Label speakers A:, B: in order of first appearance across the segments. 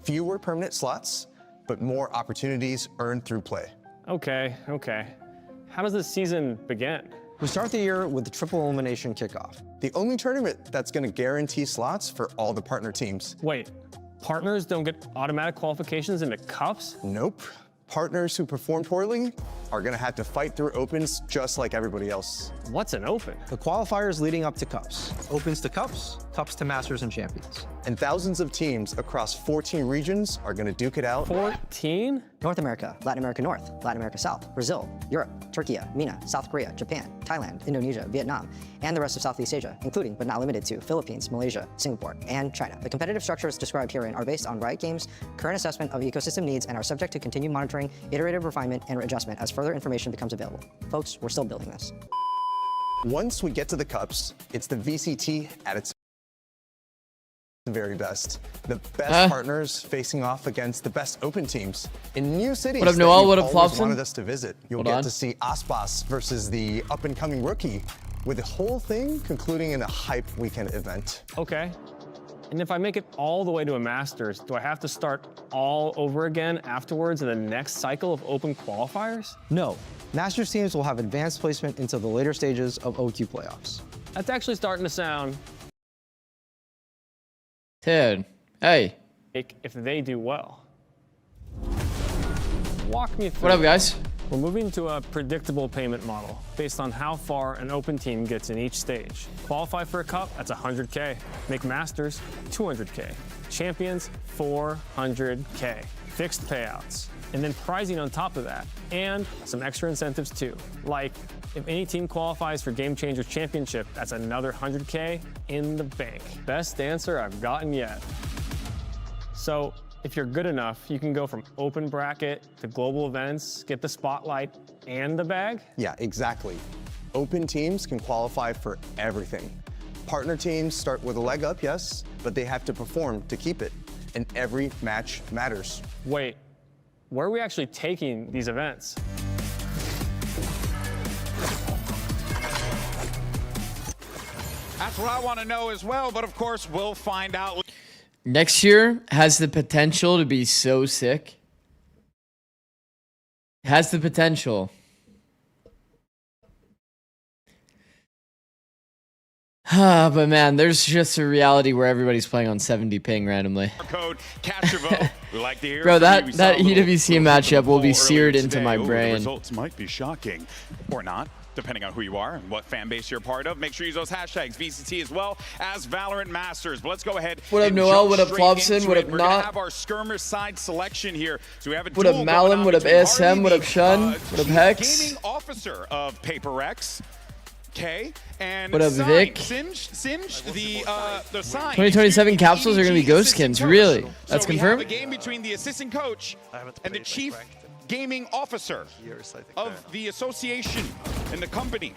A: Fewer permanent slots, but more opportunities earned through play.
B: Okay. How does the season begin?
C: We start the year with the triple elimination kickoff.
A: The only tournament that's going to guarantee slots for all the partner teams.
B: Wait, partners don't get automatic qualifications into cups?
A: Nope. Partners who perform poorly are going to have to fight through opens just like everybody else.
B: What's an open?
C: The qualifiers leading up to cups. Opens to cups, cups to masters and champions.
A: And thousands of teams across 14 regions are going to duke it out.
B: 14?
D: North America, Latin America North, Latin America South, Brazil, Europe, Turkey, MENA, South Korea, Japan, Thailand, Indonesia, Vietnam, and the rest of Southeast Asia, including but not limited to Philippines, Malaysia, Singapore, and China. The competitive structures described herein are based on Riot Games' current assessment of ecosystem needs and are subject to continued monitoring, iterative refinement, and adjustment as further information becomes available. Folks, we're still building this.
A: Once we get to the cups, it's the VCT at its very best. The best partners facing off against the best open teams in new cities.
E: What up, Noel? What up,
A: always
E: Flopson?
A: wanted us to visit. You'll get to see Aspas versus the up-and-coming rookie, with the whole thing concluding in a hype weekend event.
B: Okay. And if I make it all the way to a Masters, do I have to start all over again afterwards in the next cycle of open qualifiers?
C: No, Masters teams will have advanced placement into the later stages of OQ playoffs.
B: That's actually starting to sound
E: Dude, hey.
B: like if they do well. Walk me through.
E: What up, guys?
B: We're moving to a predictable payment model based on how far an open team gets in each stage. Qualify for a cup, that's 100K. Make Masters, 200K. Champions, 400K. Fixed payouts. And then prizing on top of that. And some extra incentives too. Like, if any team qualifies for Game Changers Championship, that's another 100K in the bank. Best answer I've gotten yet. So, if you're good enough, you can go from open bracket to global events, get the spotlight and the bag?
A: Yeah, exactly. Open teams can qualify for everything. Partner teams start with a leg up, yes, but they have to perform to keep it. And every match matters.
B: Wait, where are we actually taking these events?
F: That's what I want to know as well, but of course, we'll find out.
E: Next year has the potential to be so sick. Has the potential. But man, there's just a reality where everybody's playing on 70 ping randomly.
F: Code, cast your vote. We like to hear
E: Bro,
F: from you.
E: that EWC matchup will be
F: earlier
E: seared into
F: today.
E: my
F: The
E: brain.
F: results might be shocking or not, depending on who you are and what fan base you're part of. Make sure you use those hashtags, VCT as well as Valorant Masters. But let's go ahead.
E: What up,
F: and
E: Noel?
F: jump
E: What up,
F: straight
E: Flopson?
F: into
E: What
F: it.
E: up,
F: We're gonna
E: Not?
F: have our skirmish side selection here. So we have a
E: What up,
F: duel
E: Malin?
F: going on
E: What up,
F: between
E: ASM?
F: Harley,
E: What up,
F: the,
E: Shun? What up,
F: Chief
E: Hex?
F: Gaming Officer of PaperX. Okay, and
E: What up,
F: Sign,
E: Vic?
F: Singe, the Sign.
E: 2027 capsules are gonna be ghost skins, really? That's
F: So we
E: confirmed?
F: have a game between the assistant coach and the chief gaming officer of the association and the company.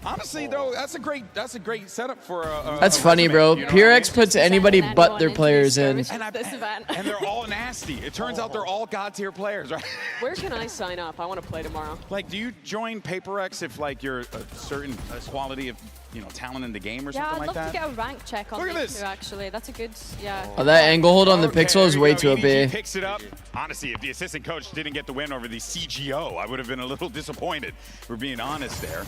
F: Honestly, though, that's a great setup for a
E: That's
F: a
E: funny,
F: resume,
E: bro.
F: you know what I mean?
E: PureX puts anybody but their players in.
F: And they're all nasty. It turns out they're all god tier players, right?
G: Where can I sign up? I want to play tomorrow.
F: Like, do you join PaperX if like you're a certain quality of talent in the game or
H: Yeah,
F: something
H: I'd
F: like
H: love
F: that?
H: to get a rank check on
F: Look at
H: me
F: this.
H: too, actually. That's a good, yeah.
E: Oh, that angle hold on the
F: Okay,
E: pixel is
F: there
E: way
F: you
E: too
F: go. EDG
E: OP.
F: picks it up. Honestly, if the assistant coach didn't get the win over the CGO, I would have been a little disappointed. We're being honest there.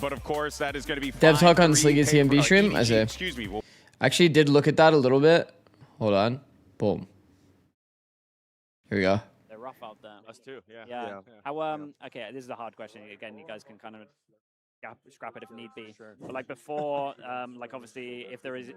F: But of course, that is going to be
E: Dev
F: fine
E: talk on
F: for
E: Sleeky TMB stream? I
F: EDG,
E: say.
F: Excuse me. Well,
E: Actually did look at that a little bit. Hold on. Boom. Here we go.
I: They're rough out there.
B: Us too, yeah.
I: Yeah. How okay, this is a hard question. Again, you guys can kind of scrap it if need be.
B: Sure.
I: But like before, like obviously if there is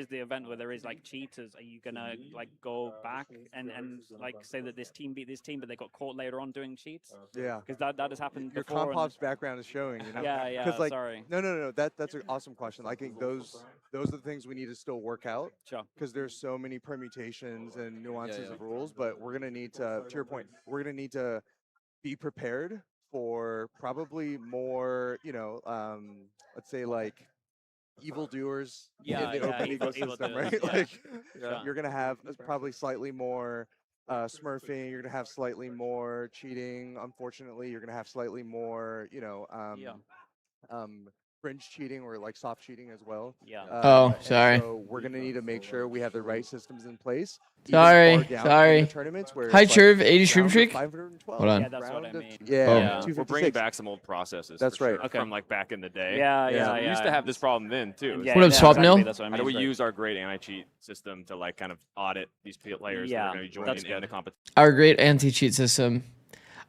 I: the event where there is like cheaters, are you gonna like go back and like say that this team beat this team but they got caught later on doing cheats?
J: Yeah.
I: Because that has happened
J: Your
I: before.
J: Compop's background is showing, you know?
I: Yeah,
J: 'Cause, like,
I: sorry.
J: No. That's an awesome question. I think those are the things we need to still work out.
I: Sure.
J: Because there's so many permutations and nuances of rules, but we're gonna need to your point, we're gonna need to be prepared for probably more, let's say like evildoers in the open ecosystem, right?
I: Yeah.
J: Like
I: Yeah.
J: you're gonna have probably slightly more smurfing, you're gonna have slightly more cheating. Unfortunately, you're gonna have slightly more, fringe cheating or like soft cheating as well.
I: Yeah.
E: Oh,
J: And
E: sorry.
J: So we're gonna need to make sure we have the right systems in place. even
E: Sorry,
J: far down in
E: sorry.
J: the tournaments where
E: Hi,
J: it's like
E: Churv, 80 stream
J: round of
E: streak.
J: 512,
E: Hold on.
I: Yeah, that's what I
J: round of-
I: mean.
J: Yeah,
E: Oh.
K: Yeah, we're
J: 256.
K: bringing back some old processes.
J: That's
K: for
J: right.
K: sure,
I: Okay.
K: from like back in the day.
I: Yeah.
K: We used to have this problem then too.
I: Yeah,
E: What up,
I: yeah,
E: Swap Nil?
I: That's what I
K: How do
I: mean.
K: we use our great anti-cheat system to like kind of audit these players that
I: Yeah,
K: are going to be joining
I: that's
K: in
I: good.
K: the competition?
E: Our great anti-cheat system.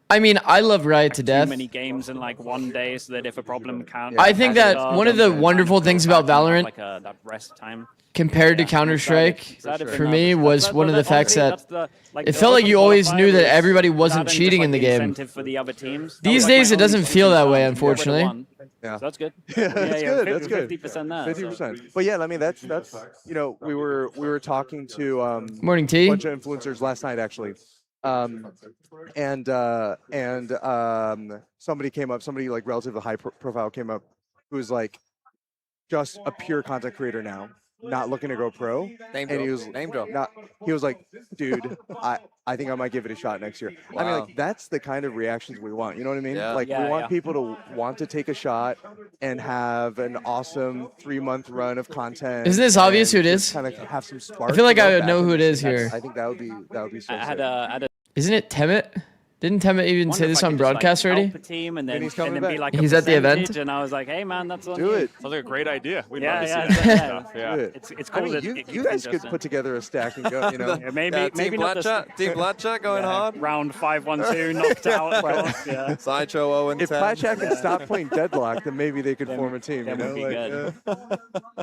E: I mean, I love Riot to
I: Too
E: death.
I: many games in like one day, so that if a problem counts,
E: I think that one of the wonderful things about Valorant
I: like that rest time.
E: compared to Counter-Strike
I: That'd
E: for
I: been
E: me
I: nice.
E: was
I: But
E: one of the facts
I: honestly,
E: that
I: that's the,
E: it
I: the
E: felt like
I: open
E: you always
I: qualifier
E: knew that
I: was
E: everybody
I: that
E: wasn't
I: and just,
E: cheating
I: like,
E: in the game.
I: incentive for the other teams.
E: These
I: That was, like,
E: days,
I: my
E: it doesn't
I: only
E: feel that
I: two
E: way,
I: teams, we would've
E: unfortunately.
I: won.
J: Yeah.
I: So that's good.
J: Yeah, that's good. That's good.
I: 50% there.
J: 50%. But yeah, I mean that's you know we were talking to
E: Morning,
J: a
E: T.
J: bunch of influencers last night actually. Somebody came up, somebody like relatively high profile came up, who's like just a pure content creator now, not looking to go pro.
L: Name
J: and
L: drop.
J: he was
L: Name drop.
J: he was like, dude, I think I might give it a shot next year. I mean,
L: Wow.
J: like that's the kind of reactions we want. You know what I mean?
L: Yeah.
J: Like
I: Yeah,
J: we want
I: yeah.
J: people to want to take a shot and have an awesome 3-month run of content.
E: Isn't this obvious who it is?
J: Kind of have some spark.
E: I feel like
J: you
E: I would
J: back
E: know
J: in
E: who it
J: the
E: is
J: scene.
E: here.
J: I think that would be so
I: I had
J: sick.
I: a
E: Isn't it Temet? Didn't Temet even
I: wonder
E: say
I: if
E: this
I: I
E: on
I: could just,
E: broadcast
I: like,
E: already?
I: help a team and then,
J: he's
I: and
J: coming
I: then be
J: back.
I: like
E: He's
I: a
E: at the event?
I: percentage, and I was like, hey man, that's on
J: Do
I: you.
J: it.
K: Sounds like a great idea. We'd
I: Yeah,
K: love to
I: yeah,
K: see that
I: yeah.
K: stuff. Yeah.
J: Do it.
I: It's
J: I
I: cool
J: mean,
I: that
J: you
I: it
J: guys
I: can
J: could
I: just,
J: put together a stack and go. You know.
I: yeah, maybe
L: Team
I: maybe not
L: Blood
I: the
L: Chat. Team Blood Chat going hard.
I: round 5-1-2 knocked out. Of course, yeah.
L: Sideshow 0 and
J: If
L: 10.
J: Platchat could stop playing Deadlock, then maybe they could form a team.
I: that
J: You know,
I: would be good.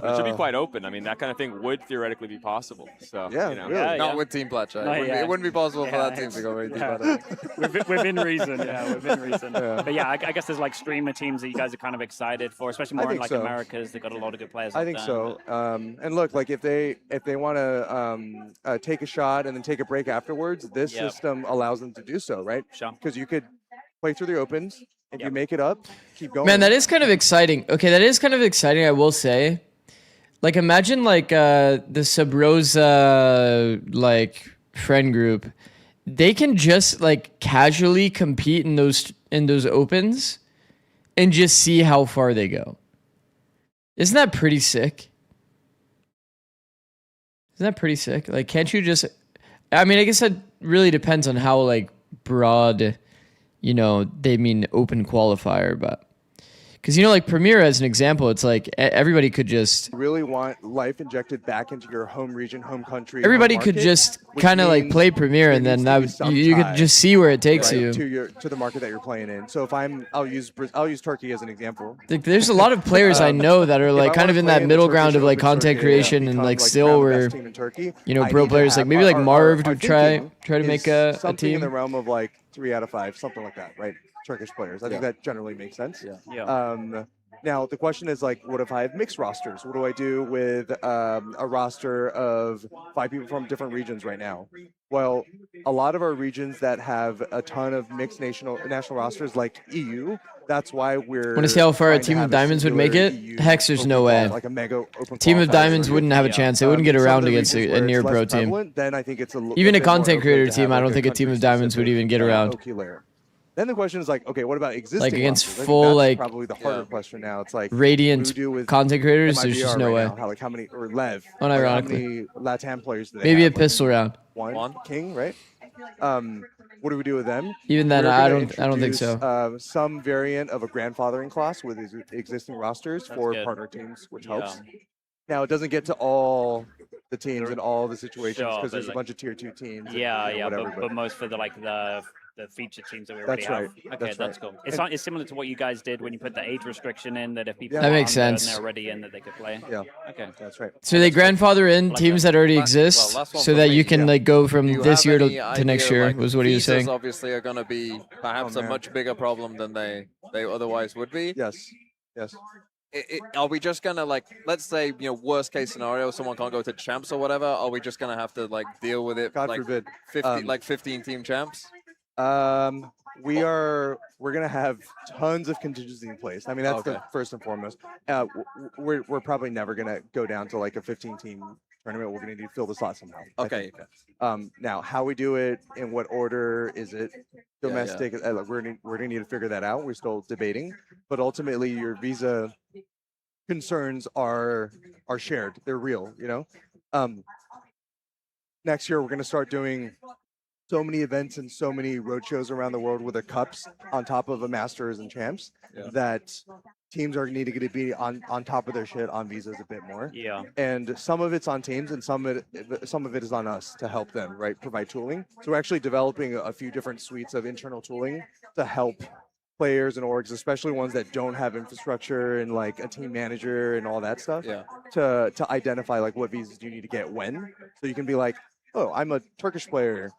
K: It should be quite open. I mean, that kind of thing would theoretically be possible. So,
J: Yeah,
K: you know.
J: really.
I: Yeah,
L: Not
I: yeah.
L: with Team Blood Chat.
I: No,
L: It wouldn't be possible for
I: Yeah,
L: that team to go very deep.
I: yeah.
L: I don't think.
I: Within reason, yeah, within reason. But yeah, I guess there's like streamer teams that you guys are kind of excited for, especially more in
J: think
I: like
J: so.
I: Americas. They've got a lot of good players.
J: I
I: up
J: think
I: there,
J: so. And look, like if they want to take a shot and then take a break afterwards, this
I: Yep.
J: system allows them to do so, right?
I: Sure.
J: Because you could play through the opens. If you
I: Yep.
J: make it up, keep going.
E: Man, that is kind of exciting. Okay, that is kind of exciting, I will say. Like, imagine, like, the Sub Rosa, like, friend group. They can just, like, casually compete in those opens and just see how far they go. Isn't that pretty sick? Isn't that pretty sick? Like, can't you just... I mean, I guess that really depends on how, like, broad, you know, they mean open qualifier, but... Because, you know, like Premier as an example, it's like everybody could just...
J: really want life injected back into your home region, home country.
E: Everybody
J: home
E: could
J: market,
E: just
J: which
E: kind of like
J: means
E: play Premier, and
J: there
E: then
J: needs
E: that
J: to be
E: you
J: some
E: could
J: tie,
E: just see where it takes
J: right,
E: you.
J: to the market that you're playing in. So if I'll use Turkey as an example.
E: Like, there's a lot of players I know that are
J: If
E: like
J: I
E: kind of
J: wanna
E: in
J: play
E: that
J: the
E: middle
J: Turkish
E: ground of like
J: Open
E: content
J: circuit,
E: creation and
J: become,
E: like
J: crown
E: still
J: the
E: were,
J: best team in Turkey,
E: you know,
J: I
E: pro
J: need to
E: players. Like
J: have
E: maybe like
J: our
E: Marv would try
J: thinking
E: to
J: is
E: make a
J: something in the
E: team.
J: realm of like 3 out of 5, something like that, right? Turkish players. I think that generally makes sense.
I: Yeah.
J: Now the question is like, what if I have mixed rosters? What do I do with a roster of 5 people from different regions right now? Well, a lot of our regions that have a ton of mixed national rosters, like EU, that's why we're.
E: Want to see how far a
J: trying to
E: team
J: have
E: of diamonds would make
J: singular
E: it?
J: EU
E: Hex, there's
J: open
E: no way.
J: like a mega open
E: Team of
J: qualifier
E: diamonds
J: circuit.
E: wouldn't have a chance. They wouldn't get
J: In some of
E: around
J: the
E: against
J: regions
E: a
J: where
E: near
J: it's
E: pro
J: less
E: team.
J: prevalent, then I think it's a
E: Even a
J: bit more
E: content
J: okay
E: creator
J: to
E: team,
J: have,
E: I
J: like,
E: don't think a team of diamonds would even get around.
J: OQ layer. Then the question is like, okay, what about existing
E: Like against
J: rosters? I think
E: full
J: that's
E: like
J: probably the harder question now. It's like
E: Radiant
J: what do we do with
E: content creators. There's
J: MIBR
E: just no
J: right
E: way.
J: now? How many or LEV?
E: Unironically.
J: How many LATAM players do they
E: Maybe a
J: have? Like,
E: pistol round.
J: one king, right? What do we do with them?
E: Even then,
J: We're
E: I
J: gonna
E: don't think so.
J: introduce, some variant of a grandfathering clause with existing rosters for
I: good.
J: partner teams, which
I: Yeah.
J: helps. Now it doesn't get to all the teams and all the situations
I: Sure,
J: because
I: but
J: there's a
I: like-
J: bunch of tier 2 teams. and,
I: Yeah,
J: you know,
I: yeah,
J: whatever,
I: but most for the like the featured teams that we already
J: That's
I: have.
J: right,
I: Okay,
J: that's
I: that's
J: right.
I: cool. It's not, it's similar to what you guys did when you put the age restriction in that if people
E: That
I: are
E: makes
I: under
E: sense.
I: and they're already in that they could play.
J: Yeah,
I: Okay.
J: that's right.
E: So they grandfather in
I: Like
E: teams
I: that.
E: that already
L: Well,
E: exist,
L: last one
E: so
L: for
E: that
L: me,
E: you can
J: yeah.
E: like go from
L: Do you
E: this
L: have
E: year
L: any
E: to next
L: idea,
E: year.
L: like,
E: Was what he was
L: visas
E: saying.
L: obviously are going to be perhaps a
J: man.
L: much bigger problem than they otherwise would be.
J: Yes, yes.
L: Are we just gonna like, let's say, you know, worst case scenario, someone can't go to champs or whatever? Are we just gonna have to like deal with it?
J: God
L: like
J: forbid.
L: 15 team champs.
J: We're gonna have tons of contingency in place. I mean, that's the
L: Okay.
J: first and foremost. We're probably never gonna go down to like a 15-team tournament. We're gonna need to fill the slot somehow. I
L: Okay.
J: think. Now, how we do it, in what order, is it domestic? Look, we're gonna need to figure that out. We're still debating, but ultimately, your visa concerns are shared. They're real, you know. Next year we're going to start doing so many events and so many road shows around the world with the cups on top of a Masters and Champs that teams are needing to be on top of their shit on visas a bit more.
I: Yeah.
J: And some of it's on teams and some of it is on us to help them, right? Provide tooling. So we're actually developing a few different suites of internal tooling to help players and orgs, especially ones that don't have infrastructure and like a team manager and all that stuff, to identify like what visas do you need to get when. So you can be like, oh, I'm a Turkish player.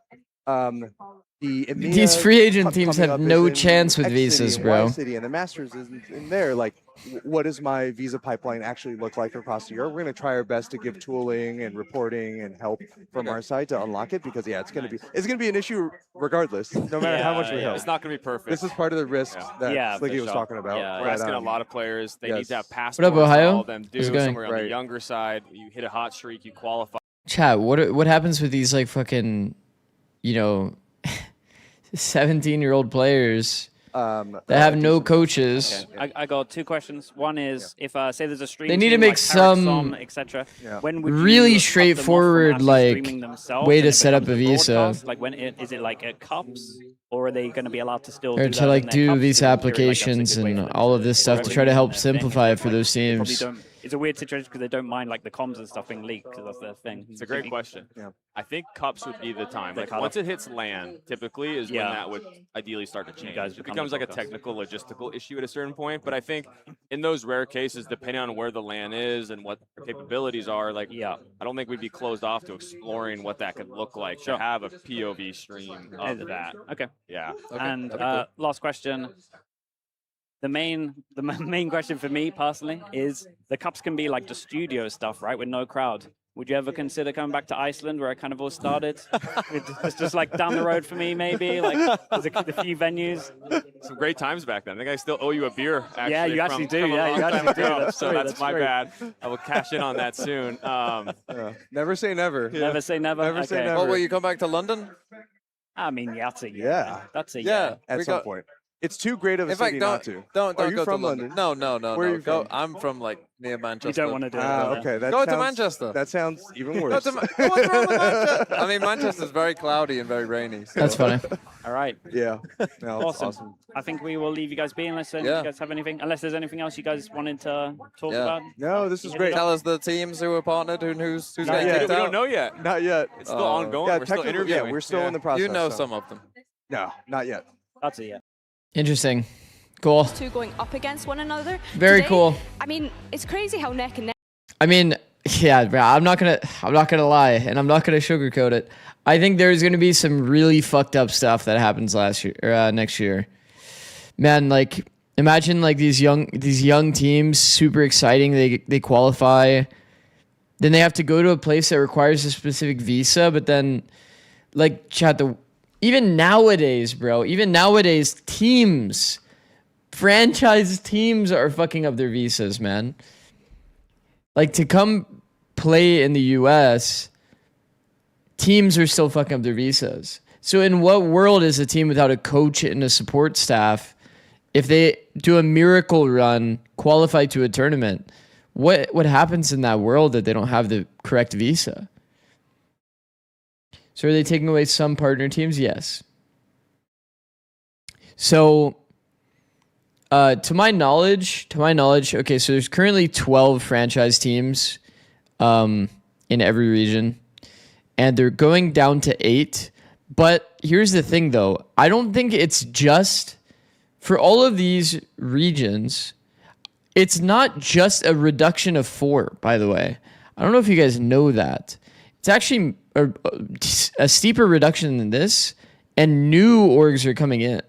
E: These free agent teams have no chance with visas, bro.
J: City and the Masters isn't in there. Like, what does my visa pipeline actually look like across the year? We're going to try our best to give tooling and reporting and help from our side to unlock it, because it's going to be an issue regardless, no matter how much we help.
K: It's not going to be perfect.
J: This is part of the risk that Sliggy was talking about.
K: We're asking a lot of players. They need to have passports.
E: What up, Ohio?
K: All of them do somewhere on the younger side. You hit a hot streak, you qualify.
E: Chat, what happens with these like fucking, 17-year-old players that have no coaches?
I: Okay. I got 2 questions. One is, if say there's a stream,
E: they need to make some
I: etc. When would
E: really straightforward like way to set up a visa,
I: like when is it like at cups, or are they going to be allowed to still
E: or to like do visa applications and all of this stuff to try to help simplify it for those teams?
I: It's a weird situation because they don't mind like the comms and stuff being leaked, because that's their thing.
K: It's a great question. I think cups would be the time. Like once it hits LAN, typically is when that would ideally start to change. It becomes like a technical, logistical issue at a certain point. But I think in those rare cases, depending on where the LAN is and what their capabilities are, like I don't think we'd be closed off to exploring what that could look like to have a POV stream of that.
I: Okay.
K: Yeah.
I: And last question. The main question for me personally is, the cups can be like the studio stuff, right, with no crowd. Would you ever consider coming back to Iceland, where I kind of all started? It's just like down the road for me, maybe. Like there's a few venues.
K: Some great times back then. I think I still owe you a beer. Actually,
I: yeah, you actually do. Yeah, you actually do.
K: So that's my bad. I will cash in on that soon.
J: Never say never.
I: Never say never.
J: Never say never.
L: Well, will you come back to London?
I: I mean, that's a
J: That's
I: a
J: at some point. It's too great of a city not to.
L: Don't
J: Are you
L: go
J: from
L: to London? No.
J: Where are you from?
L: I'm from like near Manchester.
I: You don't want to do it.
J: Okay,
L: Go to Manchester.
J: That sounds even worse.
L: What's wrong with Manchester? I mean, Manchester's very cloudy and very rainy. So.
E: That's funny.
I: All right.
J: Yeah. No,
I: awesome. I think we will leave you guys be unless you guys have anything. Unless there's anything else you guys wanted to talk about.
J: No, this is great.
L: Tell us the teams who are partnered and who's getting
J: yet.
L: kicked
K: We
L: out.
K: don't know yet.
J: Not yet.
K: It's still ongoing.
J: Yeah,
K: we're still interviewing.
J: Yeah, we're still in the process.
L: You know some of them.
J: No, not yet.
I: That's it. Yeah.
E: Interesting. Cool.
H: Two going up against one another.
E: Very
H: Today,
E: cool.
H: I mean, it's crazy how neck and neck.
E: I mean, yeah, bro, I'm not gonna lie, and I'm not gonna sugarcoat it. I think there's gonna be some really fucked up stuff that happens next year. Man, like imagine like these young teams, super exciting. They qualify, then they have to go to a place that requires a specific visa, but then like even nowadays, bro, franchise teams are fucking up their visas, man. Like to come play in the US, teams are still fucking up their visas. So in what world is a team without a coach and a support staff, if they do a miracle run, qualify to a tournament, what happens in that world that they don't have the correct visa? So are they taking away some partner teams? Yes. So to my knowledge, okay, so there's currently 12 franchise teams in every region, and they're going down to 8. But here's the thing, though. I don't think it's just for all of these regions. It's not just a reduction of 4, by the way. I don't know if you guys know that. It's actually a steeper reduction than this, and new orgs are coming in.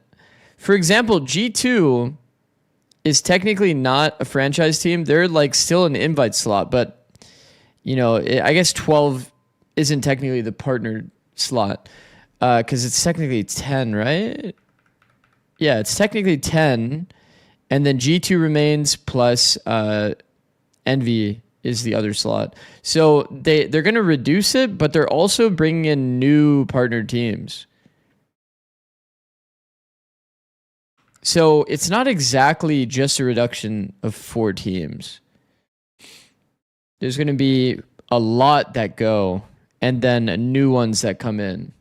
E: For example, G2 is technically not a franchise team. They're like still an invite slot, but I guess 12 isn't technically the partnered slot because it's technically 10, right? Yeah, it's technically 10, and then G2 remains plus Envy is the other slot. So they're going to reduce it, but they're also bringing in new partnered teams. So it's not exactly just a reduction of 4 teams. There's going to be a lot that go and then new ones that come in.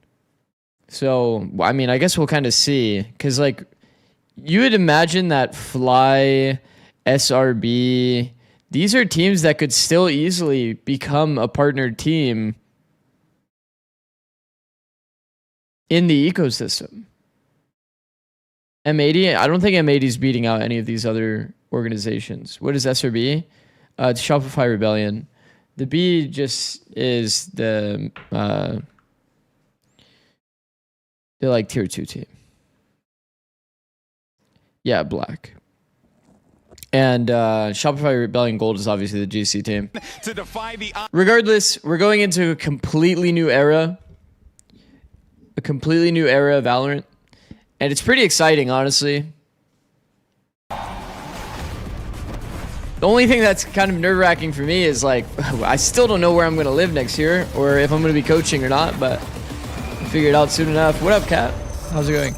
E: So, I mean, I guess we'll kind of see. Because, like, you would imagine that Fly, SRB, these are teams that could still easily become a partnered team in the ecosystem. M80, I don't think M80 is beating out any of these other organizations. What is SRB? It's Shopify Rebellion. The B just is the they're like tier 2 team. Yeah, black. And Shopify Rebellion Gold is obviously the GC team.
F: To defy the
E: Regardless, we're going into a completely new era. A completely new era of Valorant. And it's pretty exciting, honestly. The only thing that's kind of nerve-wracking for me is, like, I still don't know where I'm going to live next year or if I'm going to be coaching or not, but I'll figure it out soon enough. What up, Kat? How's it going?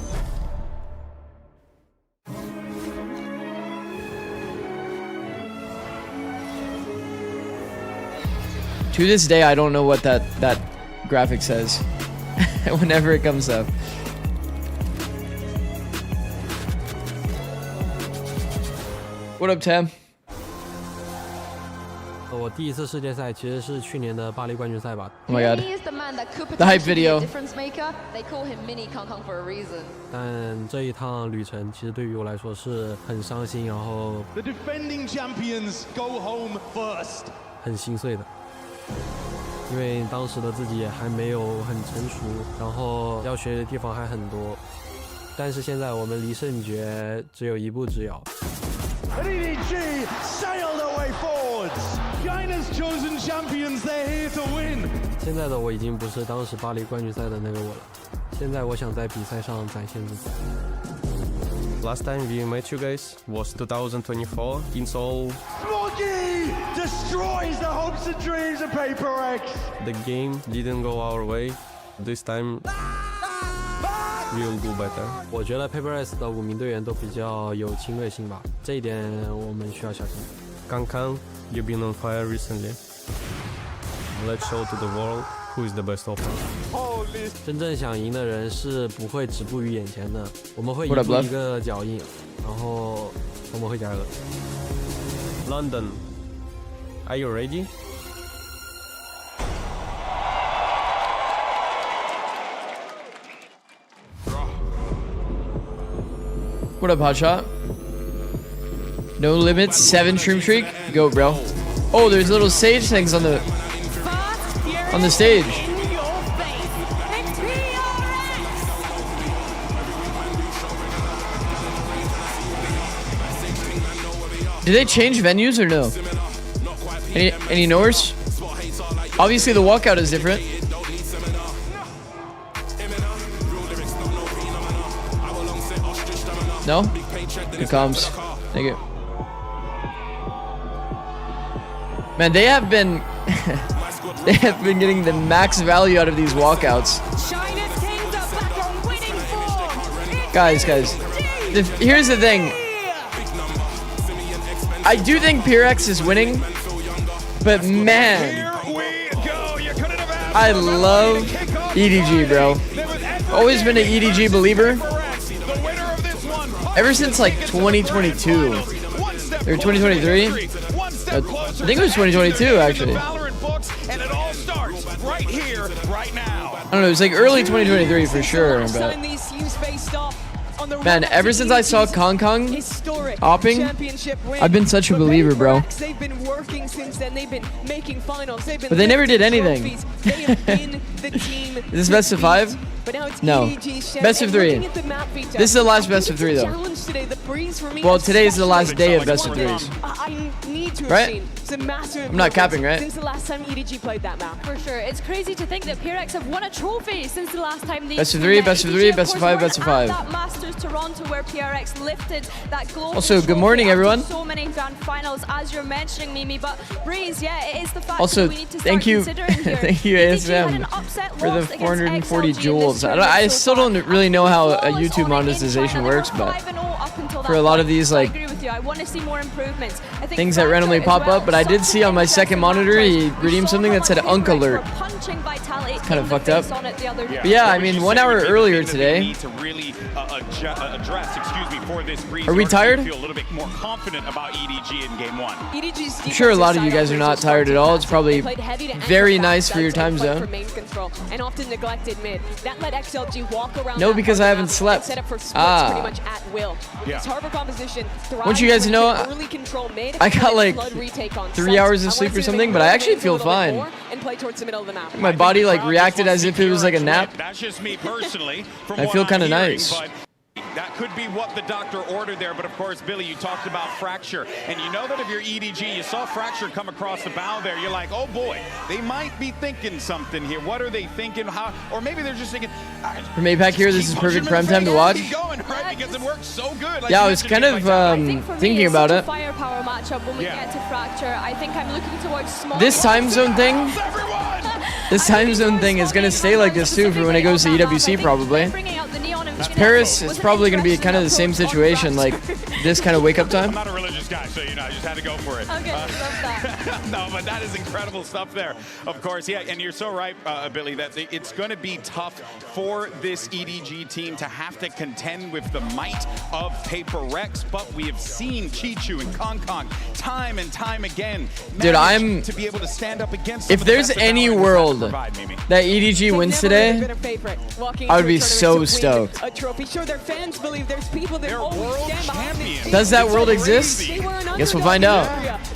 E: To this day, I don't know what that graphic says whenever it comes up. What up, Tam?
M: 我第一次世界赛其实是去年的巴黎冠军赛吧。
E: Oh my god. The hype video.
M: 但这一趟旅程其实对于我来说是很伤心，然后
N: The defending champions go home first.
M: 很心碎的。因为当时的自己还没有很成熟，然后要学的地方还很多。但是现在我们离圣爵只有一步之遥。
N: And EDG sailed their way forwards. China's chosen champions, they're here to win.
M: 现在的我已经不是当时巴黎冠军赛的那个我了，现在我想在比赛上展现自己。
O: Last time we met you guys was 2024 in Seoul.
N: Smoggy destroys the hopes and dreams of Paper X.
O: The game didn't go our way. This time we will do better.
M: 我觉得 Paper X 的5名队员都比较有侵略性吧，这一点我们需要小心。
O: Kankan, you've been on fire recently. Let's show to the world who is the best opponent.
M: 真正想赢的人是不会止步于眼前的，我们会一步一个脚印，然后我们会加油的。
O: London, are you ready?
E: What up, Hotshot? No limits, 7 shroom streak. Go, bro. Oh, there's little sage things on the stage. Did they change venues or no? Any knowers? Obviously, the walkout is different. No? Good comms. Thank you. Man, they have been they have been getting the max value out of these walkouts. Guys, here's the thing. I do think Pyrex is winning, but man, I love EDG, bro. Always been an EDG believer. Ever since like 2022 or 2023. I think it was 2022 actually. I don't know, it was like early 2023 for sure, but man, ever since I saw Kong hopping, I've been such a believer, bro. But they never did anything. Is this best of 5? No. Best of 3. This is the last best of 3 though. Well, today is the last day of best of 3s. Right? I'm not capping, right?
H: Since the last time EDG played that map. For sure. It's crazy to think that PRX have won a trophy since the last time they
E: best of 3, best of 3, best of 5, best of 5.
H: That Masters Toronto where PRX lifted that global
E: also, good morning, everyone.
H: So many grand finals as you're mentioning, Mimi, but Breeze, yeah, it is the fact
E: also,
H: that we need to start considering here.
E: Thank you, ASM, for the 440 jewels. I still don't really know how a YouTube monetization works, but for a lot of these like
H: I agree with you. I want to see more improvements. I think
E: things that randomly pop up, but I did see on my second monitor he redeemed something that said Unk Alert. It's kind of fucked up. But yeah, I mean 1 hour earlier today. Are we tired?
F: Feel a little bit more confident about EDG in game 1.
E: I'm sure a lot of you guys are not tired at all. It's probably very nice for your time zone.
G: And often neglected mid. That let XLG walk around.
E: No, because I haven't slept.
G: Set up for splits pretty much at will.
E: Yeah.
G: Harbor composition.
E: Want you guys to know,
G: early control mid,
E: I got like
G: flood retake on
E: 3 hours of sleep or something, but I actually feel fine.
G: And play towards the middle of the map.
E: My body like reacted as if it was like a nap.
F: That's just me personally. From
E: I
F: what
E: feel
F: I'm
E: kind of
F: hearing,
E: nice.
F: but that could be what the doctor ordered there, but of course, Billy, you talked about Fracture, and you know that if you're EDG, you saw Fracture come across the bow there, you're like, oh boy, they might be thinking something here. What are they thinking? How? Or maybe they're just thinking.
E: From APAC here, this is perfect prime time to watch.
F: Going, right? Because it works so good. Like
E: Yeah, I was kind of thinking about it.
H: Firepower matchup when we get to Fracture. I think I'm looking towards small.
E: This time zone thing, is gonna stay like this too for when it goes to EWC probably. Paris is probably gonna be kind of the same situation, like this kind of wake up time.
F: I'm not a religious guy, so you know, I just had to go for it.
H: Okay, love that.
F: No, but that is incredible stuff there. Of course, yeah, and you're so right, Billy, that it's going to be tough for this EDG team to have to contend with the might of Paper Rex, but we have seen Chichu and Kong time and time again.
E: Dude, I'm
F: to be able to stand up against.
E: If there's any world that EDG wins today, I would be so stoked.
G: A trophy. Sure, their fans believe there's people that always stand behind this.
E: Does that world exist? Guess we'll find out.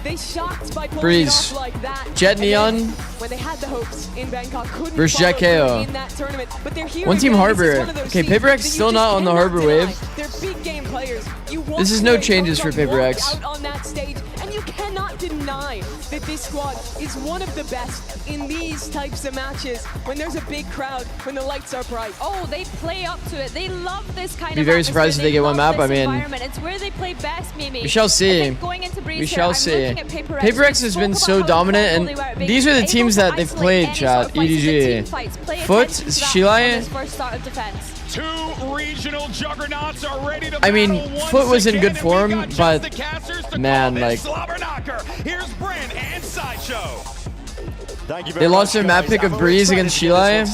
G: They shocked by
E: Breeze,
G: like that.
E: Jet Neon
G: When they had the hopes in Bangkok, couldn't
E: versus
G: follow
E: Jet KO.
G: through in that tournament. But they're here
E: One Team
G: again.
E: Harbor.
G: This is one of those
E: Okay,
G: teams
E: Paper X
G: that you
E: still
G: just
E: not on the
G: cannot
E: Harbor
G: deny.
E: wave.
G: They're big game players. You
E: This is no changes for Paper X.
G: Out on that stage, and you cannot deny that this squad is one of the best in these types of matches. When there's a big crowd, when the lights are bright.
H: Oh, they play up to it. They love this kind
E: Be
H: of
E: very surprised if they get one map. I mean,
H: it's where they play best, Mimi.
E: we shall see. We shall see. Paper X has been so dominant, and these are the teams that they've played, chat. EDG. Foot, Shilai.
F: Two regional juggernauts are ready to
E: I mean, Foot was in good form, but man, like
F: here's Brand and Sideshow.
E: they lost their map pick of Breeze against Shilai.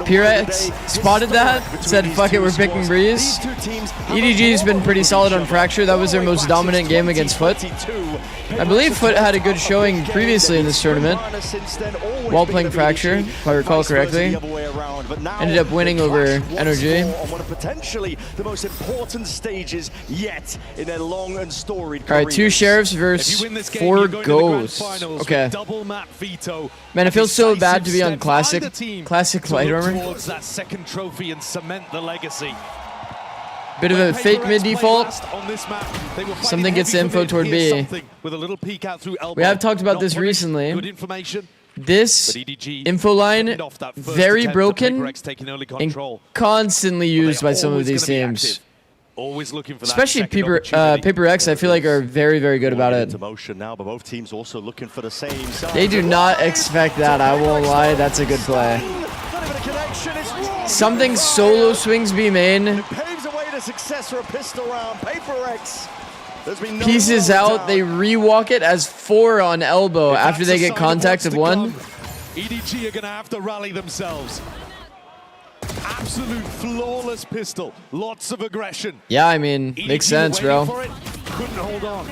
E: P-Rex spotted that, said fuck it, we're picking Breeze. EDG's been pretty solid on Fracture. That was their most dominant game against Foot. I believe Foot had a good showing previously in this tournament while playing Fracture, if I recall correctly. Ended up winning over Energy.
N: On one of potentially the most important stages yet in their long and storied
E: All right, 2 Sheriffs versus 4 Ghosts. Okay. Man, it feels so bad to be on Classic Light Armor.
N: Towards that second trophy and cement the legacy.
E: Bit of a fake mid default. Something gets info toward B. We have talked about this recently. This info line, very broken and constantly used by some of these teams. Especially Paper X, I feel like are very, very good about it. They do not expect that, I won't lie. That's a good play. Something solo swings B main.
N: Success for a pistol round. Paper X.
E: Pieces out, they re-walk it as 4 on elbow after they get contact of 1.
N: EDG are going to have to rally themselves. Absolute flawless pistol. Lots of aggression.
E: Yeah, I mean, makes sense, bro.
N: Couldn't hold on.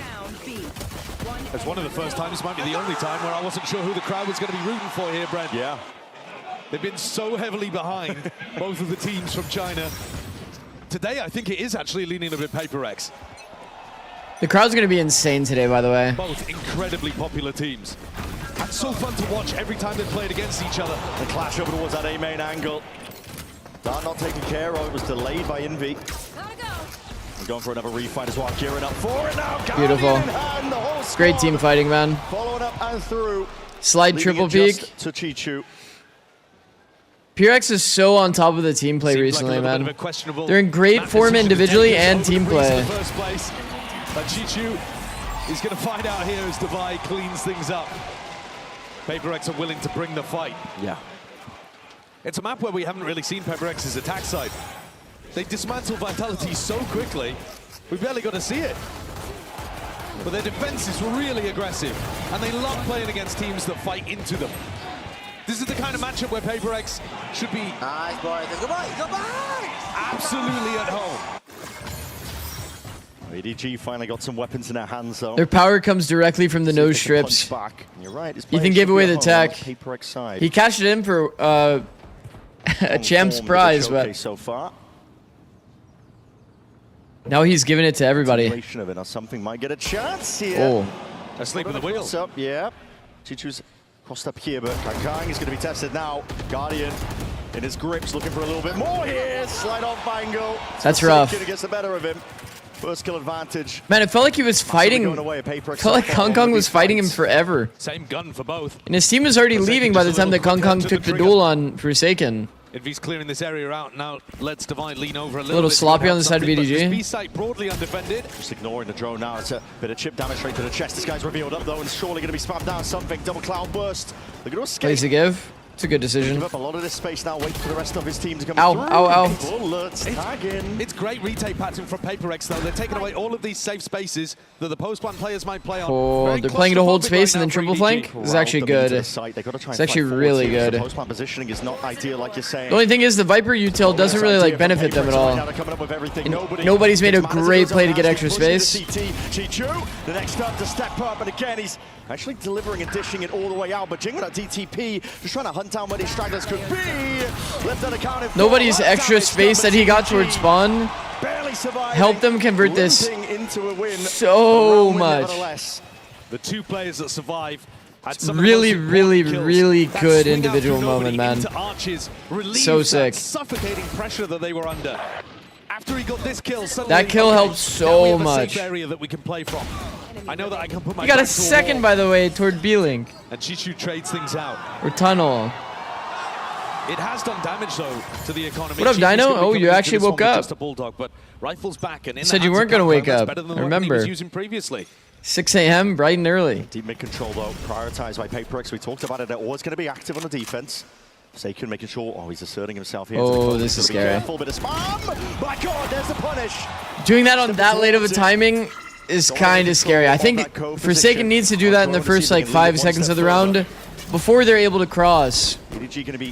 N: It's one of the first times, might be the only time, where I wasn't sure who the crowd was going to be rooting for here, Brent.
J: Yeah.
N: They've been so heavily behind, both of the teams from China. Today, I think it is actually leaning a bit Paper X.
E: The crowd's going to be insane today, by the way.
N: Both incredibly popular teams. That's so fun to watch every time they played against each other.
P: The clash over towards that A main angle. That not taken care of. It was delayed by Envy. We're going for another refight as well. Gearing up for it now.
E: Beautiful. Great team fighting, man.
P: Following up and through.
E: Slide triple peek.
P: To Chichu.
E: P-Rex is so on top of the team play recently, man. They're in great form individually and team play.
N: Chichu is going to find out here as Divide cleans things up. Paper X are willing to bring the fight.
P: Yeah.
N: It's a map where we haven't really seen Paper X's attack side. They dismantle Vitality so quickly, we barely got to see it. But their defense is really aggressive, and they love playing against teams that fight into them. This is the kind of matchup where Paper X should be absolutely at home.
P: EDG finally got some weapons in their hands, though.
E: Their power comes directly from the nose strips.
P: You're right.
E: Ethan gave away the tech. He cashed it in for a champ's prize, but
P: so far.
E: Now he's giving it to everybody.
P: Of it or something might get a chance here.
E: Oh,
N: asleep at the wheel.
P: Up, yeah. Chichu's crossed up here, but Kang is going to be tested now. Guardian in his grips, looking for a little bit more here. Slide off Bangle.
E: That's rough.
P: Gets the better of him. First kill advantage.
E: Man, it felt like he was fighting. It felt like Kong Kong was fighting him forever.
N: Same gun for both.
E: And his team was already leaving by the time that Kong Kong took the duel on Forsaken.
N: If clearing this area out now, let's Divine lean over a
E: little sloppy on the side of EDG.
N: B site broadly undefended.
P: Just ignoring the drone now. It's a bit of chip damage straight to the chest. This guy's revealed up though, and surely going to be spammed down something. Double cloud burst. They're going to escape.
E: Plays to give. It's a good decision.
P: Give up a lot of this space now. Wait for the rest of his team to come
E: ow,
P: through.
E: Ow, ow,
P: Bullets tagging.
N: It's great retake pattern from Paper X though. They're taking away all of these safe spaces that the post-plant players might play on.
E: Oh, they're playing to hold space and then triple flank. This is actually good. It's actually really good.
P: Post-plant positioning is not ideal, like you're saying.
E: The only thing is the Viper util doesn't really like benefit them at all. And nobody's made a great play to get extra space.
P: Chichu, the next up to step up, and again he's actually delivering and dishing it all the way out. But Jingle at DTP just trying to hunt down where these stragglers could be. Left unaccounted for.
E: Nobody's extra space that he got towards spawn helped them convert this so much.
N: The two players that survive.
E: Really, really, really good individual moment, man. So sick.
N: Suffocating pressure that they were under. After he got this kill,
E: that kill helped so much.
N: Area that we can play from. I know that I can put my
E: he got a second, by the way, toward B-Link.
N: And Chichu trades things out.
E: Or tunnel.
N: It has done damage though to the economy.
E: What up, Dino? Oh, you actually woke up.
N: Just a bulldog, but rifles back, and
E: you said you weren't going to wake up. I remember.
N: Using previously.
E: 6 a.m. bright and early.
P: Deep mid control though, prioritized by Paper X. We talked about it. They're always going to be active on the defense. Forsaken making sure. Oh, he's asserting himself here.
E: Oh, this is scary.
P: Full bit of spam. My God, there's the punish.
E: Doing that on that late of a timing is kind of scary. I think Forsaken needs to do that in the first like 5 seconds of the round before they're able to cross.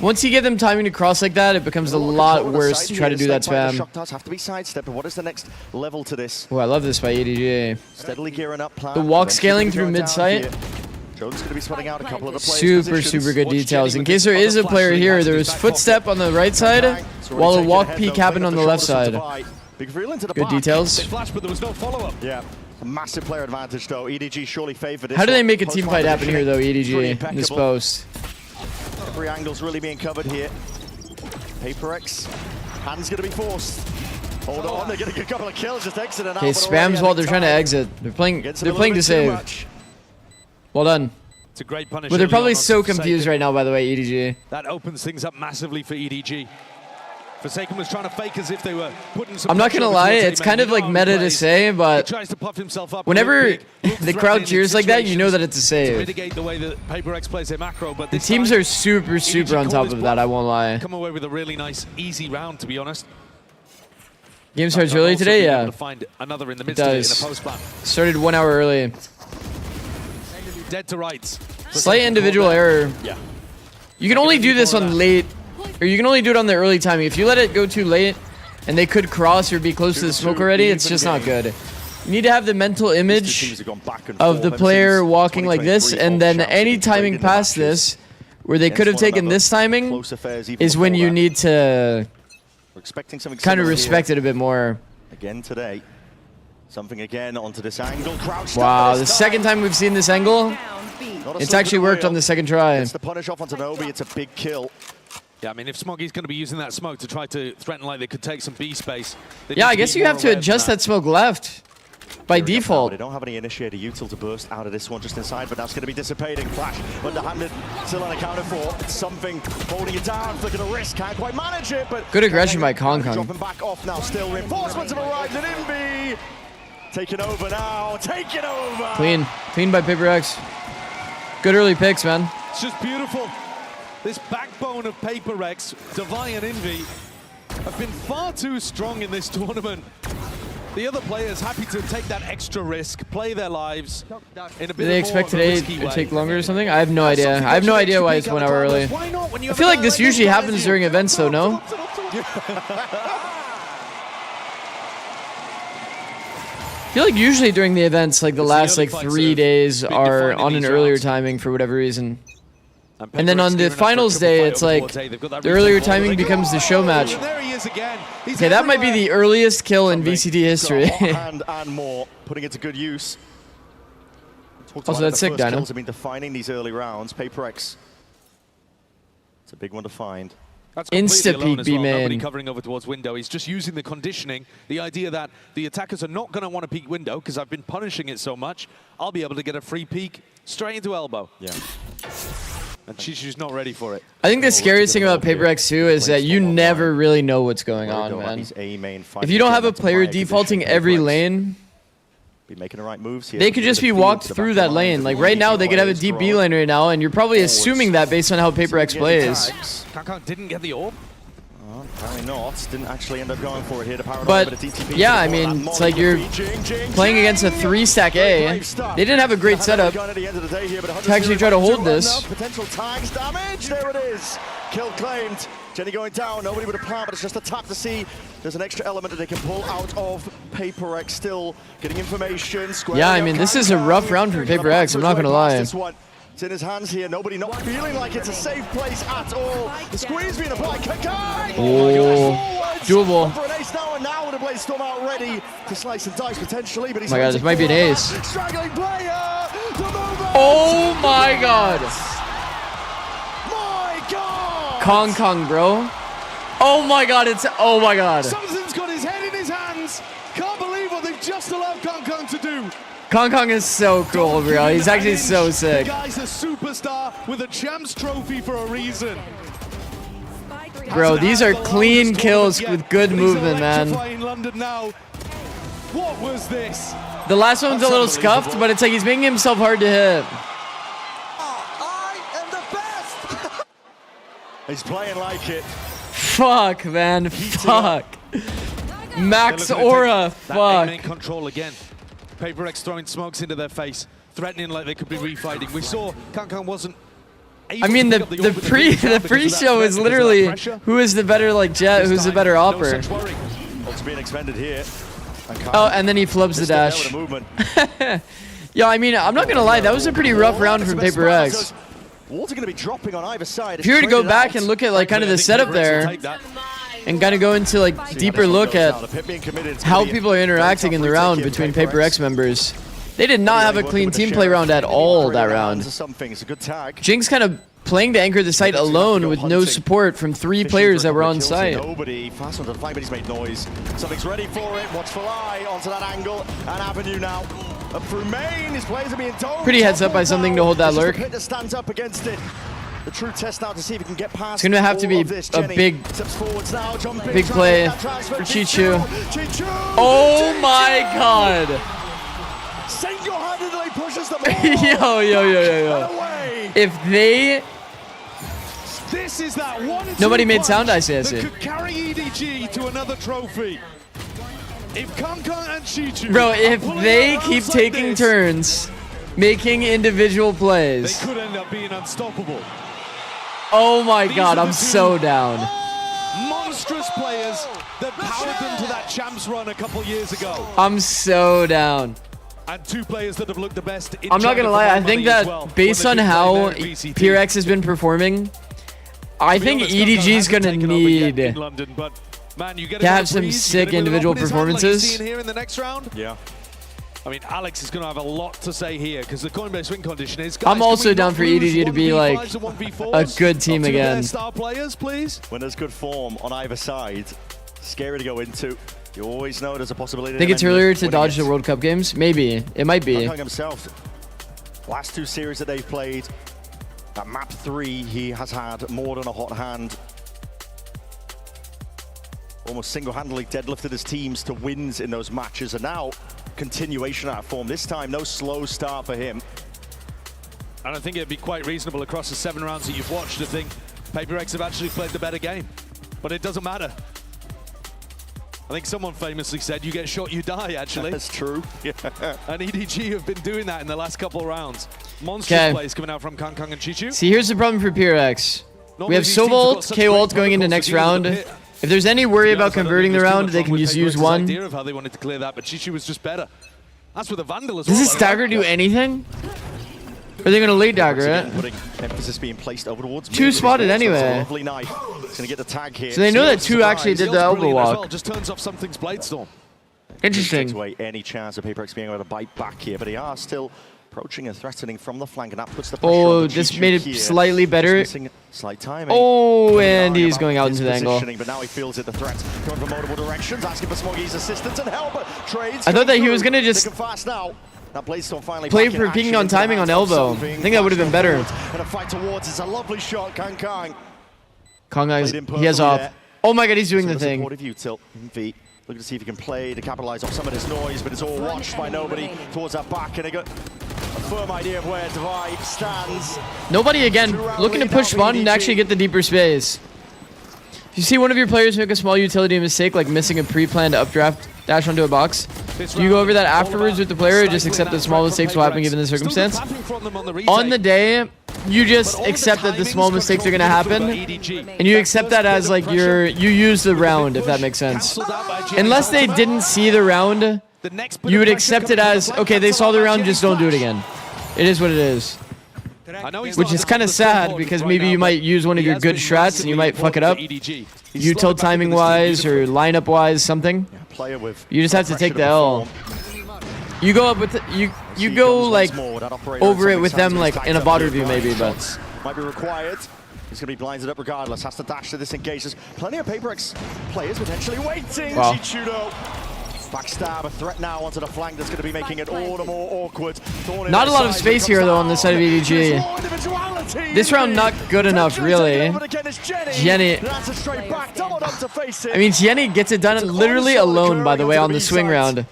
E: Once you give them timing to cross like that, it becomes a lot worse to try to do that spam.
P: Shock does have to be sidestepped, but what is the next level to this?
E: Oh, I love this by EDG.
P: Steadily gearing up.
E: The walk scaling through mid-sight.
P: Jones going to be sweating out a couple of the players.
E: Super good details. In case there is a player here, there was footstep on the right side, while a walk peek happened on the left side. Good details.
N: Flash, but there was no follow-up.
P: Yeah. A massive player advantage though. EDG surely favored.
E: How do they make a team fight happen here though, EDG, in this post?
P: Every angle's really being covered here. Paper X, hands gonna be forced. Hold on, they're getting a couple of kills, just exiting out.
E: Okay, spams while they're trying to exit. They're playing to save. Well done.
N: It's a great punish.
E: But they're probably so confused right now, by the way, EDG.
N: That opens things up massively for EDG. Forsaken was trying to fake as if they were putting some.
E: I'm not gonna lie, it's kind of like meta to say, but whenever the crowd cheers like that, you know that it's a save.
N: Mitigate the way that Paper X plays their macro, but
E: the teams are super on top of that. I won't lie.
N: Come away with a really nice, easy round, to be honest.
E: Game starts early today, yeah.
N: To find another in the
E: it does. Started 1 hour early.
N: Dead to rights.
E: Slight individual error.
N: Yeah.
E: You can only do this on late. Or you can only do it on the early timing. If you let it go too late and they could cross or be close to the smoke already, it's just not good. You need to have the mental image of the player walking like this, and then any timing past this, where they could have taken this timing, is when you need to kind of respect it a bit more.
P: Again today. Something again onto this angle.
E: Wow, the second time we've seen this angle, it's actually worked on the second try.
P: It's the punish off onto Nobi. It's a big kill.
N: Yeah, I mean, if Smoggy's going to be using that smoke to try to threaten like they could take some B space.
E: Yeah, I guess you have to adjust that smoke left by default.
P: They don't have any initiator util to burst out of this one just inside, but that's going to be dissipating. Flash, underhanded, still unaccounted for. It's something holding it down, flicking a wrist, can't quite manage it, but...
E: Good aggression by Kong Kong.
P: Dropping back off now, still reinforcements have arrived at Invi. Taking over now, taking over!
E: Clean by Paper X. Good early picks, man.
N: It's just beautiful. This backbone of Paper X, Divine and Envy, have been far too strong in this tournament. The other players happy to take that extra risk, play their lives in a bit
E: Do they expect today to take longer or something? I have no idea. I have no idea why it's 1 hour early. I feel like this usually happens during events though, no? I feel like usually during the events, like the last like 3 days are on an earlier timing for whatever reason. And then on the finals day, it's like the earlier timing becomes the show match. Okay, that might be the earliest kill in VCT history.
P: and more, putting it to good use.
E: Also, that's sick, Dino.
P: Have been defining these early rounds. PaperX. It's a big one to find.
N: Insta peek B main. Nobody covering over towards window. He's just using the conditioning, the idea that the attackers are not going to want to peek window because I've been punishing it so much. I'll be able to get a free peek straight into elbow.
P: Yeah.
N: And Chichu's not ready for it.
E: I think the scariest thing about PaperX too is that you never really know what's going on, man. If you don't have a player defaulting every lane,
P: making the right moves here.
E: They could just be walked through that lane. Like right now, they could have a deep B lane right now, and you're probably assuming that based on how PaperX plays.
N: Kankan didn't get the orb.
P: Apparently not. Didn't actually end up going for it here.
E: But yeah, I mean, it's like you're playing against a 3-stack A. They didn't have a great setup to actually try to hold this.
P: Potential tags damage. There it is. Kill claimed. Jenny going down. Nobody with a plan, but it's just a tap to see. There's an extra element that they can pull out of. PaperX still getting information.
E: Yeah, I mean, this is a rough round for PaperX. I'm not gonna lie.
P: It's in his hands here. Nobody not feeling like it's a safe place at all. The squeeze being applied. Kakai!
E: Oh, doable.
P: For an ace now, and now with a Blade Storm out ready to slice and dice potentially. But he's
E: oh my god, this might be an ace.
P: Straggling player.
E: Oh my god.
P: My god.
E: Kong, bro. Oh my god, oh my god.
N: Something's got his head in his hands. Can't believe what they've just allowed Kong to do.
E: Kong is so cool, bro. He's actually so sick.
N: The guy's a superstar with a champs trophy for a reason.
E: Bro, these are clean kills with good movement, man.
N: What was this?
E: The last one's a little scuffed, but it's like he's making himself hard to hit.
P: I am the best. He's playing like it.
E: Fuck, man. Fuck. Max aura. Fuck.
N: Main control again. PaperX throwing smokes into their face, threatening like they could be refighting. We saw Kankan wasn't.
E: I mean, the pre-show is literally who is the better like jet, who's the better opper.
P: What's being expended here?
E: Oh, and then he flubs the dash. Yeah, I mean, I'm not gonna lie, that was a pretty rough round from PaperX.
P: Walls are gonna be dropping on either side.
E: If you were to go back and look at like kind of the setup there, and kind of go into like deeper look at how people are interacting in the round between PaperX members, they did not have a clean team play round at all that round. Jinx kind of playing to anchor the site alone with no support from 3 players that were on site.
P: Nobody fast onto the fight, but he's made noise. Something's ready for it. Watchful eye onto that angle and avenue now. Up through main, his players are being told.
E: Pretty heads up by something to hold that lurk.
P: Stands up against it. The true test now to see if he can get past.
E: It's gonna have to be a big play for Chichu. Oh my god!
P: Single-handedly pushes the
E: yo. If they...
N: This is that one
E: nobody made sound ice, I see.
N: Could carry EDG to another trophy. If Kankan and Chichu,
E: bro, if they keep taking turns making individual plays,
N: they could end up being unstoppable.
E: Oh my god, I'm so down.
N: Monstrous players that powered them to that champs run a couple years ago.
E: I'm so down.
N: And 2 players that have looked the best in
E: I'm not gonna lie, I think that based on how PRX has been performing, I think EDG is gonna need to have some sick individual performances.
N: Here in the next round.
P: Yeah.
N: I mean, Alex is going to have a lot to say here because the Coinbase win condition is.
E: I'm also down for EDG to be like a good team again.
N: Star players, please.
P: When there's good form on either side, scary to go into. You always know there's a possibility.
E: I think it's earlier to dodge the World Cup games. Maybe it might be.
P: Himself, last 2 series that they've played, at map 3, he has had more than a hot hand. Almost single-handedly deadlifted his teams to wins in those matches, and now continuation of that form. This time, no slow start for him.
N: And I think it'd be quite reasonable across the 7 rounds that you've watched to think PaperX have actually played the better game. But it doesn't matter. I think someone famously said, you get shot, you die, actually.
P: That's true. Yeah.
N: And EDG have been doing that in the last couple of rounds. Monstrous plays coming out from Kangkang and Chichu.
E: See, here's the problem for PRX. We have Sobalt, K-Ult going into next round. If there's any worry about converting the round, they can just use one.
N: Idea of how they wanted to clear that, but Chichu was just better. That's with a Vandal as
E: Does
N: well.
E: this dagger do anything? Or are they going to late dagger it?
P: Putting emphasis being placed over towards
E: Two spotted anyway.
P: Lovely knife. It's going to get the tag here.
E: So they know that two actually did the elbow walk.
N: Just turns off something's blade storm.
E: Interesting.
P: Takes away any chance of PaperX being able to bite back here, but they are still approaching and threatening from the flank, and that puts the pressure on the
E: this
P: Chichu
E: made it
P: here.
E: slightly better.
P: Slight timing.
E: Oh, and he's going out into the angle.
P: But now he feels it, the threat coming from multiple directions, asking for Smoggy's assistance and help. Trades.
E: I thought that he was going to just
P: fast now. That Bladestone finally
E: play for peeking on timing on elbow. I think that would have been better.
P: And a fight towards, it's a lovely shot, Kangkang.
E: Kangkang, he has off. Oh my god, he's doing the thing.
P: VIT looking to see if he can play to capitalize on some of this noise, but it's all watched by nobody towards that back, and they got a firm idea of where Divide stands.
E: Nobody again, looking to push spawn and actually get the deeper space. If you see one of your players make a small utility mistake, like missing a pre-planned updraft dash onto a box, do you go over that afterwards with the player, or just accept that small mistakes will happen given the circumstance? On the day, you just accept that the small mistakes are going to happen, and you accept that as like you use the round, if that makes sense. Unless they didn't see the round, you would accept it as, okay, they saw the round, just don't do it again. It is what it is. Which is kind of sad, because maybe you might use one of your good strats and you might fuck it up. Util timing wise or lineup wise, something. You just have to take the L. You go up with you go like over it with them like in a bot review maybe, but
P: might be required. He's going to be blinded up regardless. Has to dash to this engage. There's plenty of PaperX players potentially waiting.
E: Wow.
P: Chichudo. Backstab, a threat now onto the flank that's going to be making it all the more awkward.
E: Not a lot of space here though on the side of EDG. This round not good enough really. Jenny. I mean, Jenny gets it done literally alone, by the way, on the swing round.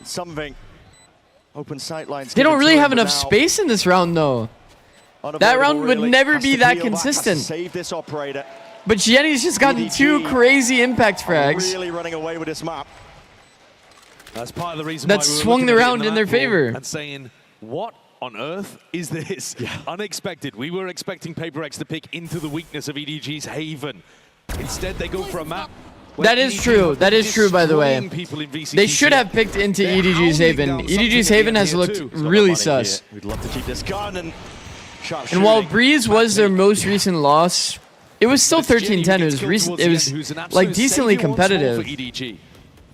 P: Something. Open sight lines.
E: They don't really have enough space in this round though. That round would never be that consistent.
P: Save this operator.
E: But Jenny's just gotten two crazy impact frags.
P: Really running away with this map.
N: That's part of the reason
E: that
N: why
E: swung the round in their favor.
N: And saying, what on earth is this? Yeah. Unexpected. We were expecting PaperX to pick into the weakness of EDG's Haven. Instead, they go for a map.
E: That is true. That is true, by the way. They should have picked into EDG's Haven. EDG's Haven has looked really sus.
P: We'd love to keep this gun and
E: while Breeze was their most recent loss, it was still 13-10. It was like decently competitive.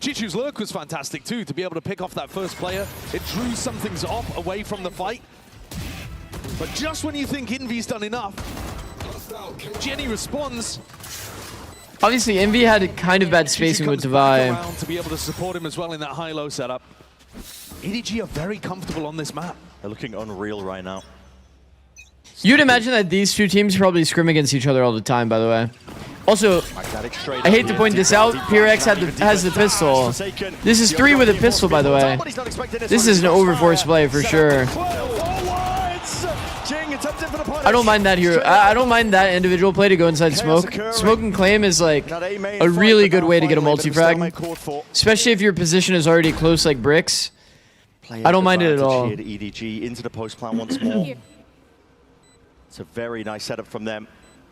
N: Chichu's lurk was fantastic too, to be able to pick off that first player. It drew some things off away from the fight. But just when you think Envy's done enough, Jenny responds.
E: Obviously, Envy had kind of bad spacing with Divide.
N: To be able to support him as well in that high-low setup. EDG are very comfortable on this map.
P: They're looking unreal right now.
E: You'd imagine that these two teams probably scrim against each other all the time, by the way. Also, I hate to point this out, PRX has the pistol. This is 3 with a pistol, by the way. This is an overforce play for sure. I don't mind that hero. I don't mind that individual play to go inside smoke. Smoke and claim is like a really good way to get a multi-frag. Especially if your position is already close like bricks. I don't mind it at all.
P: EDG into the post plan once more. It's a very nice setup from them.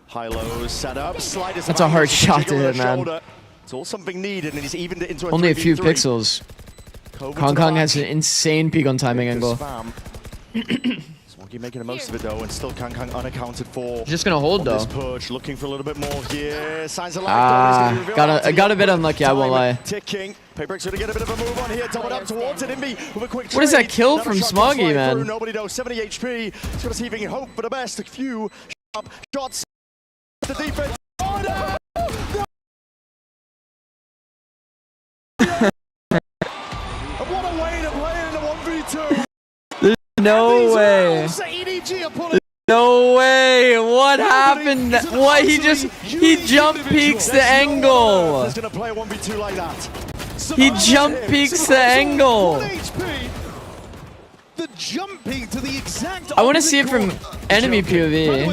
P: High-low setup.
E: That's a hard shot to hit, man.
P: It's all something needed, and he's evened it into
E: only a few pixels. Kangkang has an insane peak on timing angle.
P: Smoggy making the most of it though, and still Kangkang unaccounted for.
E: Just gonna hold though.
P: This push, looking for a little bit more here. Signs of life.
E: Got a bit unlucky, I won't lie.
P: Ticking. PaperX gonna get a bit of a move on here. Doubled up towards it. Envy with a quick trade.
E: What is that kill from Smoggy, man?
P: Nobody knows. 70 HP. He's gonna see if he can hope for the best. A few sharp shots. The defense. Oh no! What a way to play it in the 1v2.
E: There's no way. No way. What happened? What? He jump peeks the angle.
P: He's gonna play a 1v2 like that.
E: He jump peeks the angle.
N: The jump peek to the exact.
E: I want to see it from enemy POV.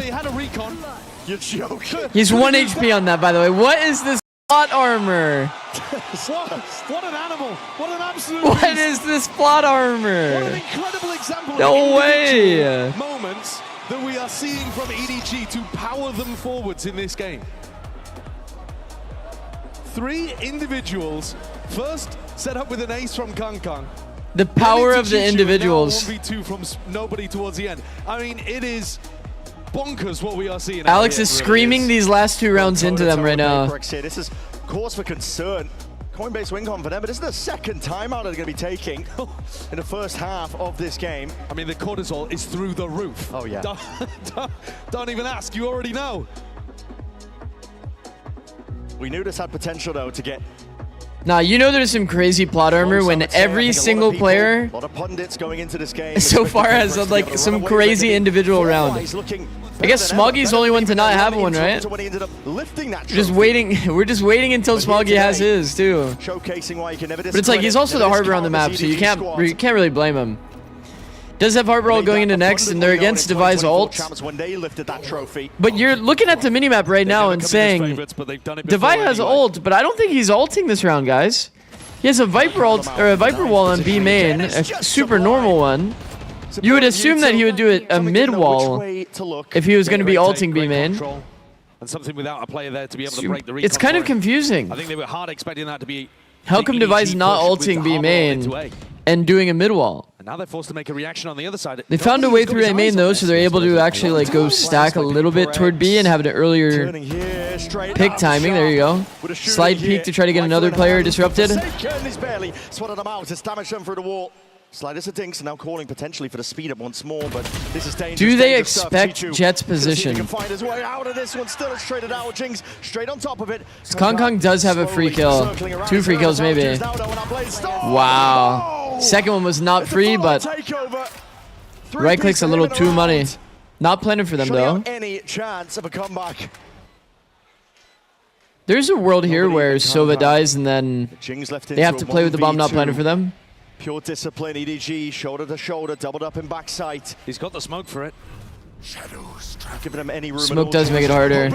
P: You're joking.
E: He's 1 HP on that, by the way. What is this plot armor?
N: What an animal! What an absolute
E: What
N: beast.
E: is this plot armor?
N: What an incredible example
E: No
N: of
E: way.
N: individual moments that we are seeing from EDG to power them forwards in this game. 3 individuals first set up with an ace from Kang.
E: The power of the individuals.
N: 1v2 from nobody towards the end. I mean, it is bonkers what we are seeing.
E: Alex is screaming these last 2 rounds into them right now.
P: This is cause for concern. Coinbase win con for them, but this is the second timeout they're going to be taking in the first half of this game.
N: I mean, the cortisol is through the roof.
P: Oh, yeah.
N: Don't even ask. You already know.
P: We knew this had potential, though, to get...
E: Nah, you know there's some crazy plot armor when every single player
P: A lot of pundits going into this game
E: so far has like some crazy individual round. I guess Smoggy's the only one to not have one, right? Just waiting. We're just waiting until Smoggy has his too.
P: Showcasing why you can never
E: But it's like he's also the harbor on the map, so you can't really blame him. Does have harbor all going into next, and they're against Devi's ult. But you're looking at the minimap right now and saying Devi has ult, but I don't think he's ulting this round, guys. He has a Viper ult or a Viper wall on B main, a super normal one. You would assume that he would do it a mid wall if he was going to be ulting B main.
N: And something without a player there to be able to break the recon.
E: It's kind of confusing.
N: I think they were hard expecting that to be.
E: How come Devi's not ulting B main and doing a mid wall?
N: And now they're forced to make a reaction on the other side.
E: They found a way through A main though, so they're able to actually like go stack a little bit toward B and have an earlier pick timing. There you go. Slide peek to try to get another player disrupted.
P: He's barely swatted them out. It's damaged them through the wall. Sliders and Dinks now calling potentially for the speed up once more, but this is dangerous.
E: Do they
P: dangerous
E: expect
P: stuff.
E: Jet's position?
P: He can find his way out of this one. Still straight out. Jinx straight on top of it.
E: Kong does have a free kill. 2 free kills maybe. Wow. Second one was not free, but right click's a little too money. Not planning for them though.
P: Any chance of a comeback?
E: There's a world here where Sova dies and then they have to play with the bomb not planning for them.
P: Pure discipline, EDG, shoulder to shoulder, doubled up in backside.
N: He's got the smoke for it.
P: Giving him any room.
E: Smoke does make it harder.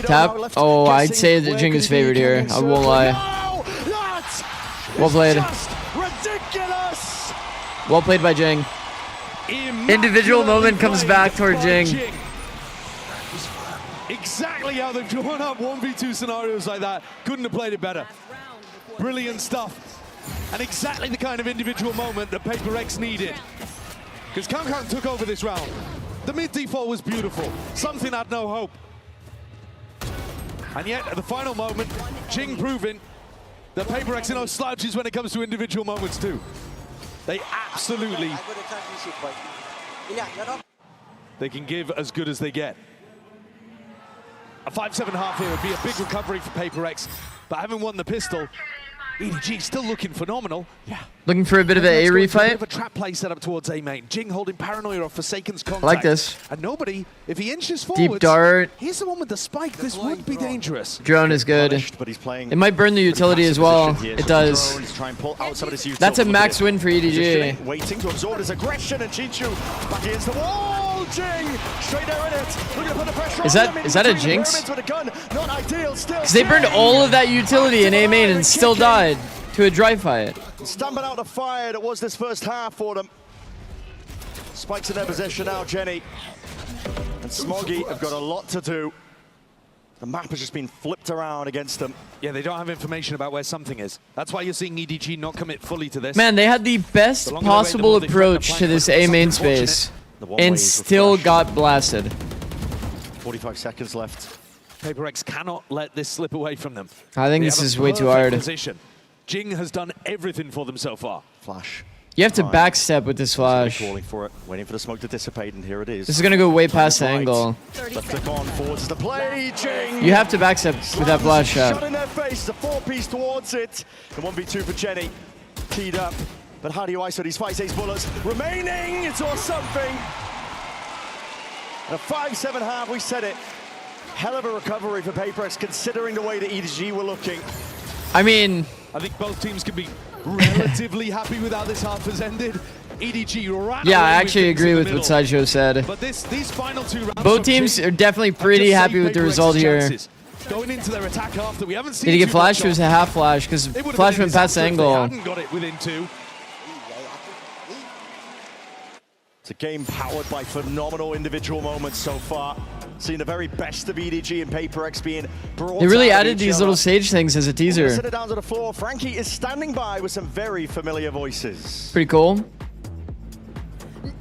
E: Tap. Oh, I'd say the Jing is favored here. I won't lie. Well played.
P: Ridiculous.
E: Well played by Jing. Individual moment comes back toward Jing.
N: Exactly how they've drawn up 1v2 scenarios like that. Couldn't have played it better. Brilliant stuff. And exactly the kind of individual moment that Paper X needed. Because Kang took over this round. The mid default was beautiful. Something had no hope. And yet, at the final moment, Jing proving that Paper X no slouches when it comes to individual moments too. They absolutely... They can give as good as they get. A 5-7 half here would be a big recovery for Paper X. But having won the pistol, EDG still looking phenomenal. Yeah.
E: Looking for a bit of an A refight.
N: A trap play set up towards A main. Jing holding paranoia off Forsaken's contact.
E: I like this.
N: And nobody, if he inches forward,
E: Deep dart.
N: Here's the one with the spike. This would be dangerous.
E: Drone is good. It might burn the utility as well. It does. That's a max win for EDG.
P: Waiting to absorb his aggression and Chichu back against the wall. Jing straight there in it. Looking to put the pressure
E: Is that a jinx?
P: Not ideal still.
E: Because they burned all of that utility in A main and still died to a dry fight.
P: Stamping out the fire that was this first half for them. Spikes in their possession now, Jenny. And Smoggy have got a lot to do. The map has just been flipped around against them.
N: Yeah, they don't have information about where something is. That's why you're seeing EDG not commit fully to this.
E: Man, they had the best possible approach to this A main space and still got blasted.
P: 45 seconds left.
N: Paper X cannot let this slip away from them.
E: I think this is way too hard.
N: Position. Jing has done everything for them so far.
P: Flash.
E: You have to backstep with this flash.
P: Calling for it, waiting for the smoke to dissipate, and here it is.
E: This is going to go way past the angle.
P: Left click on, forwards the play, Jing!
E: You have to backstep with that flash shot.
P: Shot in their face, the 4-piece towards it. The 1v2 for Jenny, teed up. But how do you ISO these 5-6 bullets? Remaining, it's all something. And a 5-7 half, we said it. Hell of a recovery for Paper X, considering the way that EDG were looking.
E: I mean...
N: I think both teams can be relatively happy with how this half has ended. EDG
E: yeah, I actually agree with what Sideshow said.
N: But these final 2 rounds,
E: both teams are definitely pretty happy with the result here.
N: going into their attack after. We haven't seen.
E: Did he get
N: too much
E: flash? It was a half flash because flash went past the angle.
N: They hadn't got it within 2.
P: It's a game powered by phenomenal individual moments so far. Seeing the very best of EDG and PaperX being brought.
E: They really
P: out
E: added these little sage things as a teaser.
P: Sit it down to the floor. Frankie is standing by with some very familiar voices.
E: Pretty cool.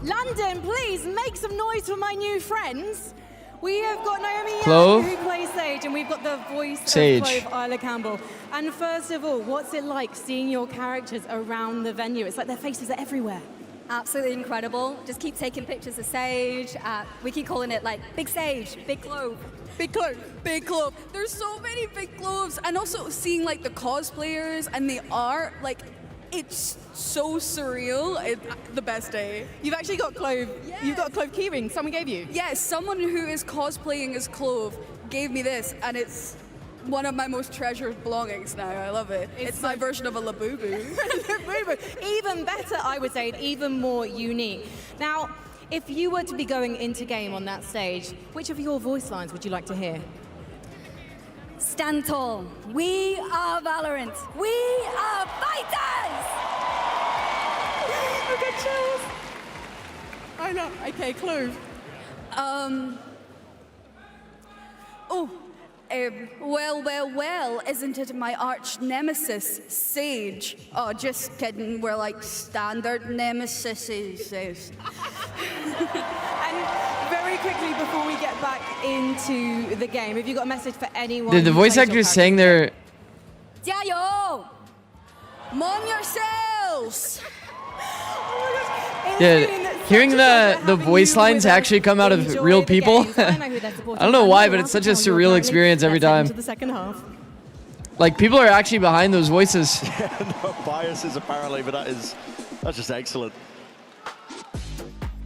Q: London, please make some noise for my new friends. We have got Naomi
E: Clove.
Q: Yang, who plays Sage, and we've got the voice
E: Sage.
Q: of Clove, Isla Campbell. And first of all, what's it like seeing your characters around the venue? It's like their faces are everywhere.
R: Absolutely incredible. Just keep taking pictures of Sage. We keep calling it like Big Sage, Big Clove.
S: Big Clove, Big Clove. There's so many big Cloves, and also seeing like the cosplayers and the art, like it's so surreal. The best day.
Q: You've actually got Clove. Yes. You've got a Clove keyring. Someone gave you.
S: Yes, someone who is cosplaying as Clove gave me this, and it's one of my most treasured belongings now. I love it. It's my version of a Labubu.
Q: Even better, I would say, even more unique. Now, if you were to be going into game on that stage, which of your voice lines would you like to hear?
R: Stand tall. We are Valorant. We are fighters!
Q: I get chills. I know. Okay, Clove.
S: Well, isn't it my arch nemesis, Sage? Oh, just kidding, we're like standard nemesises.
Q: And very quickly, before we get back into the game, have you got a message for anyone?
E: The voice actors saying they're...
S: 加油! Mom yourselves!
E: Yeah, hearing the voice lines actually come out of real people, I don't know why, but it's such a surreal experience every time. Like, people are actually behind those voices.
P: Yeah, no biases apparently, but that's just excellent.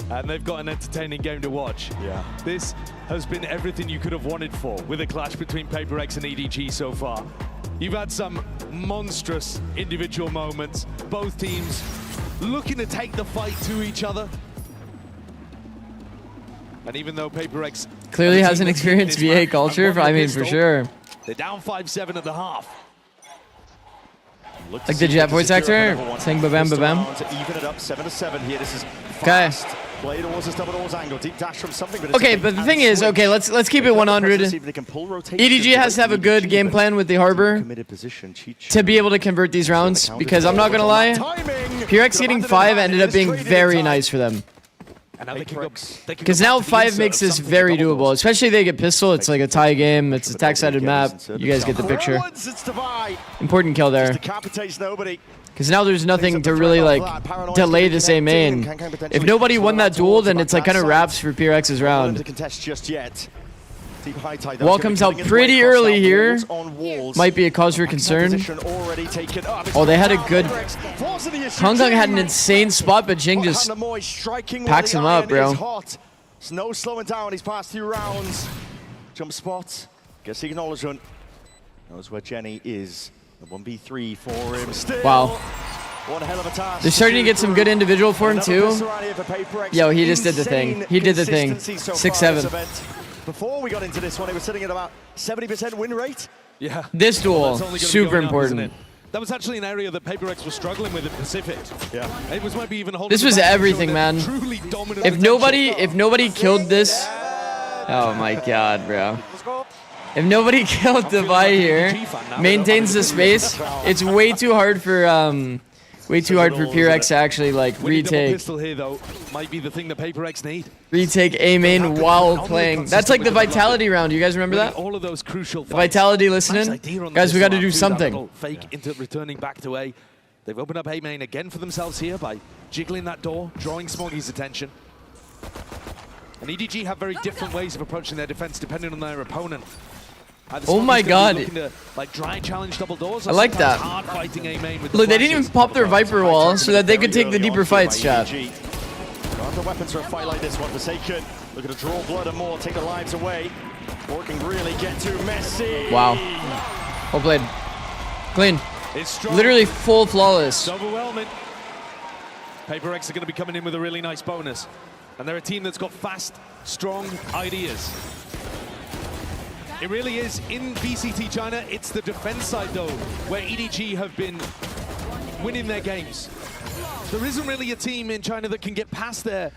N: And they've got an entertaining game to watch.
P: Yeah.
N: This has been everything you could have wanted for with a clash between PaperX and EDG so far. You've had some monstrous individual moments. Both teams looking to take the fight to each other. And even though PaperX
E: clearly hasn't experienced VA culture, I mean, for sure.
N: They're down 5-7 at the half.
E: Like the Jet voice actor saying ba-bam, ba-bam.
P: To even it up, 7-7 here. This is
E: okay.
P: Play towards this double doors angle. Deep dash from something, but
E: okay, but the thing is, okay, let's keep it 100. EDG has to have a good game plan with the Harbor to be able to convert these rounds, because I'm not gonna lie, PRX getting 5 ended up being very nice for them. Because now 5 makes this very doable, especially if they get pistol. It's like a tie game. It's a attack-sided map. You guys get the picture. Important kill there. Because now there's nothing to really like delay the same main. If nobody won that duel, then it's like kind of wraps for PRX's round. Wall comes out pretty early here. Might be a cause for concern. Oh, they had a good... Kong Kong had an insane spot, but Jing just packs him up, bro.
P: There's no slowing down. He's passed through rounds. Jump spot. Gets the acknowledgement. Knows where Jenny is. The 1v3 for him still.
E: Wow.
P: One hell of a task.
E: They're starting to get some good individual for him, too. Yo, he just did the thing. He did the thing. 6-7.
P: Before we got into this one, it was sitting at about 70% win rate.
N: Yeah.
E: This duel, super important.
N: That was actually an area that PaperX was struggling with in Pacific.
P: Yeah.
N: It was maybe even holding.
E: This was everything, man. If nobody killed this, oh my god, bro. If nobody killed Devi here, maintains the space, it's way too hard for PRX to actually like retake.
N: Pistol here though might be the thing that PaperX need.
E: Retake A main while playing. That's like the Vitality round. You guys remember that?
N: All of those crucial
E: the Vitality listening. Guys, we got to do something.
N: Fake into returning back to A. They've opened up A main again for themselves here by jiggling that door, drawing Smoggy's attention. And EDG have very different ways of approaching their defense depending on their opponent.
E: Oh my god.
N: To, like, dry challenge double doors,
E: I like that.
N: Hard fighting A main with
E: look, they didn't even pop their Viper wall so that they could take the deeper fights, chat.
P: The weapons for a fight like this one. Forsaken. Looking to draw blood and more, take the lives away. Working really get too messy.
E: Wow. Well played. Clean. Literally full flawless.
N: It's overwhelming. PaperX are going to be coming in with a really nice bonus. And they're a team that's got fast, strong ideas. It really is. In VCT China, it's the defense side, though, where EDG have been winning their games. There isn't really a team in China that can get past their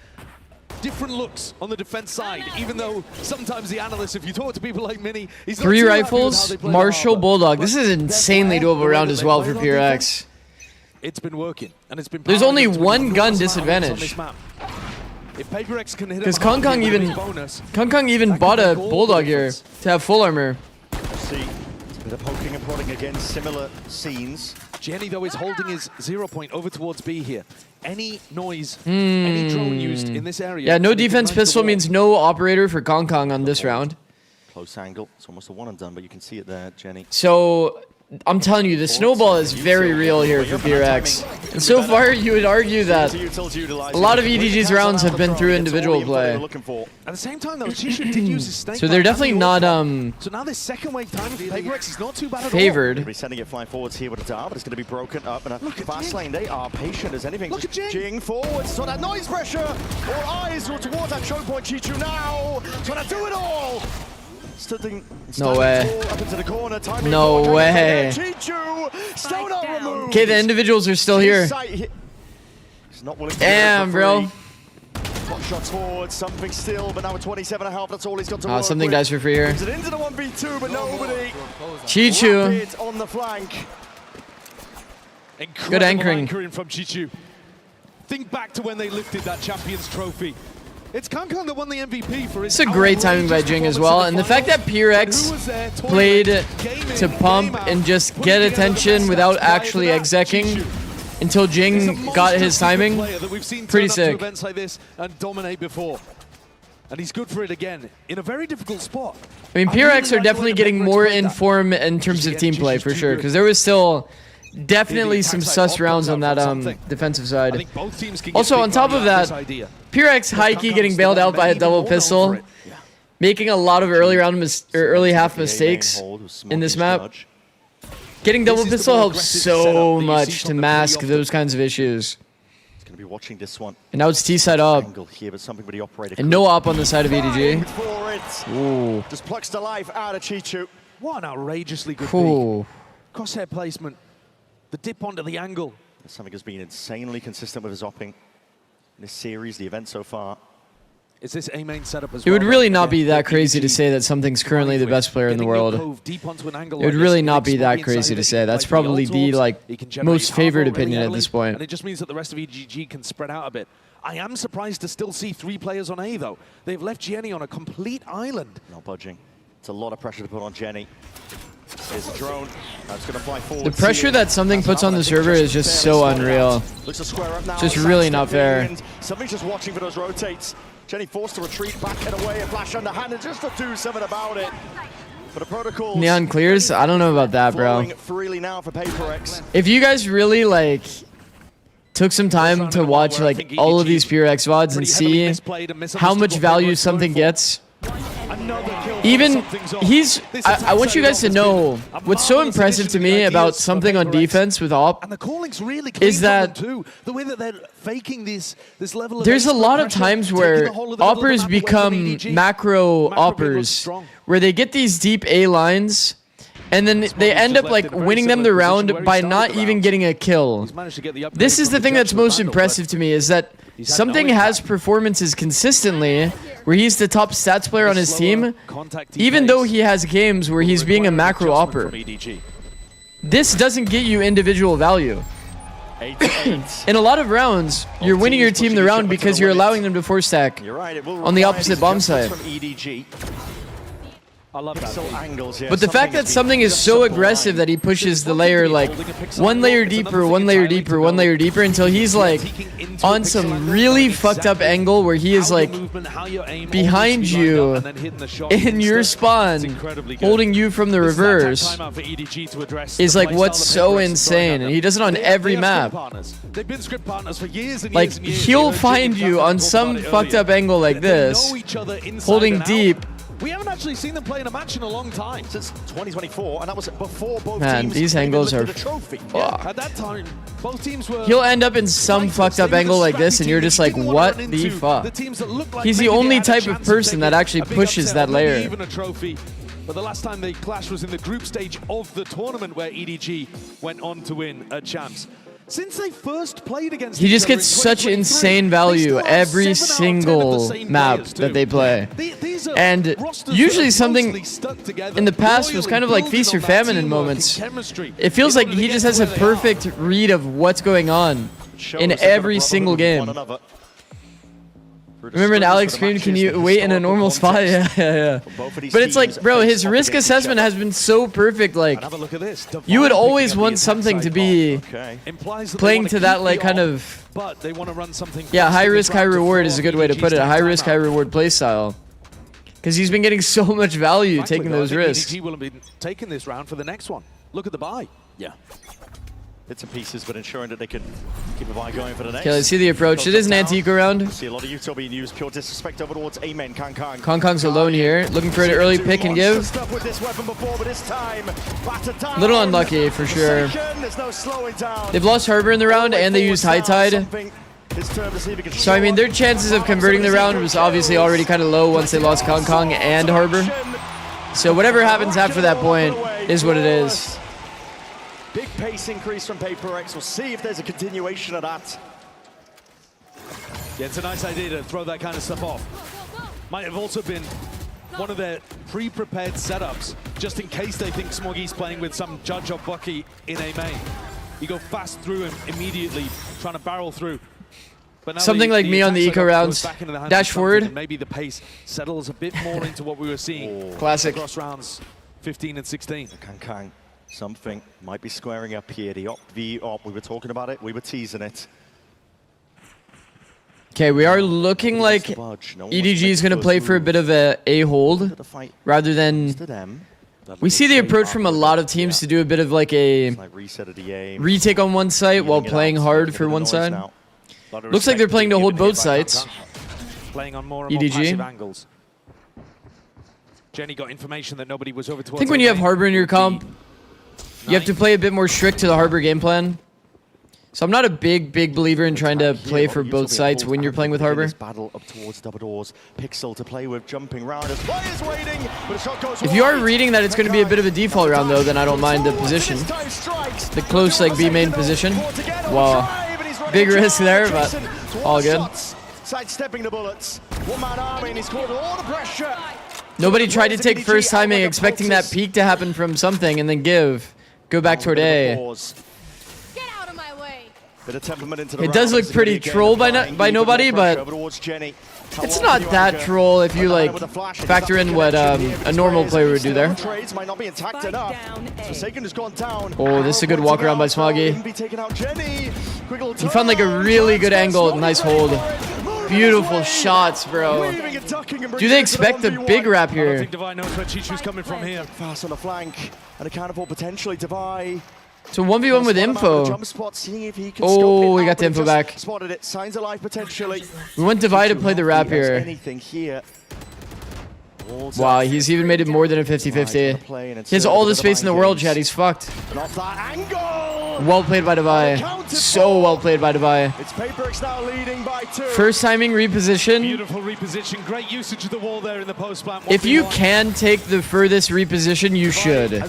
N: different looks on the defense side, even though sometimes the analysts, if you talk to people like Mini, he's not
E: 3
N: too happy with how
E: rifles,
N: they play
E: Marshall,
N: the
E: Bulldog. This is insanely doable round as well for PRX.
N: It's been working, and it's been.
E: There's only one gun disadvantage.
N: If PaperX can hit
E: Because Kong Kong even bought a Bulldog here to have full armor.
P: See, it's a bit of poking and prodding again, similar scenes.
N: Jenny, though, is holding his 0 point over towards B here. Any noise, any drone used in this area.
E: Yeah, no defense pistol means no operator for Kong Kong on this round.
P: Close angle. It's almost a one and done, but you can see it there, Jenny.
E: So, I'm telling you, the snowball is very real here for PRX. And so far, you would argue that a lot of EDG's rounds have been through individual play.
N: At the same time, though, Chishu did use his snake.
E: So they're definitely not
N: So now this second wave time for PaperX is not too bad at
E: favored.
P: Be sending it flying forwards here with a dart, but it's going to be broken up. And a fast lane, they are patient as anything.
N: Look at
P: Jing forwards, so that noise pressure. All eyes are towards that choke point. Chichu now trying to do it all.
E: No way.
P: Up into the corner,
E: No way. Okay, the individuals are still here. Damn, bro.
P: Shots forward, something still, but now with 27.5, that's all he's got to work
E: Something
P: with.
E: dies for free here.
P: Into the 1v2, but nobody.
E: Chichu.
P: Rapid on the flank.
E: Good anchoring.
N: From Chichu. Think back to when they lifted that Champions Trophy. It's Kong Kong that won the MVP for his.
E: It's a great timing by Jing as well, and the fact that PRX played to pump and just get attention without actually execing until Jing got his timing, pretty sick.
N: Events like this and dominate before, and he's good for it again in a very difficult spot.
E: I mean, PRX are definitely getting more in form in terms of team play for sure, because there was still definitely some sus rounds on that defensive side. Also, on top of that, PRX high-key getting bailed out by a double pistol, making a lot of early half mistakes in this map. Getting double pistol helps so much to mask those kinds of issues.
P: He's going to be watching this one.
E: And now it's T-side up. And no op on the side of EDG. Ooh.
P: Just plucks the life out of Chichu.
N: What an outrageously good
E: Ooh.
N: peek. Crosshair placement. The dip onto the angle.
P: Something has been insanely consistent with his opping in this series, the event so far.
N: Is this a main setup as
E: well? It would really not be that crazy to say that something's currently the best player in the world. It would really not be that crazy to say. That's probably the most favored opinion at this point.
N: And it just means that the rest of EDG can spread out a bit. I am surprised to still see 3 players on A, though. They've left Jenny on a complete island.
P: Not budging. It's a lot of pressure to put on Jenny. There's a drone. That's going to fly forward.
E: The pressure that something puts on the server is just so unreal.
P: Looks to square up now.
E: Just really not fair.
P: Something's just watching for those rotates. Jenny forced to retreat back and away, a flash underhand, and just to do something about it. For the protocols.
E: Neon clears? I don't know about that, bro.
P: Freely now for PaperX.
E: If you guys really took some time to watch all of these PRX VODs and see how much value something gets. Even I want you guys to know what's so impressive to me about something on defense with op is that there's a lot of times where oppers become macro oppers, where they get these deep A lines and then they end up winning them the round by not even getting a kill. This is the thing that's most impressive to me, is that something has performances consistently where he's the top stats player on his team, even though he has games where he's being a macro opper. This doesn't get you individual value. In a lot of rounds, you're winning your team the round because you're allowing them to 4-stack on the opposite bomb side.
P: I love that.
E: But the fact that something is so aggressive that he pushes the layer one layer deeper, one layer deeper, one layer deeper until he's on some really fucked up angle where he is behind you in your spawn, holding you from the reverse, is what's so insane, and he does it on every map. He'll find you on some fucked up angle like this, holding deep.
N: We haven't actually seen them play in a match in a long time.
P: Since 2024, and that was before both
E: teams
P: these
E: angles are
P: trophy.
N: At that time, both teams were...
E: He'll end up in some fucked up angle like this, and you're just like, what the fuck? He's the only type of person that actually pushes that layer.
N: but the last time they clashed was in the group stage of the tournament where EDG went on to win a champs. Since they first played against
E: He just gets such insane value every single map that they play. And usually something in the past was kind of like feast or famine in moments. It feels like he just has a perfect read of what's going on in every single game. Remember when Alex screamed, can you wait in a normal spot? Yeah. But it's like, bro, his risk assessment has been so perfect. Like, you would always want something to be playing to that, like, kind of... Yeah, high risk, high reward is a good way to put it. A high risk, high reward playstyle. Because he's been getting so much value taking those risks.
N: EDG will have been taking this round for the next one. Look at the buy.
P: Yeah. Bits and pieces, but ensuring that they can keep a buy going for the next.
E: Okay, let's see the approach. It is an anti-eco round.
P: See a lot of util being used. Pure disrespect over towards Amen. Kang.
E: Kong's alone here, looking for an early pick and give. Little unlucky for sure. They've lost Harbor in the round and they used High Tide. So I mean, their chances of converting the round was obviously already kind of low once they lost Kong and Harbor. So whatever happens after that point is what it is.
P: Big pace increase from Paper Rex. We'll see if there's a continuation of that.
N: Yeah, it's a nice idea to throw that kind of stuff off. Might have also been one of their pre-prepared setups, just in case they think Smoggy's playing with some Judge or Bucky in a main. You go fast through him immediately, trying to barrel through. But now
E: something like me on the eco rounds. Dash forward.
N: Maybe the pace settles a bit more into what we were seeing.
E: Classic.
N: Across rounds 15 and 16.
P: Kang. Something might be squaring up here. The op, we were talking about it. We were teasing it.
E: Okay, we are looking like EDG is going to play for a bit of a hold rather than... We see the approach from a lot of teams to do a bit of like a retake on one site while playing hard for one side. Looks like they're playing to hold both sites.
N: Playing on more and more passive angles. Jenny got information that nobody was over towards.
E: I think when you have Harbor in your comp, you have to play a bit more strict to the Harbor game plan. So I'm not a big believer in trying to play for both sides when you're playing with Harbor.
P: Battle up towards double doors. Pixel to play with, jumping round as players waiting, but a shot goes
E: if you are reading that it's going to be a bit of a default round though, then I don't mind the position. The close like B main position. Wow. Big risk there, but all good.
P: Sidestepping the bullets. One-man army and he's caught all the pressure.
E: Nobody tried to take first timing expecting that peak to happen from something and then go back toward A. It does look pretty troll by nobody, but it's not that troll if you like factor in what a normal player would do there. Oh, this is a good walk around by Smoggy. He found like a really good angle. Nice hold. Beautiful shots, bro. Do they expect a big wrap here?
N: I think Devi knows where Chichu's coming from here.
P: Fast on the flank and a counter potentially Devi.
E: So 1v1 with info. Oh, we got the info back.
P: Spotted it. Signs of life potentially.
E: We want Devi to play the wrap here.
P: Anything here.
E: Wow, he's even made it more than a 50-50. He has all the space in the world, Chad. He's fucked. Well played by Devi. So well played by Devi.
P: It's Paperx now leading by 2.
E: First timing reposition.
N: Beautiful reposition. Great usage of the wall there in the post plant.
E: If you can take the furthest reposition, you should.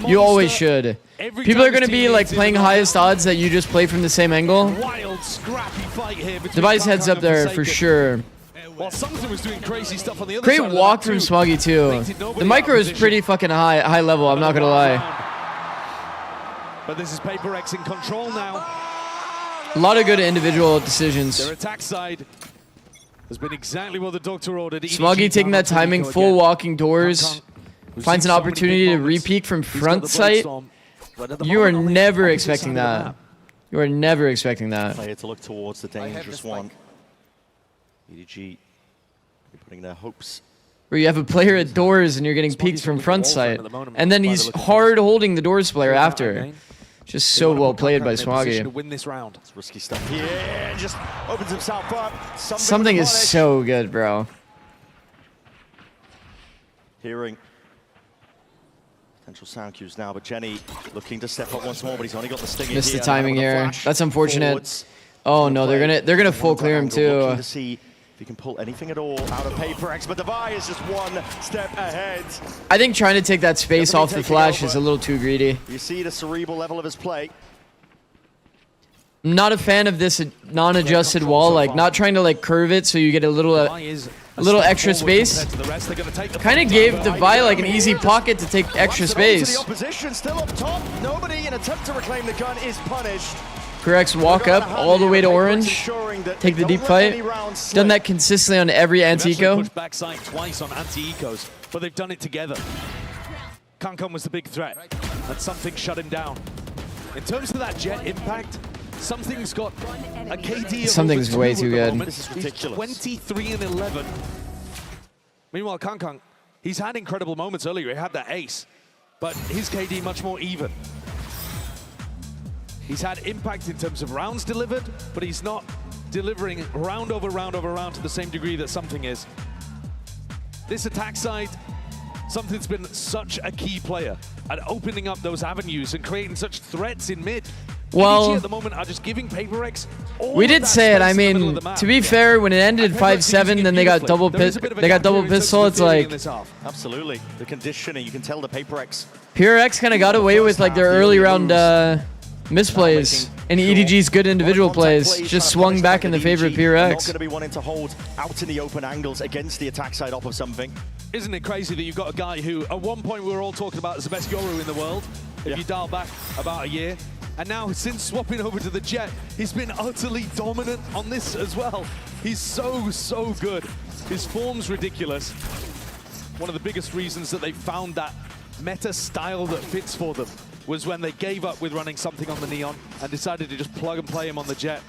E: You always should. People are going to be like playing highest odds that you just play from the same angle.
N: Wild, scrappy fight here.
E: Devi's heads up there for sure.
N: While Sungster was doing crazy stuff on the other
E: Great
N: side
E: walk from Smoggy too. The micro is pretty fucking high level, I'm not gonna lie.
N: But this is Paperx in control now.
E: A lot of good individual decisions.
N: Their attack side has been exactly what the doctor ordered.
E: Smoggy taking that timing, full walking doors, finds an opportunity to re-peek from front sight. You are never expecting that. You are never expecting that.
P: Player to look towards the dangerous one. EDG putting their hopes.
E: Where you have a player at doors and you're getting peeks from front sight. And then he's hard holding the doors player after. Just so well played by Smoggy.
N: Win this round.
P: It's risky stuff here. Just opens himself up.
E: Something is so good, bro.
P: Hearing potential sound cues now, but Jenny looking to step up once more, but he's only got the sting.
E: Missed the timing here. That's unfortunate. Oh no, they're gonna full clear him too.
P: If he can pull anything at all out of PaperX, but Devi is just one step ahead.
E: I think trying to take that space off the flash is a little too greedy.
P: You see the cerebral level of his play.
E: I'm not a fan of this non-adjusted wall, like not trying to like curve it so you get a little extra space. Kind of gave Devi like an easy pocket to take extra space.
P: The opposition still up top. Nobody in attempt to reclaim the gun is punished.
E: PureX walk up all the way to orange, take the deep fight. Done that consistently on every anti-eco.
N: Pushed backside twice on anti-ecos, but they've done it together. Kankan was the big threat, and something shut him down. In terms of that jet impact, something's got a KD of
E: Something's way too good.
N: This is ridiculous. 23 and 11. Meanwhile, Kankan, he's had incredible moments earlier. He had that ace, but his KD much more even. He's had impact in terms of rounds delivered, but he's not delivering round over round over round to the same degree that something is. This attack side, something's been such a key player at opening up those avenues and creating such threats in mid.
E: Well,
N: EDG at the moment are just giving PaperX all
E: we
N: of
E: did
N: that
E: say it.
N: space
E: I
N: in the middle
E: mean,
N: of the map.
E: to be fair, when it ended 5-7, then they got double pistol. It's like
P: Absolutely, the conditioning. You can tell the PaperX.
E: PureX kind of got away with like their early round misplays and EDG's good individual plays. Just swung back in the favor of
P: Not
E: PureX.
P: going to be wanting to hold out in the open angles against the attack side up of something.
N: Isn't it crazy that you've got a guy who, at one point, we were all talking about as the best Yoru in the world, if you dial back about a year. And now, since swapping over to the Jet, he's been utterly dominant on this as well. He's so good. His form's ridiculous. One of the biggest reasons that they found that meta style that fits for them was when they gave up with running something on the Neon and decided to just plug and play him on the Jet.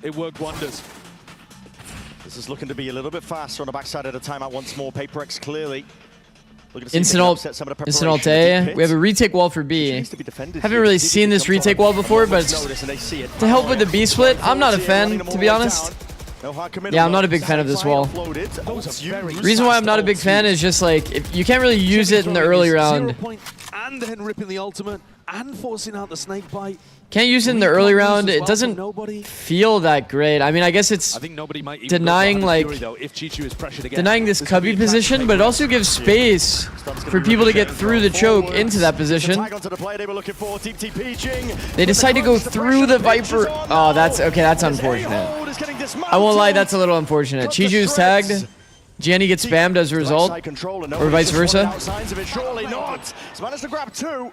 N: It worked wonders.
P: This is looking to be a little bit faster on the backside of the timeout once more. PaperX clearly.
E: Instant ult A. We have a retake wall for B. Haven't really seen this retake wall before, but it's to help with the B split. I'm not a fan, to be honest. Yeah, I'm not a big fan of this wall. Reason why I'm not a big fan is just like, if you can't really use it in the early round.
N: And then ripping the ultimate and forcing out the snake bite.
E: Can't use it in the early round. It doesn't feel that great. I mean, I guess it's denying like denying this cubby position, but it also gives space for people to get through the choke into that position. They decide to go through the Viper. Oh, that's okay. That's unfortunate. I won't lie. That's a little unfortunate. Chiju's tagged. Gianni gets spammed as a result, or vice versa.
P: He's managed to grab two.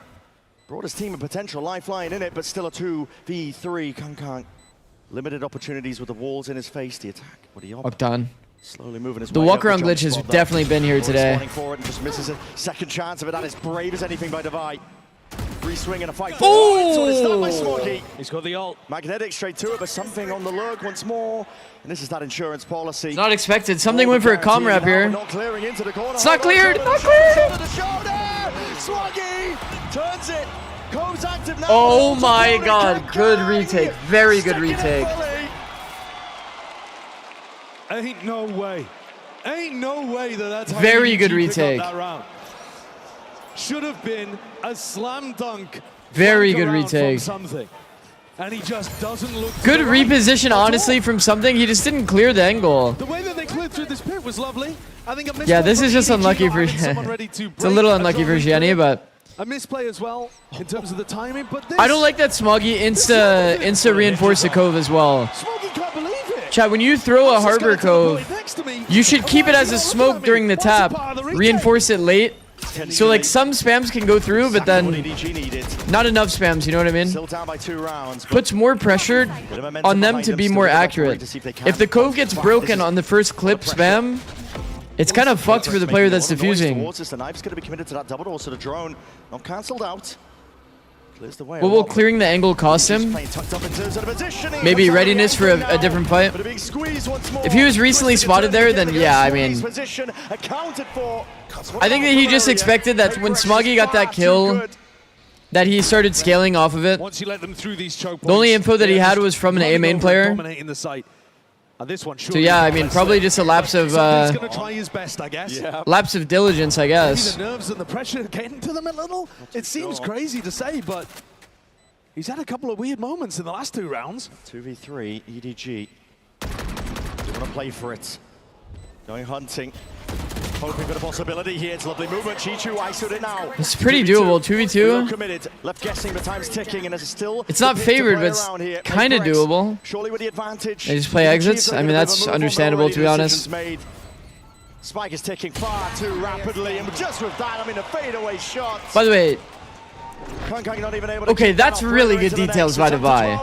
P: Brought his team a potential lifeline in it, but still a 2v3. Kankan limited opportunities with the walls in his face. The attack. What are you
E: done?
P: Slowly moving his
E: The
P: way
E: walk
P: up
E: around
P: the
E: glitch
P: jump
E: has
P: spot
E: definitely been here today.
P: Running forward and just misses a second chance of it. That is brave as anything by Devi. Free swing and a fight. So it's done by Smoggy.
N: He's got the ult.
P: Magnetic straight to it, but something on the lurk once more. And this is that insurance policy.
E: It's not expected. Something went for a comm wrap here.
P: Not clearing into the corner.
E: It's not cleared. Not cleared.
P: Smoggy turns it. Goes active now.
E: Oh my god. Good retake. Very good retake.
N: Ain't no way. Ain't no way that's how
E: Very good
N: picked up
E: retake.
N: that round. Should have been a slam dunk.
E: Very good
N: around
E: retake.
N: from something. And he just doesn't look
E: Good
N: to the right
E: reposition,
N: at all.
E: honestly, from something. He just didn't clear the angle.
N: The way that they cleared through this pit was lovely. I think a
E: Yeah,
N: misplay
E: this
N: from
E: is just
N: EDG
E: unlucky
N: not
E: for
N: having someone ready to
E: it's a little
N: break
E: unlucky for
N: drone
E: Gianni,
N: clear.
E: but
N: A misplay as well in terms of the timing, but this
E: I don't like that Smoggy insta reinforce the cove as well.
N: Smoggy can't believe it.
E: Chad, when you throw a harbor cove, you should keep it as a smoke during the tap, reinforce it late. So like some spams can go through, but then not enough spams, you know what I mean?
P: Still down by 2 rounds.
E: Puts more pressure on them to be more accurate. If the cove gets broken on the first clip spam, it's kind of fucked for the player that's defusing.
P: The knife's going to be committed to that double door, so the drone not cancelled out. Clears the way.
E: What will clearing the angle cost him? Maybe readiness for a different fight. If he was recently spotted there, then yeah, I mean, I think that he just expected that when Smoggy got that kill, that he started scaling off of it.
N: Once you let them through these choke
E: The only
N: points,
E: info that he
N: they're
E: had
N: just
E: was from an
N: running
E: A main
N: over and
E: player.
N: dominating the site. And this one
E: So yeah, I mean, probably just a lapse of
N: He's gonna try his best, I guess.
E: lapse of diligence, I
N: Maybe
E: guess.
N: the nerves and the pressure getting to them a little. It seems crazy to say, but he's had a couple of weird moments in the last 2 rounds.
P: 2v3, EDG. They want to play for it. Going hunting. Hoping for the possibility here. It's lovely movement. Chichu ISO'd it now.
E: It's pretty doable. 2v2.
P: Committed. Left guessing, but time's ticking, and there's still.
E: It's not favored, but it's kind of doable.
P: Surely with the advantage.
E: They just play exits. I mean, that's understandable, to be honest.
P: Spike is ticking far too rapidly, and just with that, I mean, a fadeaway shot.
E: By the way,
P: not even able to
E: okay, that's really good details by Devi.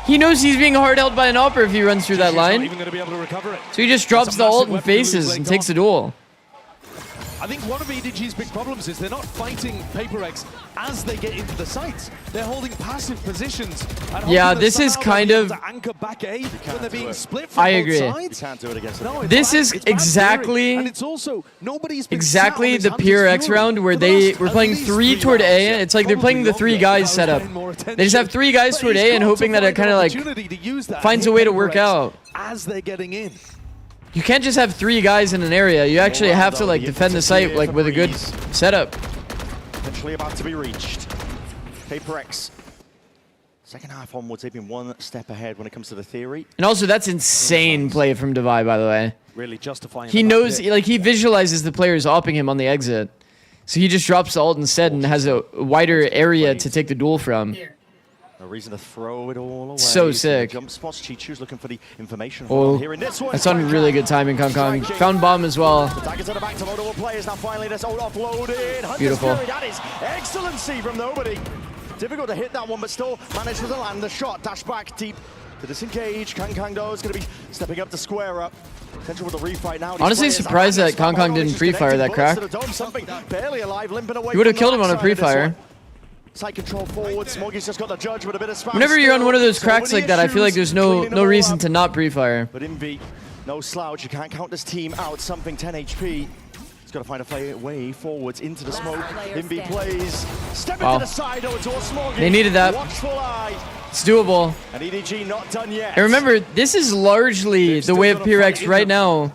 E: He knows he's being hard held by an Opera if he runs through that line. So he just drops the ult and faces and takes the duel.
N: I think one of EDG's big problems is they're not fighting Paper X as they get into the sites. They're holding passive positions.
E: Yeah, this is kind of...
N: Anchor back A when they're being split from
E: I agree.
N: both sides.
P: You can't do it against them.
E: This is exactly the PRX round where we're playing 3 toward A. It's like they're playing the 3 guys setup. They just have 3 guys toward A and hoping that it kind of like finds a way to work out.
N: As they're getting in.
E: You can't just have 3 guys in an area. You actually have to like defend the site like with a good setup.
P: Potentially about to be reached. Paper X. Second half onwards, they've been one step ahead when it comes to the theory.
E: And also, that's insane play from Devi, by the way.
N: Really justifying.
E: He knows, like, he visualizes the players opping him on the exit. So he just drops the ult instead and has a wider area to take the duel from.
P: No reason to throw it all away.
E: So sick.
P: Jump spots. Chichu's looking for the information.
E: Oh, that's on really good timing, Kong Kong. Found bomb as well.
P: The daggers at the back to multiple players. Now finally this ult offloaded.
E: Beautiful.
P: That is excellency from nobody. Difficult to hit that one, but still managed to land the shot. Dash back deep to disengage. Kang Kang though is going to be stepping up to square up. Potential with the refight now.
E: Honestly surprised that Kong Kong didn't pre-fire that crack.
P: Barely alive, limping away.
E: He would have killed him on a pre-fire.
P: Side control forward. Smoggy's just got the judge with a bit of spam.
E: Whenever you're on one of those cracks like that, I feel like there's no reason to not pre-fire.
P: But in VIT, no slouch. You can't count this team out. Something 10 HP. He's got to find a way forwards into the smoke. Invi plays. Step into the side. Oh, it's all Smoggy.
E: They needed that.
P: Watchful eye.
E: It's doable.
P: And EDG not done yet.
E: And remember, this is largely the way of PRX right now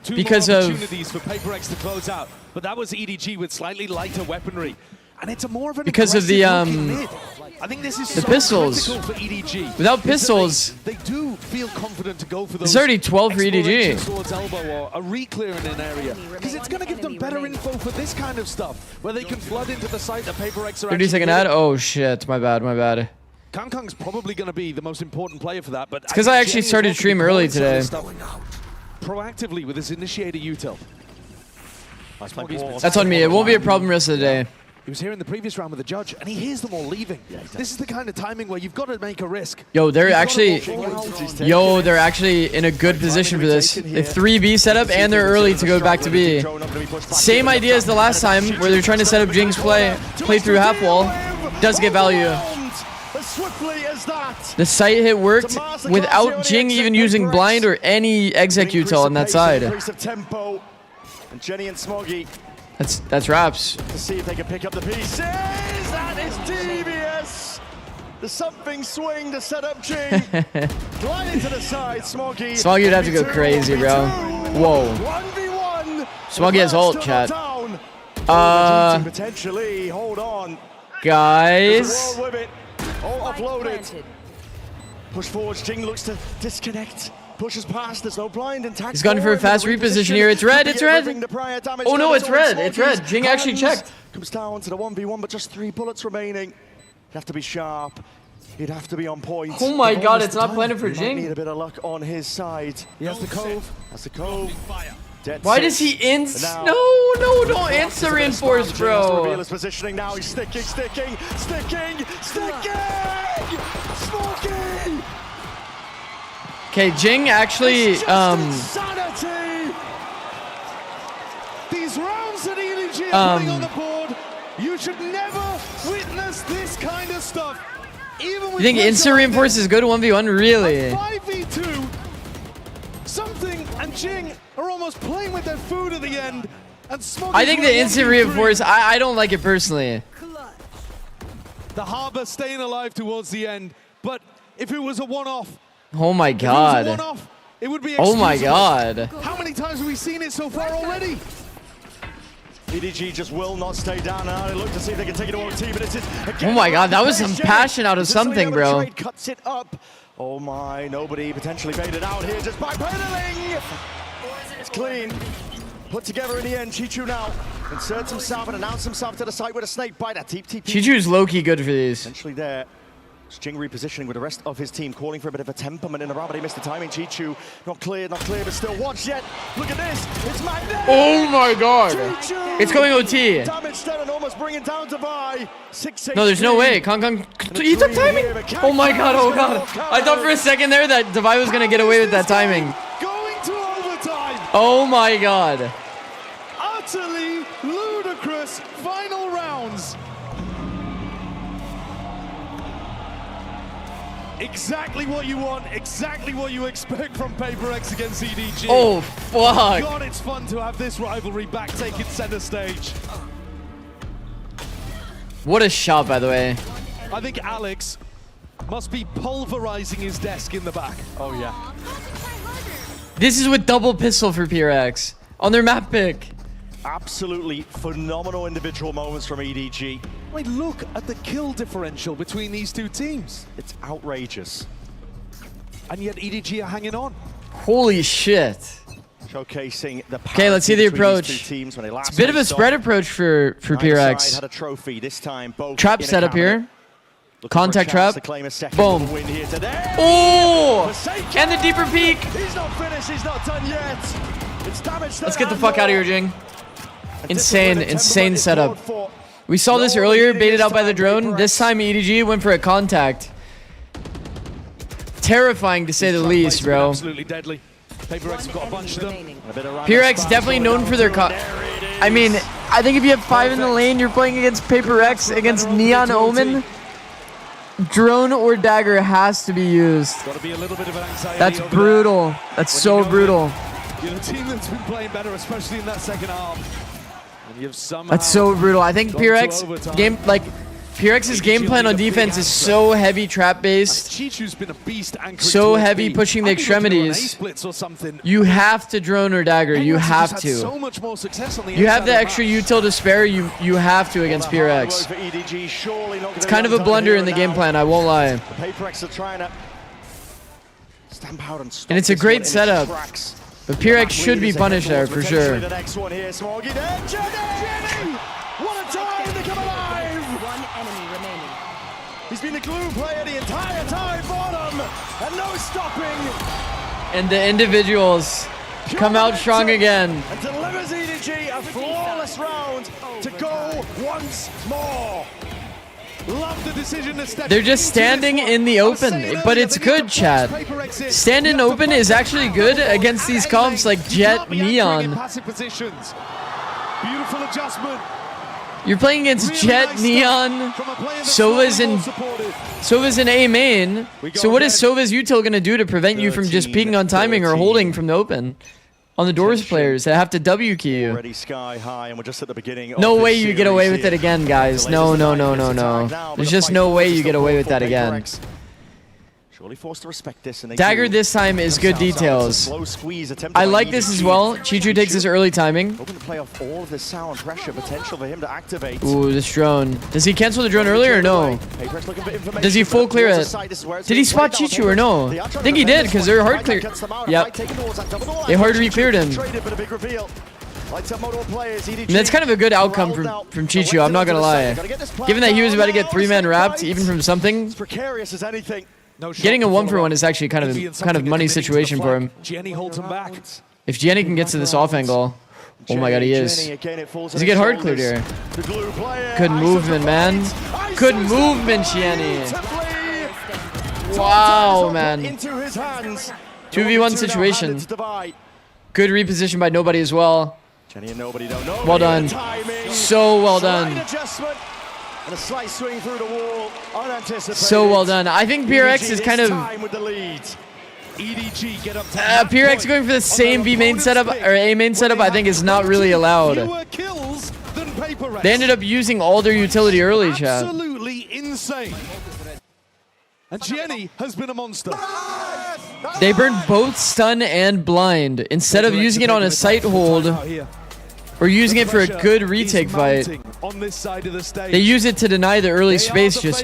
E: because of
N: opportunities for Paper X to close out. But that was EDG with slightly lighter weaponry. And it's a more of an
E: because of the
N: I think this is
E: the
N: so
E: pistols.
N: for EDG.
E: Without pistols,
N: they do feel confident to go for those.
E: It's already 12 for EDG.
N: Towards elbow or a re-clear in an area because it's going to give them better info for this kind of stuff where they can flood into the site that Paper X are.
E: 30-second ad. Oh shit! My bad.
N: Kang Kang's probably going to be the most important player for that, but
E: it's because I actually started stream early today.
N: Proactively with his initiator util.
E: That's on me. It won't be a problem rest of the day.
N: He was here in the previous round with the judge, and he hears them all leaving. This is the kind of timing where you've got to make a risk.
E: Yo, they're actually in a good position for this. The 3B setup, and they're early to go back to B. Same idea as the last time, where they're trying to set up Jing's play through half wall. Does get value. The site hit worked without Jing even using blind or any executal on that side.
P: And Jenny and Smoggy.
E: That's wraps.
P: To see if they can pick up the pieces. That is devious. The something swing to set up Jing. Gliding to the side, Smoggy.
E: Smoggy would have to go crazy, bro. Whoa.
P: 1v1.
E: Smoggy has ult, chat.
P: Potentially, hold on.
E: Guys.
P: All offloaded. Push forward, Jing looks to disconnect. Pushes past, there's no blind and
E: he's gone for a fast reposition here. It's red, Oh no, it's red. Jing actually checked.
P: Comes down to the 1v1, but just 3 bullets remaining. He'd have to be sharp. He'd have to be on point.
E: Oh my god, it's not planning for Jing.
P: Need a bit of luck on his side.
N: He has the cove.
P: That's the cove.
E: Why does he No, don't answer reinforce, bro.
P: Reveal his positioning now. He's sticking. Smoking!
E: Okay, Jing actually
N: These rounds that EDG are putting on the board, you should never witness this kind of stuff. Even with
E: you think instant reinforce is good 1v1? Really?
N: 5v2, something and Jing are almost playing with their food at the end. And
E: I think the instant reinforce, I don't like it personally.
N: The Harbor staying alive towards the end, but if it was a one-off,
E: oh my god.
N: It would be
E: oh my god.
N: How many times have we seen it so far already?
P: EDG just will not stay down now. They look to see if they can take it to OT, but it's again.
E: Oh my god, that was some passion out of something, bro.
P: Cuts it up. Oh my, nobody potentially baited out here just by pedaling. clean. Put together in the end. Chichu now inserts himself and announces himself to the side with a snake bite. That TP.
E: Chichu's low-key good for these.
P: Essentially there. Jing repositioning with the rest of his team, calling for a bit of a temperament in the round, but he missed the timing. Chichu, not clear, but still watch yet. Look at this, it's Magnet!
E: Oh my god!
P: Chichu!
E: It's going OT.
P: Damage done and almost bringing down to Vi. 6
E: No, there's no way. Kong, he took timing! Oh my god, oh god. I thought for a second there that Devi was gonna get away with that timing.
N: Going to overtime!
E: Oh my god.
N: Utterly ludicrous final rounds. Exactly what you want, exactly what you expect from Paper X against EDG.
E: Oh, fuck.
N: God, it's fun to have this rivalry back taking center stage.
E: What a shot, by the way.
N: I think Alex must be pulverizing his desk in the back.
P: Oh, yeah.
E: This is with double pistol for PRX on their map pick.
P: Absolutely phenomenal individual moments from EDG.
N: I mean, look at the kill differential between these two teams.
P: It's outrageous.
N: And yet EDG are hanging on.
E: Holy shit.
P: Showcasing the
E: okay, let's see the approach.
P: Teams when they last
E: it's a bit of a spread approach for PRX.
P: Had a trophy this time, both
E: trap setup here. Contact trap. Boom. Oh! And the deeper peek.
P: He's not finished. He's not done yet. It's damage.
E: Let's get the fuck out of here, Jing. Insane setup. We saw this earlier, baited out by the drone. This time EDG went for a contact. Terrifying to say the least, bro.
N: Absolutely deadly. Paper X have got a bunch of them.
E: PRX definitely known for their I mean, I think if you have 5 in the lane, you're playing against Paper X, against Neon Omen. Drone or dagger has to be used. That's brutal. That's so brutal.
N: You're the team that's been playing better, especially in that second half.
E: That's so brutal. I think PRX's game plan on defense is so heavy trap based, so heavy pushing the extremities. You have to drone or dagger. You have to. You have the extra util to spare. You have to against PRX. It's kind of a blunder in the game plan. I won't lie. And it's a great setup. But PRX should be punished there for sure.
P: The next one here, Smoggy. Jenny! What a time to come alive! One enemy remaining. He's been the glue player the entire time for them, and no stopping.
E: And the individuals come out strong again.
P: And delivers EDG a flawless round to go once more.
N: Love the decision to step.
E: They're just standing in the open, but it's good, chat. Stand in open is actually good against these comps like Jet, Neon.
N: Beautiful adjustment.
E: You're playing against Jet, Neon, Sova's in A main. So what is Sova's util gonna do to prevent you from just peeking on timing or holding from the open? On the doors players that have to W key you.
P: Sky high, and we're just at the beginning.
E: No way you get away with it again, guys. No. There's just no way you get away with that again.
P: Forced to respect this, and
E: dagger this time is good details. I like this as well. Chichu takes his early timing.
P: Hoping to play off all of the sound pressure potential for him to activate.
E: Ooh, this drone. Does he cancel the drone earlier or no? Does he full clear it? Did he spot Chichu or no? I think he did because they're hard clear. Yep. They hard re-cleared him. And that's kind of a good outcome from Chichu, I'm not gonna lie. Given that he was about to get 3-man wrapped, even from something.
P: Precarious as anything.
E: Getting a 1-for-1 is actually kind of money situation for him.
N: Jenny holds him back.
E: If Jenny can get to this off angle, oh my god, he is. Does he get hard cleared here? Good movement, man. Good movement, Jenny. Wow, man. 2v1 situation. Good reposition by Nobody as well. Well done. So well done.
P: And a slight swing through the wall, unanticipated.
E: So well done. I think PRX is kind of... PRX going for the same B main setup, or A main setup, I think is not really allowed. They ended up using all their utility early, chat.
N: Absolutely insane. And Jenny has been a monster.
E: They burned both stun and blind. Instead of using it on a sight hold, or using it for a good retake fight, they use it to deny the early space. Just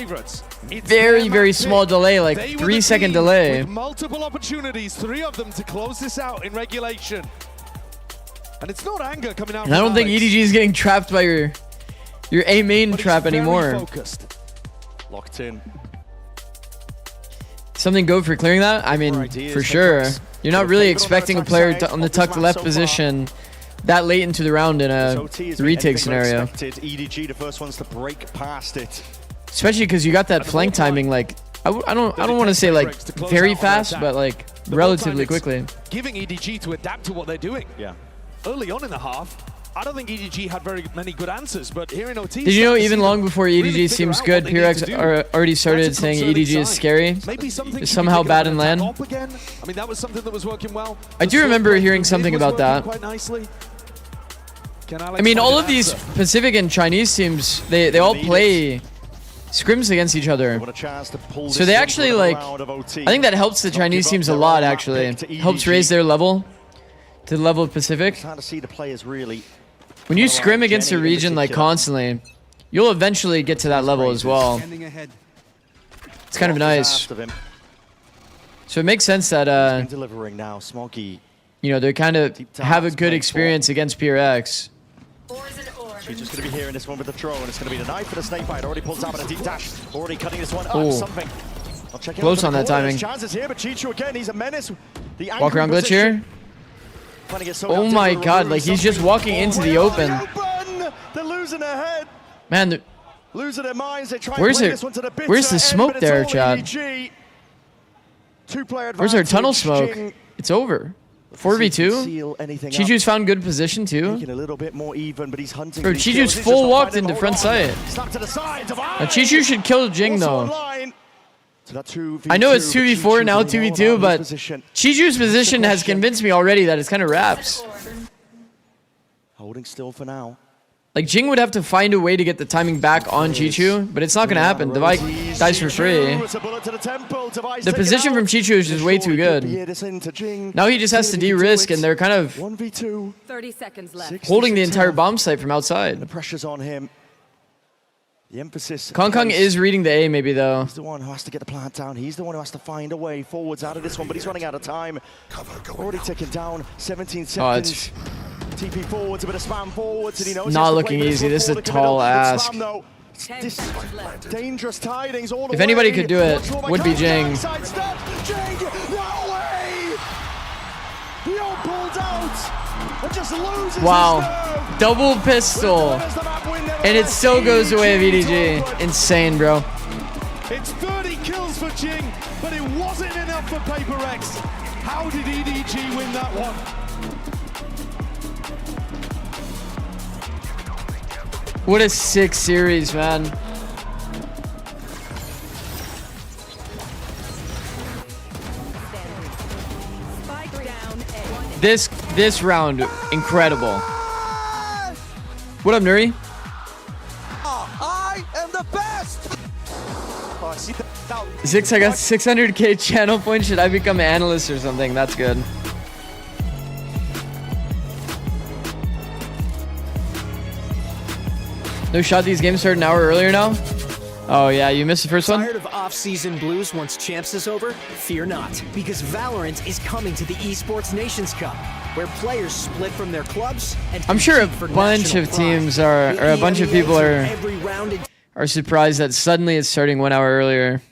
E: very small delay, like 3-second delay.
N: Multiple opportunities, 3 of them to close this out in regulation. And it's not anger coming out.
E: And I don't think EDG is getting trapped by your A main trap anymore.
P: Focused. Locked in.
E: Something go for clearing that? I mean, for sure. You're not really expecting a player on the tucked left position that late into the round in a retake scenario.
P: EDG, the first ones to break past it.
E: Especially because you got that flank timing, like, I don't want to say like very fast, but like relatively quickly.
N: Giving EDG to adapt to what they're doing.
P: Yeah.
N: Early on in the half, I don't think EDG had very many good answers, but here in OT...
E: Did you know even long before EDG seems good, PRX already started saying EDG is scary? It's somehow bad in LAN.
N: I mean, that was something that was working well.
E: I do remember hearing something about that. I mean, all of these Pacific and Chinese teams, they all play scrims against each other. So they actually, like, I think that helps the Chinese teams a lot, actually. Helps raise their level to the level of Pacific. When you scrim against a region, like, constantly, you'll eventually get to that level as well. It's kind of nice. So it makes sense that, you know, they kind of have a good experience against PRX.
P: She's just going to be here in this one with the throw, and it's going to be the knife for the snake bite. Already pulls out with a deep dash. Already cutting this one up. Something.
E: Close on that timing.
P: Chances here, but Chichu again, he's a menace.
E: Walk around glitch here. Oh my god, like he's just walking into the open.
P: They're losing their head.
E: Man,
P: losing their minds. They try
E: where's the smoke there, Chad? Where's our tunnel smoke? It's over. 4v2. Chichu's found good position too.
P: A little bit more even, but he's hunting.
E: Bro, Chichu's full walked into front side. Now Chichu should kill Jing though. I know it's 2v4 now, 2v2, but Chichu's position has convinced me already that it's kind of wraps.
P: Holding still for now.
E: Like Jing would have to find a way to get the timing back on Chichu, but it's not gonna happen. Devi dies for free. The position from Chichu is just way too good. Now he just has to de-risk, and they're kind of
R: 30 seconds left.
E: holding the entire bomb site from outside.
P: The pressure's on him. The emphasis.
E: Kong Kong is reading the A maybe though.
P: He's the one who has to get the plant down. He's the one who has to find a way forwards out of this one, but he's running out of time. Already ticking down. 17 seconds. TP forwards, a bit of spam forwards, and he knows
E: not looking easy. This is a tall ask.
P: Dangerous tidings all the
E: if anybody could do it, would be Jing. Wow, double pistol, and it still goes away of EDG. Insane, bro.
N: It's 30 kills for Jing, but it wasn't enough for Paper Rex. How did EDG win that one?
E: What a sick series, man. This round, incredible. What up, Nuri?
P: I am the best.
E: Zix, I got 600k channel points. Should I become an analyst or something? That's good. No shot, these games start an hour earlier now? Oh yeah, you missed the first one?
T: Tired of off-season blues once Champs is over? Fear not, because Valorant is coming to the Esports Nations Cup, where players split from their clubs and
E: I'm sure a bunch of teams are, or a bunch of people are surprised that suddenly it's starting 1 hour earlier.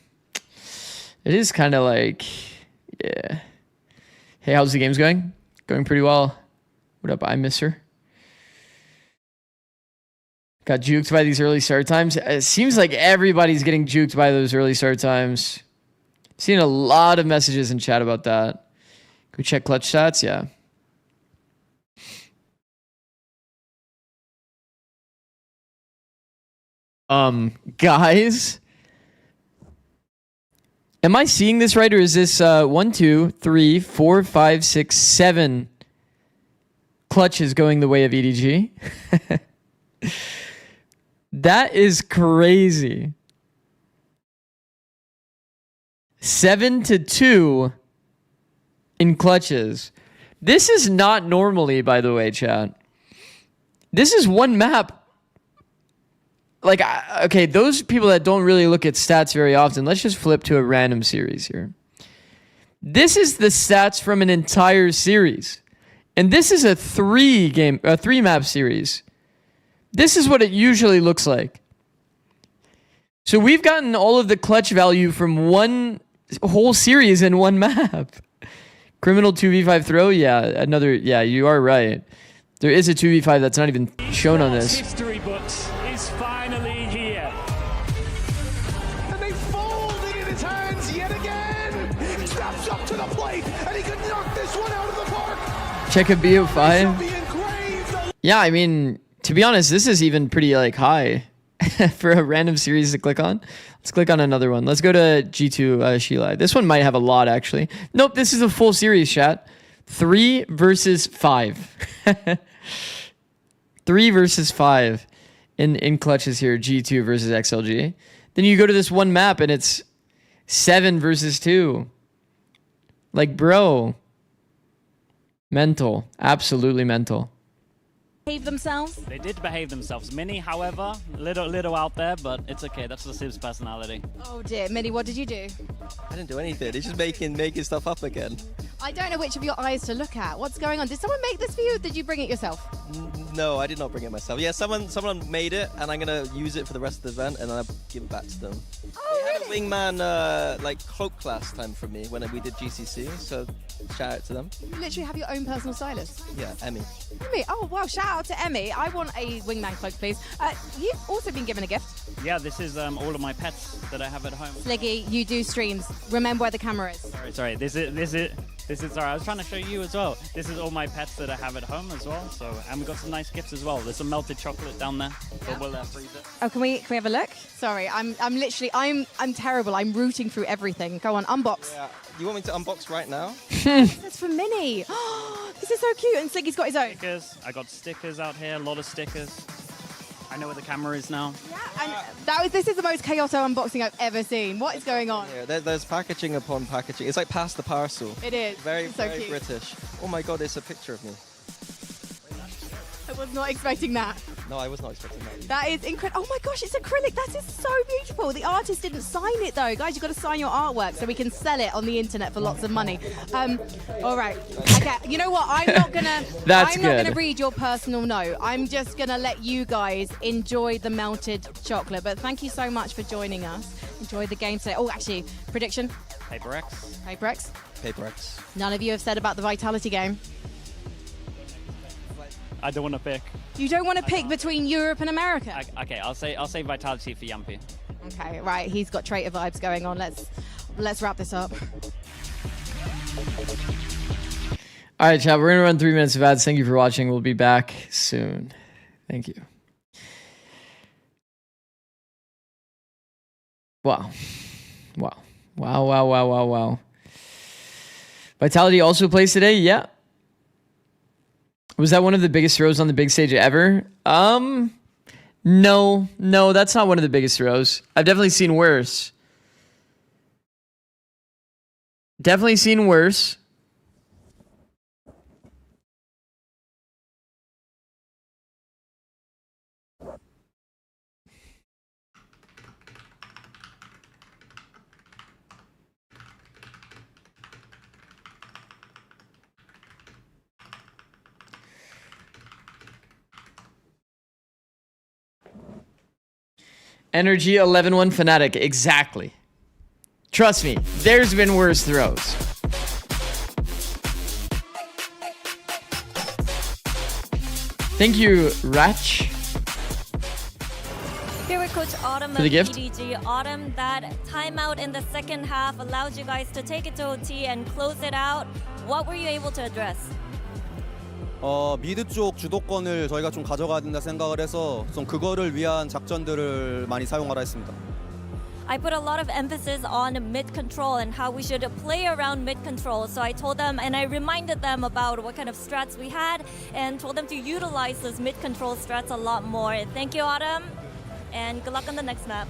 E: It is kind of like, yeah. Hey, how's the games going? Going pretty well. What up, I miss her? Got juked by these early start times. It seems like everybody's getting juked by those early start times. Seen a lot of messages in chat about that. Go check clutch stats, yeah. Guys, am I seeing this right, or is this 1, 2, 3, 4, 5, 6, 7 clutches going the way of EDG? That is crazy. 7-2 in clutches. This is not normally, by the way, chat. This is one map. Like, okay, those people that don't really look at stats very often, let's just flip to a random series here. This is the stats from an entire series. And this is a 3-map series. This is what it usually looks like. So we've gotten all of the clutch value from one whole series in one map. Criminal 2v5 throw? Yeah, you are right. There is a 2v5 that's not even shown on this.
U: History books is finally here.
N: And they fold it in his hands yet again. He steps up to the plate, and he can knock this one out of the park.
E: Check a BO5. Yeah, I mean, to be honest, this is even pretty like high for a random series to click on. Let's click on another one. Let's go to G2 Sheila. This one might have a lot, actually. Nope, this is a full series, chat. 3 versus 5. 3 versus 5 in clutches here. G2 versus XLG. Then you go to this one map and it's 7 versus 2. Like, bro. Mental. Absolutely mental.
Q: Behave themselves?
I: They did behave themselves. Mini, however, little out there, but it's okay. That's the Siv's personality.
Q: Oh dear, Mini, what did you do?
V: I didn't do anything. He's just making stuff up again.
Q: I don't know which of your eyes to look at. What's going on? Did someone make this for you or did you bring it yourself?
V: No, I did not bring it myself. Yeah, someone made it, and I'm gonna use it for the rest of the event, and then I'll give it back to them.
Q: Oh,
V: they had a wingman like cloak last time from me when we did GCC, so shout out to them.
Q: You literally have your own personal stylist.
V: Yeah, Emmy.
Q: Emmy, oh wow, shout out to Emmy. I want a wingman cloak, please. You've also been given a gift.
I: Yeah, this is all of my pets that I have at home.
Q: Sliggy, you do streams. Remember where the camera is.
I: Sorry. This is. Sorry, I was trying to show you as well. This is all my pets that I have at home as well. So, and we got some nice gifts as well. There's some melted chocolate down there. But we'll freeze it.
Q: Oh, can we have a look? Sorry, I'm terrible. I'm rooting through everything. Go on, unbox.
V: Yeah. You want me to unbox right now?
Q: That's from Mini. This is so cute. And Sliggy's got his own.
I: Stickers. I got stickers out here. A lot of stickers. I know where the camera is now.
Q: Yeah, and this is the most chaotic unboxing I've ever seen. What is going on?
V: Yeah, there's packaging upon packaging. It's like past the parcel.
Q: It is.
V: Very
Q: so
V: very
Q: cute.
V: British. Oh my god, it's a picture of me.
Q: I was not expecting that.
V: No, I was not expecting that.
Q: That is incredible. Oh my gosh, it's acrylic. That is so beautiful. The artist didn't sign it though. Guys, you've got to sign your artwork so we can sell it on the internet for lots of money. All right. Okay, you know what? I'm not gonna read your personal note. I'm just gonna let you guys enjoy the melted chocolate. But thank you so much for joining us. Enjoy the game today. Oh, actually, prediction?
I: Paper X.
Q: Paper X?
V: Paper X.
Q: None of you have said about the Vitality game.
I: I don't want to pick.
Q: You don't want to pick between Europe and America?
I: Okay, I'll say Vitality for Yumpy.
Q: Okay, right. He's got traitor vibes going on. Let's wrap this up.
E: All right, chat. We're gonna run 3 minutes of ads. Thank you for watching. We'll be back soon. Thank you. Wow. Vitality also plays today. Yeah. Was that one of the biggest throws on the big stage ever? No, that's not one of the biggest throws. I've definitely seen worse. Energy 11-1 Fnatic, exactly. Trust me, there's been worse throws. Thank you, Ratch.
W: Here with Coach Autumn
E: for the
W: of
E: gift.
W: EDG. Autumn, that timeout in the second half allowed you guys to take it to OT and close it out. What were you able to address?
X: 미드 쪽 주도권을 저희가 좀 가져가야 된다 생각을 해서 좀 그거를 위한 작전들을 많이 사용하라 했습니다.
W: I put a lot of emphasis on mid control and how we should play around mid control. So I told them and I reminded them about what kind of strats we had and told them to utilize those mid control strats a lot more. Thank you, Autumn, and good luck on the next map.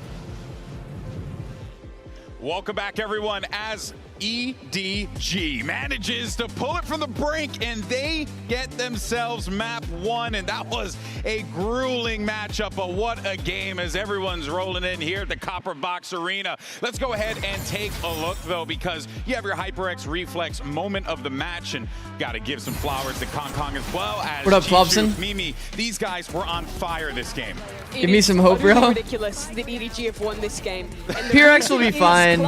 F: Welcome back, everyone. As EDG manages to pull it from the brink, and they get themselves map 1, and that was a grueling matchup, but what a game as everyone's rolling in here at the Copper Box Arena. Let's go ahead and take a look, though, because you have your HyperX Reflex moment of the match, and got to give some flowers to Kong as well as
E: what up, Flobson?
F: Mimi. These guys were on fire this game.
E: Give me some hope, bro.
G: It's ridiculous that EDG have won this game.
E: PRX will be fine.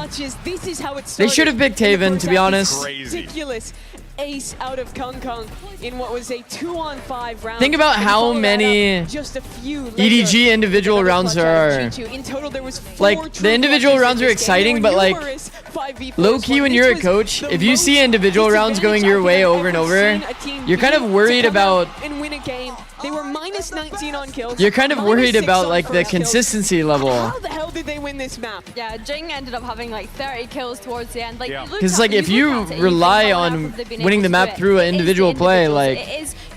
G: This is how it started.
E: They should have picked Haven, to be honest.
G: Ridiculous ace out of Kong in what was a 2-on-5 round.
E: Think about how many
G: just a few
E: EDG individual rounds there are.
G: In total, there was 4
E: like, the individual rounds are exciting, but like, low-key when you're a coach, if you see individual rounds going your way over and over, you're kind of worried about...
G: and win a game. They were minus 19 on kills.
E: You're kind of worried about like the consistency level.
G: How the hell did they win this map?
H: Yeah, Jing ended up having like 30 kills towards the end. Like,
E: because like if you rely on winning the map through an individual play, like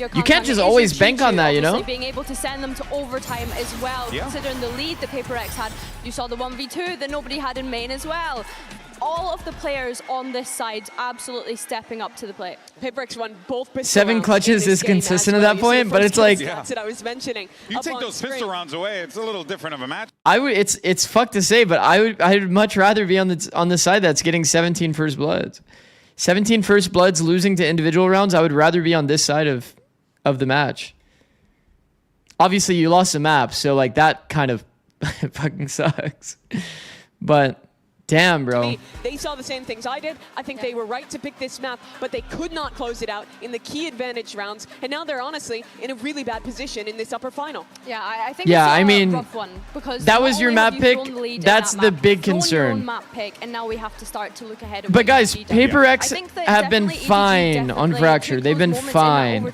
E: you can't just always bank on that, you know?
H: Being able to send them to overtime as well, considering the lead that PaperX had. You saw the 1v2 that nobody had in main as well. All of the players on this side absolutely stepping up to the plate.
G: PaperX won both
E: 7 clutches is consistent at that point, but it's like
G: that's what I was mentioning.
F: You take those pistol rounds away, it's a little different of a match.
E: It's fucked to say, but I'd much rather be on the side that's getting 17 first bloods. 17 first bloods losing to individual rounds, I would rather be on this side of the match. Obviously you lost the map, so like that kind of fucking sucks. But damn, bro.
G: They saw the same things I did. I think they were right to pick this map, but they could not close it out in the key advantage rounds, and now they're honestly in a really bad position in this upper final.
H: Yeah, I think
E: yeah,
H: it's
E: I mean,
H: a rough one because
E: that was your map pick. That's the big concern.
H: Map pick, and now we have to start to look ahead.
E: But guys, PaperX have been fine on Fracture. They've been fine.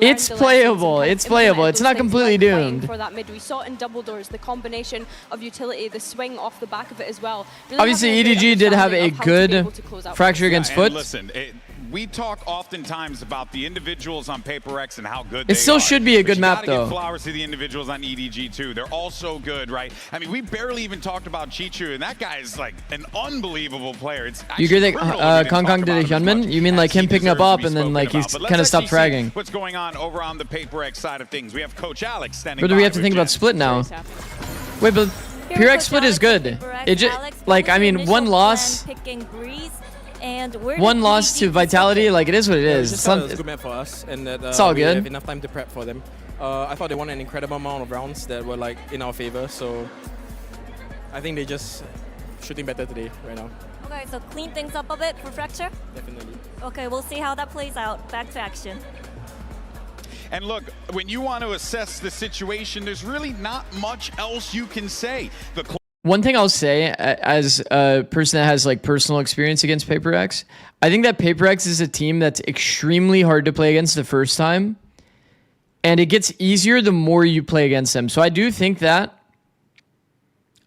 E: It's playable. It's playable. It's not completely doomed.
H: For that mid, we saw in double doors the combination of utility, the swing off the back of it as well.
E: Obviously, EDG did have a good Fracture against Foot.
F: Listen, we talk oftentimes about the individuals on PaperX and how good
E: it still should be a good map, though.
F: Give flowers to the individuals on EDG too. They're all so good, right? I mean, we barely even talked about Chichu, and that guy is like an unbelievable player. It's
E: you agree that Kong did a Hyunmin? You mean like him picking up and then like he's kind of stopped fragging?
F: What's going on over on the PaperX side of things? We have Coach Alex standing.
E: But do we have to think about Split now? Wait, but PRX Split is good. It just like I mean one loss. One loss to Vitality, like it is what it is.
A: It's a good map for us, and that
E: it's all
A: we
E: good.
A: have enough time to prep for them. I thought they won an incredible amount of rounds that were like in our favor, so I think they just shooting better today right now.
W: Okay, so clean things up a bit for Fracture?
A: Definitely.
W: Okay, we'll see how that plays out. Back to action.
F: And look, when you want to assess the situation, there's really not much else you can say.
E: One thing I'll say, as a person that has like personal experience against PaperX, I think that PaperX is a team that's extremely hard to play against the first time, and it gets easier the more you play against them. So I do think that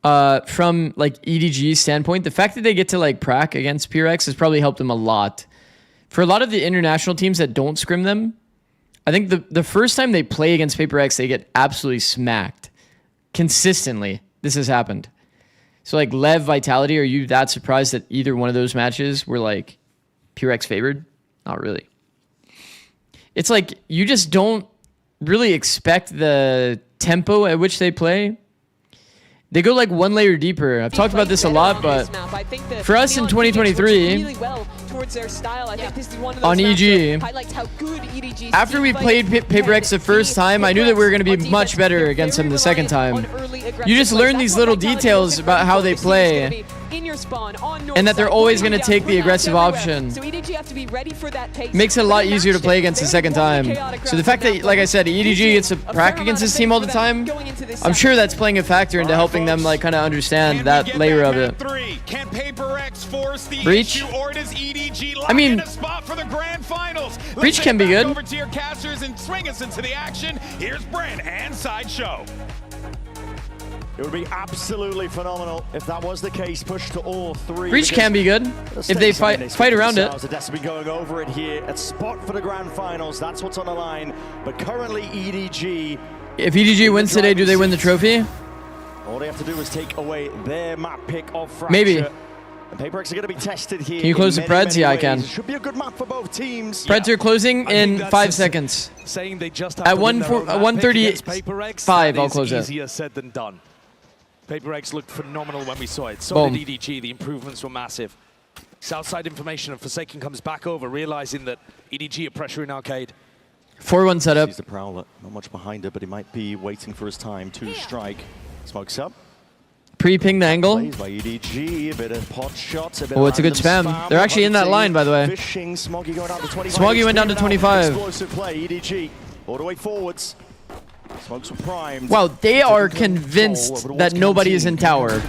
E: from like EDG's standpoint, the fact that they get to like prac against PRX has probably helped them a lot. For a lot of the international teams that don't scrim them, I think the first time they play against PaperX, they get absolutely smacked. Consistently, this has happened. So like LEV, Vitality, are you that surprised that either one of those matches were like PureX favored? Not really. It's like you just don't really expect the tempo at which they play. They go like one layer deeper. I've talked about this a lot, but for us in 2023, on EG, after we played PaperX the first time, I knew that we were going to be much better against them the second time. You just learn these little details about how they play, and that they're always going to take the aggressive option. Makes it a lot easier to play against the second time. So the fact that, like I said, EDG gets to prac against this team all the time, I'm sure that's playing a factor into helping them like kind of understand that layer of it.
F: Can PaperX force the
E: Breach?
F: issue, or does EDG lock
E: I mean,
F: in a spot for the grand finals?
E: Breach can be good.
F: Over to your casters and swing us into the action. Here's Brent and Sideshow.
P: It would be absolutely phenomenal if that was the case. Push to all three.
E: Breach can be good if they fight around it.
P: They're going over it here. A spot for the grand finals. That's what's on the line. But currently EDG.
E: If EDG wins today, do they win the trophy?
P: All they have to do is take away their map pick of Fracture.
E: Maybe.
P: And PaperX are going to be tested here.
E: Can you close the Preds? Yeah, I can.
P: It should be a good map for both teams.
E: Preds are closing in 5 seconds.
N: Saying they just have
E: At
N: to win their own map pick against
E: 1:35, I'll close it.
N: Easier said than done. PaperX looked phenomenal when we saw it. So
E: Boom.
N: did EDG. The improvements were massive. Southside information, and Forsaken comes back over, realizing that EDG are pressuring Arcade.
E: 4-1 setup.
P: Sees the Prowler, not much behind it, but he might be waiting for his time to strike. Smokes up.
E: Pre-ping the angle.
P: Plays by EDG, a bit of pot shots, a bit
E: Oh, it's a good
P: random
E: spam. They're actually in that line, by the way.
P: Fishing, Smoggy going down to 25.
E: Smoggy went down to 25.
P: Explosive play, EDG, all the way forwards. Smokes were primed.
E: Wow, they are convinced that nobody is in tower.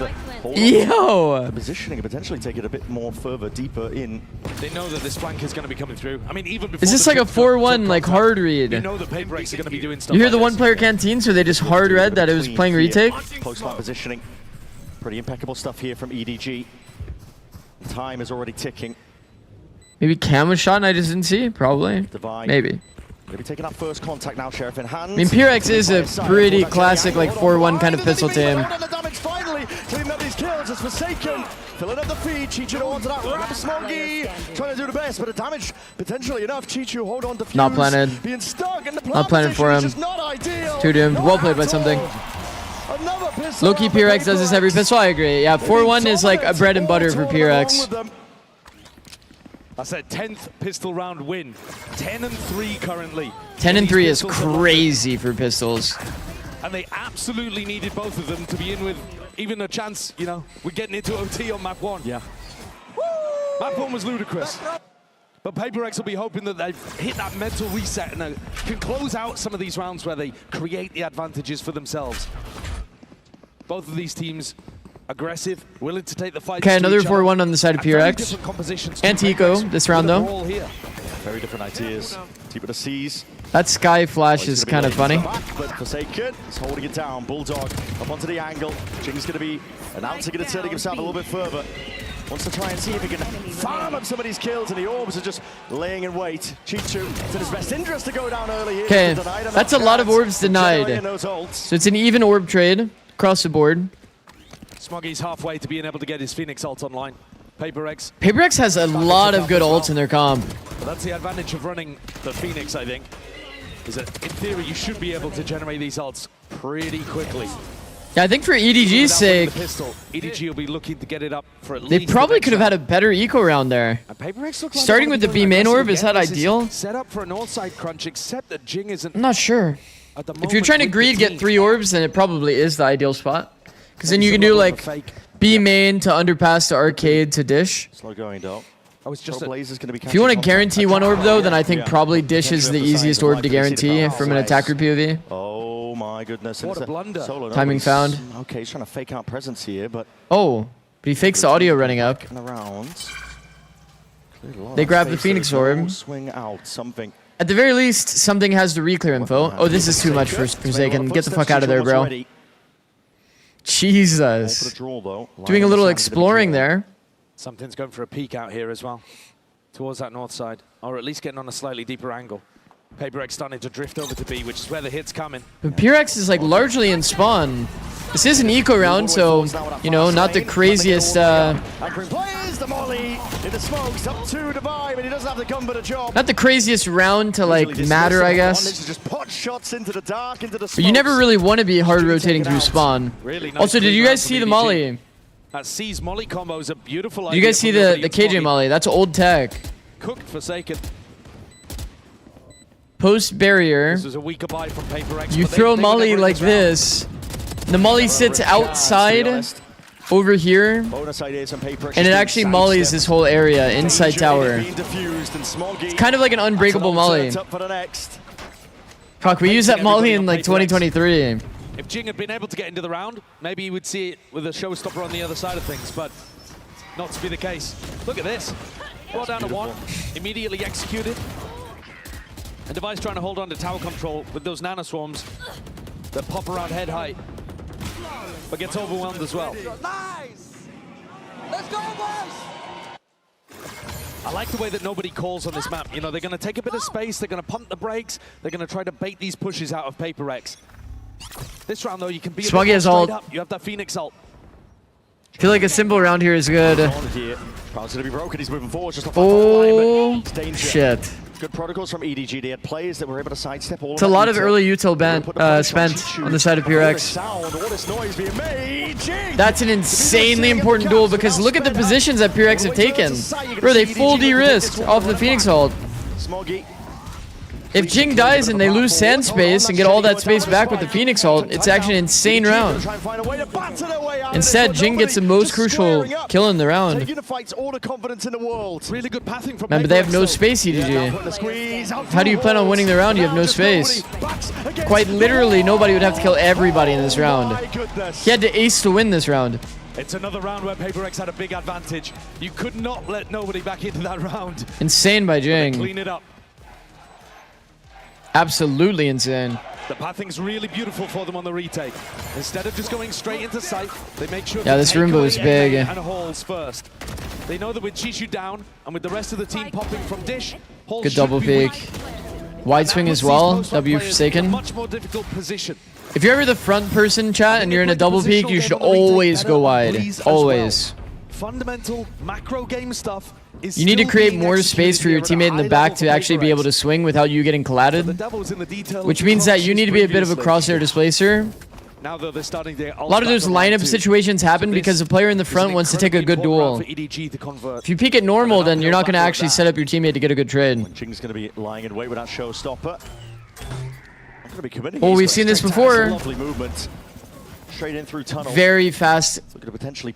E: Yo!
P: Positioning and potentially take it a bit more further, deeper in.
N: They know that this flank is going to be coming through. I mean, even before
E: Is this like a 4-1 like hard read?
N: you know that PaperX are going to be doing stuff
E: You hear
N: like
E: the
N: this.
E: one-player canteen, so they just hard read that it was playing retake?
P: Post-line positioning. Pretty impeccable stuff here from EDG. Time is already ticking.
E: Maybe Cam was shot and I just didn't see? Probably.
P: Divide.
E: Maybe.
P: Maybe taking that first contact now, Sheriff in hand.
E: I mean, PRX is a pretty classic like 4-1 kind of pistol team.
P: Finally, cleaning up these kills as Forsaken. Filling up the feed, Chichu onto that ramp, Smoggy trying to do the best, but the damage potentially enough. Chichu hold on to Fuse.
E: Not planted.
P: Being stuck in the
E: Not planted for him.
P: not ideal.
E: Too doomed. Well played by something. Low-key PRX does this every pistol, I agree. Yeah, 4-1 is like a bread and butter for PRX.
N: That's a 10th pistol round win. 10-3 currently.
E: 10-3 is crazy for pistols.
N: And they absolutely needed both of them to be in with even a chance, you know. We're getting into OT on map 1.
P: Yeah.
N: Map 1 was ludicrous. But PaperX will be hoping that they've hit that mental reset and can close out some of these rounds where they create the advantages for themselves. Both of these teams aggressive, willing to take the fight.
E: Okay, another 4-1 on the side of PRX. Anti-eco this round though.
P: Very different ideas. Deep with the C's.
E: That sky flash is kind of funny.
P: But Forsaken is holding it down. Bulldog up onto the angle. Jing's going to be announcing it and turning himself a little bit further. Wants to try and see if he can farm up some of these kills, and the orbs are just laying in wait. Chichu, it's in his best interest to go down early here.
E: Okay, that's a lot of orbs denied. So it's an even orb trade across the board.
N: Smoggy's halfway to being able to get his Phoenix ult online.
E: PaperX has a lot of good ults in their comp.
N: But that's the advantage of running the Phoenix, I think. Is that in theory you should be able to generate these ults pretty quickly.
E: Yeah, I think for EDG's sake,
N: EDG will be looking to get it up for at least.
E: they probably could have had a better eco round there. Starting with the B main orb, is that ideal?
N: Set up for a north side crunch, except that Jing isn't.
E: I'm not sure. If you're trying to greed get 3 orbs, then it probably is the ideal spot. Because then you can do like B main to underpass to arcade to dish.
P: Slow going though.
E: If you want to guarantee 1 orb though, then I think probably dish is the easiest orb to guarantee from an attacker POV.
P: Oh my goodness.
N: What a blunder.
E: Timing found.
P: Okay, he's trying to fake out presence here, but...
E: Oh, but he fakes the audio running up. They grab the Phoenix orb.
P: Swing out something.
E: At the very least, something has the reclear info. Oh, this is too much for Forsaken. Get the fuck out of there, bro. Jesus. Doing a little exploring there.
N: Something's going for a peek out here as well. Towards that north side. Or at least getting on a slightly deeper angle. PaperX starting to drift over to B, which is where the hit's coming.
E: But PRX is like largely in spawn. This is an eco round, so, you know, not the craziest, not the craziest round to like matter, I guess. But you never really want to be hard rotating through spawn. Also, did you guys see the molly?
N: That C's molly combo is a beautiful
E: idea. Did you guys see the KJ molly? That's old tech.
N: Cooked Forsaken.
E: Post barrier.
N: This is a weaker buy from PaperX.
E: You throw molly like this. The molly sits outside over here, and it actually mollies this whole area inside tower. It's kind of like an unbreakable molly. Fuck, we used that molly in like 2023.
N: If Jing had been able to get into the round, maybe you would see it with a showstopper on the other side of things, but not to be the case. Look at this. Brought down to 1, immediately executed. And Device trying to hold on to tower control with those nanoswarms that pop around head height, but gets overwhelmed as well.
B: Nice! Let's go, boys!
N: I like the way that nobody calls on this map. You know, they're going to take a bit of space, they're going to pump the brakes, they're going to try to bait these pushes out of PaperX. This round, though, you can be a bit more straight up. You have that Phoenix ult.
E: I feel like a simple round here is good. Oh, shit.
P: Good protocols from EDG. They had players that were able to sidestep all.
E: It's a lot of early util spent on the side of PRX. That's an insanely important duel because look at the positions that PRX have taken. Bro, they full de-risked off the Phoenix ult. If Jing dies and they lose sand space and get all that space back with the Phoenix ult, it's actually an insane round. Instead, Jing gets the most crucial kill in the round.
N: Really good pathing from
E: Man, but they have no space, EDG. How do you plan on winning the round? You have no space. Quite literally, nobody would have to kill everybody in this round. He had to ace to win this round.
N: It's another round where PaperX had a big advantage. You could not let nobody back into that round.
E: Insane by Jing.
N: Clean it up.
E: Absolutely insane.
N: The pathing's really beautiful for them on the retake. Instead of just going straight into sight, they make sure
E: yeah, this Roomba is big.
N: And Halls first. They know that with Chishu down and with the rest of the team popping from Dish, Halls
E: good double peek. Wide swing as well. W Forsaken.
N: Much more difficult position.
E: If you're ever the front person, chat, and you're in a double peek, you should always go wide. Always.
N: Fundamental macro game stuff.
E: You need to create more space for your teammate in the back to actually be able to swing without you getting collided. Which means that you need to be a bit of a crosshair displacer. A lot of those lineup situations happen because the player in the front wants to take a good duel. If you peek at normal, then you're not going to actually set up your teammate to get a good trade.
P: Jing's going to be lying in wait with that showstopper.
E: Oh, we've seen this before.
P: Lovely movement. Straight in through tunnel.
E: Very fast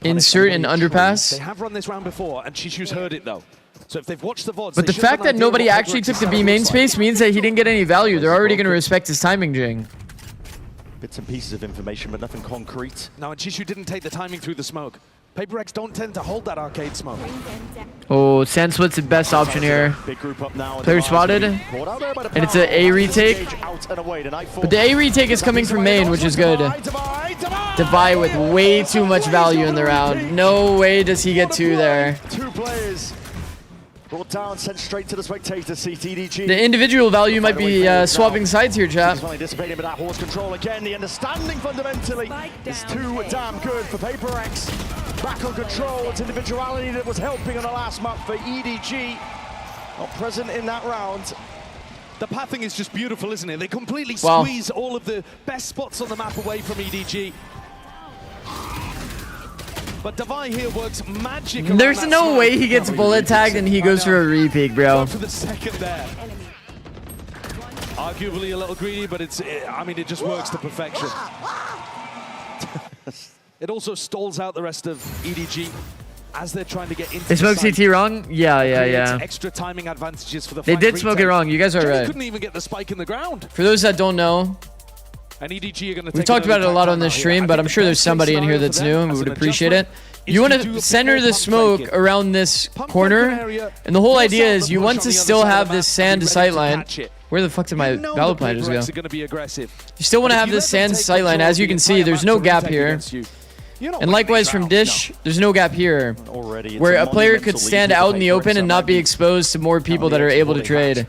E: insert and underpass.
N: They have run this round before, and Chishu's heard it though. So if they've watched the VODs,
E: but the fact that nobody actually took the B main space means that he didn't get any value. They're already going to respect his timing, Jing.
P: Bits and pieces of information, but nothing concrete.
N: No, and Chishu didn't take the timing through the smoke. PaperX don't tend to hold that arcade smoke.
E: Oh, Sand Split's the best option here. Player spotted. And it's an A retake. But the A retake is coming from main, which is good. Devi with way too much value in the round. No way does he get two there.
P: Two players brought down, sent straight to the spectator seat. EDG.
E: The individual value might be swapping sides here, chat.
P: Dissipating with that horse control again. The understanding fundamentally is too damn good for PaperX. Back on control. It's individuality that was helping on the last map for EDG. Not present in that round.
N: The pathing is just beautiful, isn't it? They completely squeeze all of the best spots on the map away from EDG. But Devi here works magic.
E: There's no way he gets bullet tagged and he goes for a repeat, bro.
N: Go for the second there. Arguably a little greedy, but I mean, it just works to perfection. It also stalls out the rest of EDG as they're trying to get into.
E: They smoked CT wrong? Yeah.
N: Extra timing advantages for the
E: They did smoke it wrong. You guys are right.
N: Couldn't even get the spike in the ground.
E: For those that don't know,
N: and EDG are going to
E: we've talked about it a lot on this stream, but I'm sure there's somebody in here that's new and we would appreciate it. You want to center the smoke around this corner, and the whole idea is you want to still have this sand sightline. Where the fuck did my valid planters go? You still want to have this sand sightline. As you can see, there's no gap here. And likewise from Dish, there's no gap here, where a player could stand out in the open and not be exposed to more people that are able to trade.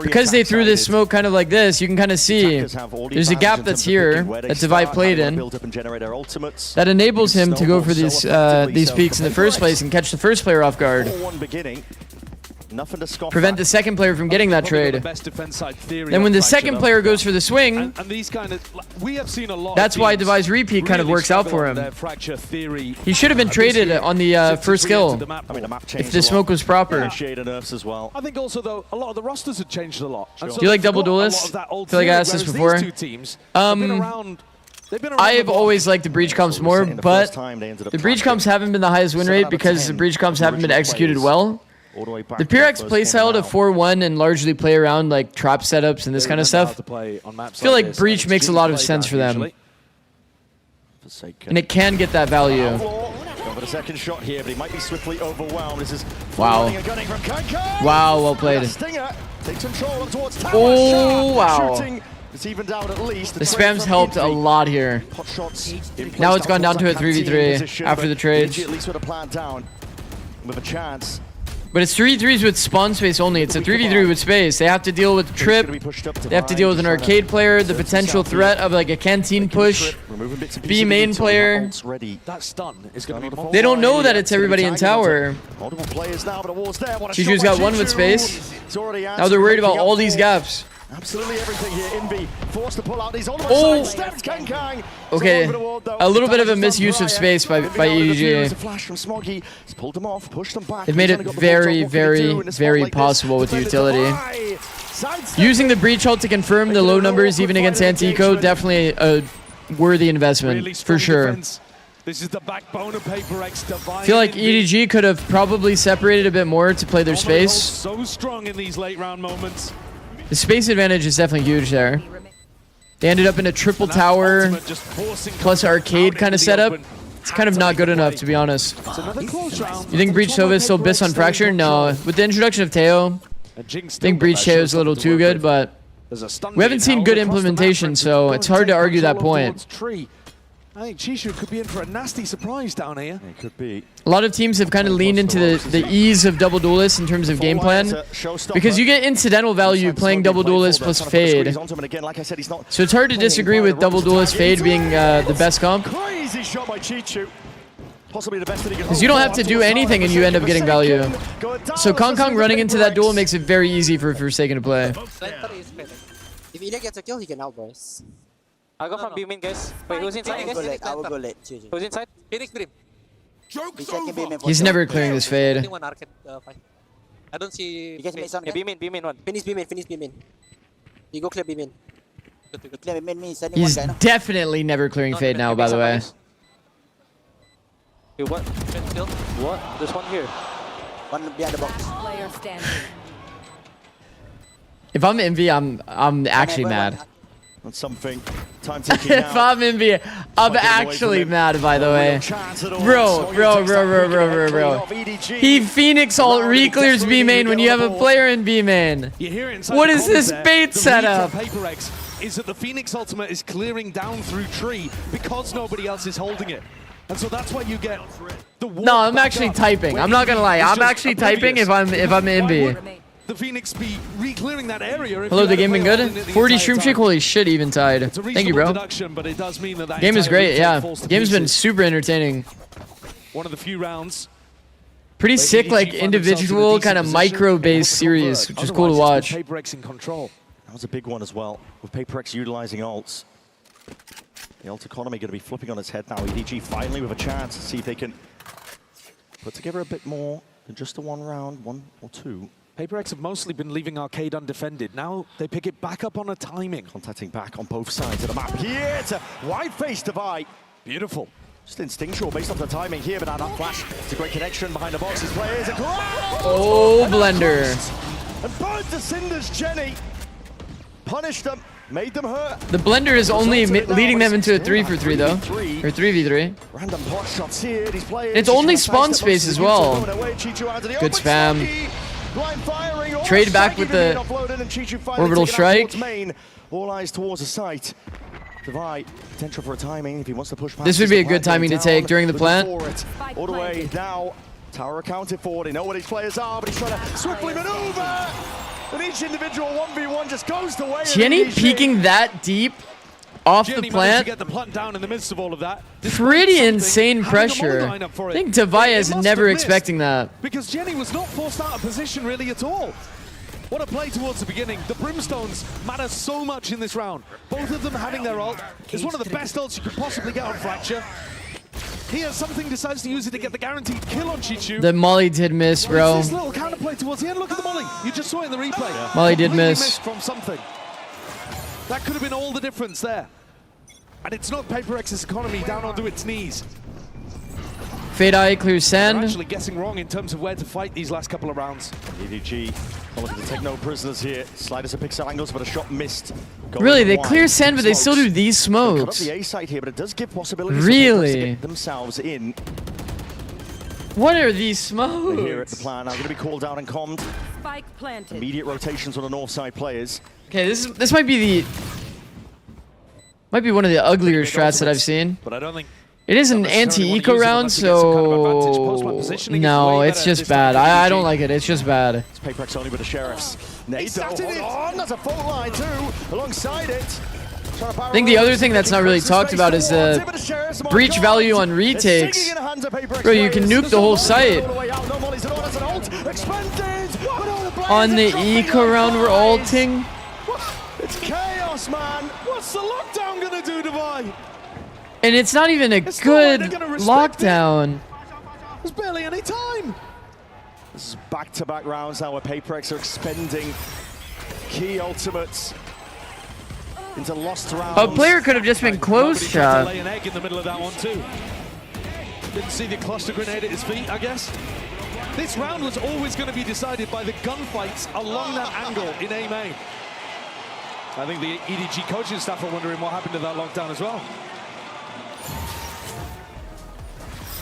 E: Because they threw this smoke kind of like this, you can kind of see there's a gap that's here that Devi played in that enables him to go for these peaks in the first place and catch the first player off guard. Prevent the second player from getting that trade. Then when the second player goes for the swing, that's why Devi's repeat kind of works out for him. He should have been traded on the first kill if the smoke was proper.
N: I think also though a lot of the rosters have changed a lot.
E: Do you like double duelists? I feel like I asked this before. I have always liked the breach comps more, but the breach comps haven't been the highest win rate because the breach comps haven't been executed well. The PRX playstyle to 4-1 and largely play around like trap setups and this kind of stuff, I feel like breach makes a lot of sense for them. And it can get that value.
P: A second shot here, but he might be swiftly overwhelmed. This is
E: wow. Wow, well played. Oh, wow.
P: It's evened out at least.
E: The spam's helped a lot here. Now it's gone down to a 3v3 after the trade.
P: At least with a plant down with a chance.
E: But it's 3v3s with spawn space only. It's a 3v3 with space. They have to deal with Trip. They have to deal with an arcade player, the potential threat of like a canteen push, B main player. They don't know that it's everybody in tower. Chichu's got one with space. Now they're worried about all these gaps.
P: Absolutely everything here. Envy forced to pull out these ultimate steps. Kang.
E: Okay, a little bit of a misuse of space by EDG. They've made it very, very, very possible with the utility. Using the breach ult to confirm the low numbers even against Antico, definitely a worthy investment for sure.
N: This is the backbone of PaperX.
E: I feel like EDG could have probably separated a bit more to play their space.
N: So strong in these late round moments.
E: The space advantage is definitely huge there. They ended up in a triple tower plus arcade kind of setup. It's kind of not good enough, to be honest. You think Breach Sova is still Biss on Fracture? No. With the introduction of Teo, I think Breach Teo is a little too good, but we haven't seen good implementation, so it's hard to argue that point.
N: I think Chichu could be in for a nasty surprise down here.
P: It could be.
E: A lot of teams have kind of leaned into the ease of double duelists in terms of game plan, because you get incidental value playing double duelist plus Fade. So it's hard to disagree with double duelist Fade being the best comp.
P: Crazy shot by Chichu. Possibly the best that he can
E: Because you don't have to do anything and you end up getting value. So Kong running into that duel makes it very easy for Forsaken to play.
C: If Ilya gets a kill, he can out boys.
B: I'll go from B main, guys. Wait, who's inside, guys?
C: I will go late.
B: Who's inside? Phoenix Dream.
E: He's never clearing this Fade.
B: I don't see.
C: You guys make some.
B: Yeah, B main one.
C: Finish B main. You go clear B main. Clear B main, sending
E: He's
C: one guy, no?
E: definitely never clearing Fade now, by the way.
B: Hey, what? Still? What? There's one here.
C: One behind the box.
D: Player standing.
E: If I'm Envy, I'm actually mad.
P: On something. Time ticking
E: If I'm Envy, I'm actually mad, by the way. Bro. He Phoenix ult re-clears B main when you have a player in B main. What is this bait setup?
N: PaperX is that the Phoenix ultimate is clearing down through tree because nobody else is holding it. And so that's why you get the
E: No, I'm actually typing. I'm not gonna lie. I'm actually typing if I'm Envy.
N: The Phoenix be re-clearing that area.
E: Hello, the game been good? 40 stream streak? Holy shit, even tied. Thank you, bro.
N: But it does mean that
E: Game is great, yeah. Game's been super entertaining.
N: One of the few rounds.
E: Pretty sick, like individual kind of micro-based series, which is cool to watch.
P: PaperX in control. That was a big one as well, with PaperX utilizing ults. The ult economy going to be flipping on its head now. EDG finally with a chance to see if they can put together a bit more than just the one round, one or two.
N: PaperX have mostly been leaving arcade undefended. Now they pick it back up on a timing.
P: Contacting back on both sides of the map. Here, it's a wide face divide.
N: Beautiful.
P: Just instinctual based off the timing here, but now that flash, it's a great connection behind the boxes. Players are
E: Oh, Blender.
P: And burned to cinders, Jenny. Punished them, made them hurt.
E: The Blender is only leading them into a 3-for-3 though, or 3v3.
P: Random pot shots here. These players.
E: It's only spawn space as well. Good spam. Trade back with the orbital strike.
P: All eyes towards the site. Divide, potential for a timing if he wants to push past.
E: This would be a good timing to take during the plant.
P: All the way now. Tower accounted for. They know what his players are, but he's trying to swiftly maneuver. And each individual 1v1 just goes the way.
E: Jenny peeking that deep off the plant.
N: To get the plant down in the midst of all of that.
E: Pretty insane pressure. I think Tavaya is never expecting that.
N: Because Jenny was not forced out of position really at all. What a play towards the beginning. The Brimstones matter so much in this round. Both of them having their ult. It's one of the best ults you could possibly get on Fracture. Here, something decides to use it to get the guaranteed kill on Chichu.
E: The Molly did miss, bro.
N: This little counterplay towards the end. Look at the Molly. You just saw it in the replay.
E: Yeah. Molly did miss.
N: From something. That could have been all the difference there. And it's not PaperX's economy down onto its knees.
E: Fade Eye clears Sand.
N: They're actually guessing wrong in terms of where to fight these last couple of rounds.
P: EDG looking to take no prisoners here. Sliders and pixel angles, but a shot missed.
E: Really, they clear Sand, but they still do these smokes.
P: Cut up the A side here, but it does give possibilities
E: really?
P: to get themselves in.
E: What are these smokes?
P: They hear it, the plan now going to be called down and commed.
D: Spike planted.
P: Immediate rotations on the north side players.
E: Okay, this might be one of the uglier strats that I've seen.
N: But I don't think
E: It is an anti-eco round, so no, it's just bad. I don't like it. It's just bad.
P: It's Paperex only with the Sheriffs. Nado, hold on, there's a fault line too, alongside it.
E: I think the other thing that's not really talked about is the breach value on retakes. Bro, you can nuke the whole site. On the eco round, we're ulting.
P: It's chaos, man. What's the lockdown gonna do, Dubai?
E: And it's not even a good lockdown.
P: There's barely any time. This is back-to-back rounds now where Paperex are expending key ultimates into lost rounds.
E: A player could have just been close shot.
N: Lay an egg in the middle of that one too. Didn't see the cluster grenade at his feet, I guess. This round was always going to be decided by the gunfights along that angle in A main. I think the EDG coaching staff are wondering what happened to that lockdown as well.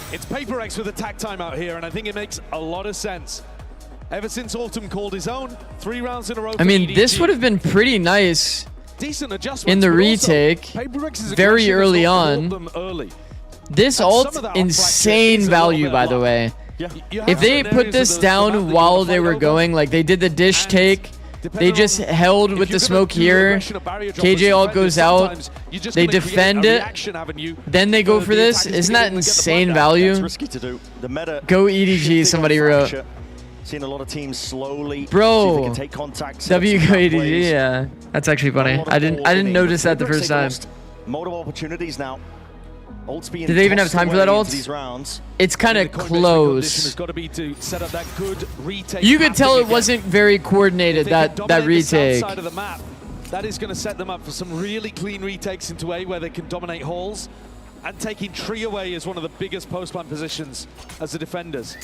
N: It's Paperex with attack time out here, and I think it makes a lot of sense. Ever since Autumn called his own, 3 rounds in a row.
E: I mean, this would have been pretty nice
N: decent adjustments
E: in the retake very early on. This ult, insane value, by the way. If they put this down while they were going, like they did the dish take, they just held with the smoke here. KJ ult goes out. They defend it. Then they go for this. Isn't that insane value? Go EDG, somebody wrote.
P: Seen a lot of teams slowly
E: Bro,
P: can take contact.
E: W go EDG, yeah. That's actually funny. I didn't notice that the first time.
P: Multiple opportunities now.
E: Did they even have time for that ult? It's kind of close. You could tell it wasn't very coordinated, that retake.
N: That is going to set them up for some really clean retakes into A where they can dominate halls. And taking Tree away is one of the biggest post-plant positions as the defenders.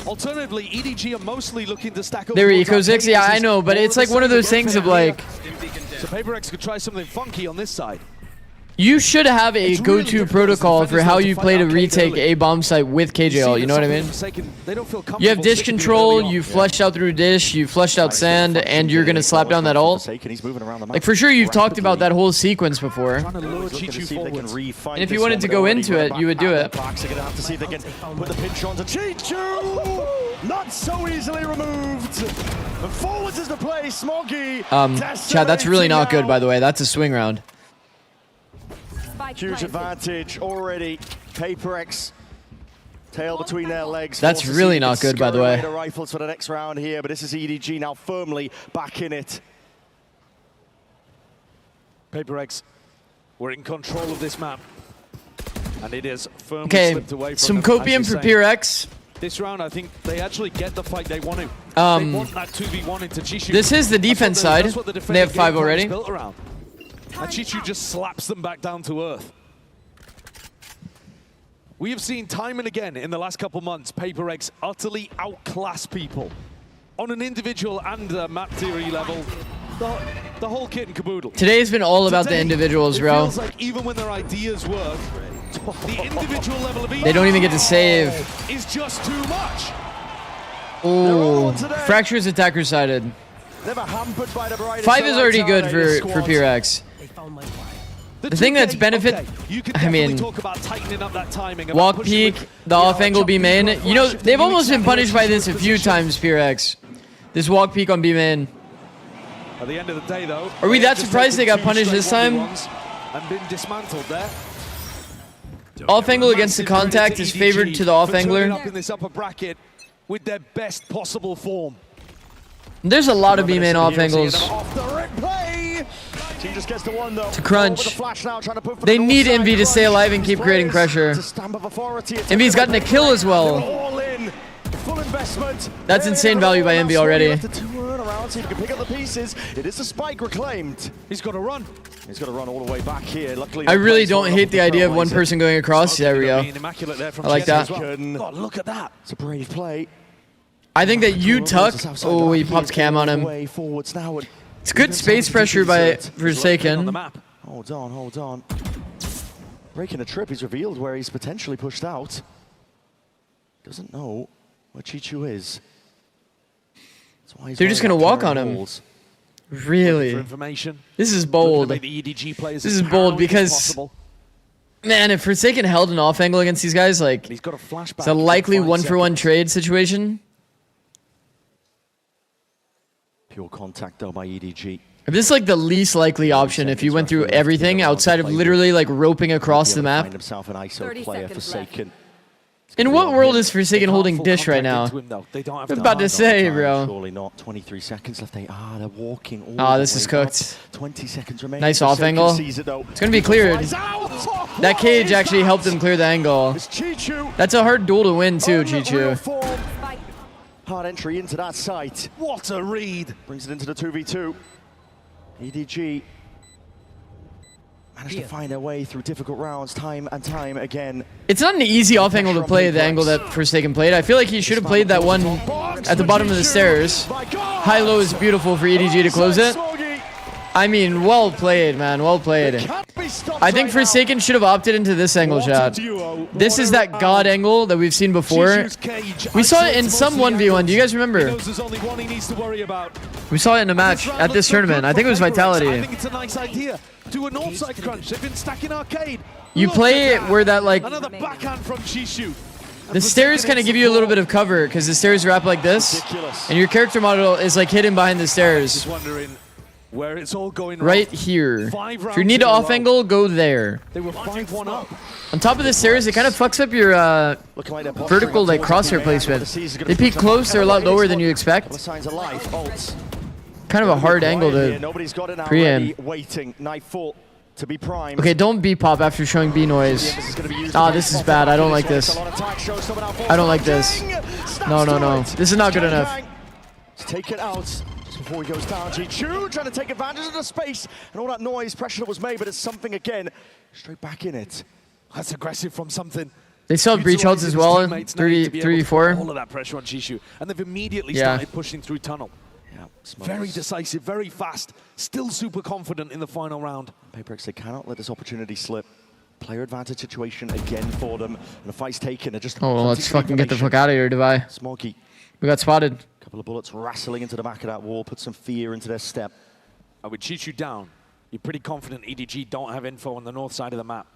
N: Alternatively, EDG are mostly looking to stack up.
E: There Eco 6, yeah, I know, but it's like one of those things of like...
N: So Paperex could try something funky on this side.
E: You should have a go-to protocol for how you play to retake a bomb site with KJL, you know what I mean? You have dish control, you flushed out through dish, you flushed out sand, and you're gonna slap down that ult. Like for sure you've talked about that whole sequence before. And if you wanted to go into it, you would do it.
P: Not so easily removed. And forwards is the play, Smoggy.
E: Chad, that's really not good, by the way. That's a swing round.
P: Huge advantage already. Paperex, tail between their legs.
E: That's really not good, by the way.
P: Rifles for the next round here, but this is EDG now firmly back in it.
N: Paperex, we're in control of this map, and it is firmly slipped away from
E: some
N: them,
E: copium for PRX.
N: This round, I think they actually get the fight they want to. They want that 2v1 into Chishu.
E: This is the defense side. They have 5 already.
N: And Chichu just slaps them back down to earth. We have seen time and again in the last couple months, Paperex utterly outclass people on an individual and map theory level. The whole kit and caboodle.
E: Today's been all about the individuals, bro.
N: It feels like even when their ideas work, the individual level of
E: they don't even get to save.
N: Is just too much.
E: Ooh, Fracture's attacker sided. 5 is already good for PRX. The thing that's benefit, I mean, walk peek, the off angle B main. You know, they've almost been punished by this a few times, PRX. This walk peek on B main.
N: At the end of the day, though,
E: are we that surprised they got punished this time?
N: And been dismantled there.
E: Off angle against the contact is favored to the off angler.
N: Up in this upper bracket with their best possible form.
E: There's a lot of B main off angles. To crunch. They need Envy to stay alive and keep creating pressure. Envy's gotten a kill as well. That's insane value by Envy already.
P: It is a spike reclaimed.
N: He's got to run.
P: He's got to run all the way back here. Luckily,
E: I really don't hate the idea of one person going across. There we go. I like that.
N: God, look at that.
P: It's a brave play.
E: I think that you tuck. Oh, he popped cam on him. It's good space pressure by Forsaken.
P: Hold on. Breaking a trip, he's revealed where he's potentially pushed out. Doesn't know where Chichu is.
E: They're just going to walk on him. Really? This is bold. This is bold because Man, if Forsaken held an off angle against these guys, like,
P: he's got a flashback.
E: it's a likely 1-for-1 trade situation.
P: Pure contact though by EDG.
E: This is like the least likely option if you went through everything outside of literally like roping across the map.
P: Himself an ISO player, Forsaken.
E: In what world is Forsaken holding dish right now? I'm about to say, bro.
P: Surely not. 23 seconds left. They're walking.
E: Ah, this is cooked.
P: 20 seconds remaining.
E: Nice off angle. It's gonna be cleared. That cage actually helped him clear the angle. That's a hard duel to win too, Chichu.
P: Hard entry into that site. What a read! Brings it into the 2v2. EDG managed to find their way through difficult rounds time and time again.
E: It's not an easy off angle to play the angle that Forsaken played. I feel like he should have played that one at the bottom of the stairs. High-low is beautiful for EDG to close it. I mean, well played, man. Well played. I think Forsaken should have opted into this angle shot. This is that god angle that we've seen before. We saw it in some 1v1. Do you guys remember? We saw it in a match at this tournament. I think it was Vitality.
N: I think it's a nice idea. Do a north side crunch. They've been stacking arcade.
E: You play it where that like
N: Another backhand from Chishu.
E: the stairs kind of give you a little bit of cover because the stairs wrap like this, and your character model is like hidden behind the stairs.
N: Just wondering where it's all going
E: right here. If you need to off angle, go there.
N: They were 5-1 up.
E: On top of the stairs, it kind of fucks up your vertical like crosshair placement. They peak close, they're a lot lower than you expect. Kind of a hard angle to pre-aim. Okay, don't B pop after showing B noise. Ah, this is bad. I don't like this. I don't like this. No, no, no. This is not good enough.
P: Take it out just before he goes down. G2 trying to take advantage of the space and all that noise, pressure that was made, but it's something again. Straight back in it.
N: That's aggressive from something.
E: They still have breach holds as well. 34.
N: All of that pressure on Chishu, and they've immediately started pushing through tunnel. Very decisive, very fast, still super confident in the final round.
P: PaperX, they cannot let this opportunity slip. Player advantage situation again for them, and the fight's taken. They're just
E: oh, well, let's fucking get the fuck out of here, Devi.
P: Smoggy.
E: We got spotted.
P: A couple of bullets wrestling into the back of that wall, put some fear into their step.
N: I would shoot you down. You're pretty confident EDG don't have info on the north side of the map.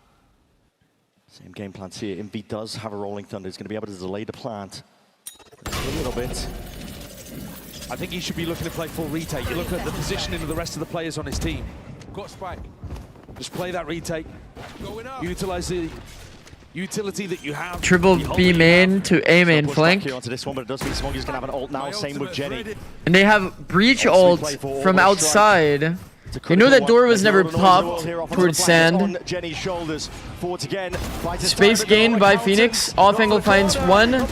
P: Same game plans here. Invi does have a rolling thunder. He's going to be able to delay the plant a little bit.
N: I think he should be looking to play full retake. You look at the positioning of the rest of the players on his team. Got spike. Just play that retake. Utilize the utility that you have.
E: Triple B main to A main flank.
P: Onto this one, but it does mean Smoggy's going to have an ult now. Same with Jenny.
E: And they have breach ult from outside. They know that door was never popped towards sand.
P: Jenny's shoulders. Forwards again.
E: Space gained by Phoenix. Off angle finds one.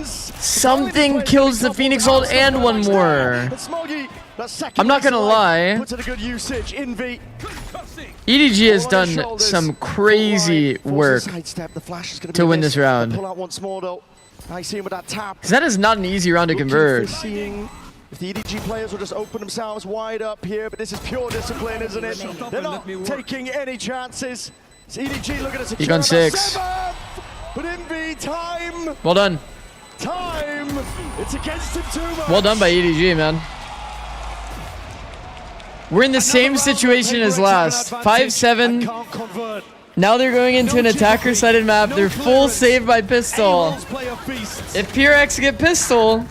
E: Something kills the Phoenix ult and one more. I'm not gonna lie. EDG has done some crazy work to win this round. Because that is not an easy round to convert.
P: If the EDG players will just open themselves wide up here, but this is pure discipline, isn't it? They're not taking any chances. It's EDG looking to secure
E: He gone 6.
P: But Invi, time!
E: Well done.
P: Time! It's against him too much.
E: Well done by EDG, man. We're in the same situation as last. 5-7. Now they're going into an attacker-sided map. They're full save by pistol. If PureX get pistol...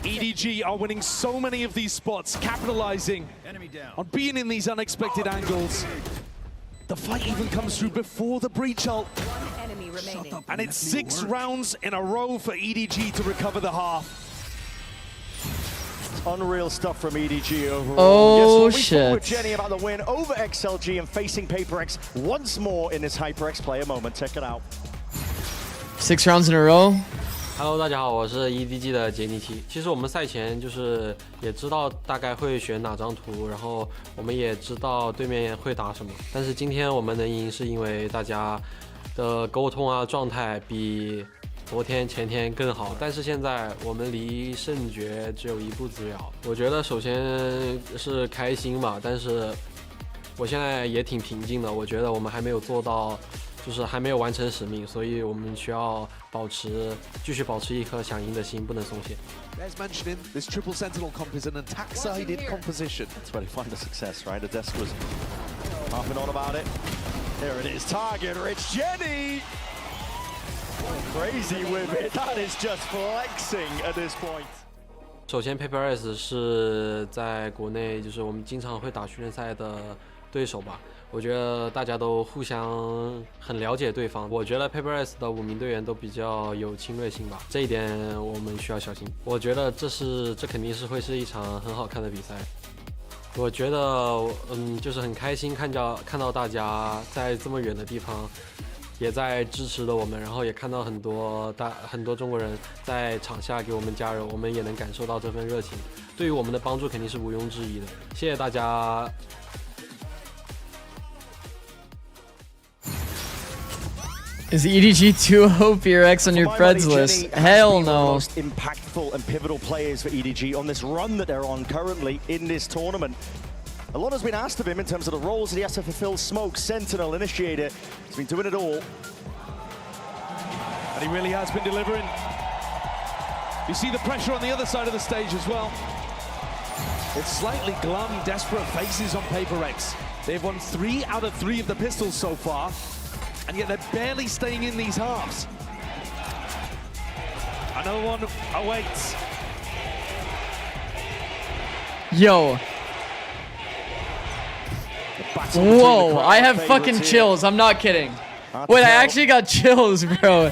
N: EDG are winning so many of these spots, capitalizing on being in these unexpected angles. The fight even comes through before the breach ult. And it's 6 rounds in a row for EDG to recover the half.
P: Unreal stuff from EDG overall.
E: Oh,
P: yes,
E: shit.
P: With Jenny about the win over XLG and facing PaperX once more in this HyperX player moment. Check it out.
E: 6 rounds in a row.
D: Hello， 大家好，我是 EDG 的杰尼奇。其实我们赛前就是也知道大概会选哪张图，然后我们也知道对面会打什么。但是今天我们能赢，是因为大家的沟通啊状态比昨天前天更好。但是现在我们离胜决只有1步之遥。我觉得首先是开心嘛，但是我现在也挺平静的。我觉得我们还没有做到。就是还没有完成使命，所以我们需要继续保持一颗想赢的心，不能松懈。
N: As mentioned, this triple sentinel comp is an attack-sided composition.
P: That's where they find the success, right? The desk was harping on about it. There it is, target rich Jenny. Crazy with it. That is just flexing at this point.
D: 首先 Paper Rex 是在国内就是我们经常会打训练赛的对手吧。我觉得大家都互相很了解对方。我觉得 Paper Rex 的5名队员都比较有侵略性吧，这一点我们需要小心。我觉得这肯定是会是一场很好看的比赛。我觉得就是很开心看到大家在这么远的地方也在支持着我们，然后也看到很多中国人在场下给我们加油，我们也能感受到这份热情，对于我们的帮助肯定是毋庸置疑的。谢谢大家。
E: Is EDG 2-0 PRX on your Preds list? Hell no.
P: Most impactful and pivotal players for EDG on this run that they're on currently in this tournament. A lot has been asked of him in terms of the roles that he has to fulfill. Smoke, Sentinel, Initiator. He's been doing it all.
N: And he really has been delivering. You see the pressure on the other side of the stage as well. It's slightly glum, desperate faces on Paper Rex. They've won 3 out of 3 of the pistols so far, and yet they're barely staying in these halves. Another one awaits.
E: Yo. Whoa, I have fucking chills. I'm not kidding. Wait, I actually got chills, bro.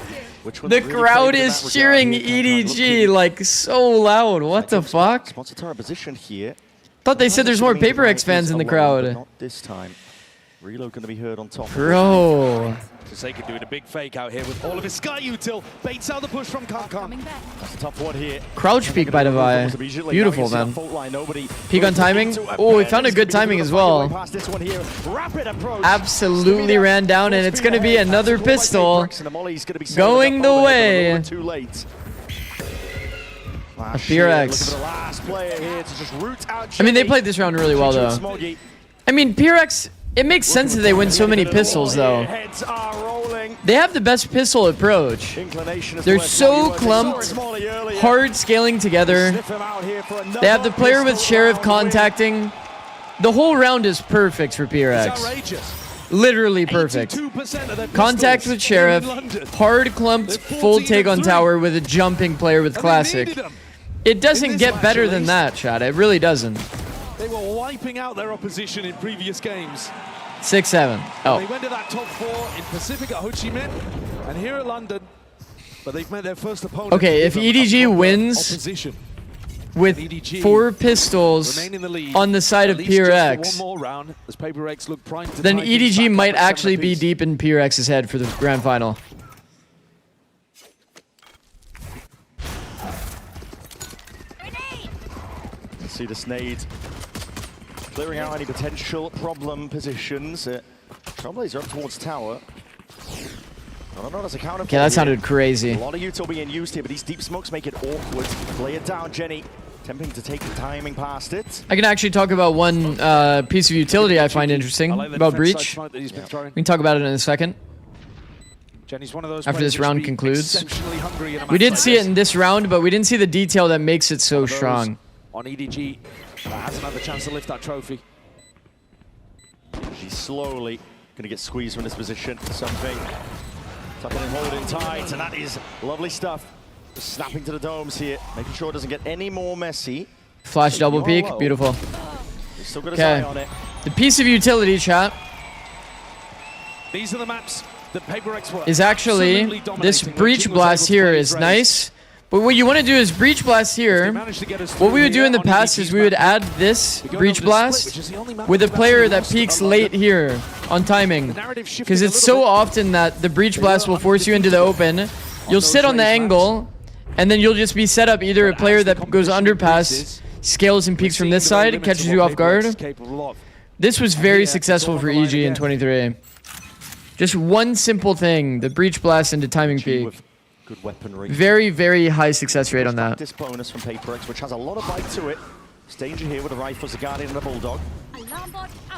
E: The crowd is cheering EDG like so loud. What the fuck? Thought they said there's more Paper X fans in the crowd.
P: Not this time. Reload going to be heard on top.
E: Bro.
N: Forsaken doing a big fake out here with all of his Sky Util. Baits out the push from Kankan.
P: That's a tough one here.
E: Crouch peek by Devi. Beautiful, man. Peek on timing. Oh, he found a good timing as well. Absolutely ran down, and it's going to be another pistol going the way of PRX. I mean, they played this round really well, though. I mean, PRX, it makes sense that they win so many pistols, though. They have the best pistol approach. They're so clumped, hard scaling together. They have the player with Sheriff contacting. The whole round is perfect for PRX. Literally perfect. Contact with Sheriff, hard clumped, full take on tower with a jumping player with Classic. It doesn't get better than that, chat. It really doesn't.
N: They were wiping out their opposition in previous games.
E: 6-7. Oh.
N: They went to that top 4 in Pacific at Ho Chi Minh and here at London, but they've met their first opponent.
E: Okay, if EDG wins with 4 pistols on the side of PRX, then EDG might actually be deep in PRX's head for the grand final.
P: See the Snade clearing out any potential problem positions. Trailblazer up towards tower. I don't know, that's a counter.
E: Okay, that sounded crazy.
P: A lot of util being used here, but these deep smokes make it awkward. Play it down, Jenny. Attempting to take the timing past it.
E: I can actually talk about one piece of utility I find interesting about Breach. We can talk about it in a second.
N: Jenny's one of those
E: after this round concludes. We did see it in this round, but we didn't see the detail that makes it so strong.
N: On EDG, hasn't had the chance to lift that trophy.
P: She's slowly going to get squeezed from this position. Something tucking and holding tight, and that is lovely stuff. Just snapping to the domes here, making sure it doesn't get any more messy.
E: Flash double peek, beautiful.
P: Still got his eye on it.
E: The piece of utility, chat.
N: These are the maps that Paper X were
E: is actually this breach blast here is nice. But what you want to do is breach blast here. What we would do in the past is we would add this breach blast with a player that peaks late here on timing. Because it's so often that the breach blast will force you into the open. You'll sit on the angle, and then you'll just be set up either a player that goes underpass, scales and peeks from this side, catches you off guard. This was very successful for EG in 23. Just one simple thing, the breach blast into timing peak.
P: Good weaponry.
E: Very, very high success rate on that.
P: This bonus from Paper X, which has a lot of bite to it. Danger here with a rifle, a Guardian, and a Bulldog.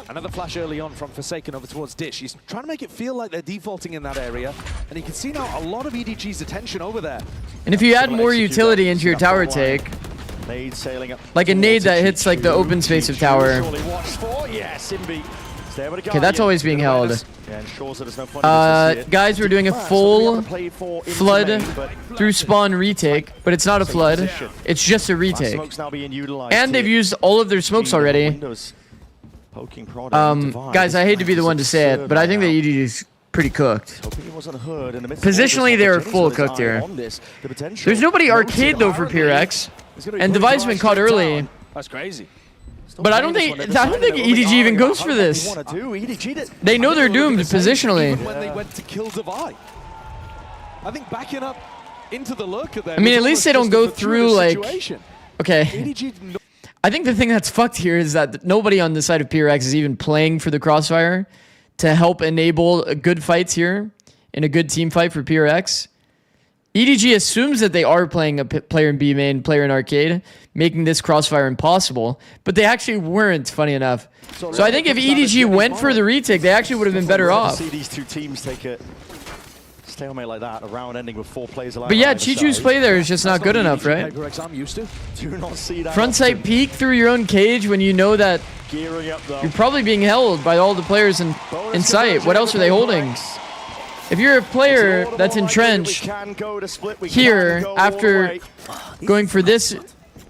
N: Another flash early on from Forsaken over towards Dish. He's trying to make it feel like they're defaulting in that area. And you can see now a lot of EDG's attention over there.
E: And if you add more utility into your tower take, like a nade that hits like the open space of tower.
P: Yeah, Simbi
E: Okay, that's always being held. Guys, we're doing a full flood through spawn retake, but it's not a flood. It's just a retake. And they've used all of their smokes already. Guys, I hate to be the one to say it, but I think the EDG is pretty cooked. Positionally, they were full cooked here. There's nobody arcade though for PRX, and Device been caught early.
N: That's crazy.
E: But I don't think EDG even goes for this. They know they're doomed positionally.
N: Even when they went to kill Devi. I think backing up into the lurker there.
E: I mean, at least they don't go through like. Okay. I think the thing that's fucked here is that nobody on the side of PRX is even playing for the Crossfire to help enable good fights here in a good team fight for PRX. EDG assumes that they are playing a player in B main, player in arcade, making this Crossfire impossible, but they actually weren't, funny enough. So I think if EDG went for the retake, they actually would have been better off.
P: See these two teams take a stalemate like that, a round ending with 4 players alive.
E: But yeah, Chichu's play there is just not good enough, right?
N: I'm used to.
P: Do not see that.
E: Front sight peek through your own cage when you know that you're probably being held by all the players in sight. What else are they holding? If you're a player that's entrenched here after going for this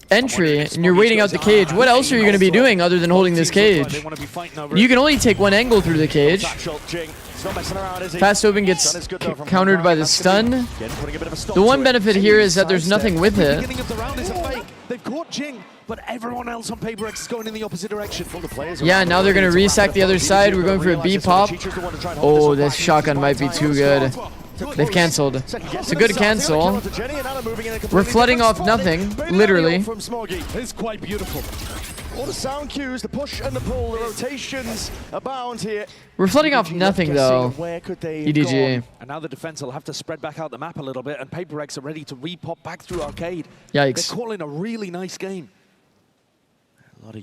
E: entry and you're waiting out the cage, what else are you going to be doing other than holding this cage? You can only take one angle through the cage. Fast open gets countered by the stun. The one benefit here is that there's nothing with it.
N: They've caught Jing, but everyone else on Paper X is going in the opposite direction.
E: Yeah, now they're going to resack the other side. We're going for a B pop. Oh, this shotgun might be too good. They've canceled. It's a good cancel. We're flooding off nothing, literally.
N: It's quite beautiful.
P: All the sound cues, the push and the pull, the rotations abound here.
E: We're flooding off nothing though. EDG.
N: And now the defense will have to spread back out the map a little bit, and Paper X are ready to repop back through arcade.
E: Yikes.
N: They're calling a really nice game.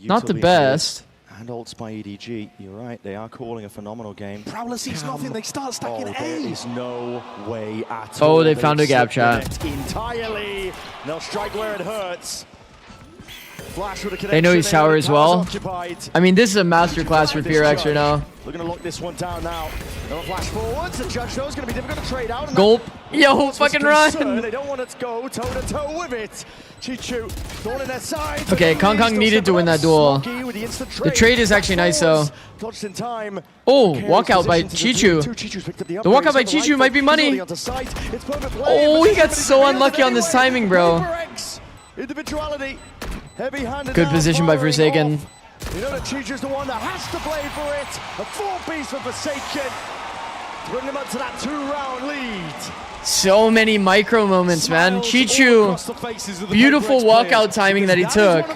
E: Not the best.
P: And ults by EDG. You're right, they are calling a phenomenal game.
N: Prowler sees nothing, they start stacking A.
P: There is no way at all.
E: Oh, they found a gap shot.
P: Entirely. They'll strike where it hurts.
E: They know he's tower as well. I mean, this is a masterclass for PRX right now.
P: We're going to lock this one down now. They'll flash forwards. The judge knows it's going to be difficult to trade out.
E: Gulp. Yo, fucking run.
P: They don't want to go toe-to-toe with it. Chichu, thorn in their side.
E: Okay, Kong Kong needed to win that duel. The trade is actually nice, though. Oh, walkout by Chichu. The walkout by Chichu might be money. Oh, he got so unlucky on this timing, bro.
P: Individuality.
E: Good position by Forsaken.
P: You know that Chichu's the one that has to play for it. A 4-piece for Forsaken. Bring them up to that 2-round lead.
E: So many micro moments, man. Chichu, beautiful walkout timing that he took.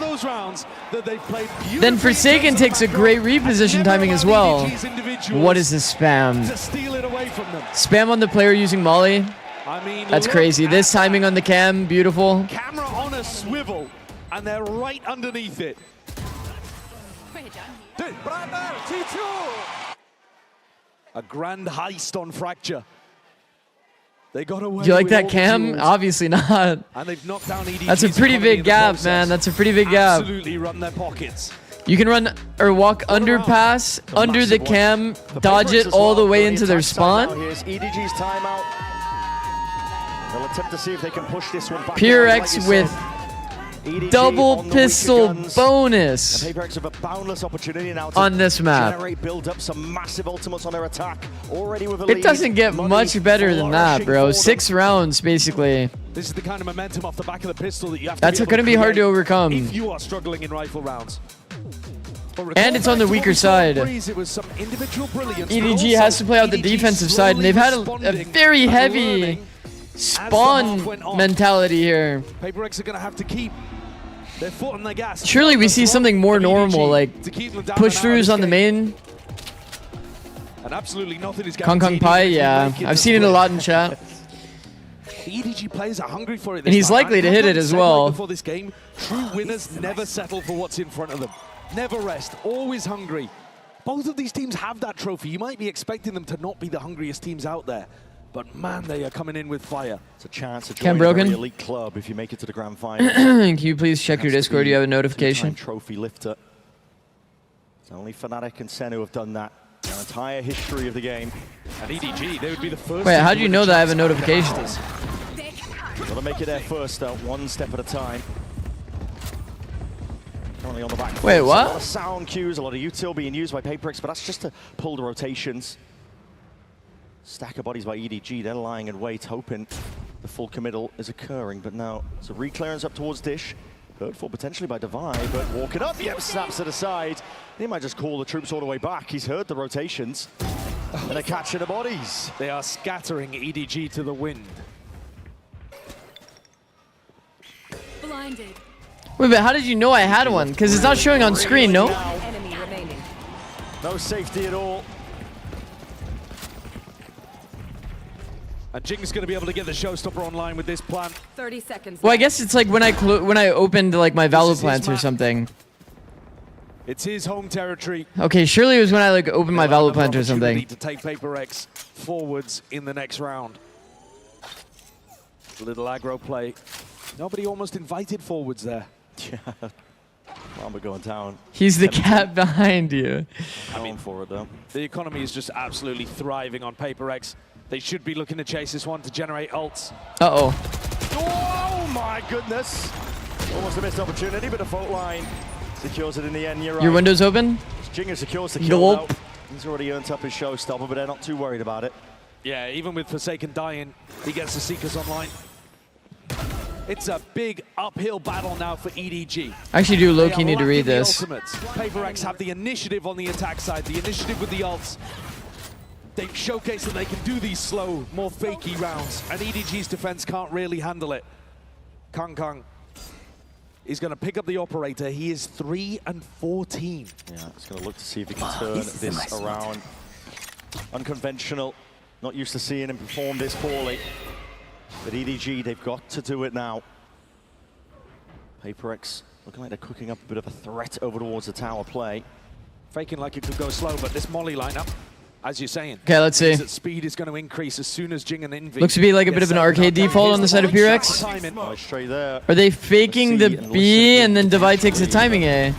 E: Then Forsaken takes a great reposition timing as well. What is this spam? Spam on the player using Molly. That's crazy. This timing on the cam, beautiful.
N: Camera on a swivel, and they're right underneath it. A grand heist on Fracture. They got away.
E: Do you like that cam? Obviously not.
N: And they've knocked down EDG's.
E: That's a pretty big gap, man. That's a pretty big gap.
N: Absolutely run their pockets.
E: You can run or walk underpass, under the cam, dodge it all the way into their spawn.
P: Here's EDG's timeout. They'll attempt to see if they can push this one back.
E: PRX with double pistol bonus on this map. It doesn't get much better than that, bro. 6 rounds, basically.
N: This is the kind of momentum off the back of the pistol that you have to
E: That's going to be hard to overcome.
N: if you are struggling in rifle rounds.
E: And it's on the weaker side. EDG has to play out the defensive side, and they've had a very heavy spawn mentality here.
N: Paper X are going to have to keep their foot on the gas.
E: Surely we see something more normal, like push-throughs on the main.
N: And absolutely nothing is
E: Kong Kong Pai, yeah. I've seen it a lot in chat.
N: EDG players are hungry for it.
E: And he's likely to hit it as well.
N: Before this game, true winners never settle for what's in front of them. Never rest, always hungry. Both of these teams have that trophy. You might be expecting them to not be the hungriest teams out there. But man, they are coming in with fire.
P: It's a chance to join a very elite club if you make it to the grand final.
E: Can you please check your Discord? Do you have a notification?
P: Trophy lifter. It's only Fnatic and Sen who have done that. Their entire history of the game.
N: And EDG, they would be the first.
E: Wait, how do you know that I have a notification?
P: Gotta make it there first, though, one step at a time. Currently on the back.
E: Wait, what?
P: A lot of sound cues, a lot of util being used by Paperx, but that's just to pull the rotations. Stack of bodies by EDG, they're lying in wait, hoping the full committal is occurring, but now it's a re-clearance up towards Dish. Heard for potentially by Divide, but walking up, yep, snaps it aside. He might just call the troops all the way back. He's heard the rotations, and they're catching the bodies.
N: They are scattering EDG to the wind.
S: Blinded.
E: Wait, but how did you know I had one? Because it's not showing on screen, no?
P: Enemy remaining. No safety at all.
N: And Jing's going to be able to get the showstopper online with this plan.
S: 30 seconds.
E: Well, I guess it's like when I opened like my Valor plants or something.
N: It's his home territory.
E: Okay, surely it was when I like opened my Valor plant or something.
N: To take Paperx forwards in the next round. A little aggro play. Nobody almost invited forwards there.
P: Yeah. Lamba going down.
E: He's the cat behind you.
P: I mean, for it though.
N: The economy is just absolutely thriving on Paperx. They should be looking to chase this one to generate ults.
E: Uh-oh.
P: Oh my goodness. Almost a missed opportunity, but a fault line secures it in the end. You're right.
E: Your window's open?
P: Jinger secures the kill now. He's already earned up his showstopper, but they're not too worried about it.
N: Yeah, even with Forsaken dying, he gets the Seekers online. It's a big uphill battle now for EDG.
E: I actually do low-key need to read this.
N: Paperx have the initiative on the attack side, the initiative with the ults. They've showcased that they can do these slow, more fakey rounds, and EDG's defense can't really handle it. Kang is going to pick up the operator. He is 3 and 14.
P: Yeah, he's going to look to see if he can turn this around. Unconventional, not used to seeing him perform this poorly. But EDG, they've got to do it now. Paperx looking like they're cooking up a bit of a threat over towards the tower play.
N: Faking like it could go slow, but this Molly lineup, as you're saying,
E: okay, let's see.
N: That speed is going to increase as soon as Jing and Envy.
E: Looks to be like a bit of an arcade default on the side of Pyrex.
P: Oh, straight there.
E: Are they faking the B and then Divide takes the timing A?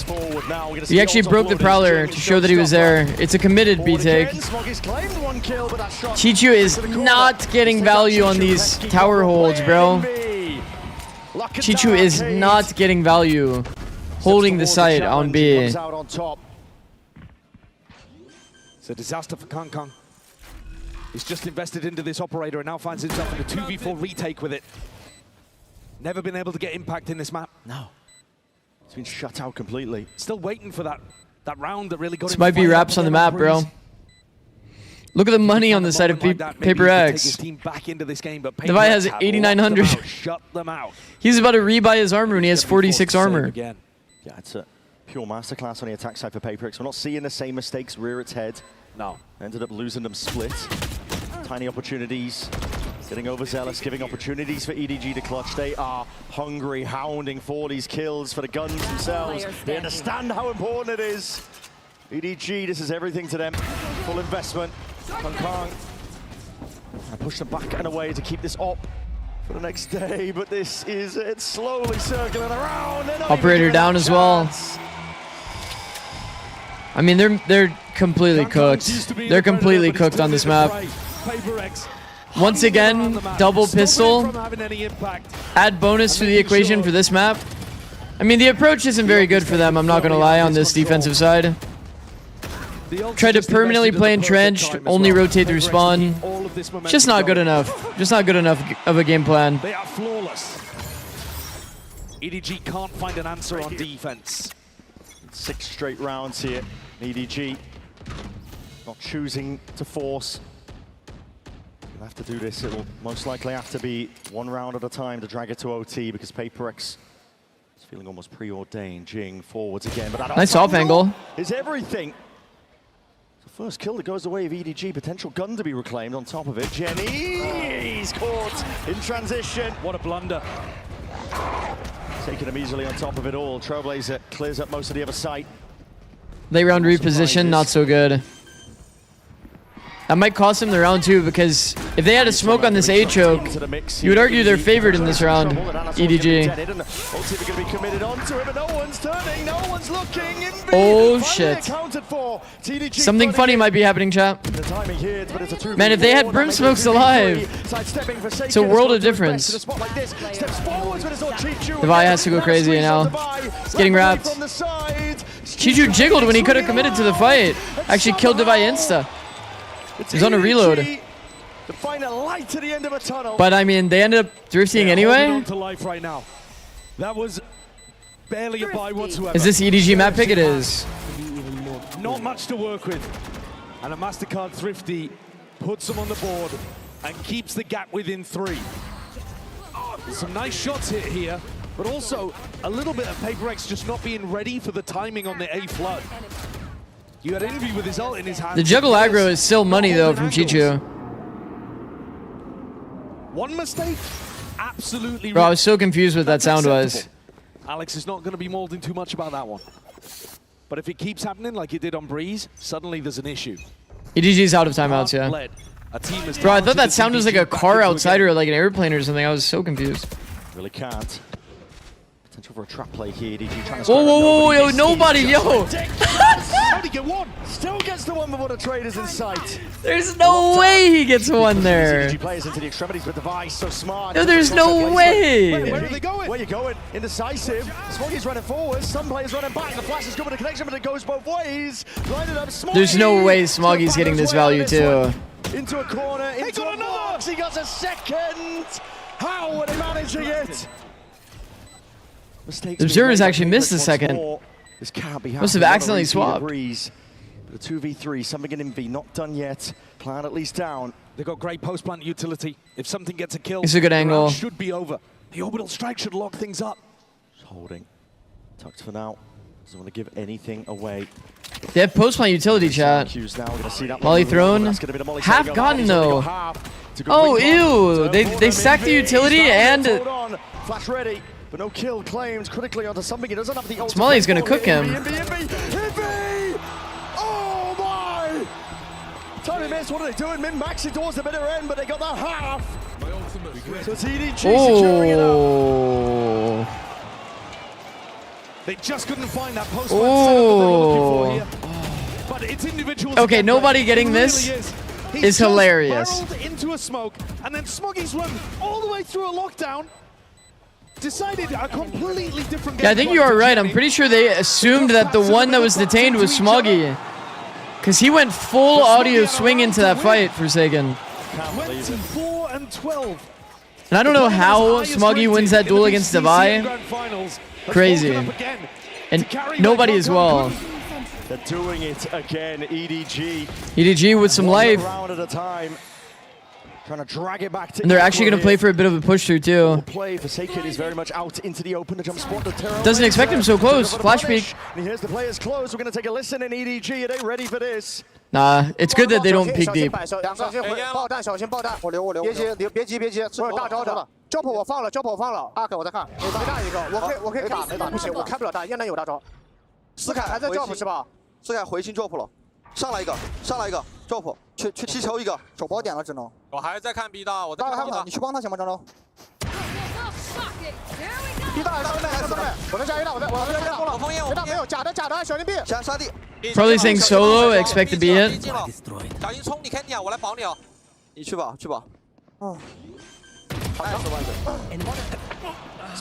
P: Forward now.
E: He actually broke the Prowler to show that he was there. It's a committed B take. Chichu is not getting value on these tower holds, bro. Chichu is not getting value holding the site on B.
N: It's a disaster for Kang. He's just invested into this operator and now finds himself in a 2v4 retake with it. Never been able to get impact in this map.
P: No. It's been shut out completely.
N: Still waiting for that round that really got him.
E: This might be wraps on the map, bro. Look at the money on the side of Paperx. Divide has 8,900.
N: Shut them out.
E: He's about to rebuy his armor and he has 46 armor.
P: Yeah, it's a pure masterclass on the attack side for Paperx. We're not seeing the same mistakes rear its head.
N: No.
P: Ended up losing them split. Tiny opportunities. Getting overzealous, giving opportunities for EDG to clutch. They are hungry, hounding for these kills for the guns themselves. They understand how important it is. EDG, this is everything to them. Full investment. Kang. I push them back and away to keep this op for the next day, but this is it's slowly circling around.
E: Operator down as well. I mean, they're completely cooked. They're completely cooked on this map. Once again, double pistol. Add bonus to the equation for this map. I mean, the approach isn't very good for them, I'm not going to lie, on this defensive side. Tried to permanently play entrenched, only rotate through spawn. Just not good enough. Just not good enough of a game plan.
N: They are flawless. EDG can't find an answer on defense.
P: 6 straight rounds here. EDG not choosing to force. You'll have to do this. It will most likely have to be 1 round at a time to drag it to OT because Paperx is feeling almost preordained. Jing forwards again, but that
E: nice off angle
P: is everything. The first kill that goes the way of EDG. Potential gun to be reclaimed on top of it. Jenny's caught in transition.
N: What a blunder.
P: Taking him easily on top of it all. Trailblazer clears up most of the other site.
E: Late round reposition, not so good. That might cost them the round too, because if they had a smoke on this A choke, you would argue they're favored in this round, EDG. Oh shit. Something funny might be happening, chat. Man, if they had Brim Smokes alive, it's a world of difference. Devi has to go crazy now. He's getting wrapped. Chichu jiggled when he could have committed to the fight. Actually killed Devi insta. He's on a reload. But I mean, they ended up drifting anyway.
N: That was barely a buy whatsoever.
E: Is this EDG map pick? It is.
N: Not much to work with. And a MasterCard Thrifty puts them on the board and keeps the gap within 3. Some nice shots hit here, but also a little bit of PaperX just not being ready for the timing on the A flood. You had Envy with his ult in his hand.
E: The juggle aggro is still money though from Chichu.
N: One mistake, absolutely.
E: Bro, I was so confused what that sound was.
N: Alex is not going to be molding too much about that one. But if it keeps happening like it did on Breeze, suddenly there's an issue.
E: EDG's out of timeouts, yeah. Bro, I thought that sound was like a car outside or like an airplane or something. I was so confused.
P: Really can't. Potential for a trap play here. EDG trying to
E: whoa, whoa, whoa, yo, nobody, yo.
P: How'd he get one? Still gets the one before the traders in sight.
E: There's no way he gets one there.
P: EDG players into the extremities with Device, so smart.
E: No, there's no way.
P: Where are they going? Where are you going? Indecisive. Smoggy's running forward. Some players running back. The flash is good with the connection, but it goes both ways. Blinded up. Smoggy.
E: There's no way Smoggy's getting this value too.
P: Into a corner. Into a box. He got a second. How are they managing it?
E: The observers actually missed the second.
P: This can't be
E: must have accidentally swapped.
P: The 2v3, something in MV, not done yet. Plan at least down.
N: They've got great post-plant utility. If something gets a kill,
E: it's a good angle.
N: Should be over. The orbital strike should lock things up.
P: Just holding. Tucked for now. Doesn't want to give anything away.
E: They have post-plant utility, chat. Molly thrown. Half gotten though. Oh, ew. They stacked the utility and...
P: Flash ready. But no kill claims critically onto something. He doesn't have the ult.
E: Smolly's gonna cook him.
P: Oh my! Tiny miss, what are they doing? Min-maxing towards the bitter end, but they got that half. So it's EDG securing it up.
N: They just couldn't find that post setup that they were looking for here. But it's individuals.
E: Okay, nobody getting this is hilarious.
N: Into a smoke, and then Smoggy's run all the way through a lockdown. Decided a completely different game.
E: Yeah, I think you are right. I'm pretty sure they assumed that the one that was detained was Smoggy. Because he went full audio swing into that fight for Sagan.
N: 24 and 12.
E: And I don't know how Smoggy wins that duel against Devi. Crazy. And nobody as well.
P: They're doing it again, EDG.
E: EDG with some life.
P: Round at a time. Trying to drag it back to
E: and they're actually going to play for a bit of a push through too.
P: Play for Forsaken is very much out into the open. The jump spot.
E: Doesn't expect him so close. Flash peek.
P: And here's the players close. We're going to take a listen in EDG. Are they ready for this?
E: Nah, it's good that they don't peek deep.
C: drop，去踢球一个，手包点了只能。
B: 我还在看 B 道，我在看 B 道，
C: 你去帮他行吗，张周 ？B 道来上面，我在下 A 道，我在下过了，封印，没有，假的，小心 B， 先杀地。
E: Probably saying solo, expect to be hit.
B: 小心冲，你 Candy 啊，我来保你哦。
C: 你去吧，去吧。嗯。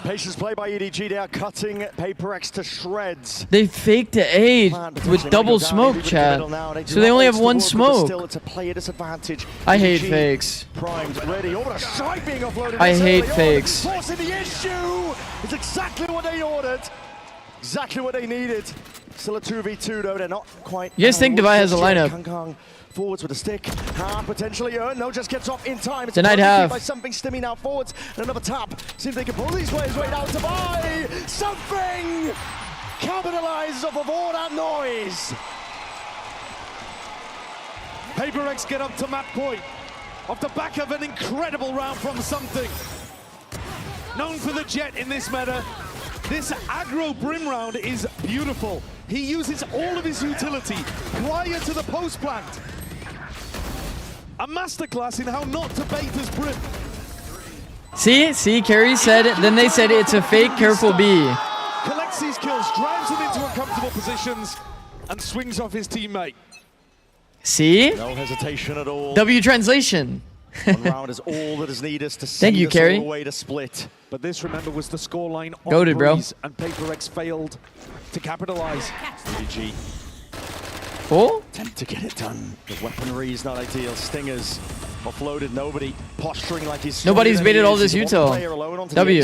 P: Patience play by EDG. They are cutting PaperX to shreds.
E: They faked the A with double smoke, chat. So they only have one smoke.
P: Still, it's a player disadvantage.
E: I hate fakes.
P: Primed, ready. Oh, a strike being offloaded.
E: I hate fakes.
P: Forcing the issue. It's exactly what they ordered. Exactly what they needed. Still a 2v2 though. They're not quite.
E: You guys think Devi has a lineup?
P: Kang forwards with a stick. Potentially earned. No, just gets off in time. It's
E: denied half.
P: By something Stimmy now forwards. And another tap. See if they can pull these players way down to buy something. Capitalizes off of all that noise.
N: PaperX get up to map point off the back of an incredible round from something. Known for the jet in this meta. This aggro Brim round is beautiful. He uses all of his utility prior to the post plant. A masterclass in how not to bait his brim.
E: See, Carrie said it. Then they said it's a fake. Careful B.
N: Collects these kills, drives them into uncomfortable positions, and swings off his teammate.
E: See?
P: No hesitation at all.
E: W translation.
P: One round is all that is needed to
E: Thank
P: see
E: you,
P: this
E: Carrie.
P: all the way to split.
N: But this, remember, was the scoreline on
E: Goated, bro.
N: Breeze, and PaperX failed to capitalize.
P: EDG
E: Oh?
P: attempt to get it done. The weaponry is not ideal. Stingers offloaded. Nobody posturing like he's.
E: Nobody's baited all this util. W.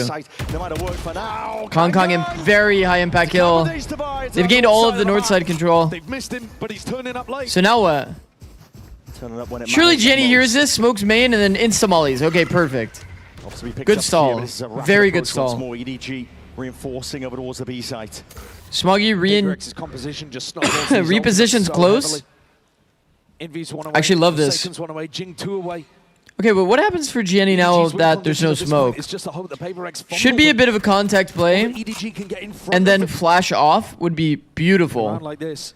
P: No matter what for now.
E: Kong in very high impact kill. They've gained all of the north side control.
N: They've missed him, but he's turning up late.
E: So now what?
P: Turning up when it
E: Surely
P: matters
E: Jenny
P: the
E: hears
P: most.
E: this, smokes main, and then insta-mollies. Okay, perfect.
P: Obviously picked
E: Good
P: up
E: stall.
P: here, but this is a rapid
E: Very good
P: approach once
E: stall.
P: More EDG reinforcing over towards the B site.
E: Smoggy
N: PaperX's composition just snowballs these
E: repositions
N: ultimates so
E: close.
N: heavily. Envy's one away.
E: I actually love this.
N: Forsaken's one away. Jing 2 away.
E: Okay, but what happens for Gianni now that there's no smoke?
N: It's just a hope that PaperX
E: Should be a bit of a contact play,
N: EDG can get in front
E: and then
N: of it.
E: flash off would be beautiful.
N: Around like this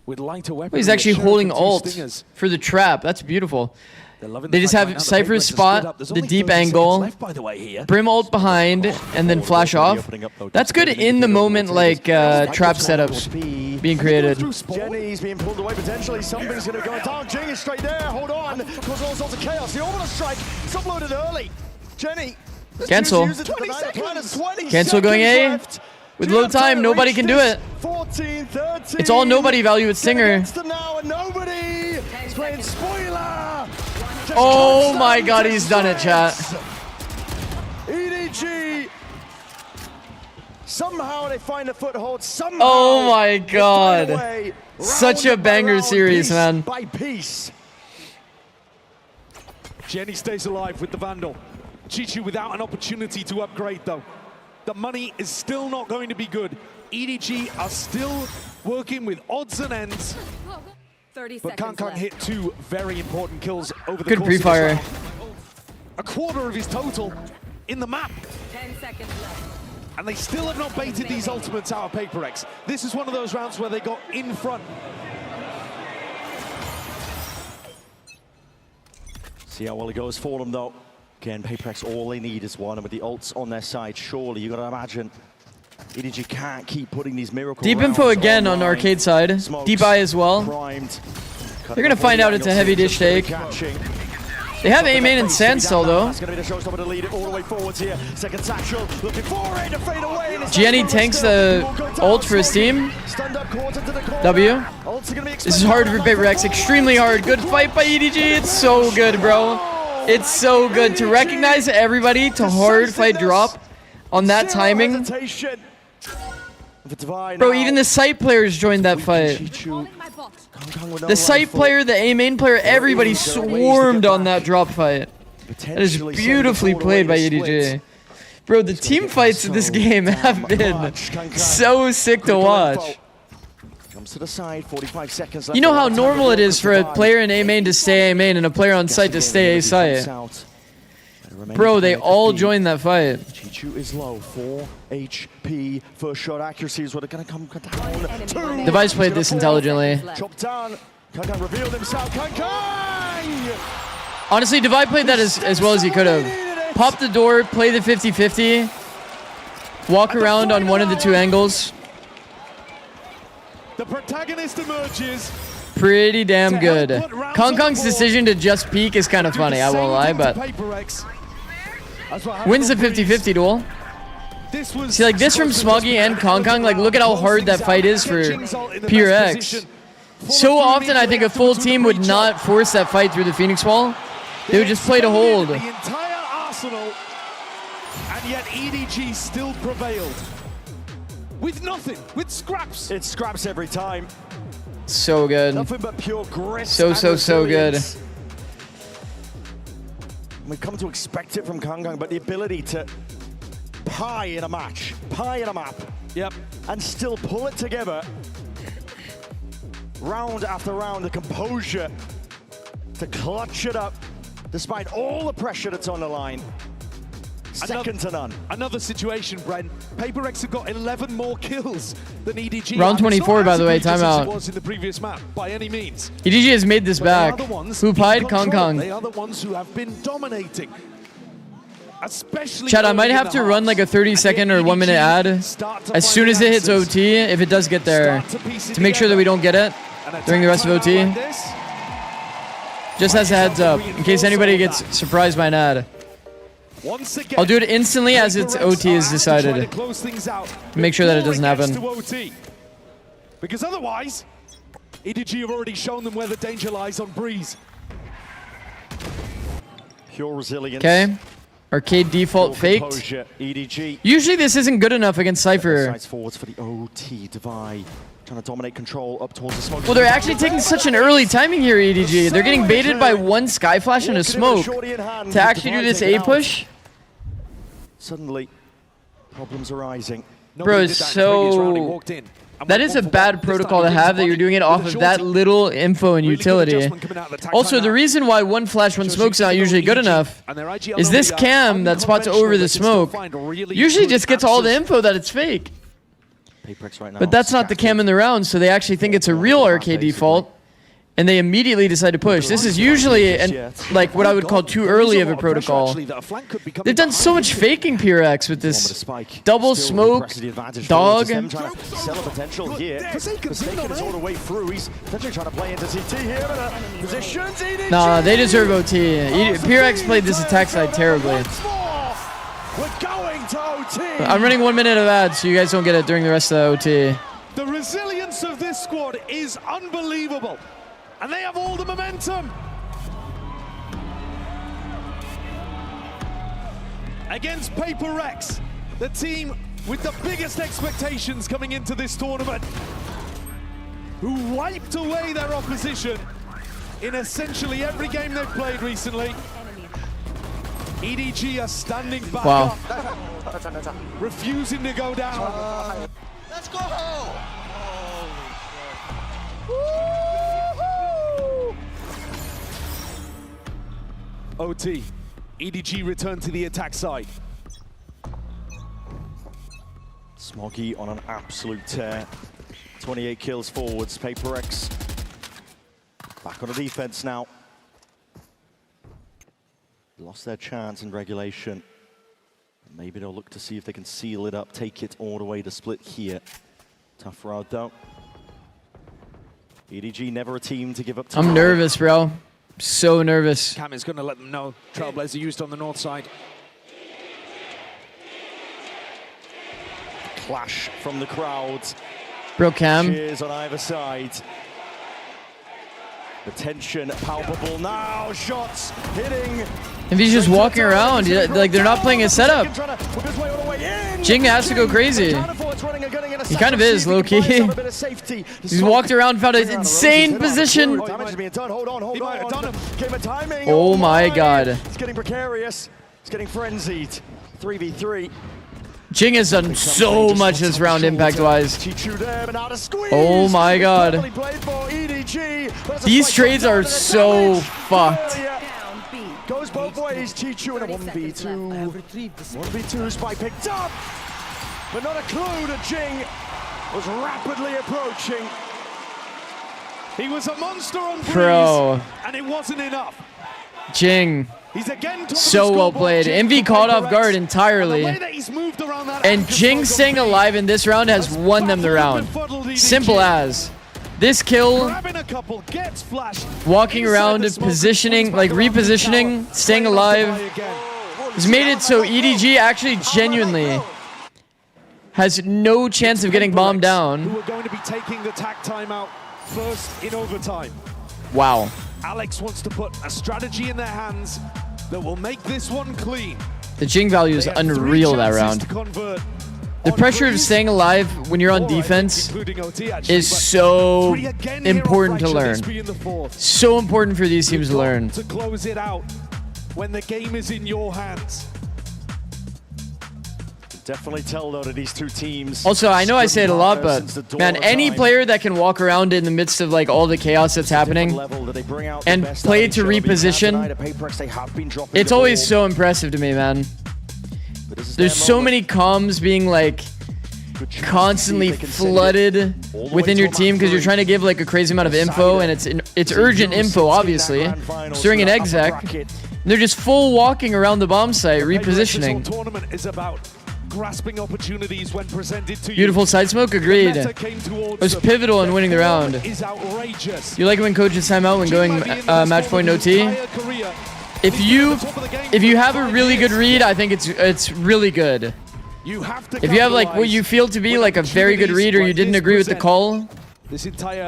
N: with lighter
E: Oh,
N: weaponry.
E: he's actually
N: a sheriff
E: holding
N: and two
E: alt
N: stingers.
E: for the trap. That's beautiful.
N: They're loving
E: They
N: the
E: just
N: fact
E: have
N: right now that
E: Cypher's
N: PaperX is split
E: spot,
N: up. There's
E: the
N: only
E: deep
N: 30 seconds
E: angle,
N: left, by the way, here.
E: Brim ult behind, and then flash off. That's good in the moment, like trap setups being created.
P: Jenny's being pulled away potentially. Something's going to go down. Jing is straight there. Hold on. Cause all sorts of chaos. The orbital strike. It's uploaded early. Jenny.
E: Cancel. Cancel going A. With low time, nobody can do it.
P: 14, 13.
E: It's all nobody value with Stinger.
P: Now and nobody is playing spoiler.
E: Oh my god, he's done it, chat.
P: EDG. Somehow they find a foothold. Somehow.
E: Oh my
P: they find a
E: god.
P: way
E: Such a
P: round by
E: banger
P: round,
E: series,
P: piece
E: man.
P: by piece.
N: Jenny stays alive with the Vandal. Chichu without an opportunity to upgrade, though. The money is still not going to be good. EDG are still working with odds and ends.
R: 30
N: But
R: seconds
N: Kang
R: left.
N: hit 2 very important kills over the
E: Good
N: course of this
E: pre-fire.
N: round. A quarter of his total in the map.
R: 10 seconds left.
N: And they still have not baited these ultimates out of PaperX. This is one of those rounds where they got in front.
P: See how well it goes for them, though. Again, PaperX, all they need is one, and with the ults on their side, surely you got to imagine EDG can't keep putting these miracle
E: Deep
P: rounds
E: info again on
P: online.
E: arcade side.
P: Smokes,
E: Deep eye as well.
P: primed.
E: They're gonna find out it's a heavy dish take. They have A main and Sandcell though.
P: That's going to be the showstopper to lead it all the way forwards here. Second satchel, looking for it to fade away.
E: Gianni tanks the ult for his team. W. This is hard for PaperX, extremely hard. Good fight by EDG. It's so good, bro. It's so good to recognize everybody to hard fight drop on that timing. Bro, even the site players joined that fight. The site player, the A main player, everybody swarmed on that drop fight. That is beautifully played by EDG. Bro, the team fights in this game have been so sick to watch.
P: Comes to the side, 45 seconds left.
E: You know how normal it is for a player in A main to stay A main and a player on site to stay A site. Bro, they all joined that fight.
P: Chichu is low, 4 HP. First shot accuracy is what are going to come down.
E: Device played this intelligently.
P: Chop down. Kang revealed himself. Kang!
E: Honestly, Divide played that as well as he could have. Pop the door, play the 50-50, walk around on one of the 2 angles.
N: The protagonist emerges.
E: Pretty damn good. Kong's decision to just peek is kind of funny, I won't lie, but wins the 50-50 duel. See, like this from Smoggy and Kong, like look at how hard that fight is for PRX. So often I think a full team would not force that fight through the Phoenix Wall. They would just play to hold.
N: The entire arsenal, and yet EDG still prevailed. With nothing, with scraps.
P: It's scraps every time.
E: So good.
P: Nothing but pure grit.
E: So good.
P: We've come to expect it from Kang, but the ability to pie in a match, pie in a map, and still pull it together, round after round, the composure to clutch it up, despite all the pressure that's on the line. second to none.
N: Another situation, Brent. PaperX have got 11 more kills than EDG.
E: Round 24, by the way, timeout.
N: It was in the previous map, by any means.
E: EDG has made this back. Who pied? Kong Kong.
N: They are the ones who have been dominating. Especially
E: Chat, I might have to run like a 30-second or 1-minute ad as soon as it hits OT, if it does get there, to make sure that we don't get it during the rest of OT. Just as a heads up, in case anybody gets surprised by an ad. I'll do it instantly as its OT is decided. Make sure that it doesn't happen.
N: Because otherwise, EDG have already shown them where the danger lies on Breeze.
P: Pure resilience.
E: Okay. Arcade default faked.
P: EDG.
E: Usually this isn't good enough against Cypher.
P: Sides forwards for the OT divide. Trying to dominate control up towards the smoke.
E: Well, they're actually taking such an early timing here, EDG. They're getting baited by one Sky Flash and a smoke to actually do this A push.
P: Suddenly, problems arising.
E: Bro, so that is a bad protocol to have, that you're doing it off of that little info and utility. Also, the reason why one flash, one smoke's not usually good enough is this cam that spots over the smoke usually just gets all the info that it's fake. But that's not the cam in the round, so they actually think it's a real arcade default, and they immediately decide to push. This is usually like what I would call too early of a protocol. They've done so much faking PRX with this double smoke, dog.
P: Sell a potential here. Forsaken is all the way through. He's potentially trying to play into CT here. Positions.
E: Nah, they deserve OT. PRX played this attack side terribly.
P: We're going to OT.
E: I'm running 1 minute of ads, so you guys don't get it during the rest of the OT.
N: The resilience of this squad is unbelievable. And they have all the momentum. Against PaperX, the team with the biggest expectations coming into this tournament, who wiped away their opposition in essentially every game they've played recently. EDG are standing back up, refusing to go down.
B: Let's go!
N: OT. EDG return to the attack side.
P: Smoggy on an absolute tear. 28 kills forwards. PaperX back on the defense now. Lost their chance in regulation. Maybe they'll look to see if they can seal it up, take it all the way to split here. Tough road though. EDG never a team to give up to.
E: I'm nervous, bro. So nervous.
N: Cam is going to let them know. Trailblazer used on the north side.
P: Clash from the crowds.
E: Bro, Cam.
P: Cheers on either side. The tension palpable now. Shots hitting.
E: If he's just walking around, like they're not playing a setup. Jing has to go crazy. He kind of is, low-key. He's walked around, found an insane position. Oh my god.
P: It's getting precarious. It's getting frenzied. 3v3.
E: Jing has done so much this round impact-wise. Oh my god. These trades are so fucked.
P: Goes both ways. Chichu in a 1v2. 1v2 spike picked up. But not a clue that Jing was rapidly approaching.
N: He was a monster on Breeze,
E: Bro.
N: and it wasn't enough.
E: Jing.
N: He's again
E: so well played. MV caught off guard entirely. And Jing staying alive in this round has won them the round. Simple as. This kill, walking around, positioning, like repositioning, staying alive, has made it so EDG actually genuinely has no chance of getting bombed down.
N: Who are going to be taking the tack timeout first in overtime.
E: Wow.
N: Alex wants to put a strategy in their hands that will make this one clean.
E: The Jing value is unreal that round. The pressure of staying alive when you're on defense is so important to learn. So important for these teams to learn.
N: To close it out when the game is in your hands.
P: Definitely tell though that these two teams.
E: Also, I know I say it a lot, but man, any player that can walk around in the midst of like all the chaos that's happening and play to reposition, it's always so impressive to me, man. There's so many comms being like constantly flooded within your team because you're trying to give like a crazy amount of info, and it's urgent info, obviously. It's during an exec. They're just full walking around the bomb site, repositioning.
N: Tournament is about grasping opportunities when presented to you.
E: Beautiful side smoke, agreed. It was pivotal in winning the round. You like it when coaches time out when going match point OT? If you have a really good read, I think it's really good. If you have like what you feel to be like a very good read, or you didn't agree with the call,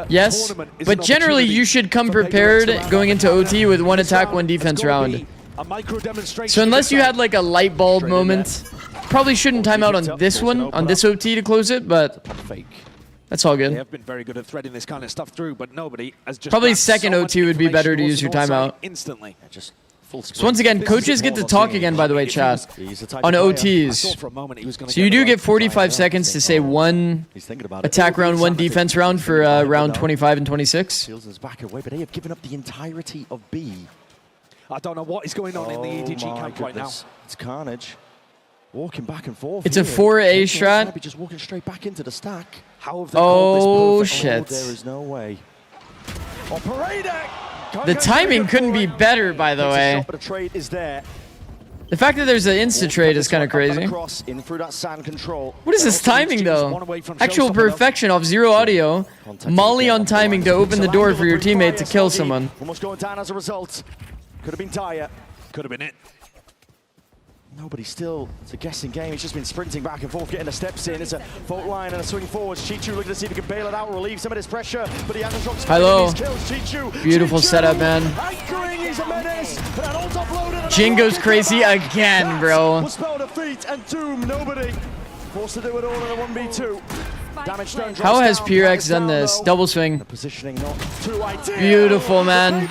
E: yes, but generally you should come prepared going into OT with 1 attack, 1 defense round. So unless you had like a light bulb moment, probably shouldn't time out on this one, on this OT to close it, but that's all good.
N: They have been very good at threading this kind of stuff through, but nobody has just
E: probably second OT would be better to use your timeout.
N: Instantly.
E: So once again, coaches get to talk again, by the way, chat, on OTs. So you do get 45 seconds to say 1 attack round, 1 defense round for round 25 and 26.
P: Back away, but they have given up the entirety of B.
N: I don't know what is going on in the EDG camp right now.
P: It's carnage. Walking back and forth.
E: It's a 4A strat.
P: Just walking straight back into the stack.
N: How have they
E: oh shit.
P: There is no way. Operator!
E: The timing couldn't be better, by the way. The fact that there's an insta-trade is kind of crazy. What is this timing, though? Actual perfection off 0 audio. Molly on timing to open the door for your teammate to kill someone.
P: Almost going down as a result. Could have been Dyer.
N: Could have been it.
P: Nobody still. It's a guessing game. He's just been sprinting back and forth, getting the steps in. It's a fault line and a swing forwards. Chichu looking to see if he can bail it out, relieve some of this pressure, but he hasn't dropped
E: Hello.
P: Chichu.
E: Beautiful setup, man. Jin goes crazy again, bro.
P: Will spell defeat and doom nobody. Forced to do it all in a 1v2. Damage stone.
E: How has PRX done this? Double swing.
P: Positioning not too ideal.
E: Beautiful, man.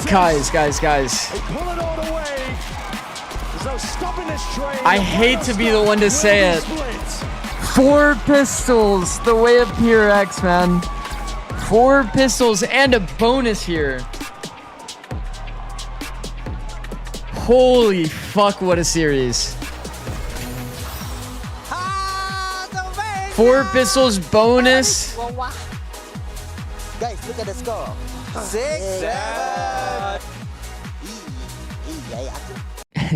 E: Guys. I hate to be the one to say it. 4 pistols, the way of PRX, man. 4 pistols and a bonus here. Holy fuck, what a series. 4 pistols bonus.
K: Guys, look at the score. 6-7.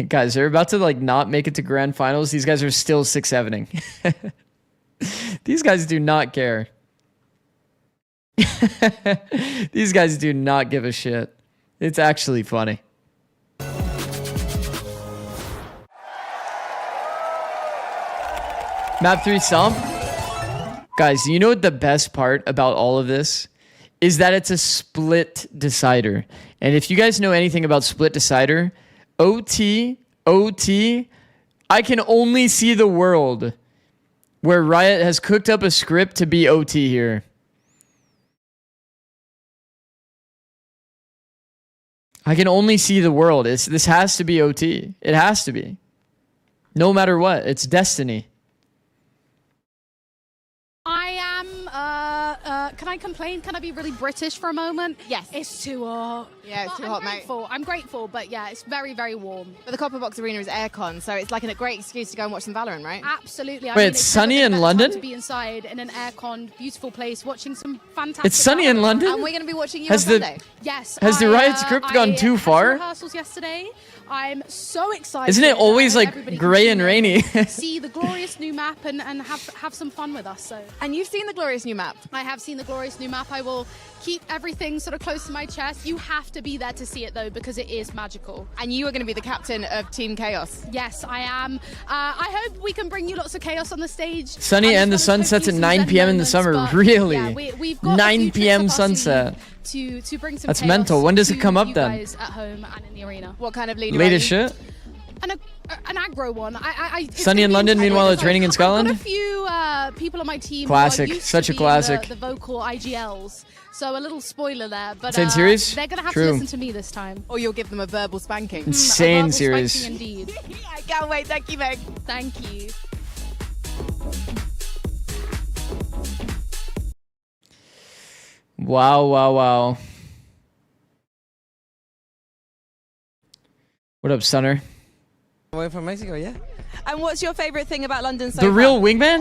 E: Guys, they're about to like not make it to grand finals. These guys are still 6-7ing. These guys do not care. These guys do not give a shit. It's actually funny. Map 3 Stomp. Guys, you know what the best part about all of this is? That it's a split decider. And if you guys know anything about split decider, OT, I can only see the world where Riot has cooked up a script to be OT here. I can only see the world. This has to be OT. It has to be. No matter what. It's destiny.
L: Can I complain? Can I be really British for a moment?
Q: Yes.
L: It's too hot.
Q: Yeah, it's too hot, mate.
L: I'm grateful, but yeah, it's very, very warm.
Q: But the Copper Box Arena is aircon, so it's like a great excuse to go and watch some Valorant, right?
L: Absolutely.
E: Wait, it's sunny in London?
L: To be inside in an aircon, beautiful place, watching some fantastic.
E: It's sunny in London?
Q: And we're going to be watching you on Sunday.
L: Yes.
E: Has the Riot script gone too far?
L: Rehearsals yesterday. I'm so excited.
E: Isn't it always like gray and rainy?
L: See the glorious new map and have some fun with us. So.
Q: And you've seen the glorious new map.
L: I have seen the glorious new map. I will keep everything sort of close to my chest. You have to be there to see it though, because it is magical.
Q: And you are going to be the captain of Team Chaos.
L: Yes, I am. I hope we can bring you lots of chaos on the stage.
E: Sunny and the sun sets at 9 p.m. in the summer. Really?
L: Yeah, we've got
E: 9 p.m. sunset.
L: To bring some
E: That's
L: chaos
E: mental. When does it come up
L: you
E: then?
L: guys at home and in the arena.
Q: What kind of leader?
E: Latest shit?
L: An aggro one.
E: Sunny in London, meanwhile, it's raining in Scotland?
L: I've got a few people on my team.
E: Classic.
L: Who are used
E: Such
L: to
E: a classic.
L: The vocal IGLs. So a little spoiler there. But
E: Insane series?
L: they're going to have
E: True.
L: to listen to me this time.
Q: Or you'll give them a verbal spanking.
E: Insane
L: a verbal
E: series.
L: Spanking indeed.
Q: I can't wait. Thank you, Meg.
L: Thank you.
E: Wow. What up, Stunner?
J: Away from Mexico, yeah.
Q: And what's your favorite thing about London so
E: The
Q: far?
E: real wingman?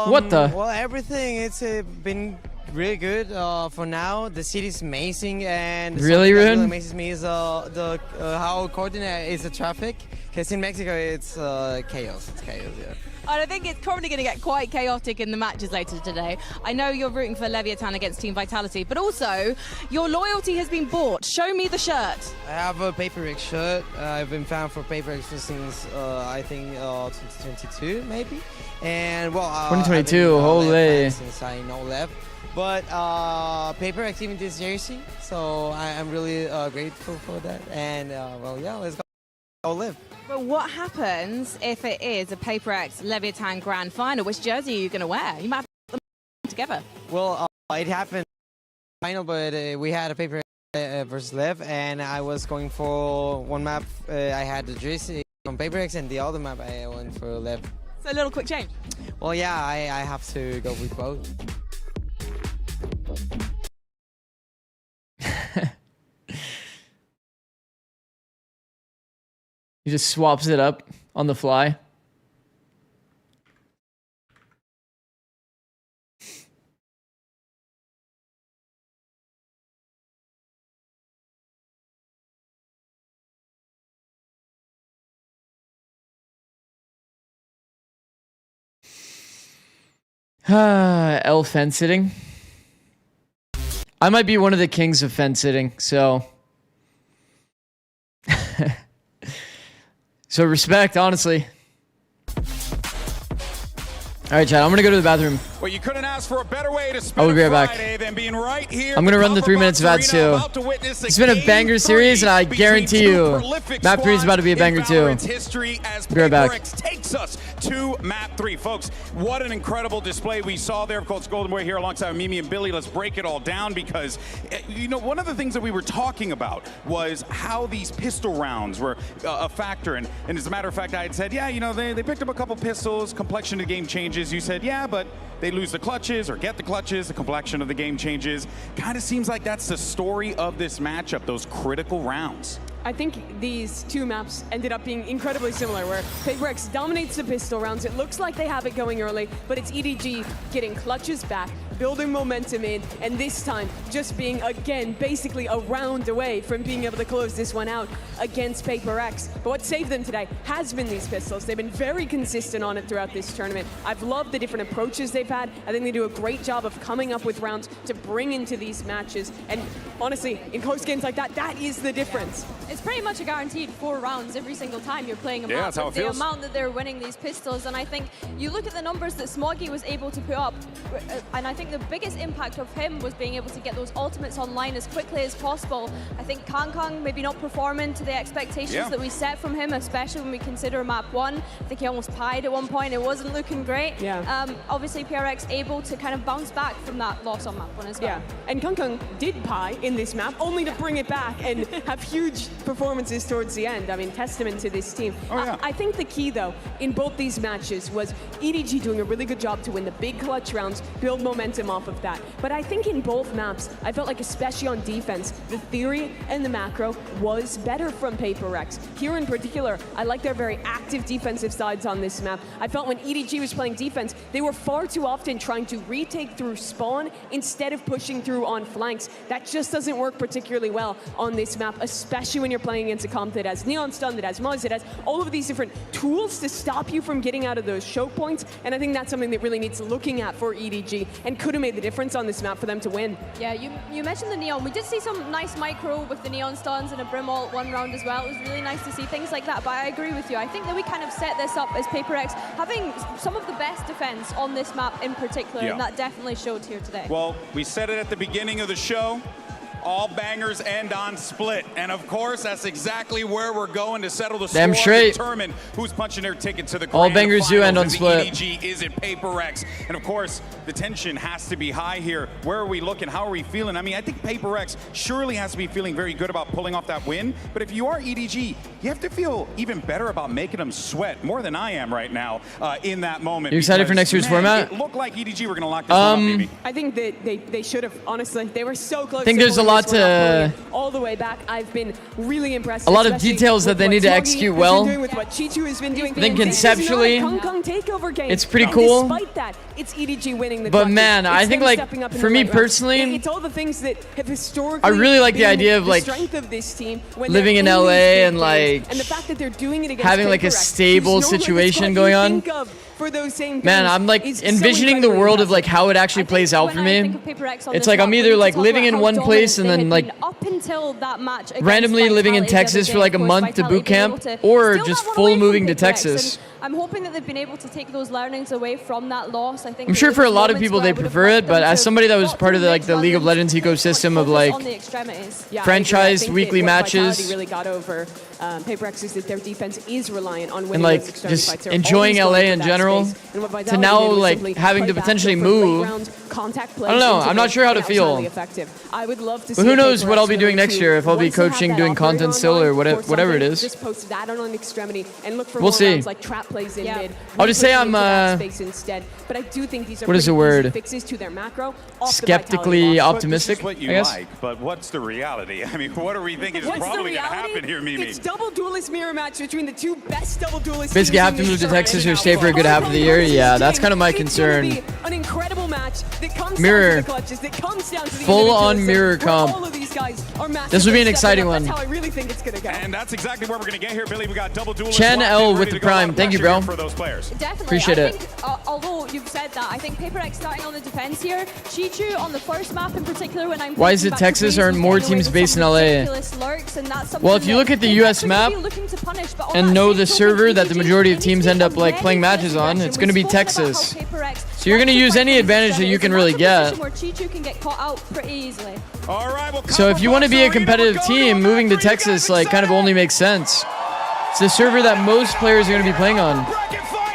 E: What the?
J: Well, everything. It's been really good for now. The city's amazing, and
E: Really,
J: something that
E: Ruin?
J: really amazes me is how coordinated is the traffic. Because in Mexico, it's chaos. It's chaos, yeah.
Q: And I think it's probably going to get quite chaotic in the matches later today. I know you're rooting for Leviathan against Team Vitality, but also your loyalty has been bought. Show me the shirt.
J: I have a Paper X shirt. I've been fan for Paper X since I think 2022 maybe. And well,
E: 2022, holy.
J: Since I know LEV. But Paper X gave me this jersey, so I'm really grateful for that. And well, yeah, let's go LEV.
Q: But what happens if it is a Paper X Leviathan Grand Final? Which jersey are you going to wear? You might have to put them together.
J: Well, it happened final, but we had a Paper X versus LEV, and I was going for one map. I had the jersey on Paper X, and the other map I went for LEV.
Q: So a little quick change.
J: Well, yeah, I have to go with both.
E: He just swaps it up on the fly. L fence sitting. I might be one of the kings of fence sitting, so. So respect, honestly. All right, Chad, I'm gonna go to the bathroom.
F: Well, you couldn't ask for a better way to
E: I'll
F: spend
E: be
F: a
E: right
F: Friday than being right here.
E: I'm gonna run the 3 minutes of ads too. It's been a banger series, and I guarantee you, map 3 is about to be a banger too.
F: History as
E: be right back.
F: takes us to map 3, folks. What an incredible display we saw there. Of course, Golden Boy here alongside Mimi and Billy. Let's break it all down because, you know, one of the things that we were talking about was how these pistol rounds were a factor. And as a matter of fact, I had said, yeah, you know, they picked up a couple pistols, complexion of the game changes. You said, yeah, but they lose the clutches or get the clutches, the complexion of the game changes. Kind of seems like that's the story of this matchup, those critical rounds.
G: I think these two maps ended up being incredibly similar, where Paper X dominates the pistol rounds. It looks like they have it going early, but it's EDG getting clutches back, building momentum in, and this time just being, again, basically a round away from being able to close this one out against Paper X. But what saved them today has been these pistols. They've been very consistent on it throughout this tournament. I've loved the different approaches they've had. I think they do a great job of coming up with rounds to bring into these matches. And honestly, in close games like that, that is the difference.
H: It's pretty much a guaranteed 4 rounds every single time you're playing a map.
F: Yeah, that's how it feels.
H: The amount that they're winning these pistols, and I think you look at the numbers that Smoggy was able to put up, and I think the biggest impact of him was being able to get those ultimates online as quickly as possible. I think Kang maybe not performing to the expectations that we set from him, especially when we consider map 1. I think he almost pied at one point. It wasn't looking great.
G: Yeah.
H: Obviously, PRX able to kind of bounce back from that loss on map 1 as well.
G: Yeah, and Kang did pie in this map, only to bring it back and have huge performances towards the end. I mean, testament to this team.
F: Oh, yeah.
G: I think the key, though, in both these matches was EDG doing a really good job to win the big clutch rounds, build momentum off of that. But I think in both maps, I felt like, especially on defense, the theory and the macro was better from Paper X. Here in particular, I like their very active defensive sides on this map. I felt when EDG was playing defense, they were far too often trying to retake through spawn instead of pushing through on flanks. That just doesn't work particularly well on this map, especially when you're playing against a comp that has Neon Stun, that has Muzz, that has all of these different tools to stop you from getting out of those choke points. And I think that's something that really needs looking at for EDG and could have made the difference on this map for them to win.
H: Yeah, you mentioned the Neon. We did see some nice micro with the Neon Stuns and a Brim ult 1 round as well. It was really nice to see things like that, but I agree with you. I think that we kind of set this up as Paper X having some of the best defense on this map in particular, and that definitely showed here today.
F: Well, we said it at the beginning of the show. All bangers end on split. And of course, that's exactly where we're going to settle the score and determine who's punching their ticket to the grand
E: All bangers do end on
F: finals.
E: split.
F: EDG is it Paper X. And of course, the tension has to be high here. Where are we looking? How are we feeling? I mean, I think Paper X surely has to be feeling very good about pulling off that win. But if you are EDG, you have to feel even better about making them sweat more than I am right now in that moment.
E: You excited for next year's format?
F: It looked like EDG were going to lock this one up, maybe.
G: I think that they should have, honestly. They were so close.
E: I think there's a lot to
G: all the way back. I've been really impressed.
E: a lot of details that they need to execute well.
G: I
E: think conceptually, it's pretty cool.
G: Despite that, it's EDG winning the
E: but
G: clutches.
E: man, I think like for me personally,
G: it's all the things that have historically
E: I really like the idea of like
G: strength of this team when
E: living in LA and like
G: and the fact that they're doing it against
E: having like a stable situation going on.
G: For those same
E: man, I'm like envisioning the world of like how it actually plays out for me. It's like I'm either like living in one place and then like
H: up until that match
E: randomly living in Texas for like a month to boot camp, or just full moving to Texas.
H: I'm hoping that they've been able to take those learnings away from that loss. I think
E: I'm sure for a lot of people they prefer it, but as somebody that was part of the League of Legends ecosystem of like franchise weekly matches,
G: really got over PaperX is that their defense is reliant on winning
E: and like just enjoying LA in general, to now like having to potentially move. I don't know. I'm not sure how to feel.
G: I would love to.
E: But who knows what I'll be doing next year, if I'll be coaching, doing content still, or whatever it is.
G: Just post that on Extremity and look for
E: we'll see.
G: Like trap plays in mid.
E: I'll just say I'm
G: instead. But I do think these are
E: what is the word?
G: Fixes to their macro.
E: Skeptically optimistic,
F: what you
E: I guess.
F: like, but what's the reality? I mean, what are we thinking is probably going to happen here, Mimi?
G: It's double duelist mirror match between the two best double duelists.
E: Basically, have to move to Texas or stay for a good half of the year. Yeah, that's kind of my concern.
G: An incredible match that comes
E: mirror.
G: down to the clutches, that comes down to the
E: full on mirror comp.
G: All of these guys are
E: this would be an exciting one.
G: That's how I really think it's gonna go.
F: And that's exactly where we're going to get here, Billy. We got double duelists.
E: Chen L with the prime. Thank you, bro.
F: For those players.
H: Definitely.
E: Appreciate
H: I
E: it.
H: think, although you've said that, I think PaperX starting on the defense here. Chichu on the first map in particular. When I'm
E: why is it Texas? Aren't more teams based in LA? Well, if you look at the US map and know the server that the majority of teams end up like playing matches on, it's going to be Texas. So you're going to use any advantage that you can really get. So if you want to be a competitive team, moving to Texas like kind of only makes sense. It's the server that most players are going to be playing on.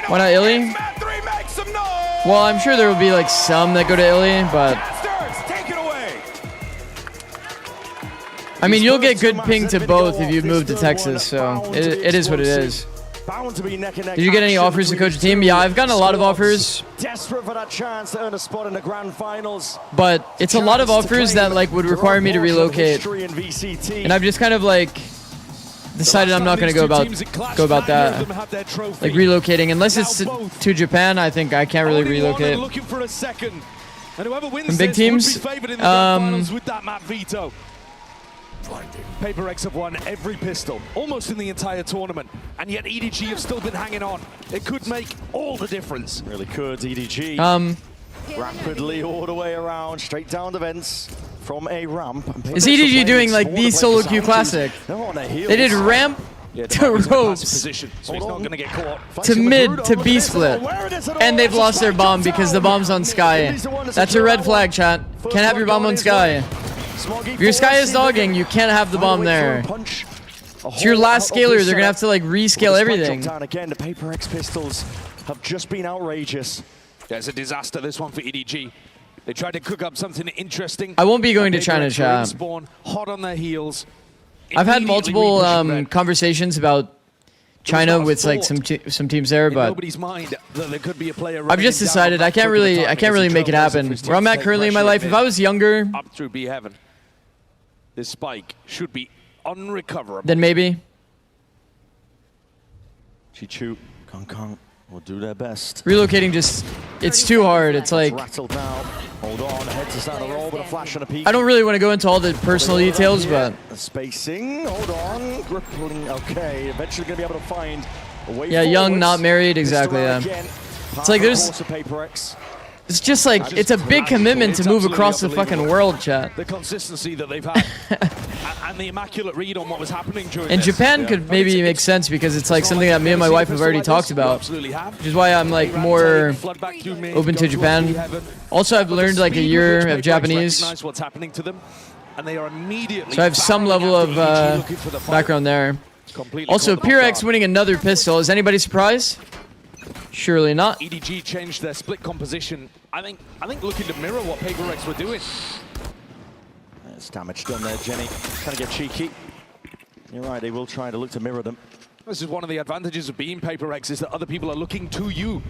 E: Why not Illy? Well, I'm sure there will be like some that go to Illy, but I mean, you'll get good ping to both if you move to Texas, so it is what it is. Did you get any offers to coach a team? Yeah, I've gotten a lot of offers.
P: Desperate for that chance to earn a spot in the grand finals.
E: But it's a lot of offers that like would require me to relocate. And I've just kind of like decided I'm not going to go about that. Like relocating, unless it's to Japan, I think I can't really relocate. From big teams,
N: PaperX have won every pistol, almost in the entire tournament, and yet EDG have still been hanging on. It could make all the difference.
P: Really could, EDG. Rapidly all the way around, straight down the vents from a ramp.
E: Is EDG doing like the solo queue classic? They did ramp to ropes to mid to B split, and they've lost their bomb because the bomb's on Sky. That's a red flag, chat. Can't have your bomb on Sky. If your Sky is dogging, you can't have the bomb there. It's your last scaler. They're gonna have to like rescale everything.
P: Again, the PaperX pistols have just been outrageous.
N: Yeah, it's a disaster, this one for EDG. They tried to cook up something interesting.
E: I won't be going to China, chat.
N: Hot on their heels.
E: I've had multiple conversations about China with like some teams there, but I've just decided I can't really make it happen. Where I'm at currently in my life, if I was younger,
N: up through B heaven, this spike should be unrecoverable.
E: Then maybe.
P: Chichu, Kong will do their best.
E: Relocating it's too hard. It's like
P: rattled now. Hold on, head to start the roll with a flash and a peek.
E: I don't really want to go into all the personal details, but
P: the spacing. Hold on, gripping. Okay, eventually gonna be able to find a way
E: yeah, young, not married, exactly. Yeah. It's like it's just like it's a big commitment to move across the fucking world, chat.
N: The consistency that they've had and the immaculate read on what was happening during
E: and Japan could maybe make sense because it's like something that me and my wife have already talked about, which is why I'm like more open to Japan. Also, I've learned like a year of Japanese, so I have some level of background there. Also, PureX winning another pistol. Is anybody surprised? Surely not.
N: EDG changed their split composition. I think looking to mirror what PaperX were doing.
P: There's damage done there, Jenny. Trying to get cheeky. You're right, they will try to look to mirror them.
N: This is one of the advantages of being PaperX, is that other people are looking to you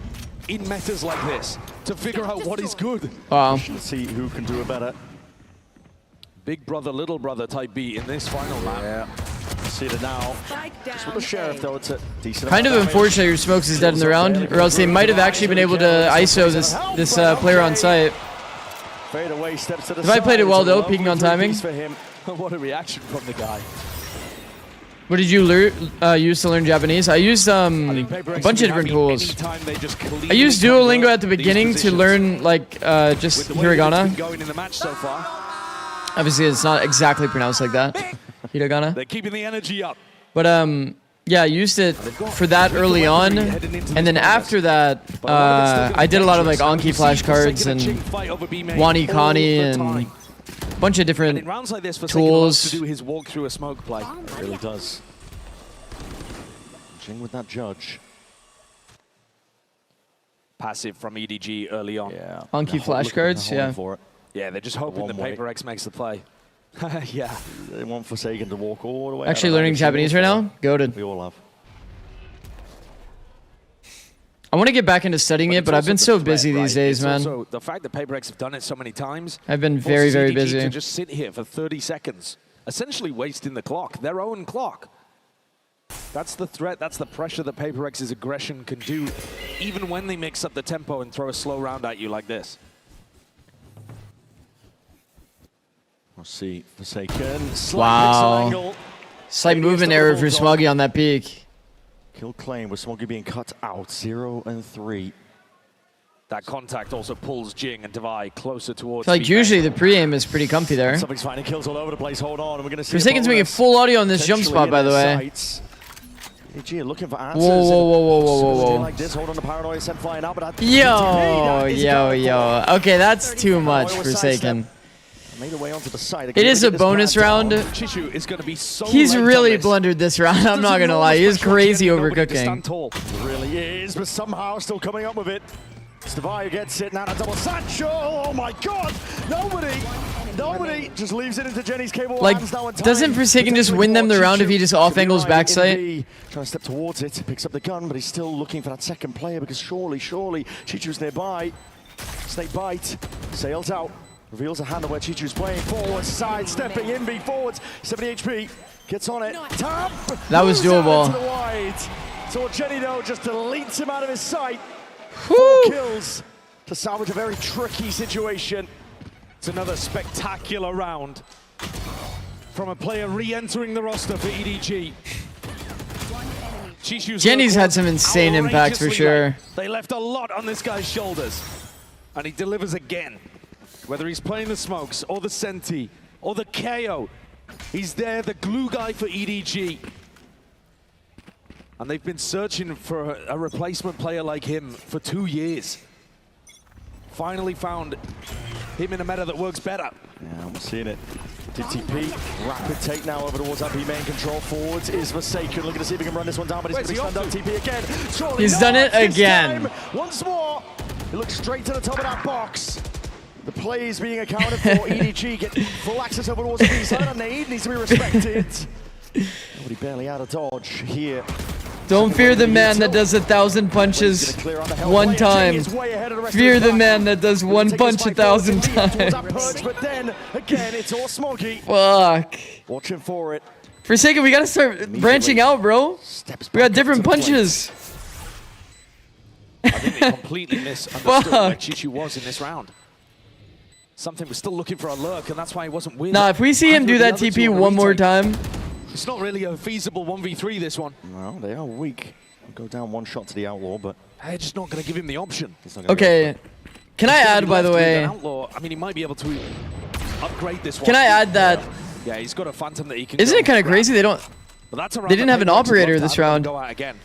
N: in metas like this to figure out what is good.
E: Wow.
P: Let's see who can do it better.
N: big brother, little brother type beat in this final map.
P: Yeah. See it now. Just with the Sheriff, though, it's a decent
E: Kind of unfortunate your Smokes is dead in the round, or else they might have actually been able to ISO this player on site.
P: Fade away, steps to the
E: If I played it
P: side.
E: well
P: It's a
E: though,
P: lovely
E: peeking on timing.
P: piece for him.
N: What a reaction from the guy.
E: What did you use to learn Japanese? I used a bunch of different tools. I used Duolingo at the beginning to learn like just hiragana.
N: Going in the match so far.
E: Obviously, it's not exactly pronounced like that, hiragana.
N: They're keeping the energy up.
E: But yeah, I used it for that early on, and then after that, I did a lot of like Anki flashcards and Wani Kani and a bunch of different
N: In rounds like this,
E: tools.
N: to do his walk through a smoke play.
P: It really does. Jing with that judge.
N: Passive from EDG early on.
P: Yeah.
E: Anki flashcards, yeah.
P: For it.
N: Yeah, they're just hoping that Paper X makes the play. Yeah.
P: They want Forsaken to walk all the way.
E: Actually learning Japanese right now? Goated.
P: We all have.
E: I want to get back into studying it, but I've been so busy these days, man.
N: Also, the fact that Paper X have done it so many times.
E: I've been very, very busy.
N: To just sit here for 30 seconds, essentially wasting the clock, their own clock. That's the threat, that's the pressure that Paper X's aggression can do, even when they mix up the tempo and throw a slow round at you like this.
P: We'll see. Forsaken.
E: Wow. Slight movement error for Smoggy on that peak.
P: Kill claim with Smoggy being cut out. 0 and 3.
N: That contact also pulls Jing and Devi closer towards.
E: Like usually the pre-aim is pretty comfy there.
P: Something's finding kills all over the place. Hold on. We're going to see.
E: Forsaken's making full audio on this jump spot, by the way.
P: EG looking for answers.
E: Whoa, whoa, whoa, whoa, whoa, whoa, whoa.
P: Like this, hold on to Paranoia, sent flying out, but
E: Yo. Okay, that's too much, Forsaken.
P: Made a way onto the side.
E: It is a bonus round.
N: Chishu is going to be so
E: He's really blundered this round. I'm not gonna lie. He's crazy overcooking.
P: It really is, but somehow still coming up with it. Stavaya gets it now. A double Sancho. Oh my God! Nobody just leaves it into Jenny's cable.
E: Like, doesn't Forsaken just win them the round if he just off angles backside?
P: Trying to step towards it, picks up the gun, but he's still looking for that second player because surely, Chichu's nearby. Snake bite, sails out. Reveals a hand on where Chichu's playing. Forward, side, stepping in, B forwards. 70 HP, gets on it. Tap!
E: That was doable.
P: So Jenny, though, just deletes him out of his sight. 4 kills to salvage a very tricky situation.
N: It's another spectacular round from a player re-entering the roster for EDG.
E: Jenny's had some insane impacts for sure.
N: They left a lot on this guy's shoulders, and he delivers again. Whether he's playing the Smokes, or the Senti, or the KO, he's there, the glue guy for EDG. And they've been searching for a replacement player like him for 2 years. Finally found him in a meta that works better.
P: Yeah, we're seeing it. DTP, rapid take now over towards that B main control. Forwards is Forsaken. Looking to see if he can run this one down, but he's going to be stunned up. TP again. Surely
E: he's done it again.
P: Once more. He looks straight to the top of that box. The play is being accounted for. EDG get full access over towards the B side, and they needs to be respected. Nobody barely out of dodge here.
E: Don't fear the man that does 1,000 punches one time. Fear the man that does one punch 1,000 times.
P: But then again, it's all Smoggy.
E: Fuck.
P: Watching for it.
E: Forsaken, we gotta start branching out, bro. We got different punches.
N: I think they completely misunderstood where Chichu was in this round. Something was still looking for a lurk, and that's why he wasn't winning.
E: Nah, if we see him do that TP one more time.
N: It's not really a feasible 1v3, this one.
P: No, they are weak. Go down one shot to the Outlaw, but
N: they're just not going to give him the option.
E: Okay. Can I add, by the way?
N: Outlaw, I mean, he might be able to upgrade this one.
E: Can I add that?
N: Yeah, he's got a Phantom that he can.
E: Isn't it kind of crazy? They don't. They didn't have an operator this round.
N: Go out again.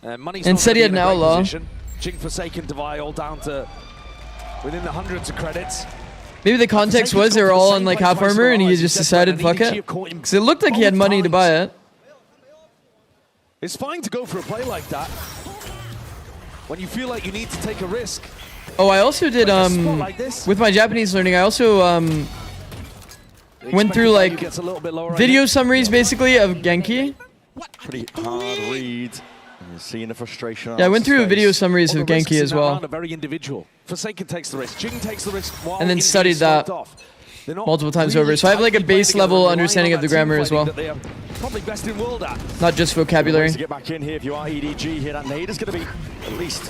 E: Instead, he had an Outlaw.
N: Jing, Forsaken, Devi all down to within the hundreds of credits.
E: Maybe the context was they were all on like half armor and he just decided fuck it. Because it looked like he had money to buy it.
N: It's fine to go for a play like that when you feel like you need to take a risk.
E: Oh, I also did with my Japanese learning, I also went through like video summaries basically of Genki.
P: Pretty hard read. You're seeing the frustration.
E: Yeah, I went through video summaries of Genki as well.
N: Very individual. Forsaken takes the risk. Jing takes the risk.
E: And then studied that. multiple times over. So I have like a base level understanding of the grammar as well.
N: Probably best in world at.
E: Not just vocabulary.
P: To get back in here if you are EDG here. That nade is going to be at least.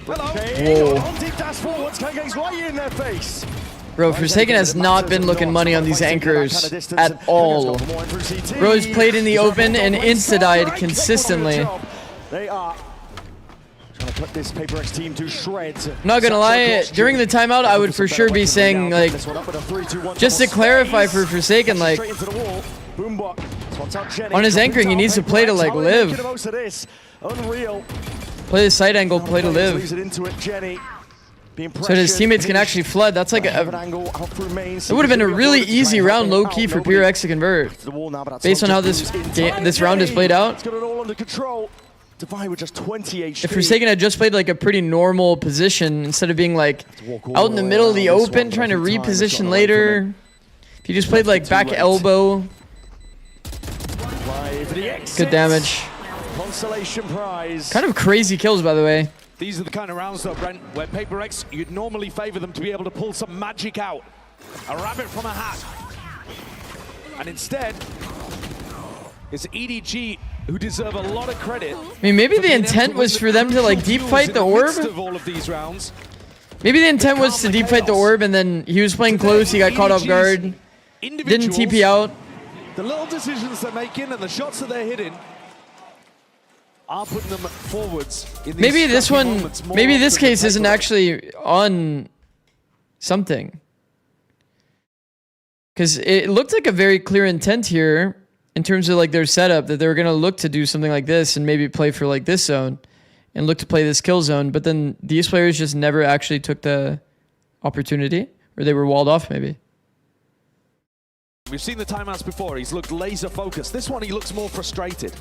E: Whoa.
P: Deep dash forwards. Kanga's right in their face.
E: Bro, Forsaken has not been looking money on these anchors at all. Bro has played in the open and insta-died consistently.
P: They are trying to put this Paper X team to shreds.
E: Not gonna lie, during the timeout, I would for sure be saying, like, just to clarify for Forsaken, like, on his anchoring, he needs to play to, like, live. Play the side angle, play to live. So that his teammates can actually flood. That's like it would have been a really easy round, low key for Pure X to convert, based on how this round is played out. If Forsaken had just played like a pretty normal position instead of being like out in the middle of the open trying to reposition later, if he just played like back elbow, good damage. Kind of crazy kills, by the way.
N: These are the kind of rounds, though, Brent, where Paper X, you'd normally favor them to be able to pull some magic out. A rabbit from a hat. And instead, it's EDG who deserve a lot of credit.
E: I mean, maybe the intent was for them to, like, deep fight the orb? Maybe the intent was to deep fight the orb, and then he was playing close, he got caught off guard, didn't TP out.
N: The little decisions they're making and the shots that they're hitting are putting them forwards.
E: Maybe this one, maybe this case isn't actually on something. Because it looked like a very clear intent here in terms of like their setup, that they were going to look to do something like this and maybe play for like this zone and look to play this kill zone. But then these players just never actually took the opportunity, or they were walled off maybe.
N: We've seen the timeouts before. He's looked laser focused. This one, he looks more frustrated.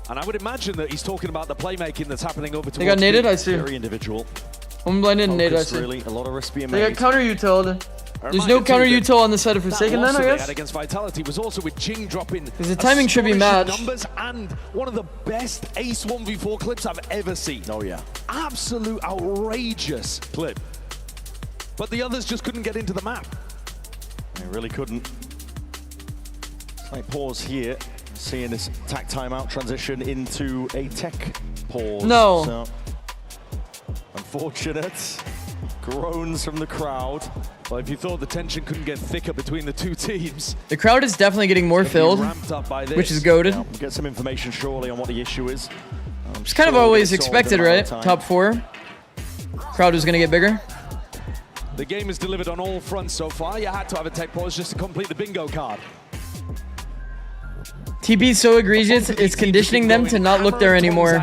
N: And I would imagine that he's talking about the playmaking that's happening over towards
E: They got naded, I see.
P: Very individual.
E: I'm blinded and naded, I see.
P: Really, a lot of risk being
E: They
P: made.
E: got counter util. There's no counter util on the side of Forsaken then, I guess?
N: Against Vitality was also with Jing dropping.
E: Because the timing should be matched.
N: Numbers and one of the best ace 1v4 clips I've ever seen.
P: Oh yeah.
N: Absolute outrageous clip. But the others just couldn't get into the map.
P: They really couldn't. Slight pause here. Seeing this tack timeout transition into a tech pause.
E: No.
P: So, unfortunate. Groans from the crowd.
N: Well, if you thought the tension couldn't get thicker between the two teams.
E: The crowd is definitely getting more filled, which is goated.
P: Yeah, we'll get some information shortly on what the issue is.
E: It's kind of always expected, right? Top 4. Crowd is going to get bigger.
N: The game is delivered on all fronts so far. You had to have a tech pause just to complete the bingo card.
E: TP is so egregious, it's conditioning them to not look there anymore.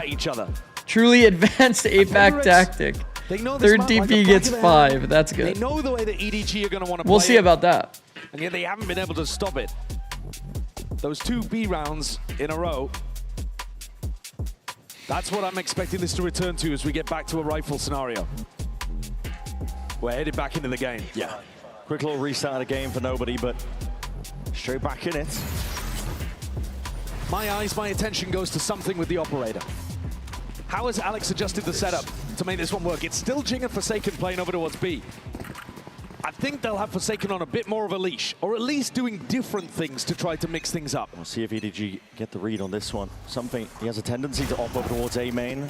E: Truly advanced APAC tactic. Third TP gets 5. That's good.
N: They know the way that EDG are going to want to play.
E: We'll see about that.
N: And yet they haven't been able to stop it. Those 2 B rounds in a row. That's what I'm expecting this to return to as we get back to a rifle scenario. We're headed back into the game.
P: Yeah. Quick little restart of the game for nobody, but straight back in it.
N: My eyes, my attention goes to something with the operator. How has Alex adjusted the setup to make this one work? It's still Jing and Forsaken playing over towards B. I think they'll have Forsaken on a bit more of a leash, or at least doing different things to try to mix things up.
P: We'll see if EDG get the read on this one. Something, he has a tendency to op over towards A main,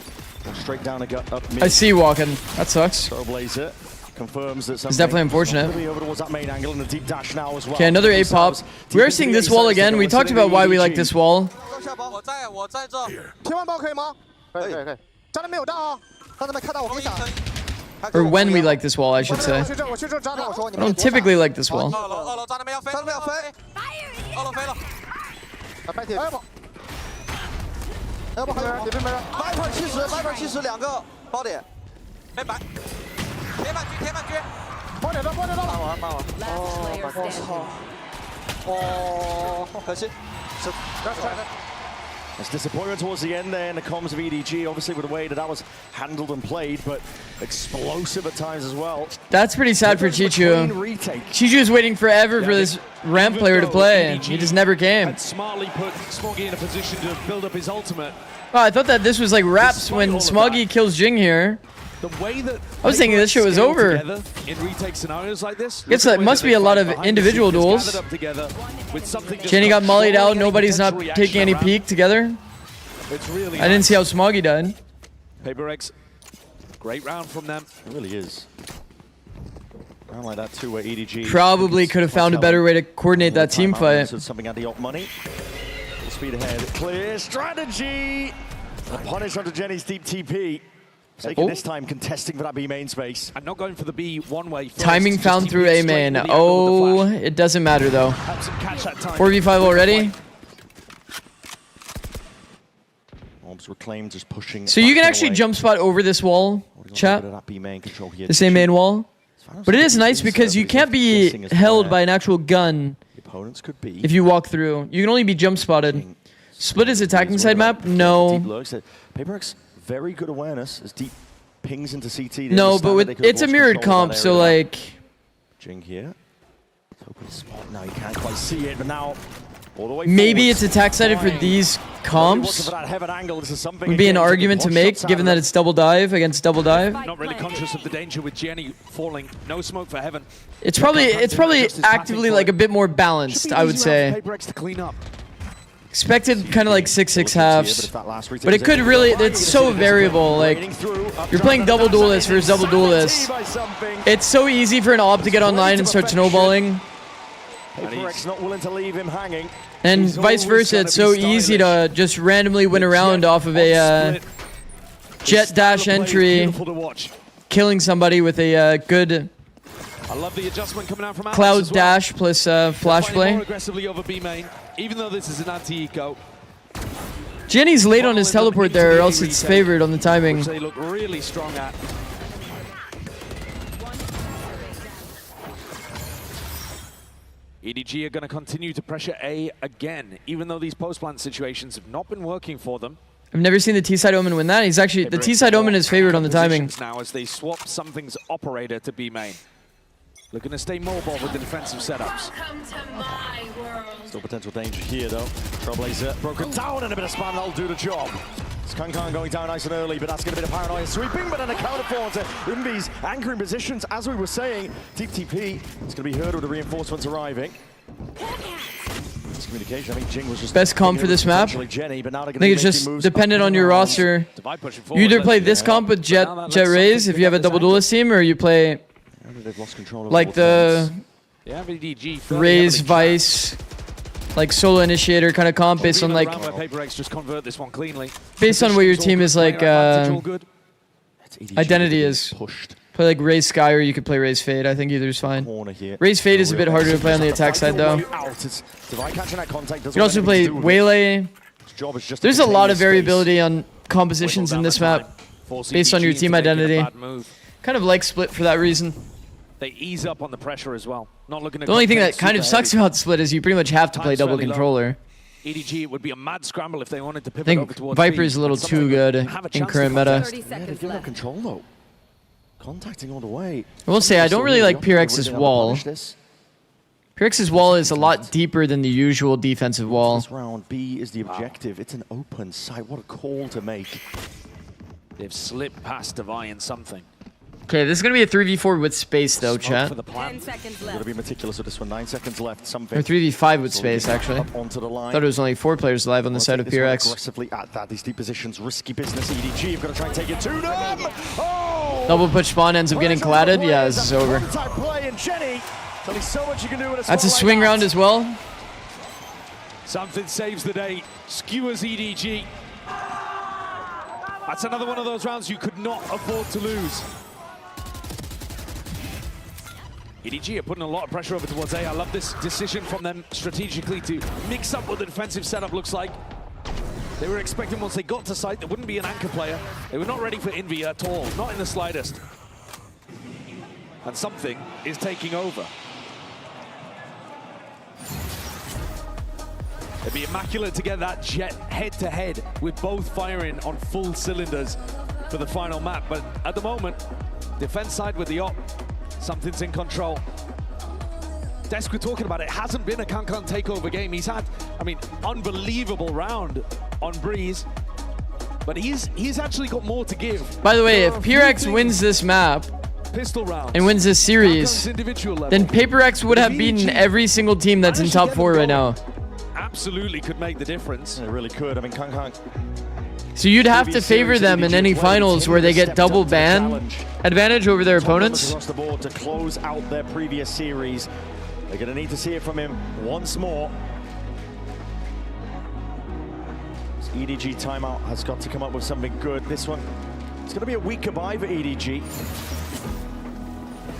P: straight down a gut up mid.
E: I see walking. That sucks.
P: Trailblazer confirms that
E: it's definitely unfortunate.
P: Over towards that main angle and a deep dash now as well.
E: Okay, another A pop. We are seeing this wall again. We talked about why we like this wall. Or when we like this wall, I should say. I don't typically like this wall.
P: It's disappointment towards the end there in the comms of EDG, obviously with the way that was handled and played, but explosive at times as well.
E: That's pretty sad for Chichu. Chichu is waiting forever for this ramp player to play, and he just never came.
N: And smartly put Smoggy in a position to build up his ultimate.
E: Oh, I thought that this was like Raps when Smoggy kills Jing here.
N: The way that
E: I was thinking this shit was over.
N: In retake scenarios like this.
E: Guess that must be a lot of individual duels. Jenny got mollied out. Nobody's not taking any peek together.
N: It's really
E: I didn't see how Smoggy died.
N: Paper X, great round from them.
P: It really is. Round like that too, where EDG
E: Probably could have found a better way to coordinate that team fight.
P: Something anti-op money. Full speed ahead. Clear strategy. The punish onto Jenny's deep TP. Taking this time, contesting for that B main space.
N: I'm not going for the B one way.
E: Timing found through A main. Oh, it doesn't matter though. 4v5 already.
P: Orbs reclaimed, just pushing.
E: So you can actually jump spot over this wall, chat. The same main wall. But it is nice because you can't be held by an actual gun if you walk through. You can only be jump spotted. Split is attacking side map? No.
P: Paper X, very good awareness as deep pings into CT.
E: No, but it's a mirrored comp, so like...
P: Jing here. Open spot. Now you can't quite see it, but now all the way
E: maybe it's attack sided for these comps. Would be an argument to make, given that it's double dive against double dive.
N: Not really conscious of the danger with Jenny falling. No smoke for heaven.
E: It's probably actively like a bit more balanced, I would say.
N: Paper X to clean up.
E: Expected kind of like 6-6 halves, but it could really, it's so variable. Like, you're playing double duelist versus double duelist. It's so easy for an op to get online and start snowballing.
P: Not willing to leave him hanging.
E: And vice versa, it's so easy to just randomly win a round off of a jet dash entry, killing somebody with a good
N: I love the adjustment coming out from
E: cloud dash plus flash play.
N: More aggressively over B main, even though this is an anti-eco.
E: Jenny's late on his teleport there, or else it's favored on the timing.
N: Which they look really strong at. EDG are going to continue to pressure A again, even though these post-plant situations have not been working for them.
E: I've never seen the T-side Omen win that. He's actually, the T-side Omen is favored on the timing.
N: Now as they swap Something's operator to B main. Looking to stay mobile with the defensive setups.
P: Still potential danger here though. Trailblazer broken down and a bit of spam, that'll do the job. Kankan going down nice and early, but that's going to be a bit of paranoia sweeping, but then a counter forward to Umbi's anchoring positions. As we were saying, deep TP, it's going to be heard with the reinforcements arriving. Communication. I think Jing was just
E: best comp for this map.
P: Jenny, but now
E: I think it's just dependent on your roster. You either play this comp with Jet Raze if you have a double duelist team, or you play like the Raze Vice, like solo initiator kind of comp based on like based on what your team is like identity is. Play like Raze Sky, or you could play Raze Fade. I think either is fine. Raze Fade is a bit harder to play on the attack side though. You can also play Waylay. There's a lot of variability on compositions in this map based on your team identity. Kind of like Split for that reason.
N: They ease up on the pressure as well. Not looking at
E: the only thing that kind of sucks about Split is you pretty much have to play double controller.
N: EDG, it would be a mad scramble if they wanted to pivot over towards
E: Viper is a little too good in current meta.
P: Yeah, control though. Contacting all the way.
E: I will say I don't really like PRX's wall. PRX's wall is a lot deeper than the usual defensive wall.
P: This round B is the objective. It's an open site. What a call to make.
N: They've slipped past Devi and Something.
E: Okay, this is going to be a 3v4 with space though, chat.
P: 10 seconds left. Got to be meticulous with this one. 9 seconds left. Something.
E: Or 3v5 with space, actually.
P: Onto the line.
E: Thought it was only 4 players alive on the side of PRX.
P: Aggressively at that. These deep positions, risky business. EDG, you've got to try and take it to them. Oh!
E: Double push spawn ends up getting collided. Yeah, this is over. That's a swing round as well.
N: Something saves the day. Skewers EDG. That's another one of those rounds you could not afford to lose. EDG are putting a lot of pressure over towards A. I love this decision from them strategically to mix up what the defensive setup looks like. They were expecting once they got to site, there wouldn't be an anchor player. They were not ready for Envy at all, not in the slightest. And Something is taking over. It'd be immaculate to get that Jet head-to-head with both firing on full cylinders for the final map. But at the moment, defense side with the op, Something's in control. Desk, we're talking about it, hasn't been a Kankan takeover game. He's had, I mean, unbelievable round on Breeze. but he's actually got more to give.
E: By the way, if PRX wins this map
N: Pistol rounds
E: and wins this series, then PaperX would have beaten every single team that's in top 4 right now.
N: Absolutely could make the difference.
P: It really could. I mean, Kang.
E: So you'd have to favor them in any finals where they get double ban advantage over their opponents.
P: Across the board to close out their previous series. They're going to need to see it from him once more. This EDG timeout has got to come up with something good. This one, it's going to be a weaker buy for EDG.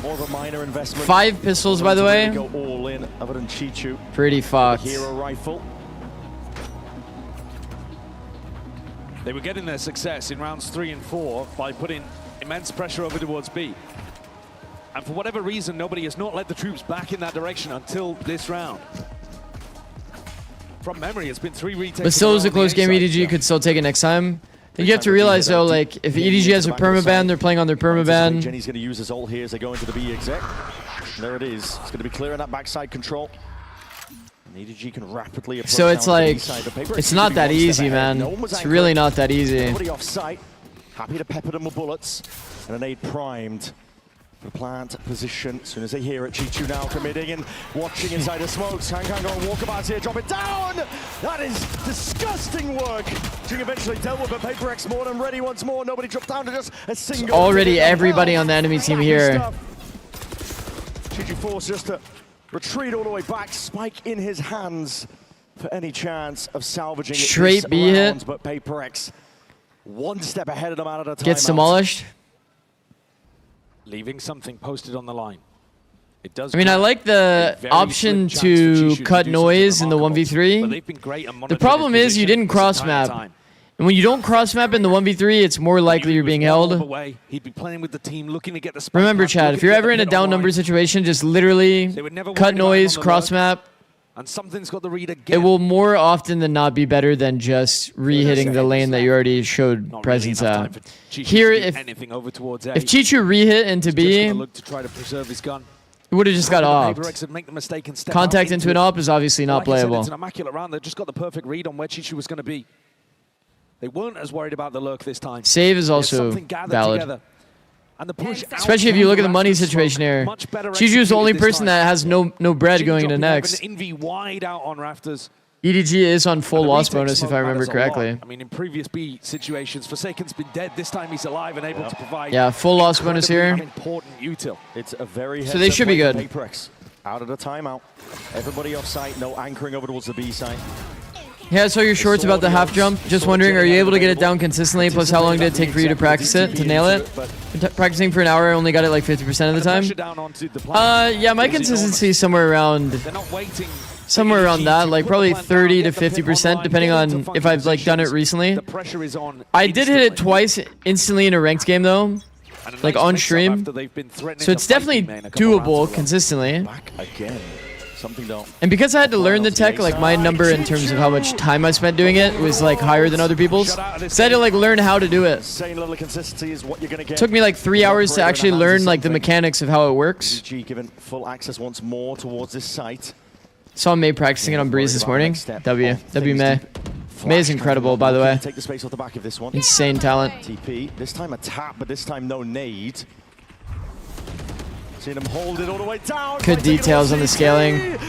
P: More of a minor investment.
E: 5 pistols, by the way.
P: Go all in, other than Chichu.
E: Pretty fucked.
P: Hero rifle.
N: They were getting their success in rounds 3 and 4 by putting immense pressure over towards B. And for whatever reason, nobody has not led the troops back in that direction until this round. From memory, it's been 3 retakes.
E: But still, it was a close game. EDG could still take it next time. And you have to realize, though, like, if EDG has a permaban, they're playing on their permaban.
P: Jenny's going to use his ult here as they go into the B exec. There it is. It's going to be clearing that backside control. EDG can rapidly approach.
E: So it's like, it's not that easy, man. It's really not that easy.
P: Nobody off site. Happy to pepper them with bullets. And an aid primed for plant position. As soon as they hear it, Chichu now committing and watching inside the smokes. Kang going walkabouts here, drop it down. That is disgusting work. Being eventually dealt with, but PaperX more than ready once more. Nobody dropped down to just a single.
E: Already everybody on the enemy team here.
P: Chichu forced just to retreat all the way back, spike in his hands for any chance of salvaging
E: straight B hit.
P: But PaperX one step ahead of them out of the timeout.
E: Gets demolished.
N: Leaving something posted on the line. It does.
E: I mean, I like the option to cut noise in the 1v3. The problem is you didn't cross map. And when you don't cross map in the 1v3, it's more likely you're being held.
N: He'd be playing with the team, looking to get the
E: Remember, Chad, if you're ever in a down number situation, just literally cut noise, cross map.
N: And something's got the read again.
E: It will more often than not be better than just re-hitting the lane that you already showed presence at. Here, if Chichu re-hit into B, it would have just got off. Contact into an op is obviously not playable.
N: It's an immaculate round. They just got the perfect read on where Chichu was going to be. They weren't as worried about the lurk this time.
E: Save is also valid.
N: And the push
E: especially if you look at the money situation here. Chichu's the only person that has no bread going into next.
N: Wide out on rafters.
E: EDG is on full loss bonus, if I remember correctly.
N: I mean, in previous B situations, Forsaken's been dead. This time he's alive and able to provide.
E: Yeah, full loss bonus here.
N: Important util.
P: It's a very
E: so they should be good.
P: PaperX out of the timeout. Everybody off site, no anchoring over towards the B site.
E: Yeah, I saw your shorts about the half jump. Just wondering, are you able to get it down consistently? Plus, how long did it take for you to practice it, to nail it? Practicing for an hour, I only got it like 50% of the time. Yeah, my consistency is somewhere around that, like probably 30 to 50%, depending on if I've like done it recently. I did hit it twice instantly in a ranked game though, like on stream. So it's definitely doable consistently.
P: Back again. Something don't.
E: And because I had to learn the tech, like my number in terms of how much time I spent doing it was like higher than other people's. So I had to like learn how to do it.
P: Same level of consistency is what you're gonna get.
E: Took me like 3 hours to actually learn like the mechanics of how it works.
P: Given full access once more towards this site.
E: Saw May practicing it on Breeze this morning. W May. May is incredible, by the way.
P: Take the space off the back of this one.
E: Insane talent.
P: TP. This time a tap, but this time no nade. Seen him hold it all the way down.
E: Good details on the scaling. Alright,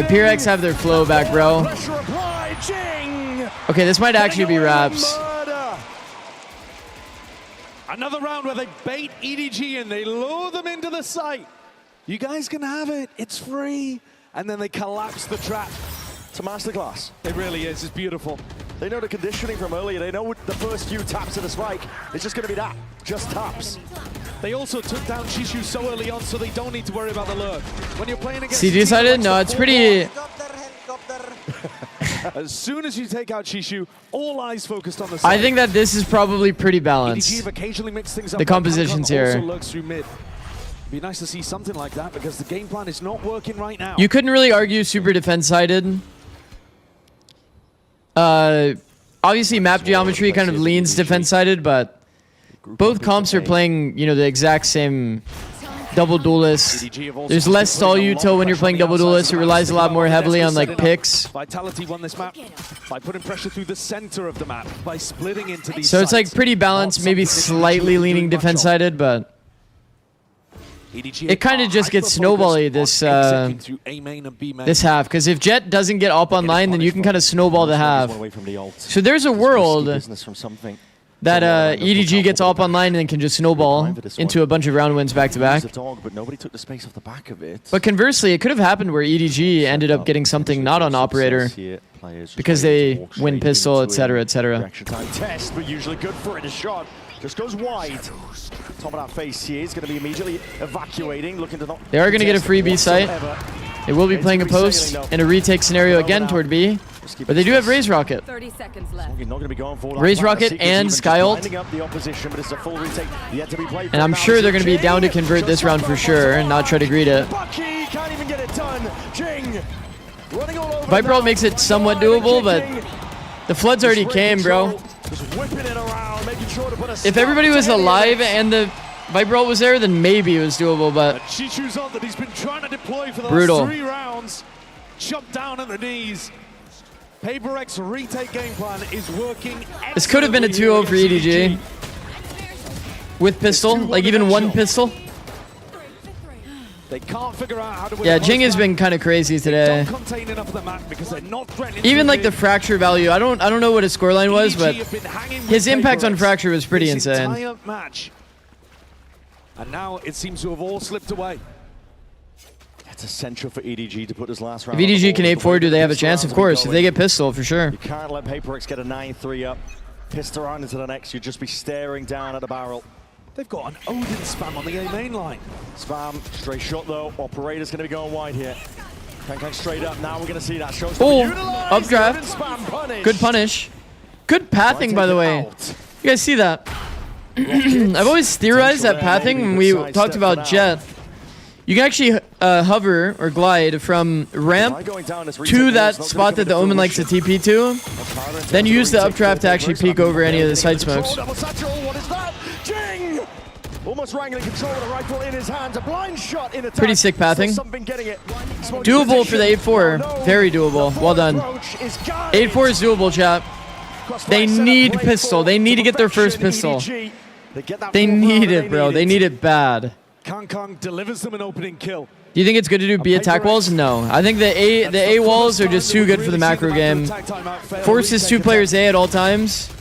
E: PRX have their flow back, bro. Okay, this might actually be wraps.
N: Another round where they bait EDG and they lure them into the site. You guys can have it. It's free. And then they collapse the trap.
P: It's a masterclass.
N: It really is. It's beautiful.
P: They know the conditioning from earlier. They know the first few taps of the spike. It's just going to be that. Just taps.
N: They also took down Chishu so early on, so they don't need to worry about the lurk. When you're playing against
E: CG sided? No, it's pretty...
N: As soon as you take out Chishu, all eyes focused on the side.
E: I think that this is probably pretty balanced. The compositions here.
N: Be nice to see something like that because the game plan is not working right now.
E: You couldn't really argue super defense-sided. Obviously, map geometry kind of leans defense-sided, but both comps are playing, you know, the exact same double duelist. There's less stall util when you're playing double duelist. It relies a lot more heavily on like picks.
N: Vitality won this map by putting pressure through the center of the map, by splitting into these
E: So it's like pretty balanced, maybe slightly leaning defense-sided, but it kind of just gets snowbally this this half. Because if Jet doesn't get up online, then you can kind of snowball the half. So there's a world that EDG gets up online and can just snowball into a bunch of round wins back to back. But conversely, it could have happened where EDG ended up getting something not on operator because they win pistol, etc., etc.
P: Test, but usually good for it. A shot just goes wide. Top of that face here is going to be immediately evacuating, looking to not.
E: They are going to get a free B site. They will be playing a post in a retake scenario again toward B. But they do have Raise Rocket.
Q: 30 seconds left.
E: Raise Rocket and Sky Ult. And I'm sure they're going to be down to convert this round for sure and not try to greet it. Viper Ult makes it somewhat doable, but the floods already came, bro. If everybody was alive and the Viper Ult was there, then maybe it was doable, but brutal.
N: 3 rounds, jumped down at the knees. PaperX retake game plan is working.
E: This could have been a 2-0 for EDG. With pistol, like even one pistol.
N: They can't figure out how to
E: Yeah, Jing has been kind of crazy today. Even like the fracture value, I don't know what his scoreline was, but his impact on fracture was pretty insane.
N: And now it seems to have all slipped away.
P: It's essential for EDG to put this last round.
E: If EDG can 8-4, do they have a chance? Of course, if they get pistol, for sure.
P: You can't let PaperX get a 9-3 up. Pistol around into the next, you'd just be staring down at the barrel.
N: They've got an Odin spam on the A main line.
P: Spam, straight shot though. Operator's going to be going wide here. Kankan straight up. Now we're going to see that.
E: Oh, updraft. Good punish. Good pathing, by the way. You guys see that? I've always theorized that pathing when we talked about Jet. You can actually hover or glide from ramp to that spot that the Omen likes to TP to. Then use the updraft to actually peek over any of the side smokes.
P: Almost wrangling control with the rifle in his hands. A blind shot in attack.
E: Pretty sick pathing. Doable for the 8-4. Very doable. Well done. 8-4 is doable, chat. They need pistol. They need to get their first pistol. They need it, bro. They need it bad.
N: Kang delivers them an opening kill.
E: Do you think it's good to do B attack walls? No. I think the A walls are just too good for the macro game. Forces 2 players A at all times.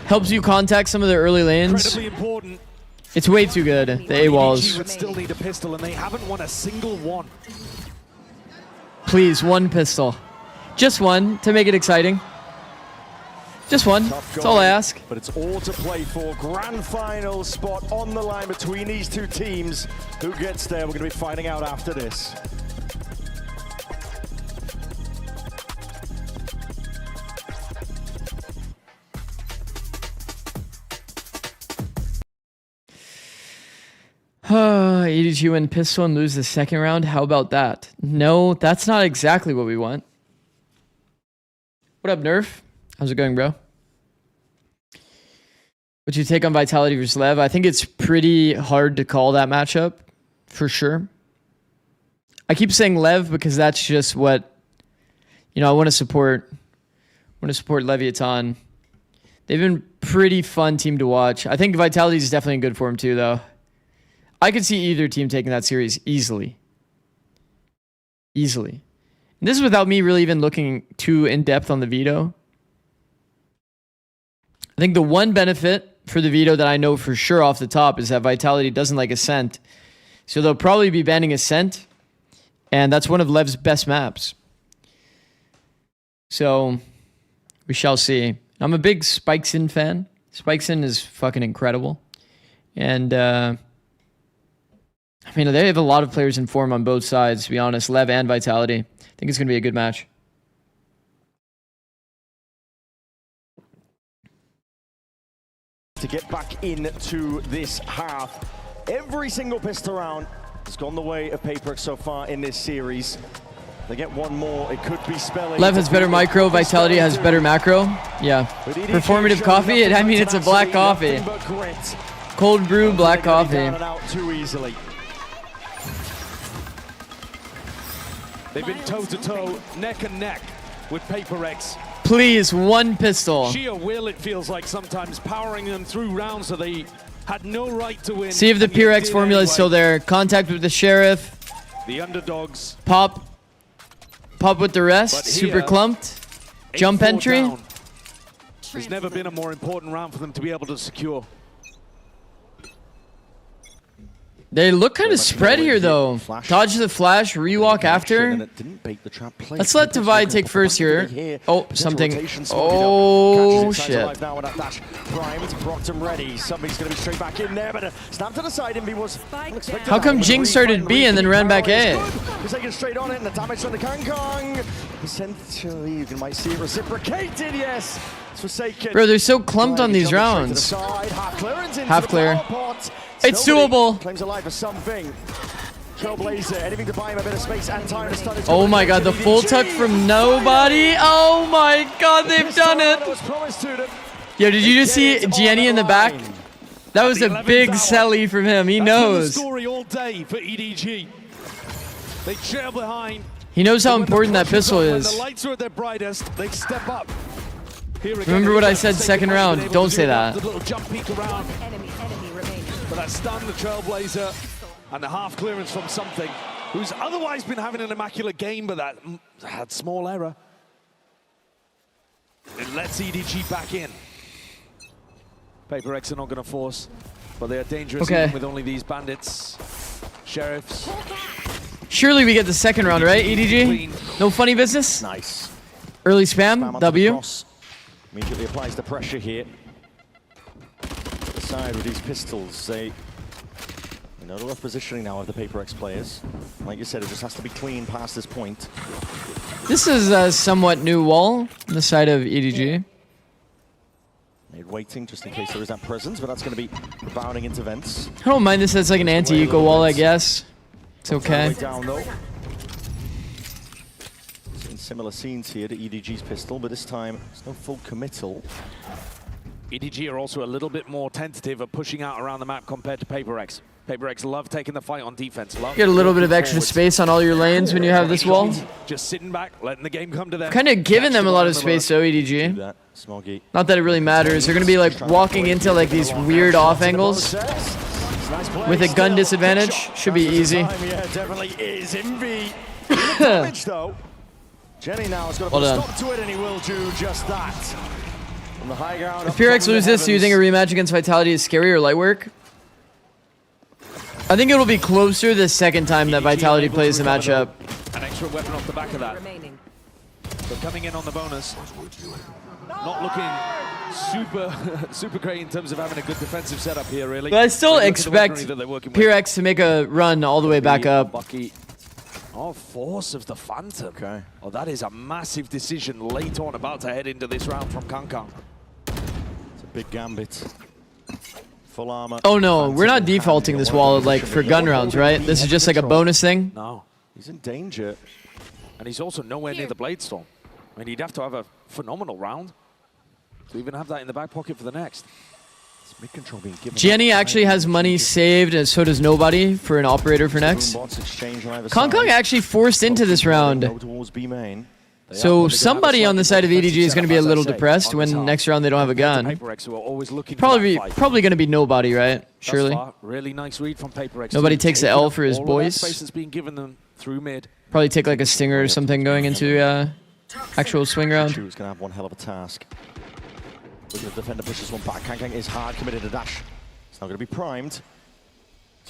E: Helps you contact some of the early lanes. It's way too good, the A walls.
N: Would still need a pistol and they haven't won a single one.
E: Please, one pistol. Just one to make it exciting. Just one. That's all I ask.
P: But it's all to play for. Grand final spot on the line between these two teams. Who gets there? We're going to be finding out after this.
E: EDG win pistol and lose the second round. How about that? No, that's not exactly what we want. What up, Nerf? How's it going, bro? What's your take on Vitality versus LEV? I think it's pretty hard to call that matchup, for sure. I keep saying LEV because that's just what, you know, I want to support. I want to support Leviathan. They've been pretty fun team to watch. I think Vitality is definitely in good form too, though. I could see either team taking that series easily. Easily. And this is without me really even looking too in-depth on the veto. I think the one benefit for the veto that I know for sure off the top is that Vitality doesn't like Ascent. So they'll probably be banning Ascent. And that's one of LEV's best maps. So we shall see. I'm a big Spikeson fan. Spikeson is fucking incredible. And I mean, they have a lot of players in form on both sides, to be honest. LEV and Vitality. I think it's going to be a good match.
P: To get back into this half. Every single pistol round has gone the way of PaperX so far in this series. They get one more, it could be spelling.
E: LEV has better micro, Vitality has better macro. Yeah. Performative coffee? I mean, it's a black coffee. Cold brew black coffee.
P: Down and out too easily.
N: They've been toe-to-toe, neck and neck with Paper X.
E: Please, one pistol.
N: Sheer will, it feels like sometimes, powering them through rounds that they had no right to win.
E: See if the
N: and yet
E: Pyrex
N: did
E: formula is
N: anyway.
E: still there. Contact with the sheriff.
N: The underdogs.
E: Pop with the rest.
N: But
E: Super
N: here,
E: clumped. Jump
N: 8-4
E: entry.
N: down. There's never been a more important round for them to be able to secure.
E: They look kind of spread here, though. Dodge the flash, rewalk after. Let's let Divide take first here. Oh, something. Oh, shit. How come Jing started B and then ran back A?
P: He's taking straight on it, and the damage on the Kangkong. Essentially, you might see it reciprocated, yes. It's Forsaken.
E: Bro, they're so clumped on these rounds. Half clear. It's doable.
P: Claims alive for something. Trailblazer, anything to buy him a bit of space and time to start.
E: Oh my god, the full tuck from nobody. Oh my god, they've done it. Yo, did you just see Gianni in the back? That was a big selly from him. He knows.
N: Story all day for EDG. They trail behind.
E: He knows how important that pistol
N: When
E: is.
N: the lights are at their brightest, they step up.
E: Remember what I said second round. Don't say that.
N: The little jump peek around. But that stun, the Trailblazer, and the half clearance from something, who's otherwise been having an immaculate game, but that had small error. It lets EDG back in. Paper X are not going to force, but they are dangerous even with only these bandits. Sheriffs.
E: Surely we get the second round, right, EDG? No funny business?
P: Nice.
E: Early spam, W.
P: Immediately applies the pressure here. Side with these pistols, they know the rough positioning now of the Paper X players. Like you said, it just has to be clean past this point.
E: This is a somewhat new wall on the side of EDG.
P: They're waiting just in case there is that presence, but that's going to be rebounding into vents.
E: I don't mind this as like an anti-eco wall, I guess. It's okay.
P: Way down though. Seeing similar scenes here to EDG's pistol, but this time it's no full committal.
N: EDG are also a little bit more tentative at pushing out around the map compared to Paper X. Paper X love taking the fight on defense. Love
E: Get a little bit of extra space on all your lanes when you have this wall.
N: Just sitting back, letting the game come to them.
E: Kind of giving them a lot of space though, EDG. Not that it really matters. They're going to be like walking into like these weird off angles with a gun disadvantage. Should be easy.
P: Yeah, definitely is. Envy. Damage though. Jenny now has got to put a stop to it, and he will do just that. From the high ground.
E: If Pyrex loses this, do you think a rematch against Vitality is scary or light work? I think it'll be closer the second time that Vitality plays the matchup.
N: An extra weapon off the back of that. But coming in on the bonus, not looking super great in terms of having a good defensive setup here, really.
E: But I still expect Pyrex to make a run all the way back up.
N: Oh, force of the Phantom. Okay. Oh, that is a massive decision late on, about to head into this round from Kangkong.
P: It's a big gambit. Full armor.
E: Oh no, we're not defaulting this wall like for gun rounds, right? This is just like a bonus thing.
N: No.
P: He's in danger.
N: And he's also nowhere near the Blade Storm. I mean, he'd have to have a phenomenal round to even have that in the back pocket for the next.
P: Mid-control being given.
E: Gianni actually has money saved, and so does Nobody for an operator for next. Kangkong actually forced into this round. So somebody on the side of EDG is going to be a little depressed when next round they don't have a gun. Probably going to be Nobody, right? Surely.
N: Really nice read from Paper X.
E: Nobody takes the L for his boys.
N: Space that's being given them through mid.
E: Probably take like a stinger or something going into actual swing round.
P: He's going to have one hell of a task. The defender pushes one back. Kangkong is hard committed to dash. It's now going to be primed.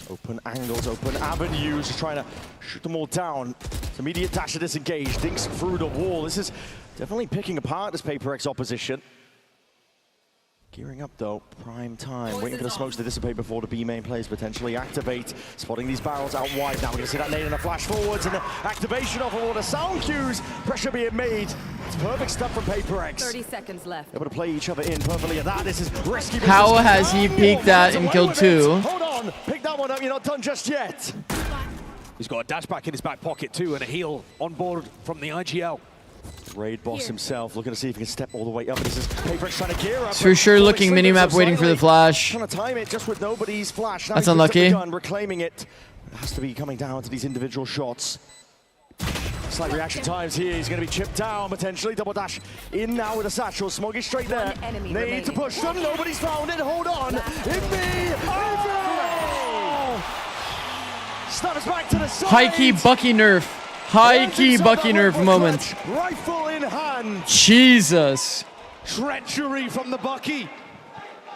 P: Open angles, open avenues. Just trying to shoot them all down. It's immediate dash to disengage. Dinks through the wall. This is definitely picking apart this Paper X opposition. Gearing up though, prime time. Waiting for the smokes to dissipate before the B main players potentially activate. Spotting these barrels out wide. Now we're going to see that nade and a flash forwards and the activation off of all the sound cues. Pressure being made. It's perfect stuff from Paper X.
K: 30 seconds left.
P: Able to play each other in perfectly at that. This is risky.
E: How has he peeked that and killed two?
P: Hold on, pick that one up. You're not done just yet.
N: He's got a dash back in his back pocket too and a heal on board from the IGL.
P: Raid boss himself looking to see if he can step all the way up. This is Paperex trying to gear up.
E: It's for sure looking minimap waiting for the flash.
P: Trying to time it just with nobody's flash. Now
E: That's
P: he's
E: unlucky.
P: gun, reclaiming it. It has to be coming down to these individual shots. Slight reaction times here. He's going to be chipped down potentially. Double dash in now with a satchel. Smoggy straight there. Need to push them. Nobody's found it. Hold on. Snaps back to the side.
E: High key Bucky nerf. High key Bucky nerf moment.
P: Rifle in hand.
E: Jesus.
N: Treachery from the Bucky.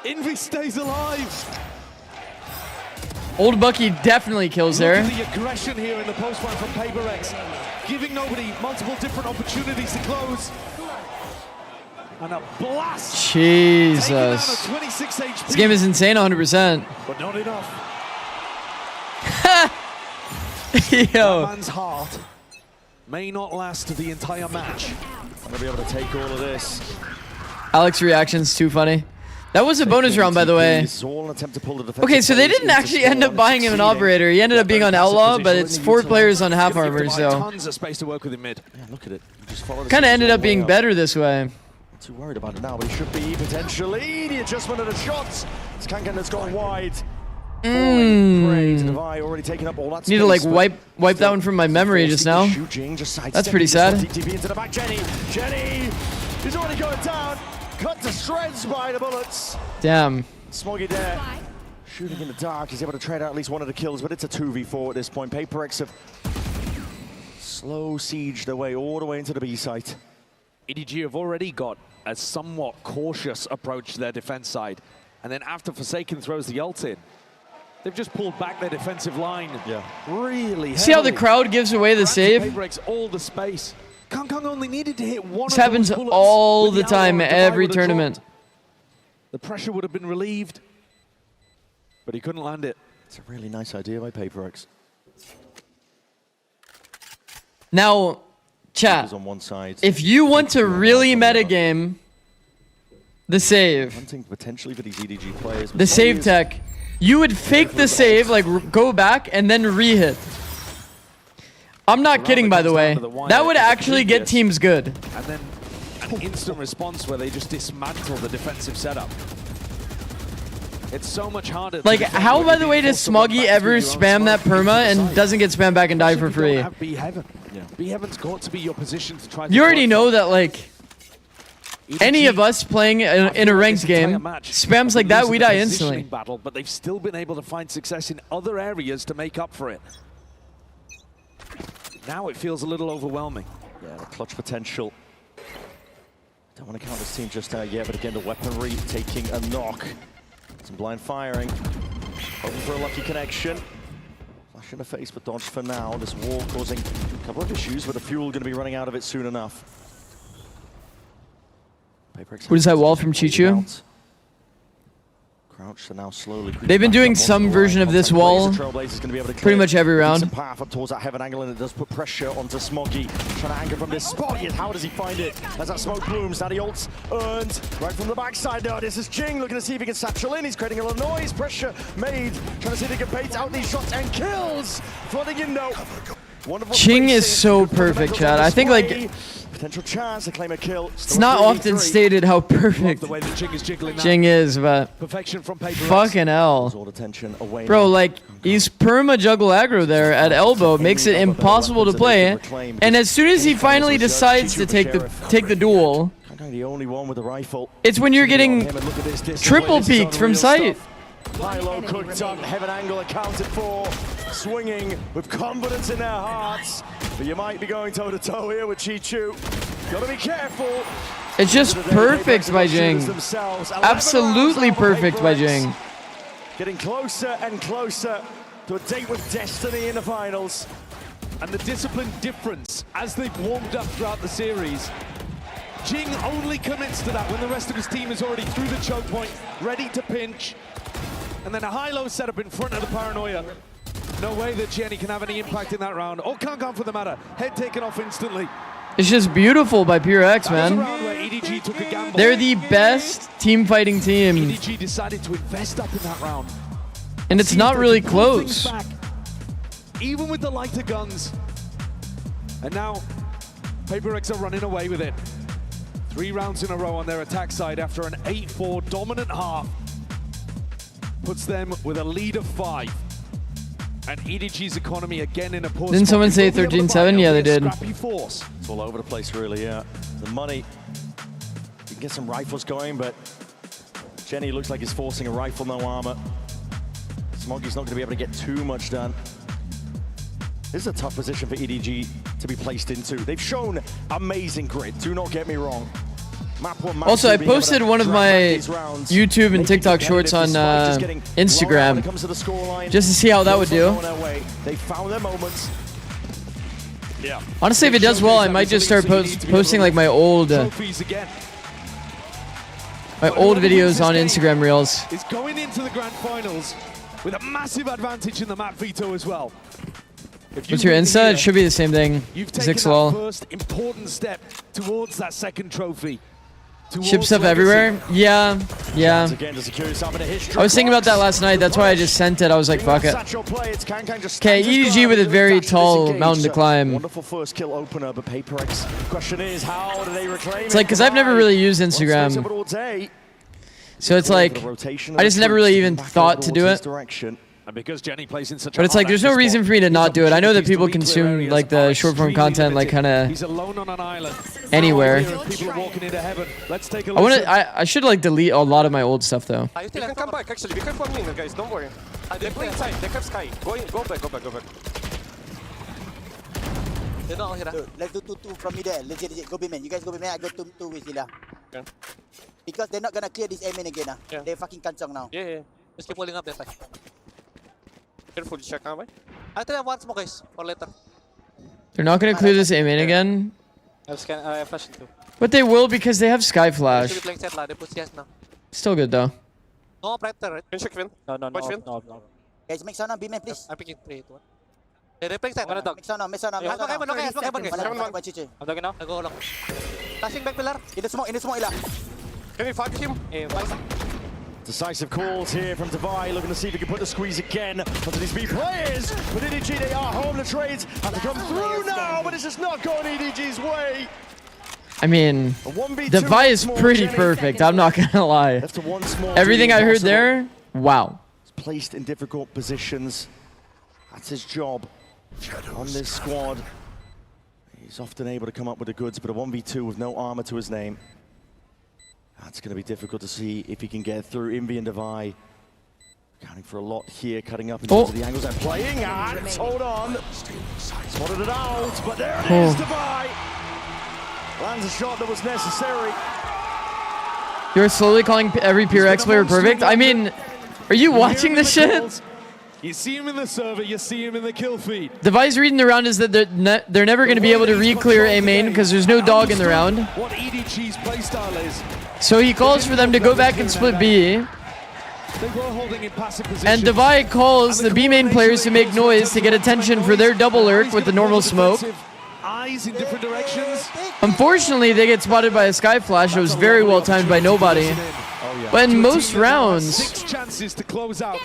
N: Envy stays alive.
E: Old Bucky definitely kills there.
N: Look at the aggression here in the post fight from Paperex, giving nobody multiple different opportunities to close. And a blast.
E: Jesus.
N: 26 HP.
E: This game is insane 100%.
N: But not enough.
E: Yo.
N: That man's heart may not last the entire match.
P: I'm gonna be able to take all of this.
E: Alex reaction's too funny. That was a bonus round, by the way. Okay, so they didn't actually end up buying him an operator. He ended up being on Outlaw, but it's 4 players on half armor, so
N: Tons of space to work with in mid.
P: Yeah, look at it. Just follow the
E: kind of ended up being
P: way
E: better this way.
P: Not too worried about it now, but he should be potentially. The adjustment of the shots. It's Kankan that's gone wide. Already taking up all that
E: Need to like wipe that one from my memory just now. That's pretty sad.
P: DTB into the back, Jenny. He's already going down. Cut to shreds by the bullets.
E: Damn.
P: Smoggy there. Shooting in the dark. He's able to trade out at least one of the kills, but it's a 2v4 at this point. Paperex have slow sieged their way all the way into the B site.
N: EDG have already got a somewhat cautious approach to their defense side. And then after Forsaken throws the ult in, they've just pulled back their defensive line.
P: Yeah.
N: Really
E: See how the crowd gives away the save?
N: Paperex all the space. Kang only needed to hit one.
E: This happens all the time, every tournament.
N: The pressure would have been relieved, but he couldn't land it.
P: It's a really nice idea by Paperex.
E: Now, chat,
P: on one side.
E: if you want to really metagame the save,
P: Hunting potentially for these EDG players.
E: the save tech, you would fake the save, like go back and then re-hit. I'm not kidding, by the way. That would actually get teams good.
N: And then an instant response where they just dismantle the defensive setup. It's so much harder.
E: Like, how, by the way, does Smoggy ever spam that perma and doesn't get spammed back and die for free?
N: B-Heaven's got to be your position to try to...
E: You already know that, like, any of us playing in a ranked game, spams like that, we die instantly.
N: Battle, but they've still been able to find success in other areas to make up for it. Now it feels a little overwhelming.
P: Yeah, the clutch potential. Don't want to count this team just yet, but again, the weaponry taking a knock. Some blind firing. Hoping for a lucky connection. Flash in the face, but dodge for now. This wall causing a couple of issues, but the fuel going to be running out of it soon enough.
E: What is that wall from Chichu?
P: Crouch, so now slowly
E: They've been doing some version of this wall pretty much every round.
P: Path up towards that heaven angle, and it does put pressure onto Smoggy. Trying to anchor from this spot, yet how does he find it? As that smoke blooms, now the ult's earned right from the backside. Now this is Jing looking to see if he can satchel in. He's creating a lot of noise. Pressure made, trying to see if he can bait out these shots and kills. Flooding in though.
E: Ching is so perfect, chat. I think like
P: potential chance to claim a kill.
E: It's not often stated how perfect Ching is, but fucking hell. Bro, like, he's perma juggle aggro there at elbow, makes it impossible to play, and as soon as he finally decides to take the duel,
P: the only one with a rifle.
E: It's when you're getting triple peeked from sight.
P: High-low cooked up, heaven angle accounted for, swinging with confidence in their hearts. But you might be going toe-to-toe here with Chichu. Gotta be careful.
E: It's just perfect by Jing. Absolutely perfect by Jing.
P: Getting closer and closer to a date with destiny in the finals.
N: And the discipline difference as they've warmed up throughout the series. Jing only commits to that when the rest of his team is already through the choke point, ready to pinch. And then a high-low setup in front of the paranoia. No way that Jenny can have any impact in that round. Or Kankan for the matter. Head taken off instantly.
E: It's just beautiful by Pure X, man.
N: EDG took a gamble.
E: They're the best team fighting team.
N: EDG decided to invest up in that round.
E: And it's not really close.
N: Even with the lighter guns. And now Paper Rex are running away with it. 3 rounds in a row on their attack side after an 8-4 dominant half. Puts them with a lead of 5. And EDG's economy again in a poor
E: Didn't
N: spot.
E: someone say 13-7? Yeah, they did.
P: Scrappy force. It's all over the place, really, yeah. The money, you can get some rifles going, but Jenny looks like he's forcing a rifle, no armor. Smoggy's not going to be able to get too much done. This is a tough position for EDG to be placed into. They've shown amazing grit, do not get me wrong. Map 1, map
E: Also,
P: 2
E: I
P: being able
E: posted
P: to
E: one of
P: drag
E: my
P: these rounds.
E: YouTube and TikTok shorts on Instagram, just to see how that would do.
P: They found their moments. Yeah.
E: Honestly, if it does well, I might just start posting like my old videos on Instagram Reels.
N: Is going into the grand finals with a massive advantage in the map veto as well.
E: What's your Insta? It should be the same thing.
N: You've taken that
E: 6lol.
N: first important step towards that second trophy.
E: Ship stuff everywhere? Yeah, yeah. I was thinking about that last night. That's why I just sent it. I was like, fuck it. Okay, EDG with a very tall mountain to climb.
P: Wonderful first kill opener, but Paper X. Question is, how do they reclaim it?
E: It's like, because I've never really used Instagram. So it's like, I just never really even thought to do it.
N: And because Jenny plays in such
E: But it's like, there's no reason for me to not do it. I know that people consume like the short form content like kind of anywhere. I should like delete a lot of my old stuff though.
B: You can come back, actually. We have 1 minute, guys. Don't worry. They play inside. They have Sky. Go back. They're not all here.
K: Let's do 2-2 from me there. Legit. Go B-man. You guys go B-man. I go 2 with Zilla.
B: Okay.
K: Because they're not gonna clear this A-man again.
B: Yeah.
K: They're fucking kancong now.
B: Yeah. Just keep pulling up that time. Careful, check out, right? I tell you once more, guys. Or later.
E: They're not going to clear this A-main again.
B: I have flash too.
E: But they will because they have Sky Flash.
B: Should be playing set la. They put CS now.
E: Still good though.
B: No operator, right? Can you check Vin? No.
K: Guys, make sound on B-man, please.
B: I'm picking 3, 2, 1. They're playing set.
K: Make sound on.
B: I'm dogging now. I go long. Flashing back pillar.
K: In the smoke, Ila.
B: Can we fight him?
P: Decisive calls here from Devi, looking to see if he can put the squeeze again onto these B players. But EDG, they are home. The trades have to come through now, but it's just not going EDG's way.
E: I mean, Devi is pretty perfect. I'm not gonna lie. Everything I heard there, wow.
P: He's placed in difficult positions. That's his job on this squad. He's often able to come up with the goods, but a 1v2 with no armor to his name. That's going to be difficult to see if he can get through. Envy and Devi counting for a lot here, cutting up in terms of the angles they're playing. And hold on. Spotted it out, but there it is, Devi. Lands a shot that was necessary.
E: You're slowly calling every PRX player perfect? I mean, are you watching this shit?
N: You see him in the server, you see him in the kill feed.
E: Devi's reading the round is that they're never going to be able to re-clear A main because there's no dog in the round.
N: What EDG's playstyle is.
E: So he calls for them to go back and split B.
N: They were holding in passive position.
E: And Devi calls the B main players to make noise to get attention for their double lurk with the normal smoke.
N: Eyes in different directions.
E: Unfortunately, they get spotted by a Sky Flash. It was very well timed by nobody. But in most rounds,
N: 6 chances to close out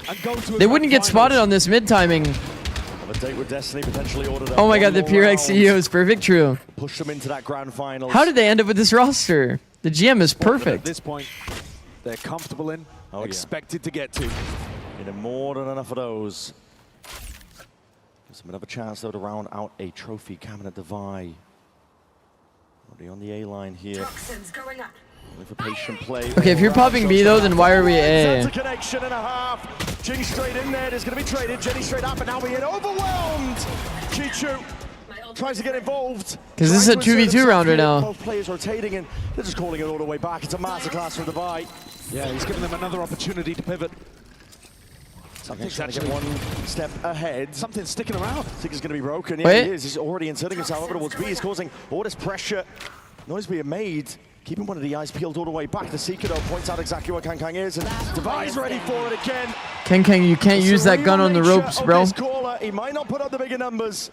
N: and go to
E: they wouldn't get spotted on this mid timing. Oh my god, the PRX CEO is perfect. True.
P: Push them into that grand final.
E: How did they end up with this roster? The GM is perfect.
N: At this point, they're comfortable in, expected to get to.
P: In more than enough of those. Gives them another chance though to round out a trophy. Cabinet Devi. Already on the A line here. For patient play.
E: Okay, if you're popping B though, then why are we A?
P: That's a connection and a half. Jing straight in there. There's going to be traded. Jenny straight up, and now we get overwhelmed. Chichu tries to get involved.
E: Because this is a 2v2 round right now.
P: Both players rotating, and they're just calling it all the way back. It's a masterclass from Devi.
N: Yeah, he's giving them another opportunity to pivot.
P: Something's trying to get 1 step ahead.
N: Something's sticking around.
P: Sigga's going to be broken. Yeah,
E: Wait.
P: he is. He's already inserting himself over towards B. He's causing all this pressure. Noise being made. Keeping one of the eyes peeled all the way back. The Seeker though points out exactly what Kang is, and Devi's ready for it again.
E: Kang, you can't use that gun on the ropes, bro.
P: He might not put up the bigger numbers.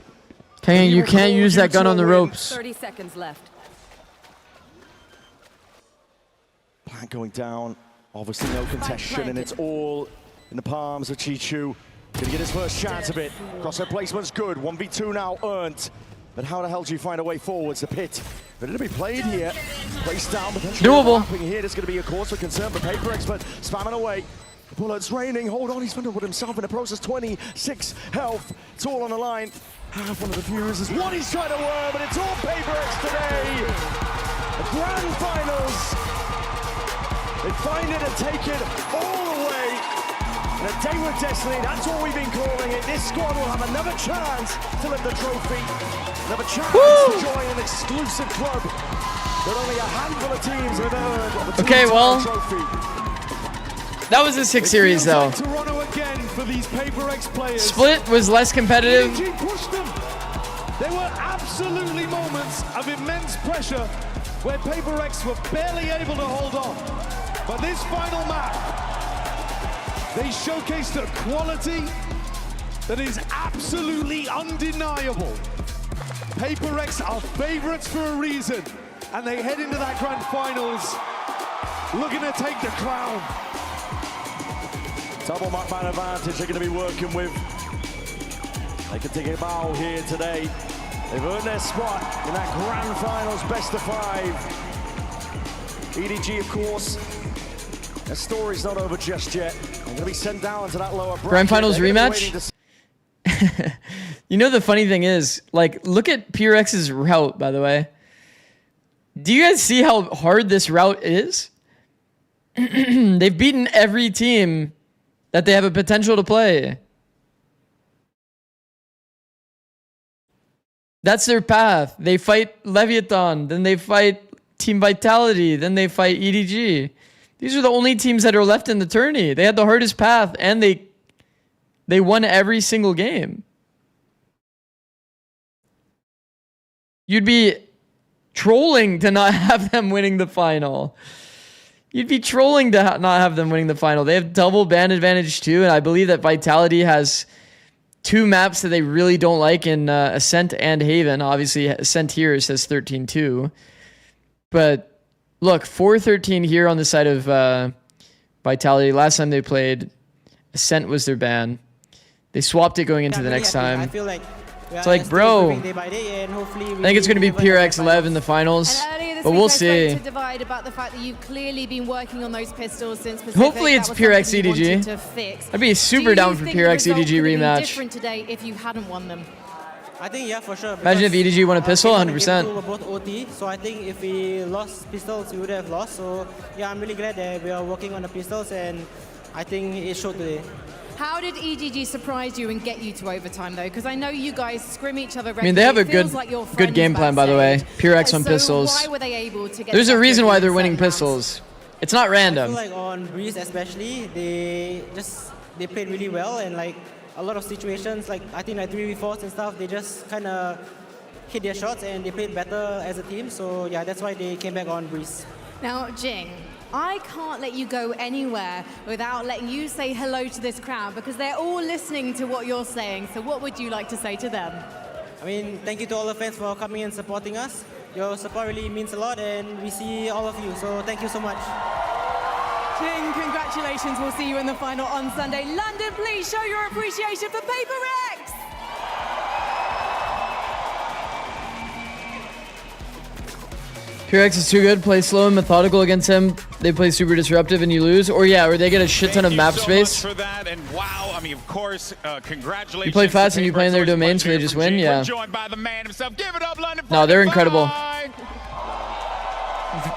E: Kang, you can't use that gun on the ropes.
M: 30 seconds left.
P: Plant going down. Obviously no contestation, and it's all in the palms of Chichu. Gonna get his first chance of it. Crosshair placement's good. 1v2 now earned. But how the hell do you find a way forwards? The pit. Ready to be played here. Placed down, potentially
E: doable.
P: overlapping here. There's going to be a cause for concern, but Paper Expert spamming away. The bullets raining. Hold on, he's found with himself in the process. 26 health. It's all on the line. Half one of the viewers is what he's trying to worm, and it's all Paper X today. The grand finals. They find it and take it all the way. And a day with destiny, that's what we've been calling it. This squad will have another chance to lift the trophy. Another chance to join an exclusive club that only a handful of teams have earned.
E: Okay, well, that was a 6 series though.
N: Like Toronto again for these Paper X players.
E: Split was less competitive.
N: EDG pushed them. There were absolutely moments of immense pressure where Paper X were barely able to hold on. But this final map, they showcased a quality that is absolutely undeniable. Paper X are favorites for a reason, and they head into that grand finals looking to take the crown.
P: Double map man advantage they're going to be working with. They can take a bow here today. They've earned their spot in that grand finals best of 5. EDG, of course, their story's not over just yet. They're going to be sent down to that lower bracket.
E: Grand finals rematch? You know, the funny thing is, like, look at PRX's route, by the way. Do you guys see how hard this route is? They've beaten every team that they have a potential to play. That's their path. They fight Leviathan, then they fight Team Vitality, then they fight EDG. These are the only teams that are left in the tourney. They had the hardest path, and they won every single game. You'd be trolling to not have them winning the final. You'd be trolling to not have them winning the final. They have double ban advantage too, and I believe that Vitality has 2 maps that they really don't like in Ascent and Haven. Obviously, Ascent here says 13-2. But look, 4-13 here on the side of Vitality. Last time they played, Ascent was their ban. They swapped it going into the next time.
J: I feel like
E: it's like, bro,
J: day by day, and hopefully
E: I think it's going to be PRX LEV in the finals, but we'll see.
Q: To divide about the fact that you've clearly been working on those pistols since Pacific.
E: Hopefully it's PRX EDG. I'd be super down for PRX EDG rematch.
Q: Different today if you hadn't won them.
J: I think, yeah, for sure.
E: Imagine if EDG won a pistol, 100%.
J: We were both OT, so I think if we lost pistols, we would have lost. So yeah, I'm really glad that we are working on the pistols, and I think it showed today.
Q: How did EDG surprise you and get you to overtime, though? Because I know you guys scrim each other regularly.
E: I mean, they have a good game plan, by the way. PRX on pistols.
Q: Why were they able to get?
E: There's a reason why they're winning pistols. It's not random.
J: I feel like on Breeze especially, they played really well, and like a lot of situations, like I think like 3v4s and stuff, they just kind of hit their shots and they played better as a team. So yeah, that's why they came back on Breeze.
Q: Now, Jing, I can't let you go anywhere without letting you say hello to this crowd because they're all listening to what you're saying. So what would you like to say to them?
J: I mean, thank you to all the fans for coming and supporting us. Your support really means a lot, and we see all of you. So thank you so much.
Q: Jing, congratulations. We'll see you in the final on Sunday. London, please show your appreciation for Paper X.
E: PRX is too good. Play slow and methodical against him. They play super disruptive and you lose. Or yeah, or they get a shit ton of map space.
F: Much for that, and wow, I mean, of course, congratulations.
E: You play fast and you play in their domain, so they just win. Yeah.
F: Joined by the man himself. Give it up, London.
E: No, they're incredible.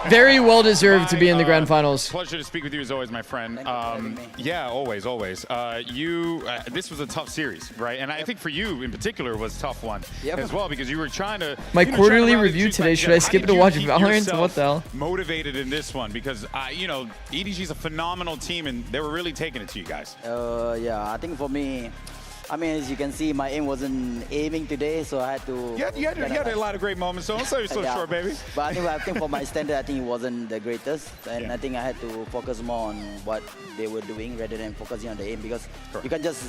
E: Very well deserved to be in the grand finals.
F: Pleasure to speak with you as always, my friend. Yeah, always. This was a tough series, right? And I think for you in particular was a tough one as well because you were trying to.
E: My quarterly review today. Should I skip it to watch Valorant? What the hell?
F: Motivated in this one because EDG is a phenomenal team and they were really taking it to you guys.
K: Yeah, I think for me, I mean, as you can see, my aim wasn't aiming today, so I had to...
F: You had a lot of great moments, so don't sell yourself short, baby.
K: But I think for my standard, I think it wasn't the greatest. And I think I had to focus more on what they were doing rather than focusing on the aim because you can't just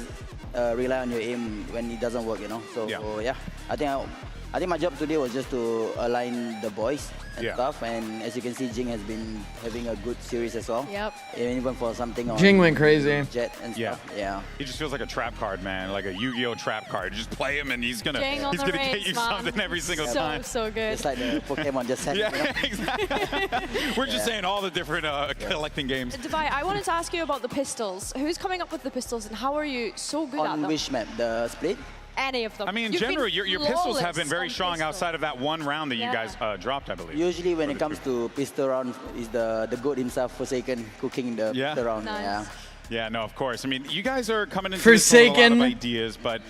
K: rely on your aim when it doesn't work, you know? So, yeah, I think I think my job today was just to align the boys and stuff. And as you can see, Jing has been having a good series as well.
Q: Yep.
K: Even for something on
E: Jing went crazy.
K: Jet and stuff. Yeah.
F: He just feels like a trap card, man, like a Yu-Gi-Oh trap card. Just play him and he's gonna
Q: Jing on the
F: get
Q: race,
F: you
Q: man.
F: something every single time.
Q: So good.
K: It's like the Pokemon just said.
F: Yeah, exactly. We're just saying all the different collecting games.
M: Dubai, I wanted to ask you about the pistols. Who's coming up with the pistols and how are you so good at
K: On
M: them?
K: which map? The split?
M: Any of them.
F: I mean, in
M: You've
F: general,
M: been
F: your pistols have been
M: flawless
F: very
M: on
F: strong
M: pistol.
F: outside of that one round that you guys dropped, I believe.
K: Usually when it comes to pistol round, is the goat himself, Forsaken, cooking the pistol round.
M: Nice.
K: Yeah.
F: Yeah, no, of course. I mean, you guys are coming into
E: Forsaken.
F: this with a lot of ideas, but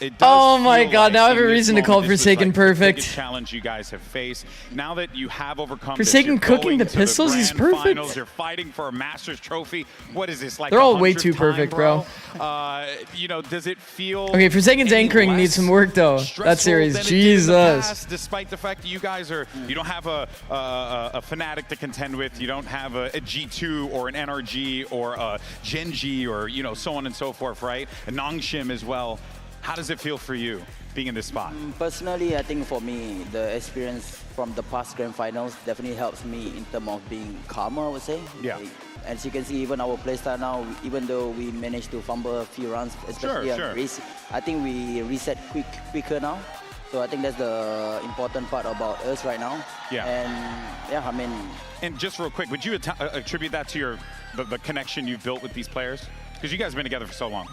F: it does
E: Oh my
F: feel
E: God,
F: like
E: now I have
F: in
E: a
F: this
E: reason to
F: moment,
E: call
F: this was,
E: Forsaken
F: like, the
E: perfect.
F: biggest challenge you guys have faced. Now that you have overcome
E: Forsaken
F: this, you're
E: cooking
F: going
E: the
F: to
E: pistols, he's
F: grand
E: perfect.
F: Finals, you're fighting for a Masters trophy. What is this, like
E: They're
F: the
E: all way
F: 100th
E: too perfect,
F: time,
E: bro.
F: You know, does it feel
E: Okay, Forsaken's
F: any
E: anchoring
F: less
E: needs some work though. That
F: stressful
E: series,
F: than it did in the
E: Jesus.
F: past, despite the fact that you guys are, you don't have a Fnatic to contend with, you don't have a G2 or an NRG or a Genji or, you know, so on and so forth, right? And Nongshim as well. How does it feel for you being in this spot?
K: Personally, I think for me, the experience from the past grand finals definitely helps me in terms of being calmer, I would say.
F: Yeah.
K: Like, as you can see, even our playstyle now, even though we managed to fumble a few rounds, especially on race, I think we reset quicker now. So I think that's the important part about us right now.
F: Yeah.
K: And yeah, I mean.
F: And just real quick, would you attribute that to the connection you've built with these players? Because you guys have been together for so long.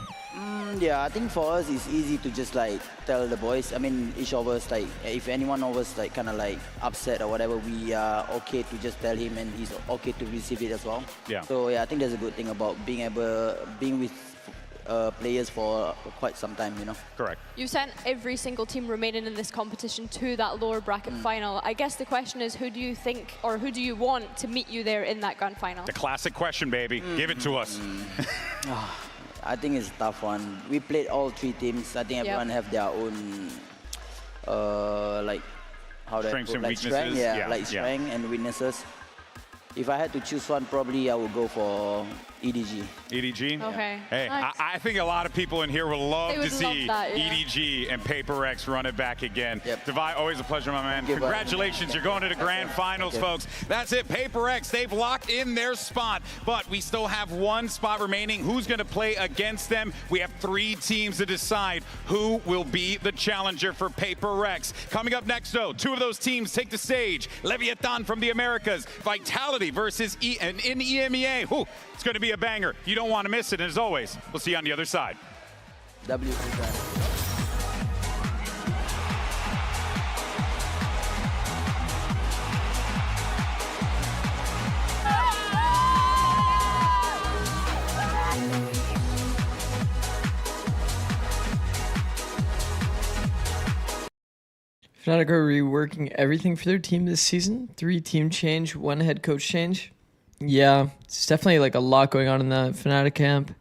K: Yeah, I think for us it's easy to just like tell the boys. I mean, each of us, like if anyone of us like kind of like upset or whatever, we are okay to just tell him, and he's okay to receive it as well.
F: Yeah.
K: So yeah, I think that's a good thing about being with players for quite some time, you know.
F: Correct.
M: You sent every single team remaining in this competition to that lower bracket final. I guess the question is, who do you think or who do you want to meet you there in that grand final?
F: The classic question, baby. Give it to us.
K: I think it's a tough one. We played all three teams. I think everyone have their own, like, how do I
F: Strengths
K: put,
F: and
K: like
F: weaknesses.
K: strength,
F: Yeah,
K: like
F: yeah.
K: strength and weaknesses. If I had to choose one, probably I would go for EDG.
F: EDG?
M: Okay.
F: Hey,
M: Nice.
F: I think a lot of people in here would love
M: They
F: to
M: would
F: see
M: love that, yeah.
F: EDG and Paper X run it back again. Devi, always a pleasure, my man.
K: you, bud.
F: Congratulations, you're going to the grand finals, folks. That's it, Paper X, they've locked in their spot, but we still have one spot remaining. Who's going to play against them? We have 3 teams to decide who will be the challenger for Paper X. Coming up next, though, 2 of those teams take the stage. Leviathan from the Americas, Vitality versus in EMEA. Ooh, it's going to be a banger. You don't want to miss it, and as always, we'll see you on the other side.
K: W.
E: Fnatic are reworking everything for their team this season. 3 team change, 1 head coach change. Yeah, it's definitely like a lot going on in the Fnatic camp.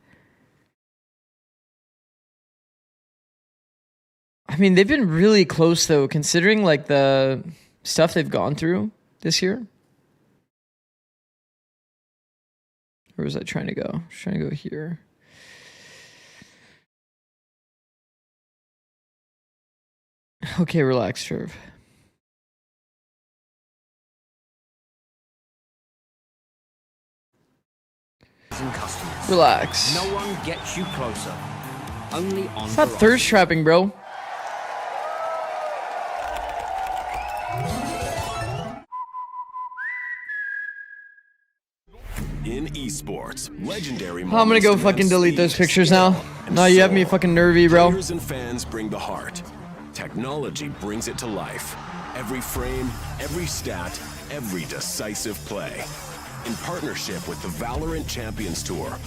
E: I mean, they've been really close though, considering like the stuff they've gone through this year. Where was I trying to go? I was trying to go here. Okay, relax, Trev. Relax.
O: No one gets you closer. Only on
E: It's not thirst trapping, bro.
T: In esports, legendary
E: I'm gonna go fucking delete those pictures now. No, you have me fucking nervy, bro.
T: Players and fans bring the heart. Technology brings it to life. Every frame, every stat, every decisive play. In partnership with the Valorant Champions Tour,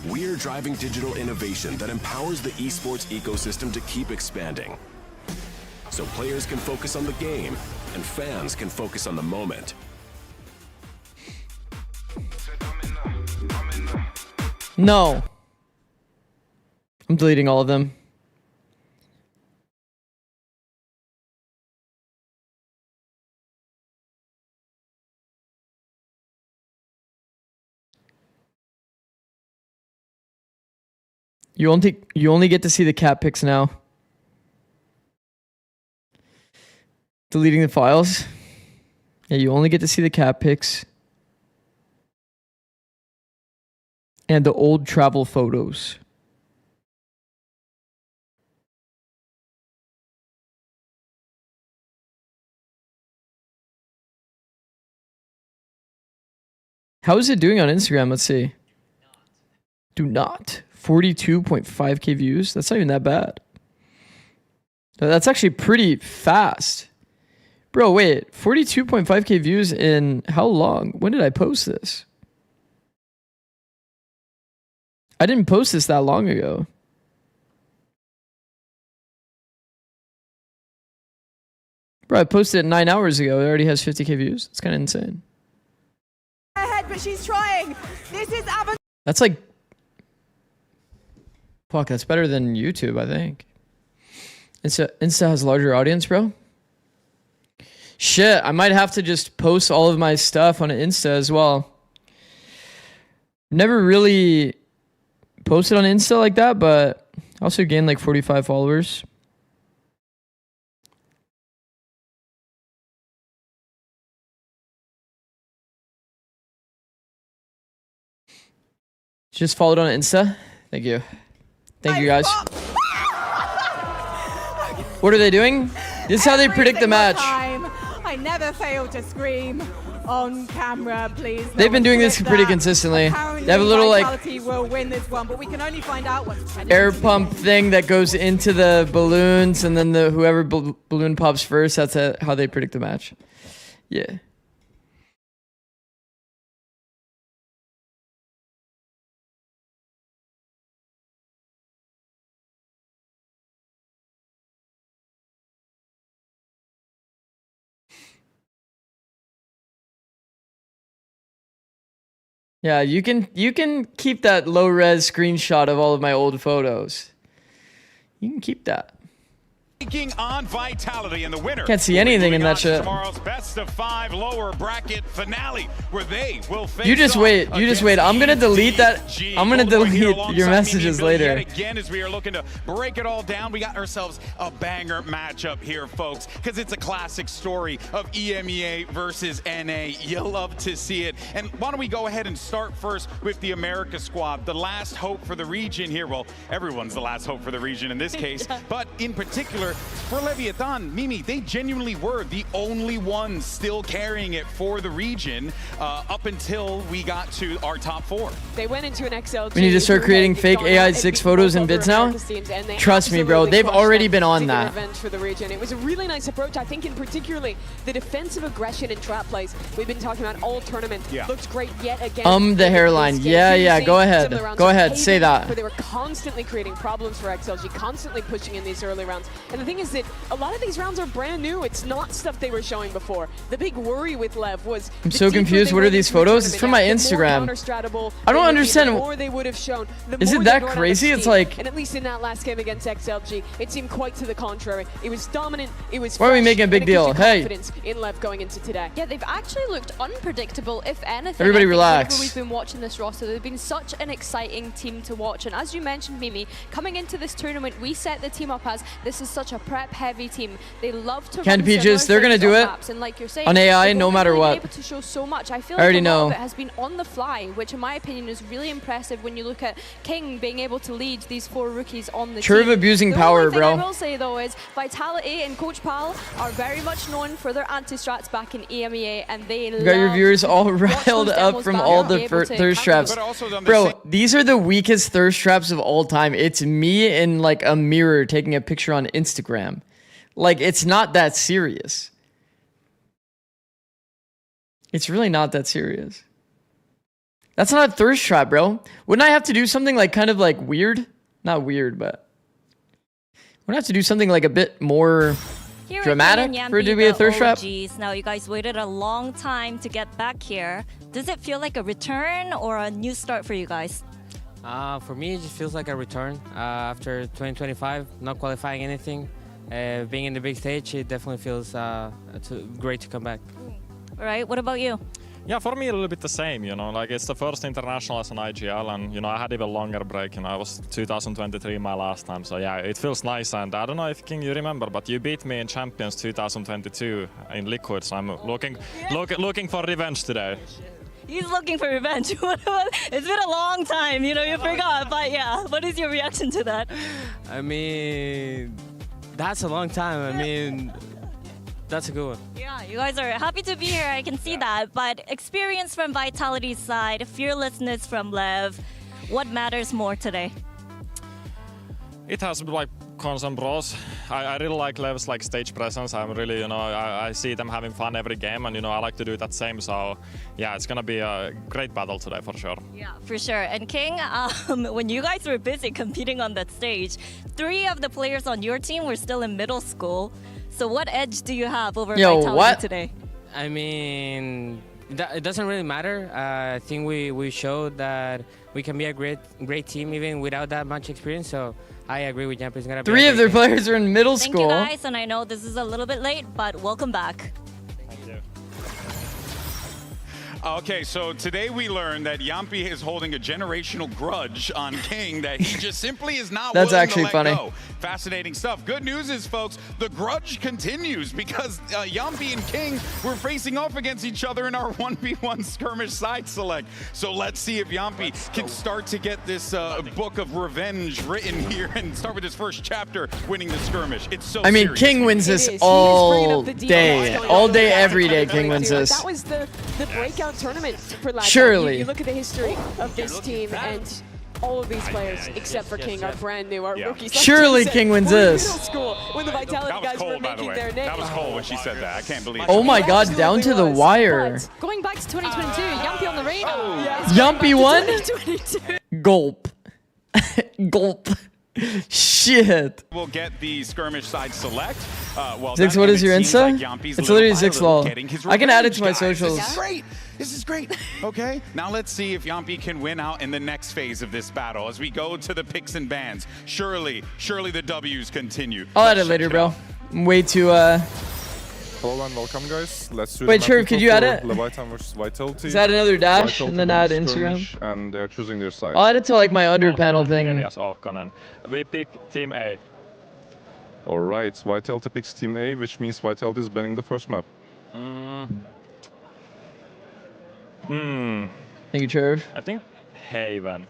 T: we're driving digital innovation that empowers the esports ecosystem to keep expanding. So players can focus on the game, and fans can focus on the moment.
E: No. I'm deleting all of them. You only get to see the cat pics now. Deleting the files. Yeah, you only get to see the cat pics. And the old travel photos. How is it doing on Instagram? Let's see. Do not. 42.5k views. That's not even that bad. That's actually pretty fast. Bro, wait. 42.5k views in how long? When did I post this? I didn't post this that long ago. Bro, I posted it 9 hours ago. It already has 50k views. It's kind of insane.
Q: Ahead, but she's trying. This is
E: That's like... Fuck, that's better than YouTube, I think. Insta has larger audience, bro. Shit, I might have to just post all of my stuff on Insta as well. Never really posted on Insta like that, but I also gained like 45 followers. Just followed on Insta. Thank you. Thank you, guys. What are they doing? This is how they predict the match.
Q: I never fail to scream on camera, please.
E: They've been doing this pretty consistently. They have a little like
Q: will win this one, but we can only find out once.
E: air pump thing that goes into the balloons, and then whoever balloon pops first, that's how they predict the match. Yeah. Yeah, you can keep that low res screenshot of all of my old photos. You can keep that.
F: Taking on Vitality, and the winner.
E: Can't see anything in that shit.
F: Tomorrow's best of 5 lower bracket finale, where they will face.
E: You just wait. You just wait. I'm gonna delete that. I'm gonna delete your messages later.
F: Again, as we are looking to break it all down, we got ourselves a banger matchup here, folks, because it's a classic story of EMEA versus NA. You'll love to see it. And why don't we go ahead and start first with the America squad, the last hope for the region here. Well, everyone's the last hope for the region in this case, but in particular for Leviathan, Mimi, they genuinely were the only ones still carrying it for the region up until we got to our top 4.
G: They went into an XLG.
E: We need to start creating fake AI 6 photos and vids now. Trust me, bro. They've already been on that.
G: For the region. It was a really nice approach. I think in particularly the defensive aggression and trap plays we've been talking about all tournament looked great yet again.
E: The hairline. Yeah. Go ahead. Go ahead. Say that.
G: But they were constantly creating problems for XLG, constantly pushing in these early rounds. And the thing is that a lot of these rounds are brand new. It's not stuff they were showing before. The big worry with LEV was
E: I'm so confused. What are these photos? It's from my Instagram. I don't understand.
G: The more they would have shown,
E: is it that crazy? It's like,
G: and at least in that last game against XLG, it seemed quite to the contrary. It was dominant. It was.
E: Why are we making a big deal? Hey.
G: In LEV going into today.
M: Yeah, they've actually looked unpredictable, if anything.
E: Everybody relax.
M: We've been watching this roster. They've been such an exciting team to watch. And as you mentioned, Mimi, coming into this tournament, we set the team up as this is such a prep-heavy team. They love to
E: Ken
M: run
E: Peaches, they're gonna do it
M: and like you're saying,
E: on AI no matter what.
M: Able to show so much. I feel
E: I already
M: like a lot
E: know.
M: of it has been on the fly, which in my opinion is really impressive when you look at King being able to lead these 4 rookies on the
E: Churv
M: team.
E: abusing power,
M: The
E: bro.
M: only thing I will say though is Vitality and Coach Pal are very much known for their anti-strats back in EMEA, and they
E: You got your viewers all riled up from all the thirst traps. Bro, these are the weakest thirst traps of all time. It's me in like a mirror taking a picture on Instagram. Like, it's not that serious. It's really not that serious. That's not a thirst trap, bro. Wouldn't I have to do something like kind of like weird? Not weird, but wouldn't I have to do something like a bit more dramatic for it to be a thirst trap?
W: Now you guys waited a long time to get back here. Does it feel like a return or a new start for you guys?
I: For me, it just feels like a return. After 2025, not qualifying anything, being in the big stage, it definitely feels great to come back.
W: All right, what about you?
A: Yeah, for me a little bit the same, you know, like it's the first international as an IGL, and you know I had even longer break, you know, I was 2023 my last time, so yeah, it feels nice. And I don't know if King you remember, but you beat me in Champions 2022 in Liquid, so I'm looking for revenge today.
W: He's looking for revenge. It's been a long time, you know, you forgot, but yeah, what is your reaction to that?
I: I mean, that's a long time. I mean, that's a good one.
W: Yeah, you guys are happy to be here, I can see that, but experience from Vitality's side, fearlessness from LEV, what matters more today?
A: It has like cons and pros. I really like LEV's like stage presence. I'm really, you know, I see them having fun every game, and you know I like to do that same. So yeah, it's gonna be a great battle today for sure.
W: Yeah, for sure. And King, when you guys were busy competing on that stage, 3 of the players on your team were still in middle school. So what edge do you have over Vitality today?
I: I mean, it doesn't really matter. I think we showed that we can be a great team even without that much experience. So I agree with Jampi. It's gonna be
E: 3 of their players are in middle school.
W: Thank you guys, and I know this is a little bit late, but welcome back.
A: Thank you.
F: Okay, so today we learned that Jampi is holding a generational grudge on King that he just simply is not
E: That's
F: willing
E: actually
F: to let
E: funny.
F: go. Fascinating stuff. Good news is, folks, the grudge continues because Jampi and King were facing off against each other in our 1v1 skirmish side select. So let's see if Jampi can start to get this book of revenge written here and start with his first chapter, winning the skirmish. It's so
E: I mean,
F: serious.
E: King wins this all day. All day, every day, King wins this.
G: That was the breakout tournament for last
E: Surely.
G: You look at the history of this team, and all of these players, except for King, are brand new, are rookies. Like
E: Surely
G: Jim said,
E: King wins
G: we're in
E: this.
G: middle school when the Vitality guys were making their name.
F: That was cold when she said that. I can't believe it.
E: Oh my god, down to the wire.
M: Going back to 2022, Jampi on the radar.
E: Yumpy won? Gulp. Gulp. Shit.
F: We'll get the skirmish side select. Well
E: Zix,
F: done,
E: what
F: and
E: is
F: it
E: your
F: seems
E: Insta?
F: like Yampi's
E: It's
F: little
E: literally
F: by
E: Zix
F: little
E: lol.
F: getting his
E: I can add it
F: revenge,
E: to my
F: guys.
E: socials.
F: This is great. This is great. Okay, now let's see if Jampi can win out in the next phase of this battle as we go to the picks and bans. Surely the W's continue.
E: I'll add it later, bro. I'm way too,
U: Hello and welcome, guys. Let's do
E: Wait,
U: the
E: sure,
U: map
E: could
U: info
E: you add
U: for
E: it?
U: Leviathan versus Vitality.
E: Is that another dash
U: Vitality
E: and then add
U: wins
E: Instagram?
U: skirmish, and they're choosing their side.
E: I'll add it to like my under panel thing.
A: Yes, Orkonen. We pick Team A.
U: Alright, Vitality picks Team A, which means Vitality is banning the first map.
E: Thank you, Trev.
A: I think Haven.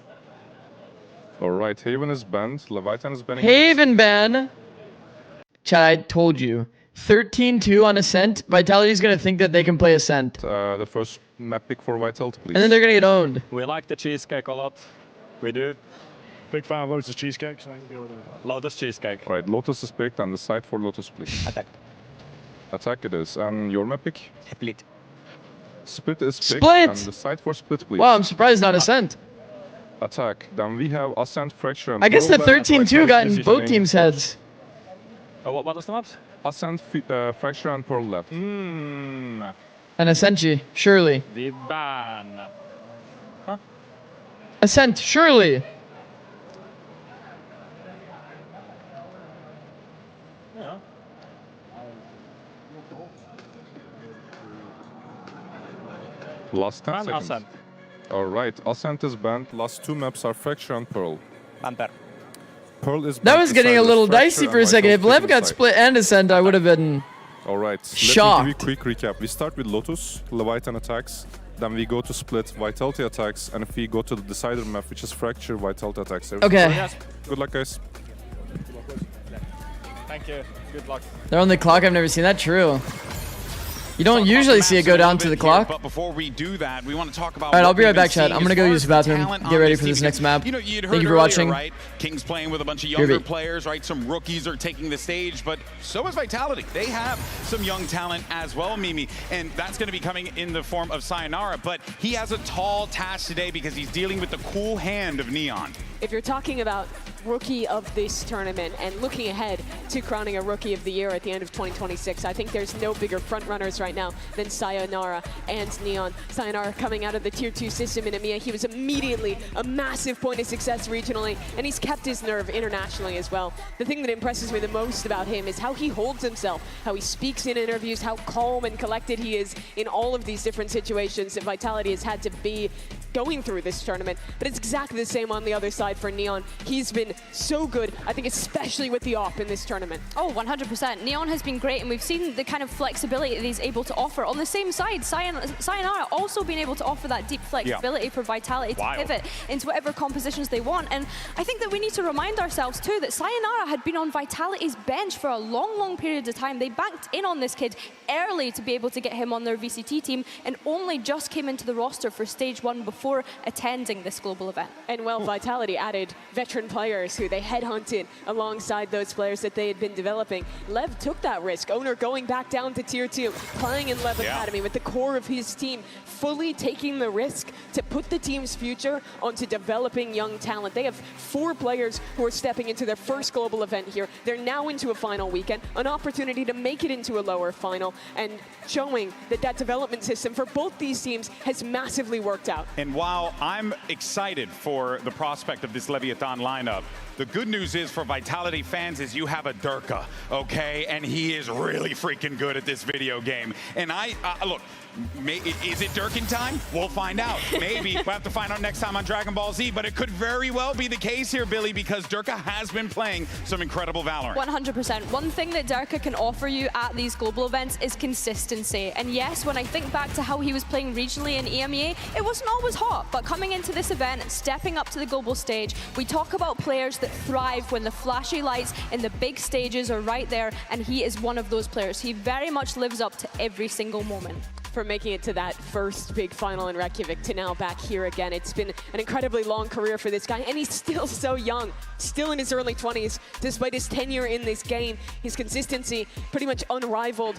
U: Alright, Haven is banned, Leviathan is banning.
E: Haven ban. Chad, I told you. 13-2 on Ascent. Vitality's gonna think that they can play Ascent.
U: The first map pick for Vitality, please.
E: And then they're gonna get owned.
A: We like the cheesecake a lot. We do.
V: Big fan of Lotus cheesecake, so I can deal with it.
A: Lotus cheesecake.
U: Right, Lotus is picked, and the side for Lotus, please.
A: Attack.
U: Attack it is. And your map pick?
A: Split.
U: Split is picked.
E: Split!
U: And the side for Split, please.
E: Wow, I'm surprised not Ascent.
U: Attack. Then we have Ascent, Fracture, and
E: I guess the
U: Pearl ban, and
E: 13-2 got in
U: Vitality
E: both
U: is
E: teams' heads.
A: What was the maps?
U: Ascent, Fracture, and Pearl left.
E: And Ascenchi, surely.
A: The ban. Huh?
E: Ascent, surely.
A: Yeah.
U: Last 10
A: Ban
U: seconds.
A: Ascent.
U: Alright, Ascent is banned. Last 2 maps are Fracture and Pearl.
A: Banter.
U: Pearl is
E: That
U: banned.
E: was
U: The
E: getting
U: side
E: a
U: is
E: little
U: Fracture
E: dicey
U: and
E: for a second. If
U: Vitality
E: Lev got
U: side.
E: split and Ascent, I would have been
U: Alright,
E: shocked.
U: let me give you a quick recap. We start with Lotus, Leviathan attacks, then we go to Split, Vitality attacks, and if we go to the decider map, which is Fracture, Vitality attacks.
E: Okay.
U: Good luck, guys.
A: Thank you. Good luck.
E: They're on the clock. I've never seen that. True. You don't usually see it go down to the clock.
F: But before we do that, we want to talk about.
E: All right, I'll
F: what
E: be right
F: we've been
E: back, Chad.
F: seeing
E: I'm gonna
F: as
E: go
F: far
E: use
F: as
E: the bathroom.
F: talent
E: Get
F: on
E: ready
F: this
E: for this
F: team,
E: next map.
F: You know, you'd heard
E: Thank you for
F: earlier,
E: watching.
F: right? King's playing with a bunch of
E: Here
F: younger
E: be.
F: players, right? Some rookies are taking the stage, but so is Vitality. They have some young talent as well, Mimi, and that's going to be coming in the form of Sayonara. But he has a tall task today because he's dealing with the cool hand of Neon.
G: If you're talking about rookie of this tournament and looking ahead to crowning a rookie of the year at the end of 2026. I think there's no bigger front runners right now than Sayonara and Neon. Sayonara coming out of the Tier 2 system in EMEA, he was immediately a massive point of success regionally, and he's kept his nerve internationally as well. The thing that impresses me the most about him is how he holds himself, how he speaks in interviews, how calm and collected he is in all of these different situations that Vitality has had to be going through this tournament. But it's exactly the same on the other side for Neon. He's been so good, I think especially with the AWP in this tournament.
M: Oh, 100%. Neon has been great, and we've seen the kind of flexibility that he's able to offer. On the same side, Sayonara also been able to offer that deep flexibility for Vitality to pivot into whatever compositions they want. And I think that we need to remind ourselves too that Sayonara had been on Vitality's bench for a long, long period of time. They banked in on this kid early to be able to get him on their VCT team, and only just came into the roster for stage 1 before attending this global event.
G: And well, Vitality added veteran players who they headhunted alongside those players that they had been developing. LEV took that risk. Owner going back down to Tier 2, playing in LEV Academy with the core of his team, fully taking the risk to put the team's future onto developing young talent. They have 4 players who are stepping into their first global event here. They're now into a final weekend, an opportunity to make it into a lower final, and showing that that development system for both these teams has massively worked out.
F: And while I'm excited for the prospect of this Leviathan lineup, the good news is for Vitality fans is you have a Durka, okay? And he is really freaking good at this video game. And look, is it Durkin time? We'll find out. Maybe we'll have to find out next time on Dragon Ball Z, but it could very well be the case here, Billy, because Durka has been playing some incredible Valorant.
M: 100%. One thing that Durka can offer you at these global events is consistency. And yes, when I think back to how he was playing regionally in EMEA, it wasn't always hot, but coming into this event, stepping up to the global stage, we talk about players that thrive when the flashy lights in the big stages are right there, and he is one of those players. He very much lives up to every single moment.
G: For making it to that first big final in Reykjavik to now back here again. It's been an incredibly long career for this guy, and he's still so young, still in his early 20s, despite his tenure in this game. His consistency pretty much unrivaled.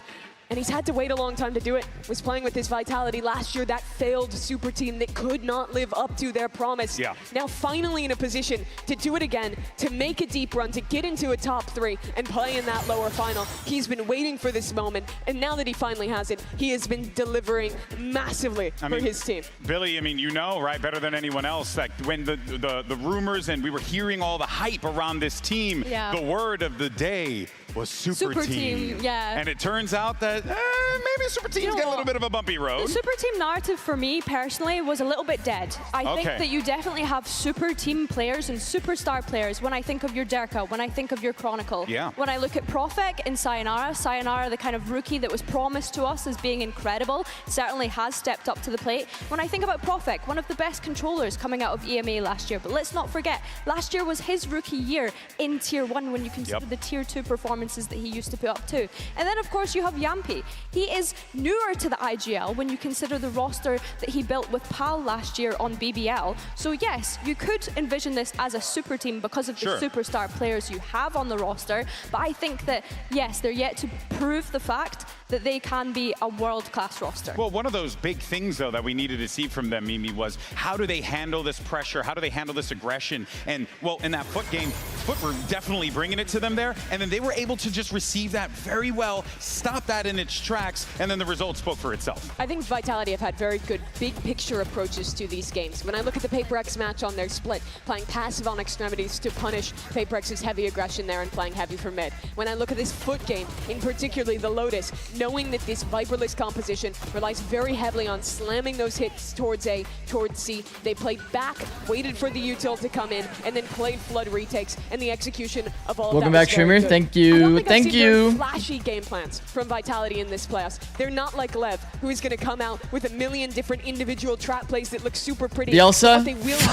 G: And he's had to wait a long time to do it. Was playing with his Vitality last year, that failed super team that could not live up to their promise. Now finally in a position to do it again, to make a deep run, to get into a top 3 and play in that lower final. He's been waiting for this moment, and now that he finally has it, he has been delivering massively for his team.
F: Billy, I mean, you know, right, better than anyone else, that when the rumors and we were hearing all the hype around this team, the word of the day was super team. And it turns out that maybe super team's got a little bit of a bumpy road.
M: The super team narrative for me personally was a little bit dead. I think that you definitely have super team players and superstar players when I think of your Derka, when I think of your Chronicle. When I look at Profek and Sayonara, the kind of rookie that was promised to us as being incredible, certainly has stepped up to the plate. When I think about Profek, one of the best controllers coming out of EMA last year, but let's not forget, last year was his rookie year in Tier 1 when you consider the Tier 2 performances that he used to put up too. And then of course you have Yampi. He is newer to the IGL when you consider the roster that he built with PAL last year on BBL. So yes, you could envision this as a super team because of the superstar players you have on the roster, but I think that yes, they're yet to prove the fact that they can be a world-class roster.
F: Well, one of those big things, though, that we needed to see from them, Mimi, was how do they handle this pressure? How do they handle this aggression? And, well, in that Foot game, Foot were definitely bringing it to them there, and then they were able to just receive that very well, stop that in its tracks, and then the result spoke for itself.
G: I think Vitality have had very good big-picture approaches to these games. When I look at the PaperX match on their split, playing passive on extremities to punish PaperX's heavy aggression there and playing heavy for mid. When I look at this Foot game, in particularly the Lotus, knowing that this Viperless composition relies very heavily on slamming those hits towards A, towards C. They played back, waited for the util to come in, and then played Flood retakes, and the execution of all of that.
E: Welcome back, streamer. Thank you. Thank you.
G: Flashy game plans from Vitality in this playoffs. They're not like LEV, who is going to come out with a million different individual trap plays that look super pretty.
E: Bielsa,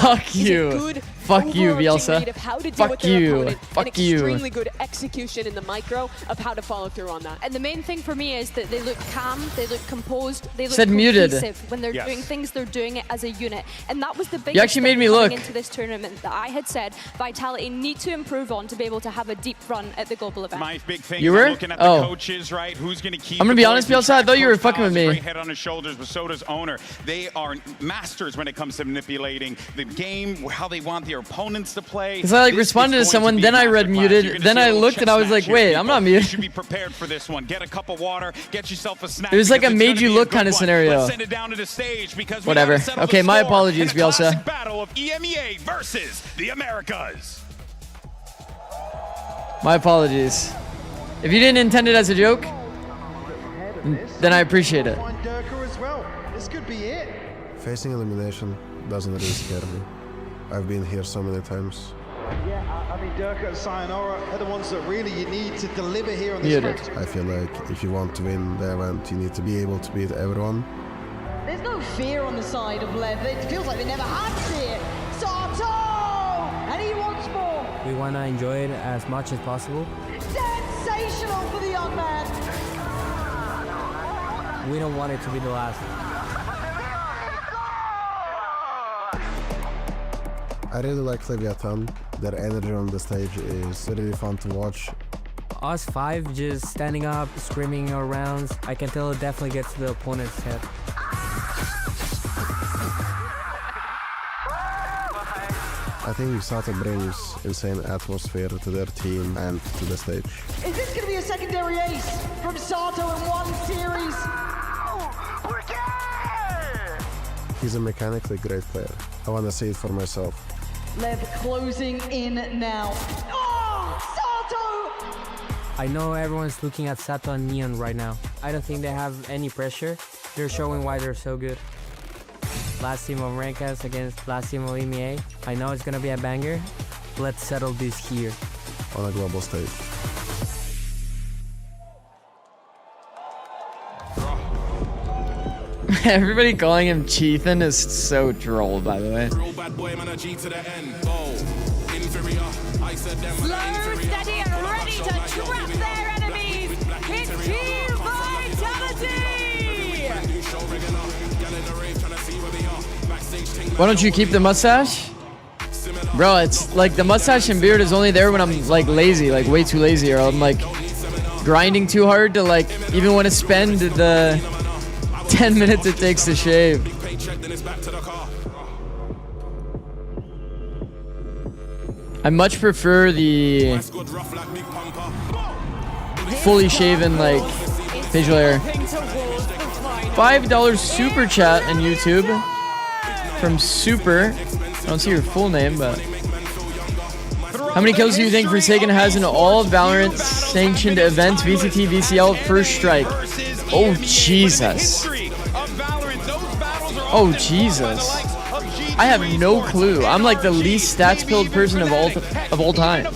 E: fuck you. Fuck you, Bielsa.
G: Of how to deal with their opponent, and extremely good execution in the micro of how to follow through on that.
M: And the main thing for me is that they look calm, they look composed, they look cohesive when they're doing things, they're doing it as a unit. And that was the biggest
E: you actually made me
M: coming
E: look
M: into this tournament that I had said Vitality need to improve on to be able to have a deep run at the global event.
F: my big thing.
E: You were?
F: Looking at the coaches, right? Who's going to keep?
E: I'm gonna be honest, Bielsa. I thought you were fucking with me.
F: Great head on his shoulders, but so does owner. They are masters when it comes to manipulating the game, how they want their opponents to play.
E: Because I like responded to someone, then I read muted, then I looked and I was like, wait, I'm not muted.
F: You should be prepared for this one. Get a cup of water, get yourself a snack.
E: It was like a made you look kind of scenario.
F: Let's send it down to the stage because
E: whatever. Okay, my apologies, Bielsa.
F: Battle of EMEA versus the Americas.
E: My apologies. If you didn't intend it as a joke, then I appreciate it.
C: This could be it.
D: Facing elimination doesn't really scare me. I've been here so many times.
C: Yeah, I mean, Durka and Sayonara are the ones that really you need to deliver here on this match.
D: I feel like if you want to win the event, you need to be able to beat everyone.
S: There's no fear on the side of LEV. It feels like they never had fear. Sato! And he wants more.
I: We want to enjoy it as much as possible.
S: Sensational for the young man.
I: We don't want it to be the last.
D: I really like Leviathan. Their energy on the stage is really fun to watch.
I: Us five just standing up, screaming our rounds. I can tell it definitely gets to the opponent's head.
D: I think Sato brings insane atmosphere to their team and to the stage.
S: Is this going to be a secondary ace from Sato in one series?
D: He's a mechanically great player. I want to see it for myself.
S: LEV closing in now. Oh, Sato!
I: I know everyone's looking at Sato and Neon right now. I don't think they have any pressure. They're showing why they're so good. Last team of Rankas against last team of EMEA. I know it's gonna be a banger. Let's settle this here.
D: On a global stage.
E: Everybody calling him Cheethan is so droll, by the way.
S: Slow, steady, and ready to trap their enemies. It's Team Vitality!
E: Why don't you keep the mustache? Bro, it's like the mustache and beard is only there when I'm like lazy, like way too lazy, or I'm like grinding too hard to like even want to spend the 10 minutes it takes to shave. I much prefer the fully shaven like facial hair. $5 super chat on YouTube from Super. I don't see your full name, but how many kills do you think Forsaken has in all Valorant sanctioned events, VCT, VCL, first strike? Oh Jesus. Oh Jesus. I have no clue. I'm like the least stats build person of all time.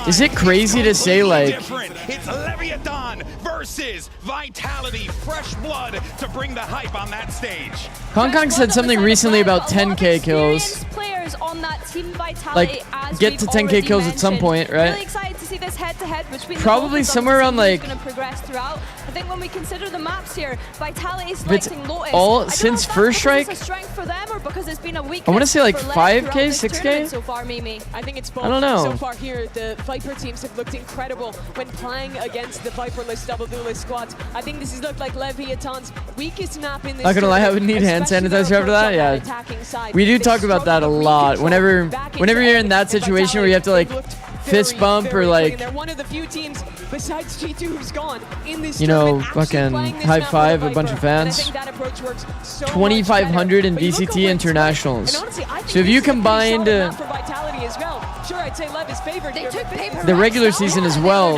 E: Is it crazy to say like
F: it's Leviathan versus Vitality, fresh blood to bring the hype on that stage.
E: Kong Kong said something recently about 10k kills.
M: Players on that Team Vitality,
E: like get to 10k kills at some point, right?
M: Really excited to see this head-to-head between
E: probably somewhere around like.
M: Going to progress throughout. I think when we consider the maps here, Vitality is
E: it's
M: selecting Lotus.
E: all since first strike.
M: It's a strength for them or because it's been a weakness.
E: I want to say like 5k, 6k.
G: So far, Mimi. I think it's both.
E: I don't know.
G: So far here, the Viper teams have looked incredible when playing against the Viperless double duelist squads. I think this has looked like Leviathan's weakest map in this.
E: Not gonna lie, I would need hand sanitizer after that. Yeah, we do talk about that a lot. Whenever you're in that situation where you have to like fist bump or like,
G: they're one of the few teams besides G2 who's gone in this,
E: you know, fucking high five a bunch of fans. 2,500 in VCT internationals. So if you combined the regular season as well,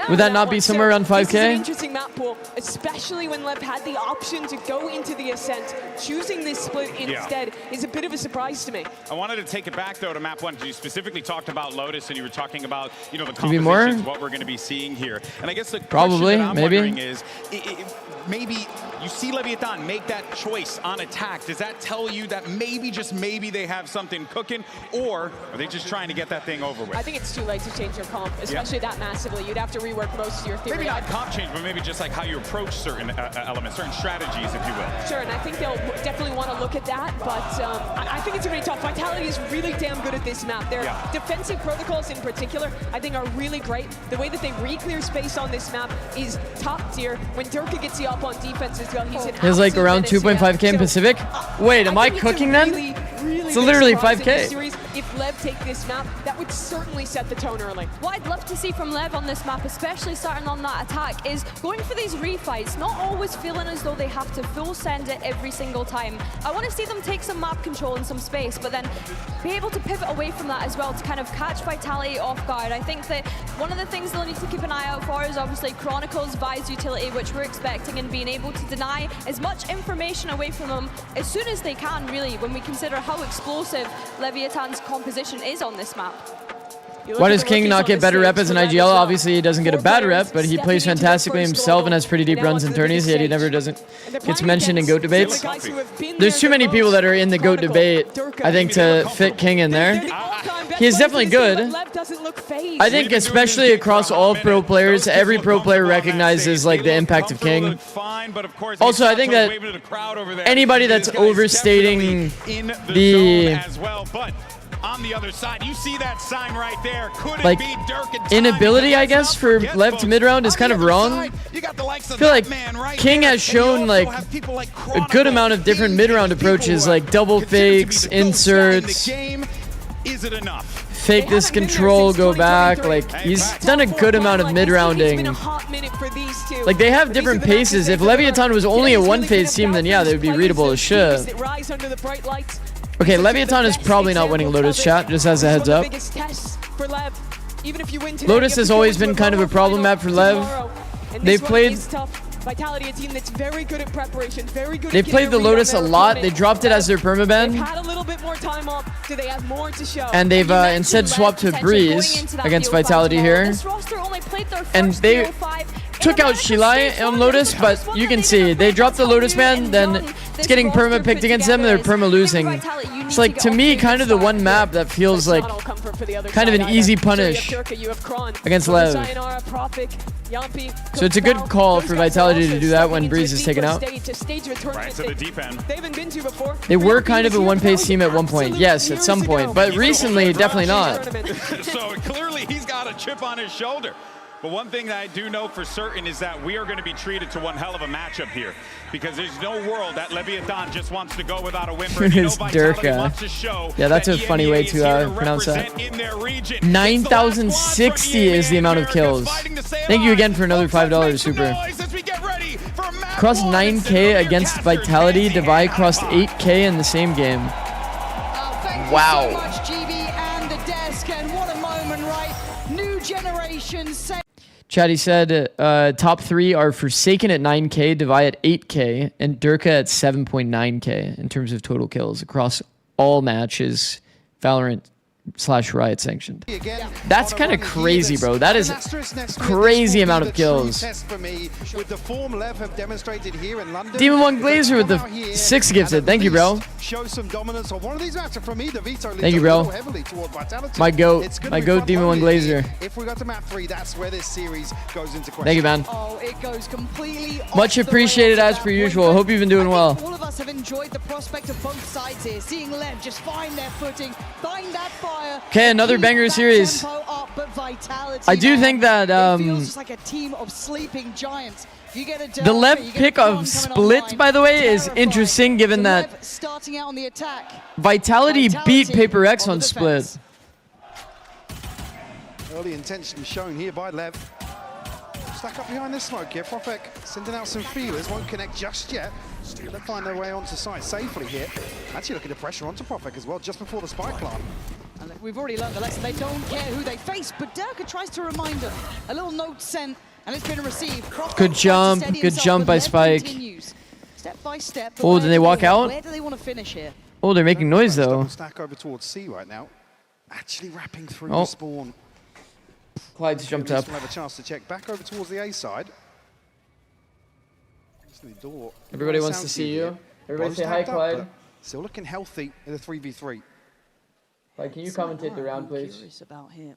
E: would that not be somewhere around 5k?
G: This is an interesting map pool, especially when LEV had the option to go into the Ascent. Choosing this split instead is a bit of a surprise to me.
F: I wanted to take it back though to map 1. You specifically talked about Lotus and you were talking about, you know, the
E: Maybe
F: compositions,
E: more?
F: what we're going to be seeing here. And I guess the
E: probably
F: question that I'm
E: maybe
F: wondering is maybe you see Leviathan make that choice on attack. Does that tell you that maybe, just maybe, they have something cooking, or are they just trying to get that thing over with?
G: I think it's too late to change your comp, especially that massively. You'd have to rework most of your theory.
F: Maybe not comp change, but maybe just like how you approach certain elements, certain strategies, if you will.
G: Sure, and I think they'll definitely want to look at that, but I think it's really tough. Vitality is really damn good at this map. Their defensive protocols in particular, I think, are really great. The way that they re-clear space on this map is top tier. When Durka gets you up on defense as well,
E: he's like around 2.5k in Pacific. Wait, am I cooking then? It's literally 5k.
G: If LEV take this map, that would certainly set the tone early.
M: What I'd love to see from LEV on this map, especially starting on that attack, is going for these refights, not always feeling as though they have to full send it every single time. I want to see them take some map control and some space, but then be able to pivot away from that as well to kind of catch Vitality off guard. I think that one of the things they'll need to keep an eye out for is obviously Chronicle's Vi's utility, which we're expecting, and being able to deny as much information away from them as soon as they can, really, when we consider how explosive Leviathan's composition is on this map.
E: Why does King not get better rep as an IGL? Obviously, he doesn't get a bad rep, but he plays fantastically himself and has pretty deep runs in tourneys, yet he never gets mentioned in GOAT debates. There's too many people that are in the GOAT debate, I think, to fit King in there. He is definitely good. I think especially across all pro players, every pro player recognizes like the impact of King. Also, I think that anybody that's overstating the
F: on the other side, you see that sign right there. Could
E: like
F: it be Dirk and
E: inability, I guess, for LEV to mid round is kind of wrong. I feel like King has shown like a good amount of different mid round approaches, like double fakes, inserts,
F: is it enough?
E: Fake this control, go back. Like he's done a good amount of mid rounding. Like they have different paces. If Leviathan was only a one phase team, then yeah, they would be readable as shit. Okay, Leviathan is probably not winning Lotus, chat, just as a heads up. Lotus has always been kind of a problem map for LEV. They've played
G: Vitality, a team that's very good at preparation, very good.
E: They played the Lotus a lot. They dropped it as their permaban.
G: They've had a little bit more time off. Do they have more to show?
E: And they've instead swapped to Breeze against Vitality here. And they took out Shilai on Lotus, but you can see they dropped the Lotus man, then it's getting perma picked against them, and they're perma losing. It's like, to me, kind of the one map that feels like kind of an easy punish against LEV. So it's a good call for Vitality to do that when Breeze is taken out.
F: Right to the deep end.
E: They were kind of a one-pace team at one point, yes, at some point, but recently, definitely not.
F: So clearly he's got a chip on his shoulder. But one thing that I do know for certain is that we are going to be treated to one hell of a matchup here, because there's no world that Leviathan just wants to go without a whimper.
E: It's Durka. Yeah, that's a funny way to pronounce that. 9,060 is the amount of kills. Thank you again for another $5 super. Crossed 9k against Vitality. Devi crossed 8k in the same game. Wow. Chatty said top three are Forsaken at 9k, Devi at 8k, and Durka at 7.9k in terms of total kills across all matches, Valorant / Riot sanctioned. That's kind of crazy, bro. That is crazy amount of kills. Demon One Glazer with the 6 gifted. Thank you, bro. Thank you, bro. My goat Demon One Glazer. Thank you, man. Much appreciated as per usual. Hope you've been doing well.
S: All of us have enjoyed the prospect of both sides here, seeing LEV just find their footing, find that fire.
E: Okay, another banger series. I do think that
S: like a team of sleeping giants. You get a
E: the LEV pick of Split, by the way, is interesting given that
S: starting out on the attack.
E: Vitality beat Paper X on Split.
C: Early intention shown here by LEV. Stack up behind the smoke here. Profek sending out some feelers, won't connect just yet. They'll find their way onto site safely here. Actually looking to pressure onto Profek as well, just before the spike plant.
S: And we've already learned the lesson. They don't care who they face, but Durka tries to remind them. A little note sent, and it's been received.
E: Good jump by Spike.
S: Step by step.
E: Oh, did they walk out?
S: Where do they want to finish here?
E: Oh, they're making noise though.
C: Stack over towards C right now. Actually wrapping through the spawn.
E: Clyde's jumped up.
C: We'll have a chance to check back over towards the A side.
E: Everybody wants to see you. Everybody say hi, Clyde.
C: Still looking healthy in the 3v3.
E: Clyde, can you commentate the round, please?
S: Curious about here.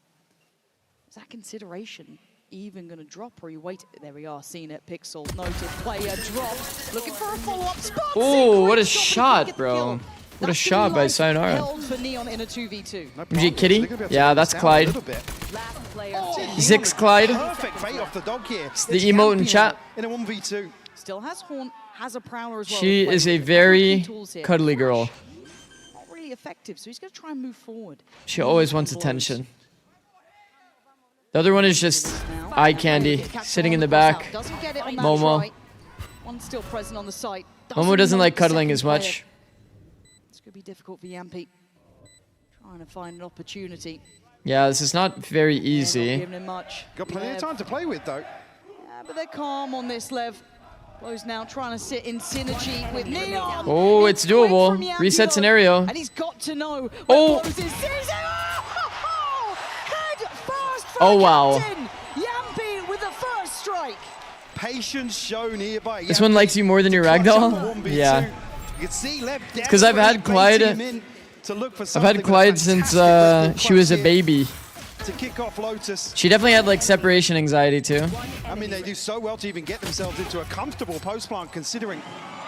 S: Is that consideration even going to drop, or you wait? There we are, seeing it. Pixel noted player drop, looking for a follow-up spot.
E: Oh, what a shot, bro! What a shot by Sayonara.
S: Held for Neon in a 2v2.
E: MG Kitty? Yeah, that's Clyde. Zix Clyde.
C: Perfect bait off the dog here.
E: It's the emote in chat.
C: In a 1v2.
S: Still has Horn, has a Prowler as well.
E: She is a very cuddly girl.
S: Not really effective, so he's going to try and move forward.
E: She always wants attention. The other one is just eye candy, sitting in the back. Momo.
S: One still present on the site.
E: Momo doesn't like cuddling as much.
S: This could be difficult for Yampy. Trying to find an opportunity.
E: Yeah, this is not very easy.
S: Giving him much.
C: Got plenty of time to play with, though.
S: Yeah, but they're calm on this, Lev. Blows now trying to sit in synergy with Neon.
E: Oh, it's doable. Reset scenario.
S: And he's got to know.
E: Oh. Oh, wow.
S: Yampy with the first strike.
C: Patience shown here by
E: This one likes you more than your ragdoll? Yeah.
C: You can see Lev
E: because I've had Clyde. I've had Clyde since she was a baby.
C: To kick off Lotus.
E: She definitely had like separation anxiety too.
C: I mean, they do so well to even get themselves into a comfortable post plant, considering,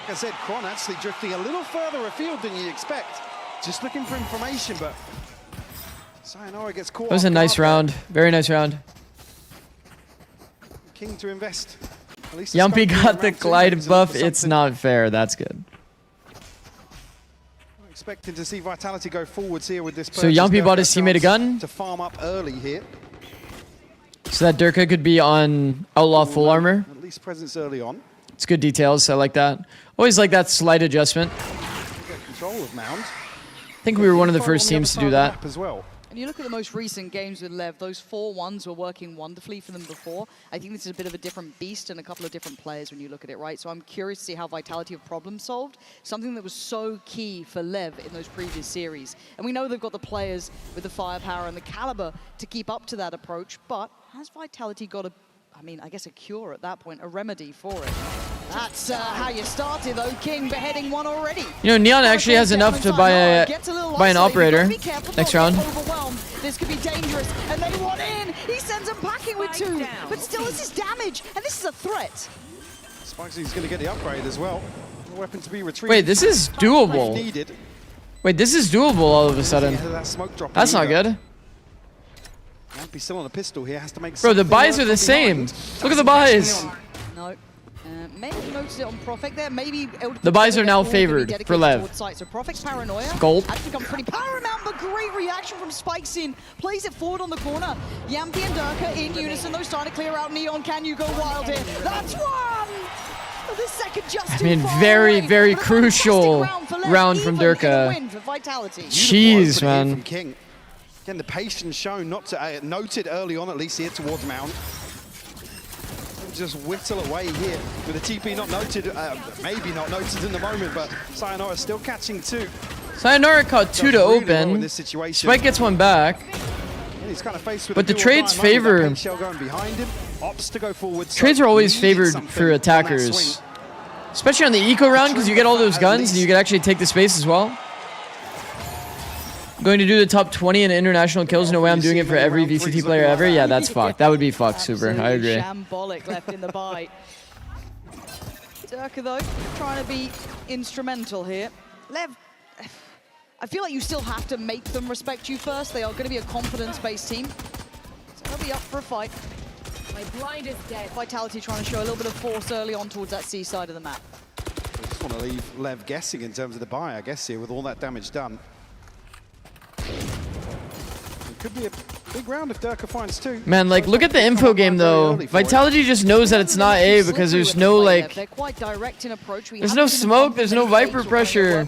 C: like I said, Kron actually drifting a little further afield than you'd expect. Just looking for information, but Sayonara gets caught.
E: That was a nice round. Very nice round.
C: King to invest.
E: Yampy got the Clyde buff. It's not fair. That's good.
C: Expecting to see Vitality go forwards here with this.
E: So Yampy bought his teammate a gun
C: to farm up early here,
E: so that Durka could be on Outlaw full armor.
C: At least presence early on.
E: It's good details. I like that. Always like that slight adjustment.
C: Get control of Mound.
E: I think we were one of the first teams to do that.
C: As well.
S: And you look at the most recent games with Lev, those 4-1s were working wonderfully for them before. I think this is a bit of a different beast and a couple of different players when you look at it, right? So I'm curious to see how Vitality have problem solved, something that was so key for Lev in those previous series. And we know they've got the players with the firepower and the caliber to keep up to that approach, but has Vitality got I guess a cure at that point, a remedy for it? That's how you started though, King beheading one already.
E: You know, Neon actually has enough to buy an operator next round.
S: This could be dangerous, and they want in. He sends them packing with 2, but still this is damage, and this is a threat.
C: Spikesy's going to get the upgrade as well. The weapon to be retrieved.
E: Wait, this is doable. Wait, this is doable all of a sudden. That's not good.
C: Yampy still on a pistol here, has to make.
E: Bro, the buys are the same. Look at the buys.
S: No. Maybe noticed it on Profek there. Maybe
E: the buys are now favored for Lev.
S: So Profek's paranoia
E: Gulp.
S: actually becomes pretty paramount, but great reaction from Spikesin. Plays it forward on the corner. Yampy and Durka in unison, though, starting to clear out Neon. Can you go wild here? That's one! The second just
E: I mean, very, very crucial round from Durka. Jeez, man.
C: King. Again, the patience shown, not to, noted early on, at least here towards Mound. Just whittle away here with the TP not noted, maybe not noted in the moment, but Sayonara still catching 2.
E: Sayonara caught 2 to open. Spike gets one back.
C: He's kind of faced with
E: but the trades favor.
C: Going behind him. Opts to go forward.
E: Trades are always favored for attackers, especially on the eco round because you get all those guns and you can actually take the space as well. Going to do the top 20 in international kills. No way I'm doing it for every VCT player ever. Yeah, that's fucked. That would be fucked, super. I agree.
S: Shambolic left in the bite. Durka, though, trying to be instrumental here. Lev, I feel like you still have to make them respect you first. They are going to be a confidence-based team. So they'll be up for a fight.
G: My blind is dead.
S: Vitality trying to show a little bit of force early on towards that C side of the map.
C: I just want to leave Lev guessing in terms of the buy, I guess, here with all that damage done. It could be a big round if Durka finds 2.
E: Man, like, look at the info game, though. Vitality just knows that it's not A because there's no, like...
S: They're quite direct in approach.
E: There's no smoke, there's no Viper pressure.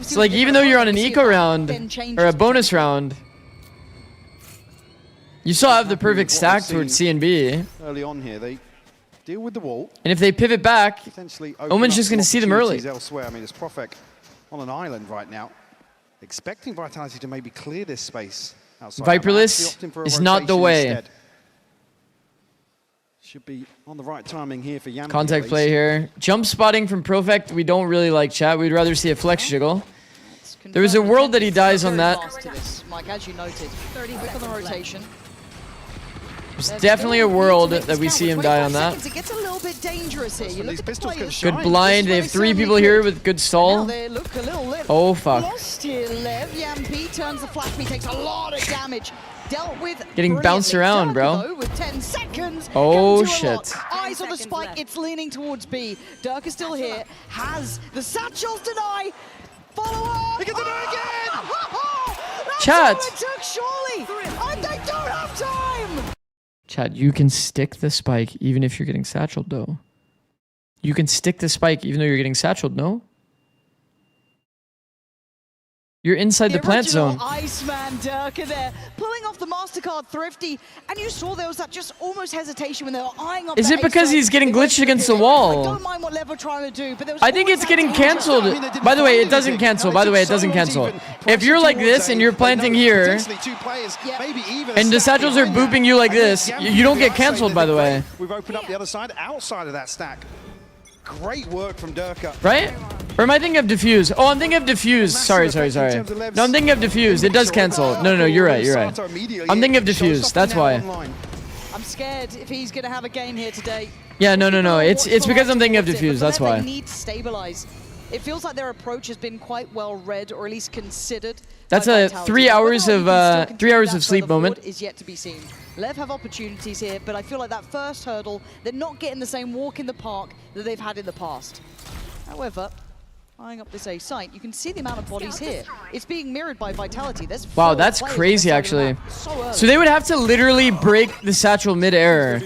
E: So, like, even though you're on an eco round, or a bonus round, you still have the perfect stack towards C and B.
C: Early on here, they deal with the wall.
E: And if they pivot back, Omen's just going to see them early.
C: Elsewhere. I mean, it's Profek on an island right now. Expecting Vitality to maybe clear this space outside.
E: Viperless is not the way.
C: Should be on the right timing here for Yampi.
E: Contact play here. Jump spotting from Profect, we don't really like, chat. We'd rather see a flex jiggle. There was a world that he dies on that.
S: Mike, as you noted, 30 quick on the rotation.
E: There's definitely a world that we see him die on that.
S: It gets a little bit dangerous here. You look at the players.
E: Good blind. They have 3 people here with good stall.
S: They look a little
E: Oh, fuck.
S: lost here. Lev Yampi turns the flash. He takes a lot of damage. Dealt with
E: Getting bounced around, bro.
S: though, with 10 seconds.
E: Oh,
S: Can do a lot.
E: shit.
S: Eyes on the spike. It's leaning towards B. Dirk is still here. Has the satchels deny. Follow up.
C: He can do it again.
S: That's
E: Chat.
S: all it took, surely. And they don't have time.
E: Chat, you can stick the spike even if you're getting satcheled, though. You can stick the spike even though you're getting satcheled, no? You're inside the plant zone.
S: Iceman Durka there, pulling off the MasterCard Thrifty, and you saw there was that just almost hesitation when they were eyeing up.
E: Is it because he's getting glitched against the
S: I
E: wall?
S: don't mind what Lev were trying to do, but there was
E: I think it's getting cancelled. By the way, it doesn't cancel. By the way, it doesn't cancel. If you're like this and you're planting here, and the satchels are booping you like this, you don't get cancelled, by the way.
C: We've opened up the other side, outside of that stack. Great work from Durka.
E: Right? Or am I thinking of diffuse? Oh, I'm thinking of diffuse. Sorry. No, I'm thinking of diffuse. It does cancel. No, you're right. I'm thinking of diffuse. That's why.
S: I'm scared if he's going to have a game here today.
E: Yeah, no. It's because I'm thinking of diffuse. That's why.
S: They need to stabilize. It feels like their approach has been quite well read, or at least considered.
E: That's a 3 hours of sleep moment.
S: Is yet to be seen. Lev have opportunities here, but I feel like that first hurdle, they're not getting the same walk in the park that they've had in the past. However, eyeing up this A site, you can see the amount of bodies here. It's being mirrored by Vitality. There's
E: wow, that's crazy, actually. So they would have to literally break the satchel mid-air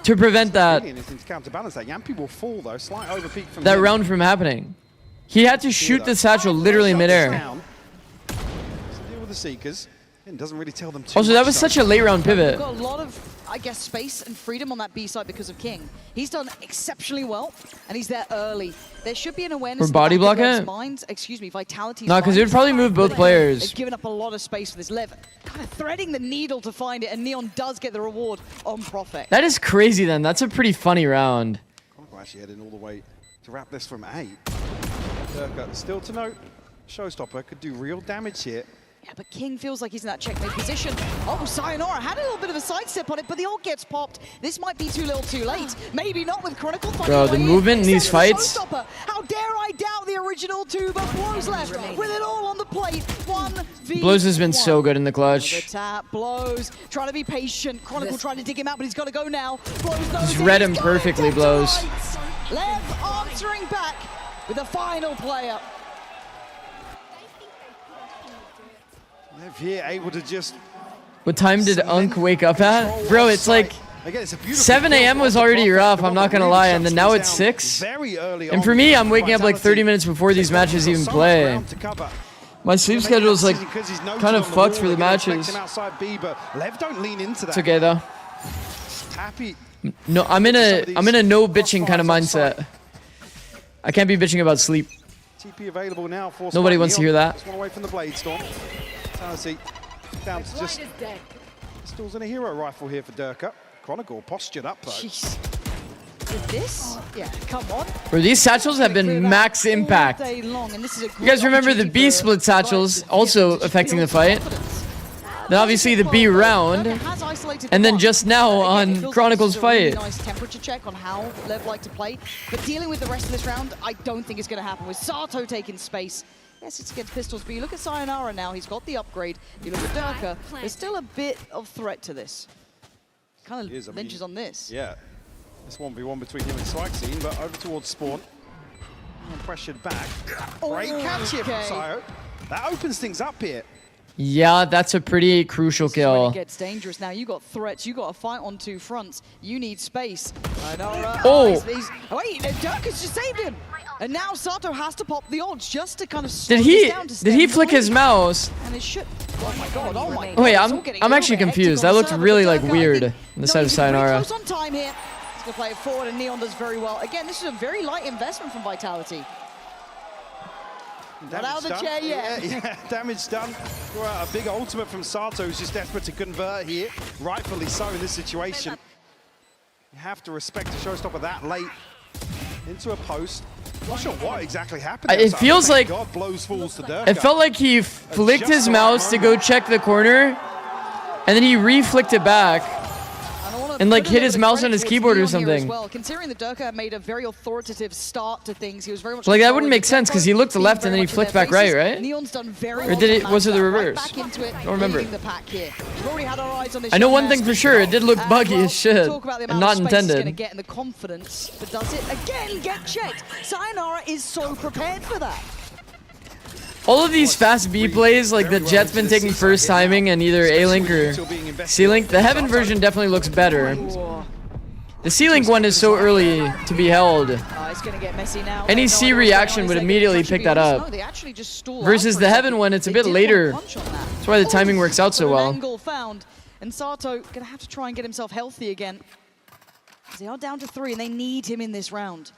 E: to prevent that round from happening. He had to shoot the satchel literally mid-air.
C: Deal with the Seekers. It doesn't really tell them too
E: Also, that was such a late round pivot.
S: We've got a lot of, I guess, space and freedom on that B side because of King. He's done exceptionally well, and he's there early. There should be an awareness.
E: Or body block it?
S: Vitality.
E: No, because it would probably move both players.
S: They've given up a lot of space for this Lev. Kind of threading the needle to find it, and Neon does get the reward on Profit.
E: That is crazy then. That's a pretty funny round.
C: Chronicle actually heading all the way to wrap this from A. Durka, still to note, Showstopper could do real damage here.
S: Yeah, but King feels like he's in that checkmate position. Oh, Sayonara had a little bit of a sidestep on it, but the ult gets popped. This might be too little too late. Maybe not with Chronicle.
E: Bro, the movement in these fights.
S: How dare I doubt the original two, but Blows left with it all on the plate. 1v1.
E: Blows has been so good in the clutch.
S: The tap, Blows, trying to be patient. Chronicle trying to dig him out, but he's got to go now. Blows
E: Just read him perfectly, Blows.
S: Lev answering back with the final player.
C: Lev here able to just...
E: What time did Unk wake up at? Bro, it's like 7 a.m. was already rough, I'm not gonna lie, and then now it's 6. And for me, I'm waking up like 30 minutes before these matches even play. My sleep schedule is like kind of fucked for the matches. It's okay though. No, I'm in a no bitching kind of mindset. I can't be bitching about sleep.
C: TP available now for
E: Nobody wants to hear that.
C: Just one away from the Blade Storm. Sanity down to just pistols and a hero rifle here for Durka. Chronicle postured up though.
S: Jeez. With this? Yeah, come on.
E: Bro, these satchels have been max impact. You guys remember the B split satchels also affecting the fight? Then obviously the B round, and then just now on Chronicle's fight.
S: Nice temperature check on how Lev like to play, but dealing with the rest of this round, I don't think it's going to happen with Sato taking space. Yes, it's against pistols, but you look at Sayonara now, he's got the upgrade. You look at Durka, there's still a bit of threat to this. Kind of lynches on this.
C: Yeah, this 1v1 between him and Swag but over towards Spawn. And pressured back. Great catch here from Sayo. That opens things up here.
E: Yeah, that's a pretty crucial kill.
S: It gets dangerous now. You got threats. You got a fight on two fronts. You need space.
E: Oh!
S: Wait, Durka's just saved him. And now Sato has to pop the odds just to kind of
E: Did he flick his mouse?
S: And it should. Oh my god! Oh my god!
E: Wait, I'm actually confused. That looked really like weird on the side of Sayonara.
S: Close on time here. He's gonna play it forward, and Neon does very well. Again, this is a very light investment from Vitality. Not out of the chair yet.
C: Yeah, damage done. A big ultimate from Sato, who's just desperate to convert here. Rightfully so in this situation. You have to respect a showstopper that late into a post. Not sure what exactly happened.
E: It feels like
C: God blows fools to Durka.
E: it felt like he flicked his mouse to go check the corner, and then he re-flicked it back. And like hit his mouse on his keyboard or something.
S: Well, considering that Durka made a very authoritative start to things, he was very much
E: Like that wouldn't make sense because he looked left and then he flicked back right, right?
S: Neon's done very
E: Or did it? Was it the reverse?
S: Back into it,
E: Don't remember.
S: leading the pack here. We've already had our eyes on this
E: I know
S: young
E: one
S: man.
E: thing for sure. It did look buggy as shit,
S: Talk about the
E: and
S: amount
E: not
S: of space he's going to
E: intended.
S: get and the confidence, but does it again get checked? Sayonara is so prepared for that.
E: All of these fast B plays, like the Jet's been taking first timing and either A-Link or C-Link. The Heaven version definitely looks better. The C-Link one is so early to be held.
S: It's going to get messy now.
E: Any C reaction would immediately pick that up. Versus the Heaven one, it's a bit later. That's why the timing works out so well.
S: Angle found, and Sato going to have to try and get himself healthy again. They are down to 3, and they need him in this round.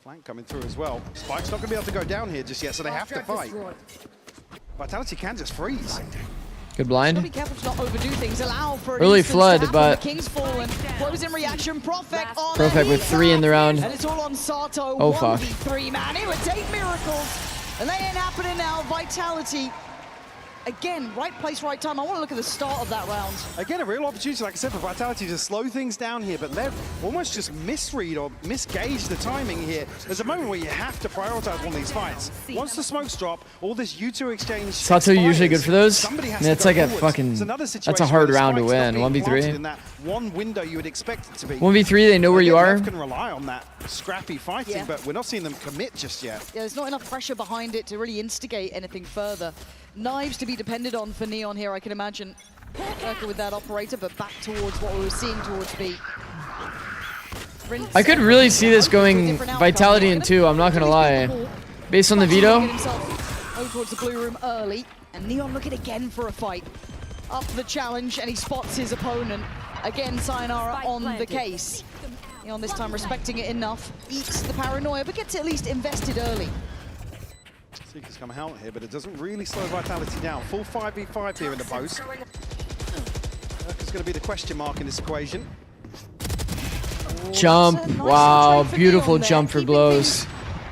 C: Flank coming through as well. Spike's not going to be able to go down here just yet, so they have to fight. Vitality can just freeze.
E: Good blind.
S: Be careful to not overdo things. Allow for an
E: Early
S: instant
E: flood,
S: stab
E: but
S: from the King's Fallen. Blows in reaction. Profek on
E: Profek with 3 in the round.
S: And it's all on Sato.
E: Oh fuck.
S: 1v3, man. It would take miracles. And they ain't happening now. Vitality. Again, right place, right time. I want to look at the start of that round.
C: Again, a real opportunity, like I said, for Vitality to slow things down here, but Lev almost just misread or misgauge the timing here. There's a moment where you have to prioritize one of these fights. Once the smokes drop, all this U2 exchange
E: Sato usually good for those. It's like a
C: forwards.
E: fucking.
C: It's another
E: That's a
C: situation
E: hard
C: where the
E: round to
C: spike's not
E: win.
C: being planted
E: 1v3.
C: in that one window you would expect it to be.
E: 1v3, they know where you are.
C: Lev can rely on that scrappy fighting, but we're not seeing them commit just yet.
S: Yeah, there's not enough pressure behind it to really instigate anything further. Knives to be depended on for Neon here, I can imagine. Durka with that operator, but back towards what we were seeing towards B.
E: I could really see this going Vitality in 2, I'm not gonna lie. Based on the veto.
S: Get himself over towards the blue room early, and Neon looking again for a fight. Up the challenge, and he spots his opponent. Again, Sayonara on the case. Neon this time respecting it enough, eats the paranoia, but gets at least invested early.
C: Seeker's come out here, but it doesn't really slow Vitality down. Full 5v5 here in the post. Durka's going to be the question mark in this equation.
E: Jump. Wow, beautiful jump for blows.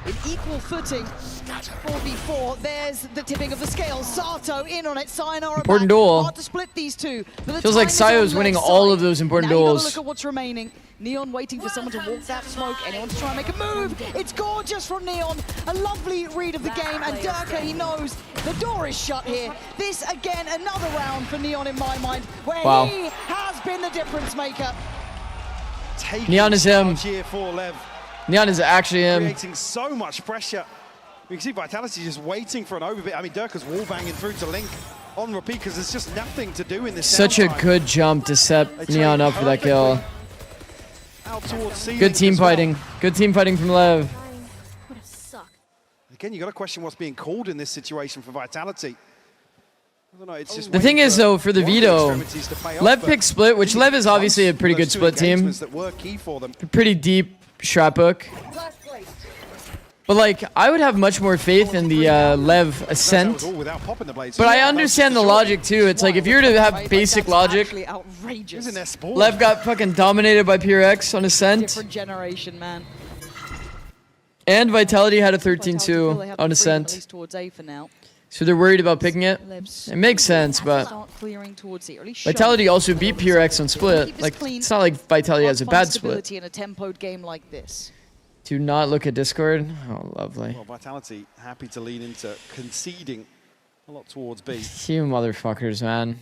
S: In equal footing, 4v4, there's the tipping of the scales. Sato in on it, Sayonara
E: Important
S: back.
E: duel.
S: Hard to split these two.
E: Feels like Sayo's winning all of those important
S: now
E: duels.
S: Look at what's remaining. Neon waiting for someone to walk that smoke. Anyone to try and make a move. It's gorgeous from Neon. A lovely read of the game. And Durka, he knows the door is shut here. This, again, another round for Neon in my mind, where he has been the difference maker.
E: Neon is him.
C: Here for Lev.
E: Neon is actually him.
C: Creating so much pressure. You can see Vitality just waiting for an overbit. I mean, Durka's wall banging through to Link on repeat because there's just nothing to do in this.
E: Such a good jump to set Neon up for that kill. Good team fighting. Good team fighting from Lev.
C: Again, you got to question what's being called in this situation for Vitality. I don't know, it's just
E: The thing is, though, for the veto, Lev picked split, which Lev is obviously a pretty good split team. Pretty deep strat book. But like, I would have much more faith in the Lev Ascent. But I understand the logic too. It's like if you were to have basic logic, Lev got fucking dominated by PRX on Ascent.
S: Different generation, man.
E: And Vitality had a 13-2 on Ascent.
S: At least towards A for now.
E: So they're worried about picking it. It makes sense, but
S: Start clearing towards it, or at least
E: Vitality
S: showing.
E: also beat PRX on split. Like, it's not like Vitality has a bad split.
S: Stability in a tempoed game like this.
E: Do not look at Discord. Oh, lovely.
C: Well, Vitality happy to lean into conceding a lot towards B.
E: You motherfuckers, man.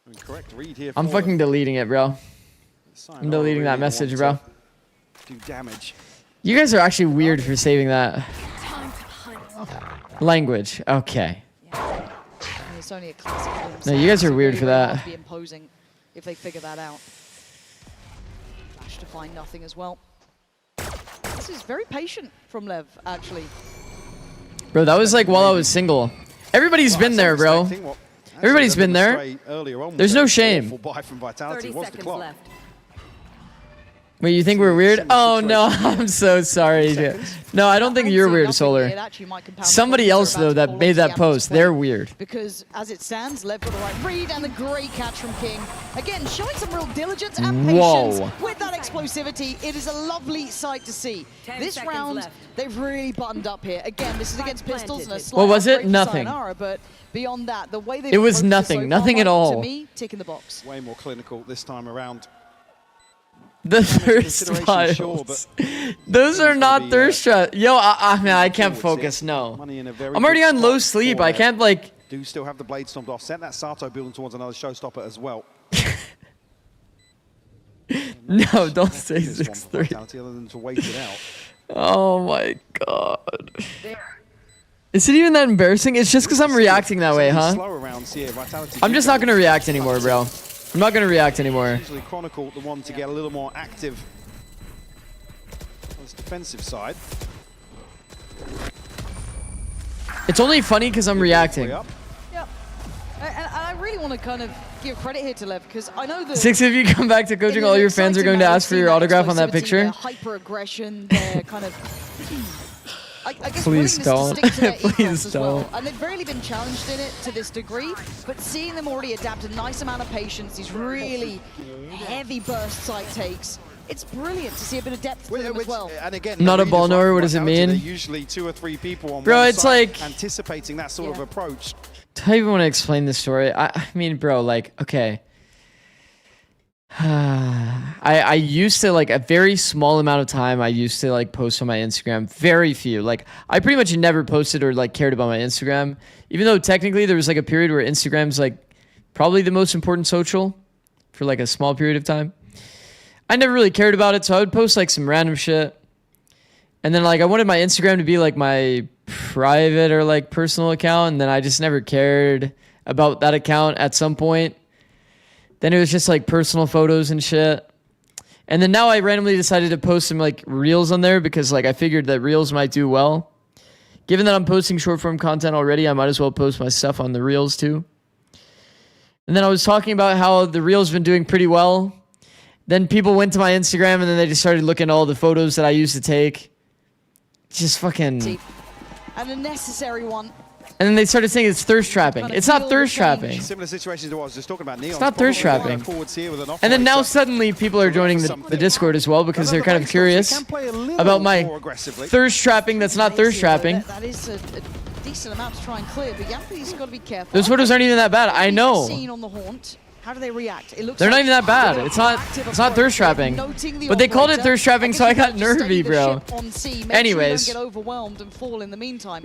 C: I mean, correct read here.
E: I'm fucking deleting it, bro. I'm deleting that message, bro.
C: Do damage.
E: You guys are actually weird for saving that. Language. Okay.
S: It's only a classic.
E: No, you guys are weird for that.
S: Be imposing if they figure that out. Flash to find nothing as well. This is very patient from Lev, actually.
E: Bro, that was like while I was single. Everybody's been there, bro. Everybody's been there. There's no shame.
C: 30 seconds left.
E: Wait, you think we're weird? Oh no, I'm so sorry. No, I don't think you're weird, Solar. Somebody else though that made that post, they're weird.
S: Because as it stands, Lev got the right read and a great catch from King. Again, showing some real diligence and patience with that explosivity. It is a lovely sight to see. This round, they've really buttoned up here. Again, this is against Pistols and a slight
E: What was it?
S: upgrade for
E: Nothing.
S: Sayonara, but beyond that, the way they
E: It was nothing. Nothing at all.
S: To me, tick in the box.
C: Way more clinical this time around.
E: The thirst trials. Those are not thirst trials. Yo, man, I can't focus. No. I'm already on low sleep. I can't like.
C: Do still have the blade stomped off. Sent that Sato building towards another showstopper as well.
E: No, don't say 6-3.
C: Other than to wait it out.
E: Oh my god. Is it even that embarrassing? It's just because I'm reacting that way, huh? I'm just not gonna react anymore, bro. I'm not going to react anymore.
C: Usually Chronicle the one to get a little more active on his defensive side.
E: It's only funny because I'm reacting.
S: Yep. And I really want to kind of give credit here to Lev because I know that
E: 6, if you come back to coaching, all your fans are going to ask for your autograph on that picture.
S: Hyper aggression, their kind of I guess
E: please don't.
S: To stick to their
E: Please
S: as
E: don't.
S: well. And they've rarely been challenged in it to this degree, but seeing them already adapt a nice amount of patience, these really heavy burst side takes, it's brilliant to see a bit of depth to them as well.
C: And again,
E: not a ball knower, what does it mean?
C: Usually 2 or 3 people on
E: bro,
C: one
E: it's
C: side
E: like
C: anticipating that sort of approach.
E: I even want to explain this story. I mean, bro, like, okay. I used to, like, a very small amount of time I used to like post on my Instagram. Very few. Like, I pretty much never posted or like cared about my Instagram, even though technically there was like a period where Instagram's like probably the most important social for like a small period of time. I never really cared about it, so I would post like some random shit, and then like I wanted my Instagram to be like my private or like personal account, and then I just never cared about that account at some point. Then it was just like personal photos and shit. And then now I randomly decided to post some like reels on there because like I figured that reels might do well. Given that I'm posting short form content already, I might as well post my stuff on the reels too. And then I was talking about how the reels been doing pretty well. Then people went to my Instagram and then they just started looking at all the photos that I used to take. Just fucking...
S: And a necessary one.
E: And then they started saying it's thirst trapping. It's not thirst trapping.
C: Similar situations to what I was just talking about.
E: It's not thirst trapping. And then now suddenly people are joining the Discord as well because they're kind of curious about my thirst trapping that's not thirst trapping.
S: That is a decent amount to try and clear, but Yampi's got to be careful.
E: Those photos aren't even that bad. I know.
S: Seen on the haunt. How do they react? It looks
E: They're not
S: like
E: even that bad. It's not thirst trapping. But they called it thirst trapping, so I got nervy, bro. Anyways.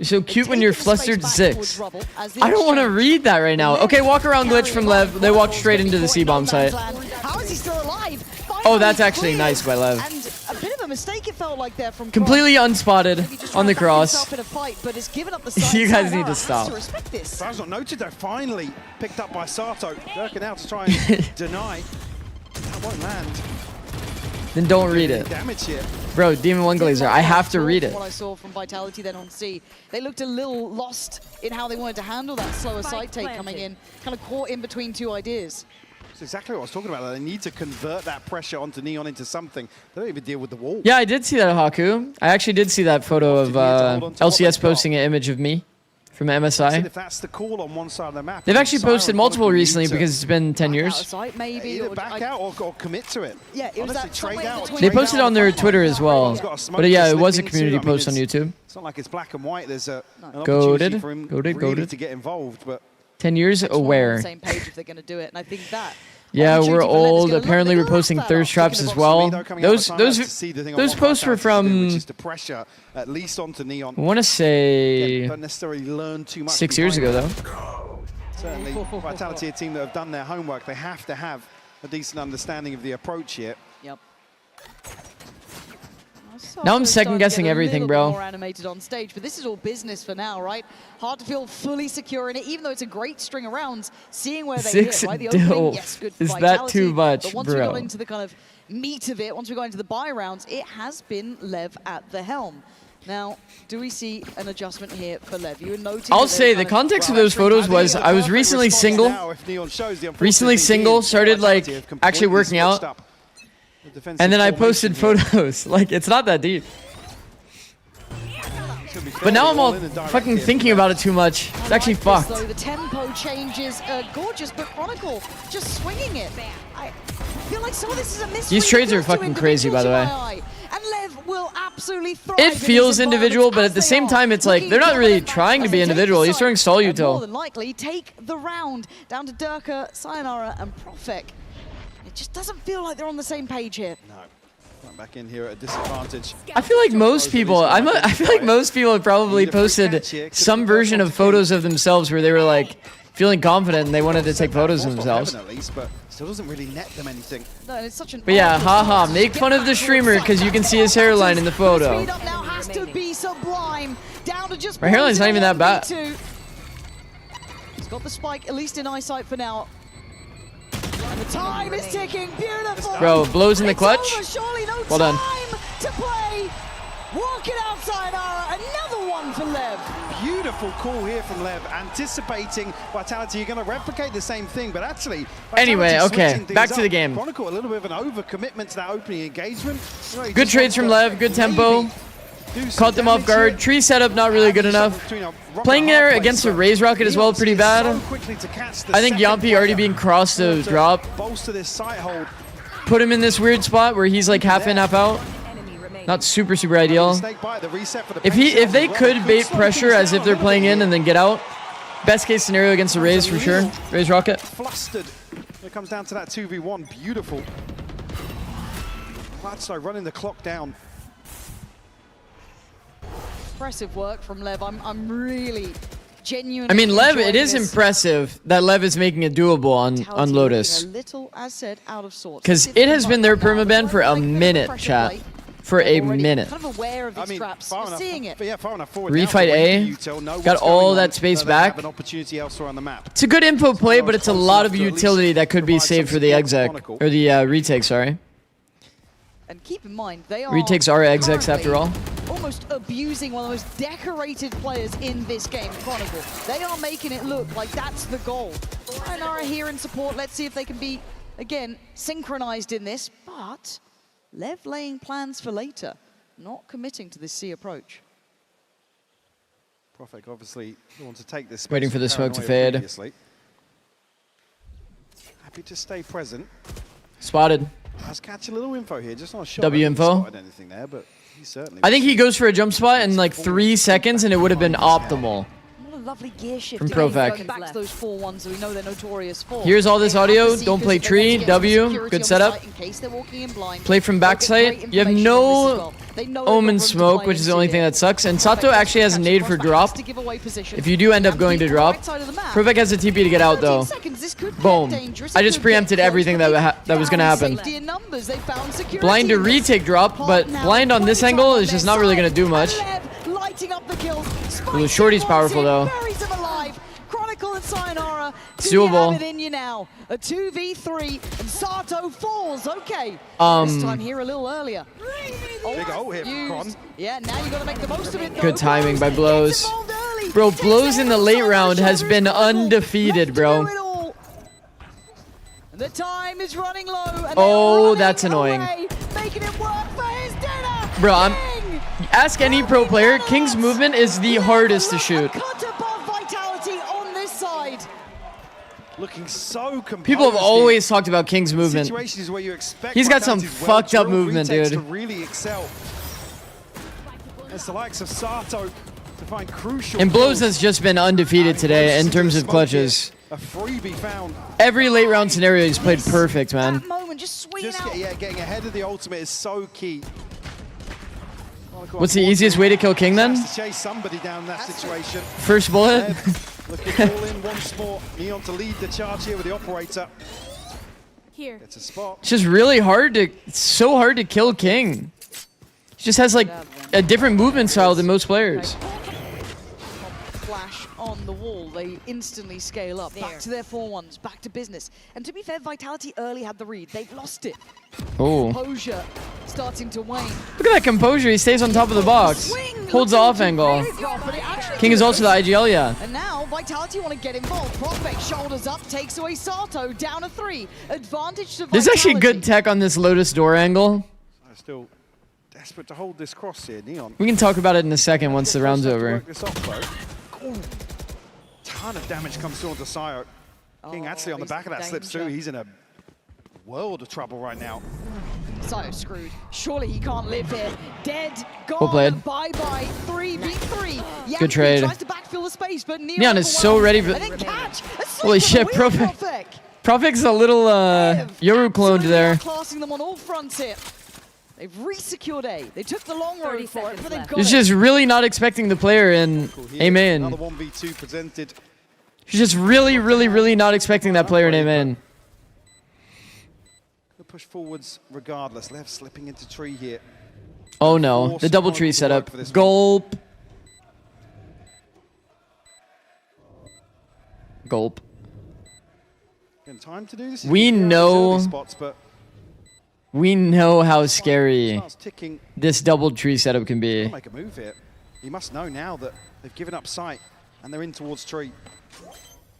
E: So cute when you're flustered, 6. I don't want to read that right now. Okay, walk around glitch from Lev. They walked straight into the C-bomb site.
S: How is he still alive?
E: Oh, that's actually nice by Lev.
S: And a bit of a mistake it felt like there from
E: completely unspotted on the cross. You guys need to stop.
C: That's not noted though. Finally picked up by Sato. Durkin out to try and deny. That won't land.
E: Then don't read it.
C: Damage here.
E: Bro, Demon One Glazer, I have to read it.
S: What I saw from Vitality then on C, they looked a little lost in how they wanted to handle that slower side take coming in, kind of caught in between 2 ideas.
C: That's exactly what I was talking about. They need to convert that pressure onto Neon into something. They don't even deal with the wall.
E: Yeah, I did see that, Haku. I actually did see that photo of LCS posting an image of me from MSI.
C: If that's the call on one side of the map,
E: they've actually posted multiple recently because it's been 10 years.
S: Maybe
C: either back out or commit to it.
S: Yeah, it was that
C: trade out.
E: They posted on their Twitter as well. But yeah, it was a community post on YouTube.
C: It's not like it's black and white. There's an opportunity for him really to get involved. But
E: 10 years aware.
S: Same page if they're going to do it, and I think that.
E: Yeah, we're old. Apparently, we're posting thirst traps as well. Those posts were from.
C: At least onto Neon.
E: I want to say.
C: Don't necessarily learn too much.
E: 6 years ago, though.
C: Certainly, Vitality, a team that have done their homework. They have to have a decent understanding of the approach here.
S: Yep.
E: Now I'm second guessing everything, bro.
S: More animated on stage, but this is all business for now, right? Hard to feel fully secure in it, even though it's a great string of rounds. Seeing where they hit, right? The opening, yes, good for
E: Is
S: Vitality,
E: that too much,
S: but once we got into the kind of meat of it, once we got into the buy rounds, it has been Lev at the helm. Now, do we see an adjustment here for Lev? You were noting.
E: I'll say the context of those photos was I was recently single. Recently single, started like actually working out. And then I posted photos. Like, it's not that deep. But now I'm all fucking thinking about it too much. It's actually fucked.
S: The tempo changes gorgeous, but Chronicle just swinging it. I feel like some of this is a mystery.
E: These trades are fucking crazy, by the way.
S: And Lev will absolutely thrive.
E: It feels individual, but at the same time, it's like they're not really trying to be individual. He's throwing stall
S: More
E: util.
S: than likely take the round down to Durka, Sayonara, and Profek. It just doesn't feel like they're on the same page here.
C: No. Back in here at a disadvantage.
E: I feel like most people, I feel like most people have probably posted some version of photos of themselves where they were like feeling confident and they wanted to take photos of themselves.
C: At least, but still doesn't really net them anything.
S: No, it's such an
E: But yeah, haha, make fun of the streamer because you can see his hairline in the photo.
S: Speed up now has to be sublime. Down to just
E: My hairline's not even that bad.
S: He's got the spike, at least in eyesight for now. And the time is ticking. Beautiful.
E: Bro, blows in the clutch.
S: Surely no
E: Well done.
S: time to play. Walk it out, Sayonara. Another one for Lev.
C: Beautiful call here from Lev, anticipating Vitality. You're going to replicate the same thing, but actually,
E: Anyway,
C: Vitality
E: okay,
C: switching
E: back
C: things
E: to the
C: up.
E: game.
C: Chronicle, a little bit of an overcommitment to that opening engagement. You know, he
E: Good
C: just
E: trades from
C: wants to
E: Lev, good tempo.
C: maybe do some
E: Caught them off
C: damage here.
E: guard. Tree setup not really good enough. Playing there against a Raise Rocket as well, pretty bad. I think Yampi already being crossed to drop.
C: Bolster this side hold.
E: Put him in this weird spot where he's like half in, half out. Not super ideal. If they could bait pressure as if they're playing in and then get out, best case scenario against the Raise for sure. Raise Rocket.
C: Flustered. It comes down to that 2v1. Beautiful. Gladstone running the clock down.
S: Impressive work from Lev. I'm really genuinely.
E: I mean, Lev, it
S: enjoying
E: is
S: this.
E: impressive that Lev is making it doable on Lotus.
S: A little, as said, out of sorts.
E: Because it has been their permaban for a minute, chat. For a minute.
S: Kind of aware of these traps. We're seeing it.
C: Yeah, far enough forward.
E: Refight A. Got all that space back.
C: An opportunity elsewhere on the map.
E: It's a good info play, but it's a lot of utility that could be saved for the exec. Or the retake, sorry.
S: And keep in mind, they are
E: Retakes are execs after all.
S: almost abusing one of the most decorated players in this game, Chronicle. They are making it look like that's the goal. Sayonara here in support. Let's see if they can be, again, synchronized in this. But Lev laying plans for later, not committing to this C approach.
C: Profek obviously wants to take this.
E: Waiting for the smoke to fade.
C: Previously. Happy to stay present.
E: Spotted.
C: Let's catch a little info here, just on a shot.
E: W info.
C: Anything there, but he certainly.
E: I think he goes for a jump spot in like 3 seconds, and it would have been optimal.
S: What a lovely gear shift
E: From Profek.
S: back to those 4-1s that we know they're notorious for.
E: Here's all this audio. Don't play tree. W. Good setup.
S: In case they're walking in blind.
E: Play from backside. You have no Omen smoke, which is the only thing that sucks. And Sato actually has a nade for drop. If you do end up going to drop. Profek has a TP to get out though. Boom. I just preempted everything that was going to happen. Blind to retake drop, but blind on this angle is just not really going to do much. Ooh, the shorty's powerful though.
S: Chronicle and Sayonara.
E: It's doable.
S: Have it in you now. A 2v3 and Sato falls. Okay. This time here a little earlier.
C: Big O here from Con.
S: Yeah, now you got to make the most of it.
E: Good timing by Blows. Bro, Blows in the late round has been undefeated, bro.
S: The time is running low. And
E: oh, that's annoying.
S: Making it work for his dinner.
E: Bro, ask any pro player, King's movement is the hardest to shoot.
C: Looking so composed.
E: People have always talked about King's movement.
C: Situations where you expect
E: He's got some
C: Vitality's
E: fucked up
C: well-drilled
E: movement,
C: retakes
E: dude.
C: To really excel. It's the likes of Sato to find crucial.
E: And Blows has just been undefeated today in terms of clutches.
C: A freebie found.
E: Every late round scenario he's played perfect, man.
C: Getting ahead of the ultimate is so key.
E: What's the easiest way to kill King then?
C: To chase somebody down that situation.
E: First bullet.
C: Looking all in once more. Neon to lead the charge here with the operator.
G: Here.
C: It's a spot.
E: It's just really hard to. It's so hard to kill King. He just has like a different movement style than most players.
S: Flash on the wall, they instantly scale up. Back to their 4-1s, back to business. And to be fair, Vitality early had the read. They've lost it.
E: Oh.
S: Composure starting to wane.
E: Look at that composure. He stays on top of the box. Holds off angle. King is also the IGL, yeah.
S: And now Vitality want to get involved. Prospect shoulders up, takes away Sato, down a 3. Advantage to Vitality.
E: There's actually good tech on this Lotus door angle.
C: Still desperate to hold this cross here, Neon.
E: We can talk about it in a second once the round's over.
C: Ton of damage comes through onto Sayo. King actually on the back of that slips through. He's in a world of trouble right now.
S: Sayo screwed. Surely he can't live here. Dead, gone,
E: Well played.
S: bye-bye, 3v3.
E: Good trade.
S: Tries to backfill the space, but
E: Neon is so ready for... Holy shit, Profec's a little Yoru cloned there.
S: Classing them on all fronts here. They've re-secured A. They took the long road for it, but they've got
E: He's
S: it.
E: just really not expecting the player in A main.
C: Another 1v2 presented.
E: He's just really, really, really not expecting that player in A main.
C: Push forwards regardless. Lev slipping into tree here.
E: Oh no, the double tree setup. Gulp. Gulp.
C: Again, time to do this.
E: We know.
C: Spots, but
E: We know how scary this double tree setup can be.
C: make a move here. He must know now that they've given up sight and they're in towards tree.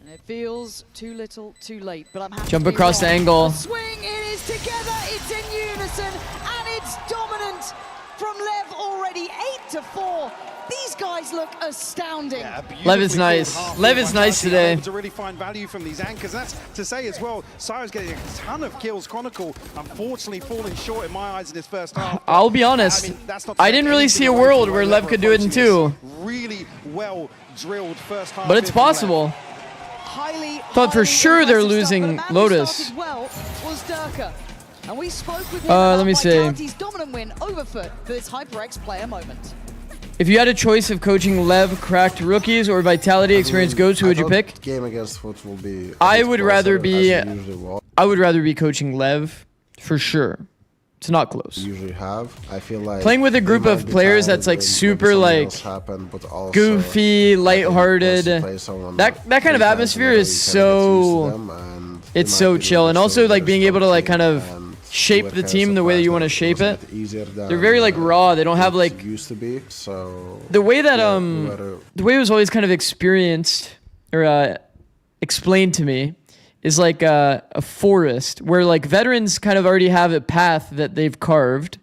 S: And it feels too little, too late, but I'm happy
E: Jump
S: to be
E: across the
S: wrong.
E: angle.
S: The swing, it is together, it's in unison, and it's dominant from Lev already, 8-4. These guys look astounding.
E: Lev is nice. Lev is nice today.
C: To really find value from these anchors. That's to say as well, Sayo's getting a ton of kills. Chronicle, unfortunately, falling short in my eyes in his first half.
E: I'll be honest. I didn't really see a world where Lev could do it in 2.
C: Really well drilled first half.
E: But it's possible. Thought for sure they're losing Lotus.
S: Well was Durka. And we spoke with him
E: Let me see.
S: Vitality's dominant win over Foot for this HyperX player moment.
E: If you had a choice of coaching Lev cracked rookies or Vitality experienced goats, who would you pick?
D: Game against Foot will be.
E: I would rather be coaching Lev for sure. It's not close.
D: Usually have. I feel like
E: playing with a group of players that's like super like goofy, lighthearted. That kind of atmosphere is so it's so chill, and also like being able to like kind of shape the team the way that you want to shape it. They're very like raw. They don't have like
D: used to be. So
E: the way that the way it was always kind of experienced or explained to me is like a forest where like veterans kind of already have a path that they've carved.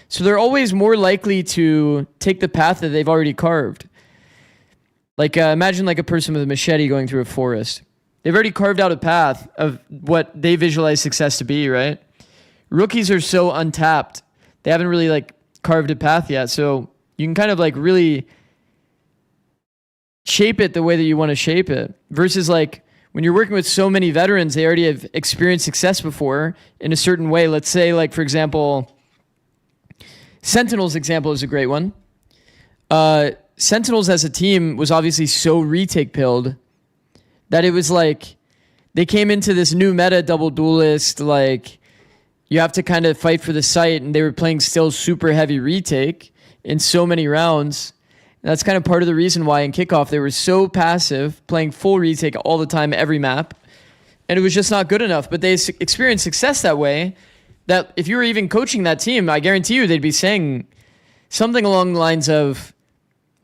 E: So they're always more likely to take the path that they've already carved. Like imagine like a person with a machete going through a forest. They've already carved out a path of what they visualize success to be, right? Rookies are so untapped. They haven't really like carved a path yet. So you can kind of like really shape it the way that you want to shape it versus like when you're working with so many veterans, they already have experienced success before in a certain way. Let's say, like, for example, Sentinels example is a great one. Sentinels as a team was obviously so retake pilled that it was like they came into this new meta double duelist, like you have to kind of fight for the site, and they were playing still super heavy retake in so many rounds. That's kind of part of the reason why in kickoff they were so passive, playing full retake all the time, every map. And it was just not good enough. But they experienced success that way, that if you were even coaching that team, I guarantee you they'd be saying something along the lines of,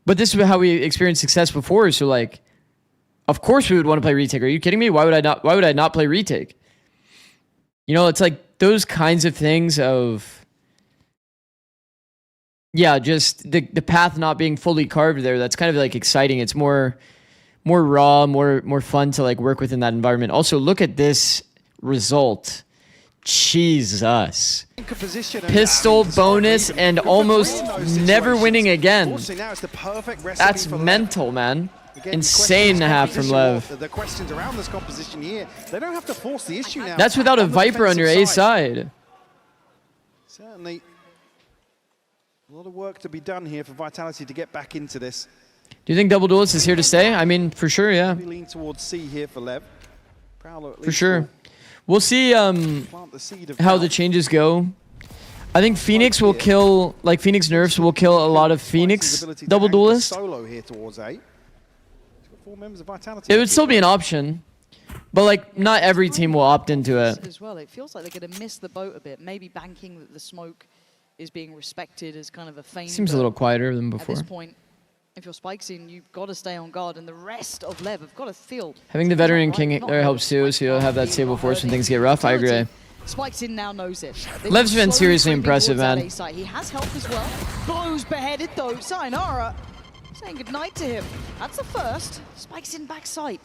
E: but this is how we experienced success before. So like, of course we would want to play retake. Are you kidding me? Why would I not play retake? You know, it's like those kinds of things of, yeah, just the path not being fully carved there. That's kind of like exciting. It's more raw, more fun to like work within that environment. Also, look at this result. Jesus. Pistol bonus and almost never winning again. That's mental, man. Insane to have from Lev.
C: The questions around this composition here, they don't have to force the issue now.
E: That's without a Viper on your A side.
C: Certainly. A lot of work to be done here for Vitality to get back into this.
E: Do you think Double Duelist is here to stay? I mean, for sure, yeah.
C: We lean towards C here for Lev.
E: For sure. We'll see how the changes go. I think Phoenix will kill, like Phoenix nerfs will kill a lot of Phoenix Double Duelist.
C: Solo here towards A.
E: It would still be an option, but like not every team will opt into it.
S: As well, it feels like they're going to miss the boat a bit. Maybe banking that the smoke is being respected as kind of a feign.
E: Seems a little quieter than before.
S: At this point, if you're Spikesing, you've got to stay on guard, and the rest of LEV have got to feel.
E: Having the veteran king there helps too, so you'll have that stable force when things get rough. I agree.
S: Spikesing now knows it.
E: Lev's been seriously impressive, man.
S: He has help as well. Blows beheaded though. Sayonara saying goodnight to him. That's the first. Spikesing backside.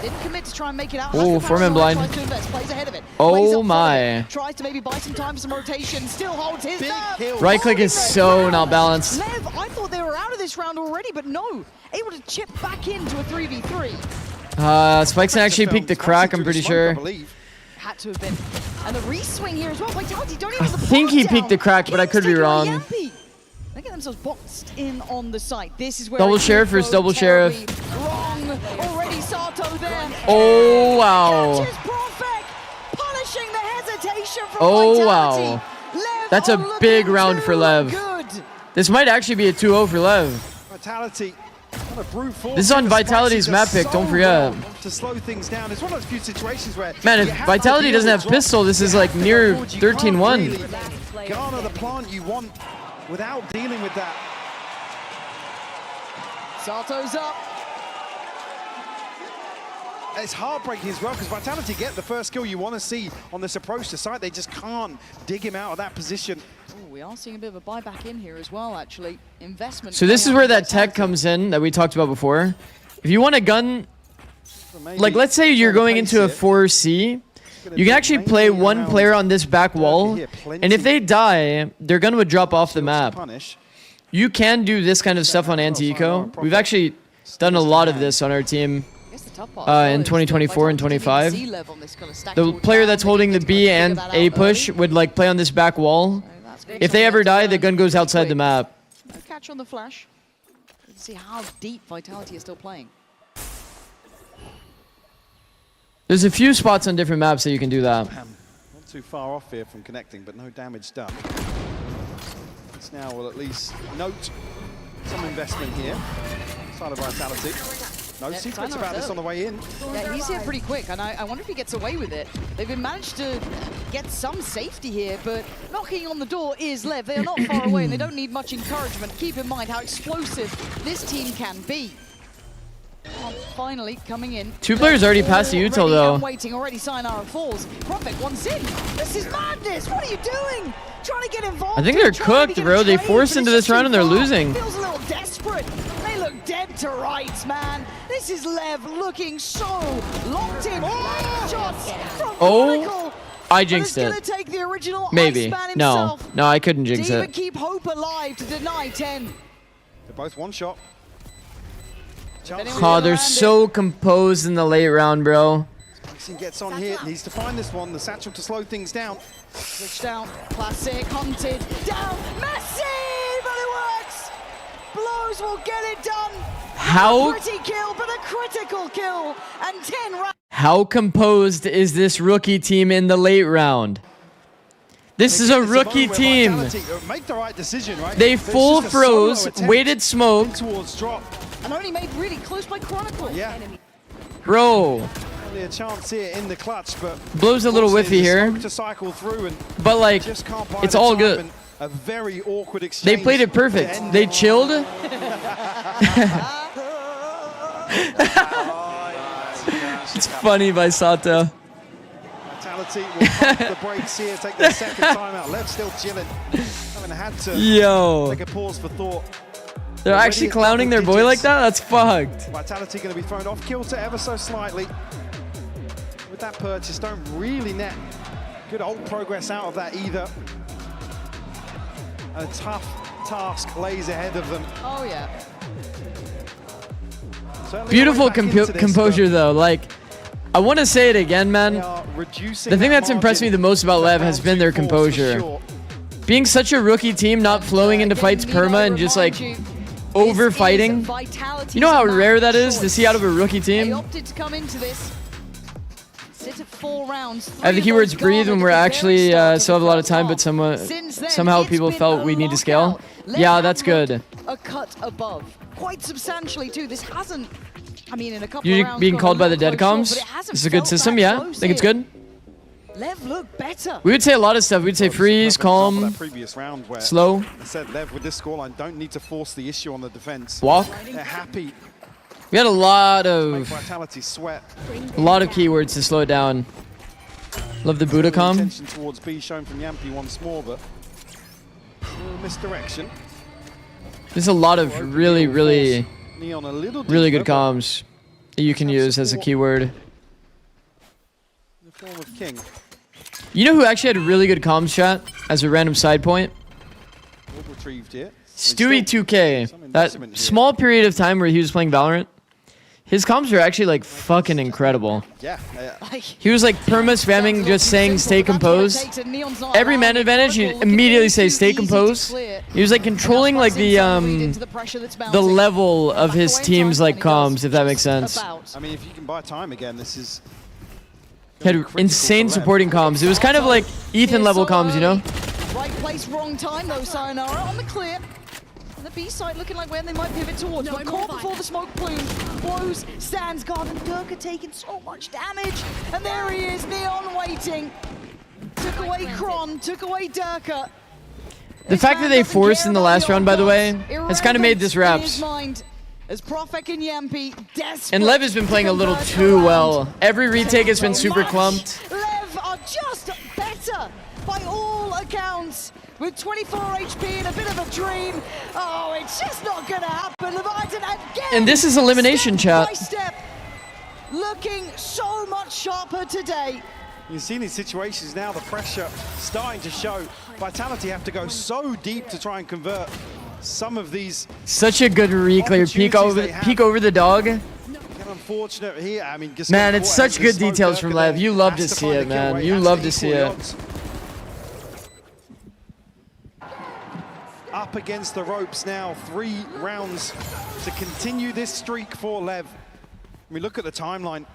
S: Didn't commit to try and make it out.
E: Oh, 4-man blind.
S: Tries to invest, plays ahead of it.
E: Oh my.
S: Tries to maybe buy some time for some rotation. Still holds his nerve.
E: Right click is so not balanced.
S: Lev, I thought they were out of this round already, but no. Able to chip back into a 3v3.
E: Spikesing actually peeked the crack, I'm pretty sure.
S: Had to have been. And the re-swing here as well. Vitality don't even
E: I think he peeked the crack, but I could be wrong.
S: They get themselves boxed in on the site. This is where
E: Double sheriff versus double sheriff.
S: Wrong. Already Sato there.
E: Oh wow.
S: Catches Profek, punishing the hesitation from
E: Oh
S: Vitality.
E: wow. That's a big round for Lev. This might actually be a 2-0 for Lev.
C: Vitality. What a brute force.
E: This is on Vitality's map pick, don't forget.
C: To slow things down. It's one of those few situations where
E: Man, if Vitality doesn't have pistol, this is like near 13-1.
C: Garner the plant you want without dealing with that.
S: Sato's up.
C: It's heartbreaking as well because Vitality get the first kill you want to see on this approach to site. They just can't dig him out of that position.
S: Ooh, we are seeing a bit of a buyback in here as well, actually. Investment.
E: So this is where that tech comes in that we talked about before. If you want a gun, like let's say you're going into a 4C, you can actually play one player on this back wall, and if they die, their gun would drop off the map. You can do this kind of stuff on anti-eco. We've actually done a lot of this on our team in 2024 and 25. The player that's holding the B and A push would like play on this back wall. If they ever die, the gun goes outside the map.
S: No catch on the flash. Let's see how deep Vitality is still playing.
E: There's a few spots on different maps that you can do that.
C: Not too far off here from connecting, but no damage done. This now will at least note some investment here. Side of Vitality. No secrets about this on the way in.
S: Yeah, he's here pretty quick, and I wonder if he gets away with it. They've been managed to get some safety here, but knocking on the door is Lev. They are not far away, and they don't need much encouragement. Keep in mind how explosive this team can be. Finally coming in.
E: Two players already passed the util though.
S: Waiting already. Sayonara falls. Profek wants in. This is madness. What are you doing? Trying to get involved.
E: I think they're cooked, bro. They forced into this round and they're losing.
S: Feels a little desperate. They look dead to rights, man. This is Lev looking so locked in. Shots from Chronicle.
E: I jinxed it.
S: Take the original
E: Maybe. No, I couldn't jinx
S: to
E: it.
S: even keep hope alive to deny 10.
C: They're both one shot.
E: Oh, they're so composed in the late round, bro.
C: Spikesing gets on here, needs to find this one. The satchel to slow things down.
S: Switch down, classic, hunted, down, Messi, but it works. Blows will get it done.
E: How?
S: Pretty kill, but a critical kill, and 10 rounds.
E: How composed is this rookie team in the late round? This is a rookie team.
C: Make the right decision, right?
E: They full froze, waited smoke.
C: Towards drop.
S: And only made really close by Chronicle.
C: Yeah.
E: Bro.
C: Only a chance here in the clutch, but
E: blows a little whiffy here.
C: To cycle through and
E: but like,
C: just can't buy
E: it's all good.
C: A very awkward exchange.
E: They played it perfect. They chilled. It's funny by Sato.
C: Vitality will pump the brakes here, take their second time out. Left still chilling. Haven't had to take a pause for thought.
E: They're actually clowning their boy like that? That's fucked.
C: Vitality going to be thrown off kilter ever so slightly. With that purchase, don't really net good old progress out of that either. A tough task lays ahead of them.
S: Oh, yeah.
C: Certainly
E: beautiful composure, though. Like, I want to say it again, man. The thing that's impressed me the most about LEV has been their composure. Being such a rookie team, not flowing into fights perma and just like over fighting. You know how rare that is to see out of a rookie team?
S: They opted to come into this. Sit at 4 rounds.
E: I have the keywords breathe when we're actually still have a lot of time, but somehow people felt we need to scale. Yeah, that's good.
S: A cut above. Quite substantially too. This hasn't, I mean, in a couple
E: You're
S: of rounds
E: being called by the dead comms? This is a good system, yeah? Think it's good?
S: Lev look better.
E: We would say a lot of stuff. We'd say freeze, calm,
C: previous round where
E: slow.
C: I said Lev with this scoreline don't need to force the issue on the defense.
E: Walk.
C: They're happy.
E: We had a lot
C: Make
E: of
C: Vitality sweat.
E: keywords to slow it down. Love the Budacom.
C: Attention towards B shown from Yampi once more, but a little misdirection.
E: There's a lot of really good comms that you can use as a keyword.
C: In the form of King.
E: You know who actually had a really good comms chat as a random side point?
C: Well retrieved here.
E: Stewie 2K. That small period of time where he was playing Valorant, his comms were actually like fucking incredible.
C: Yeah.
E: He was like perma spamming, just saying stay composed. Every man advantage, he'd immediately say stay composed. He was like controlling like the level of his team's like comms, if that makes sense.
C: I mean, if you can buy time again, this is.
E: He had insane supporting comms. It was kind of like Ethan level comms, you know?
S: Right place, wrong time though, Sayonara on the clear. And the B side looking like where they might pivot towards. But caught before the smoke plume. Blows, stands guard, and Durka taking so much damage. And there he is, Neon waiting. Took away Kron, took away Durka.
E: The fact that they forced in the last round, by the way, has kind of made this raps.
S: As Profek and Yampi desperate.
E: And Lev has been playing a little too well. Every retake has been super clumped.
S: Lev are just better by all accounts. With 24 HP and a bit of a dream. Oh, it's just not going to happen. Leviathan again.
E: And this is elimination chat.
S: By step, looking so much sharper today.
C: You've seen these situations now, the pressure starting to show. Vitality have to go so deep to try and convert some of these.
E: Such a good reclear. Peek over the dog.
C: Unfortunate here. I mean,
E: man, it's such good details from Lev. You love to see it, man. You love to see it.
C: Up against the ropes now, 3 rounds to continue this streak for Lev. We look at the timeline.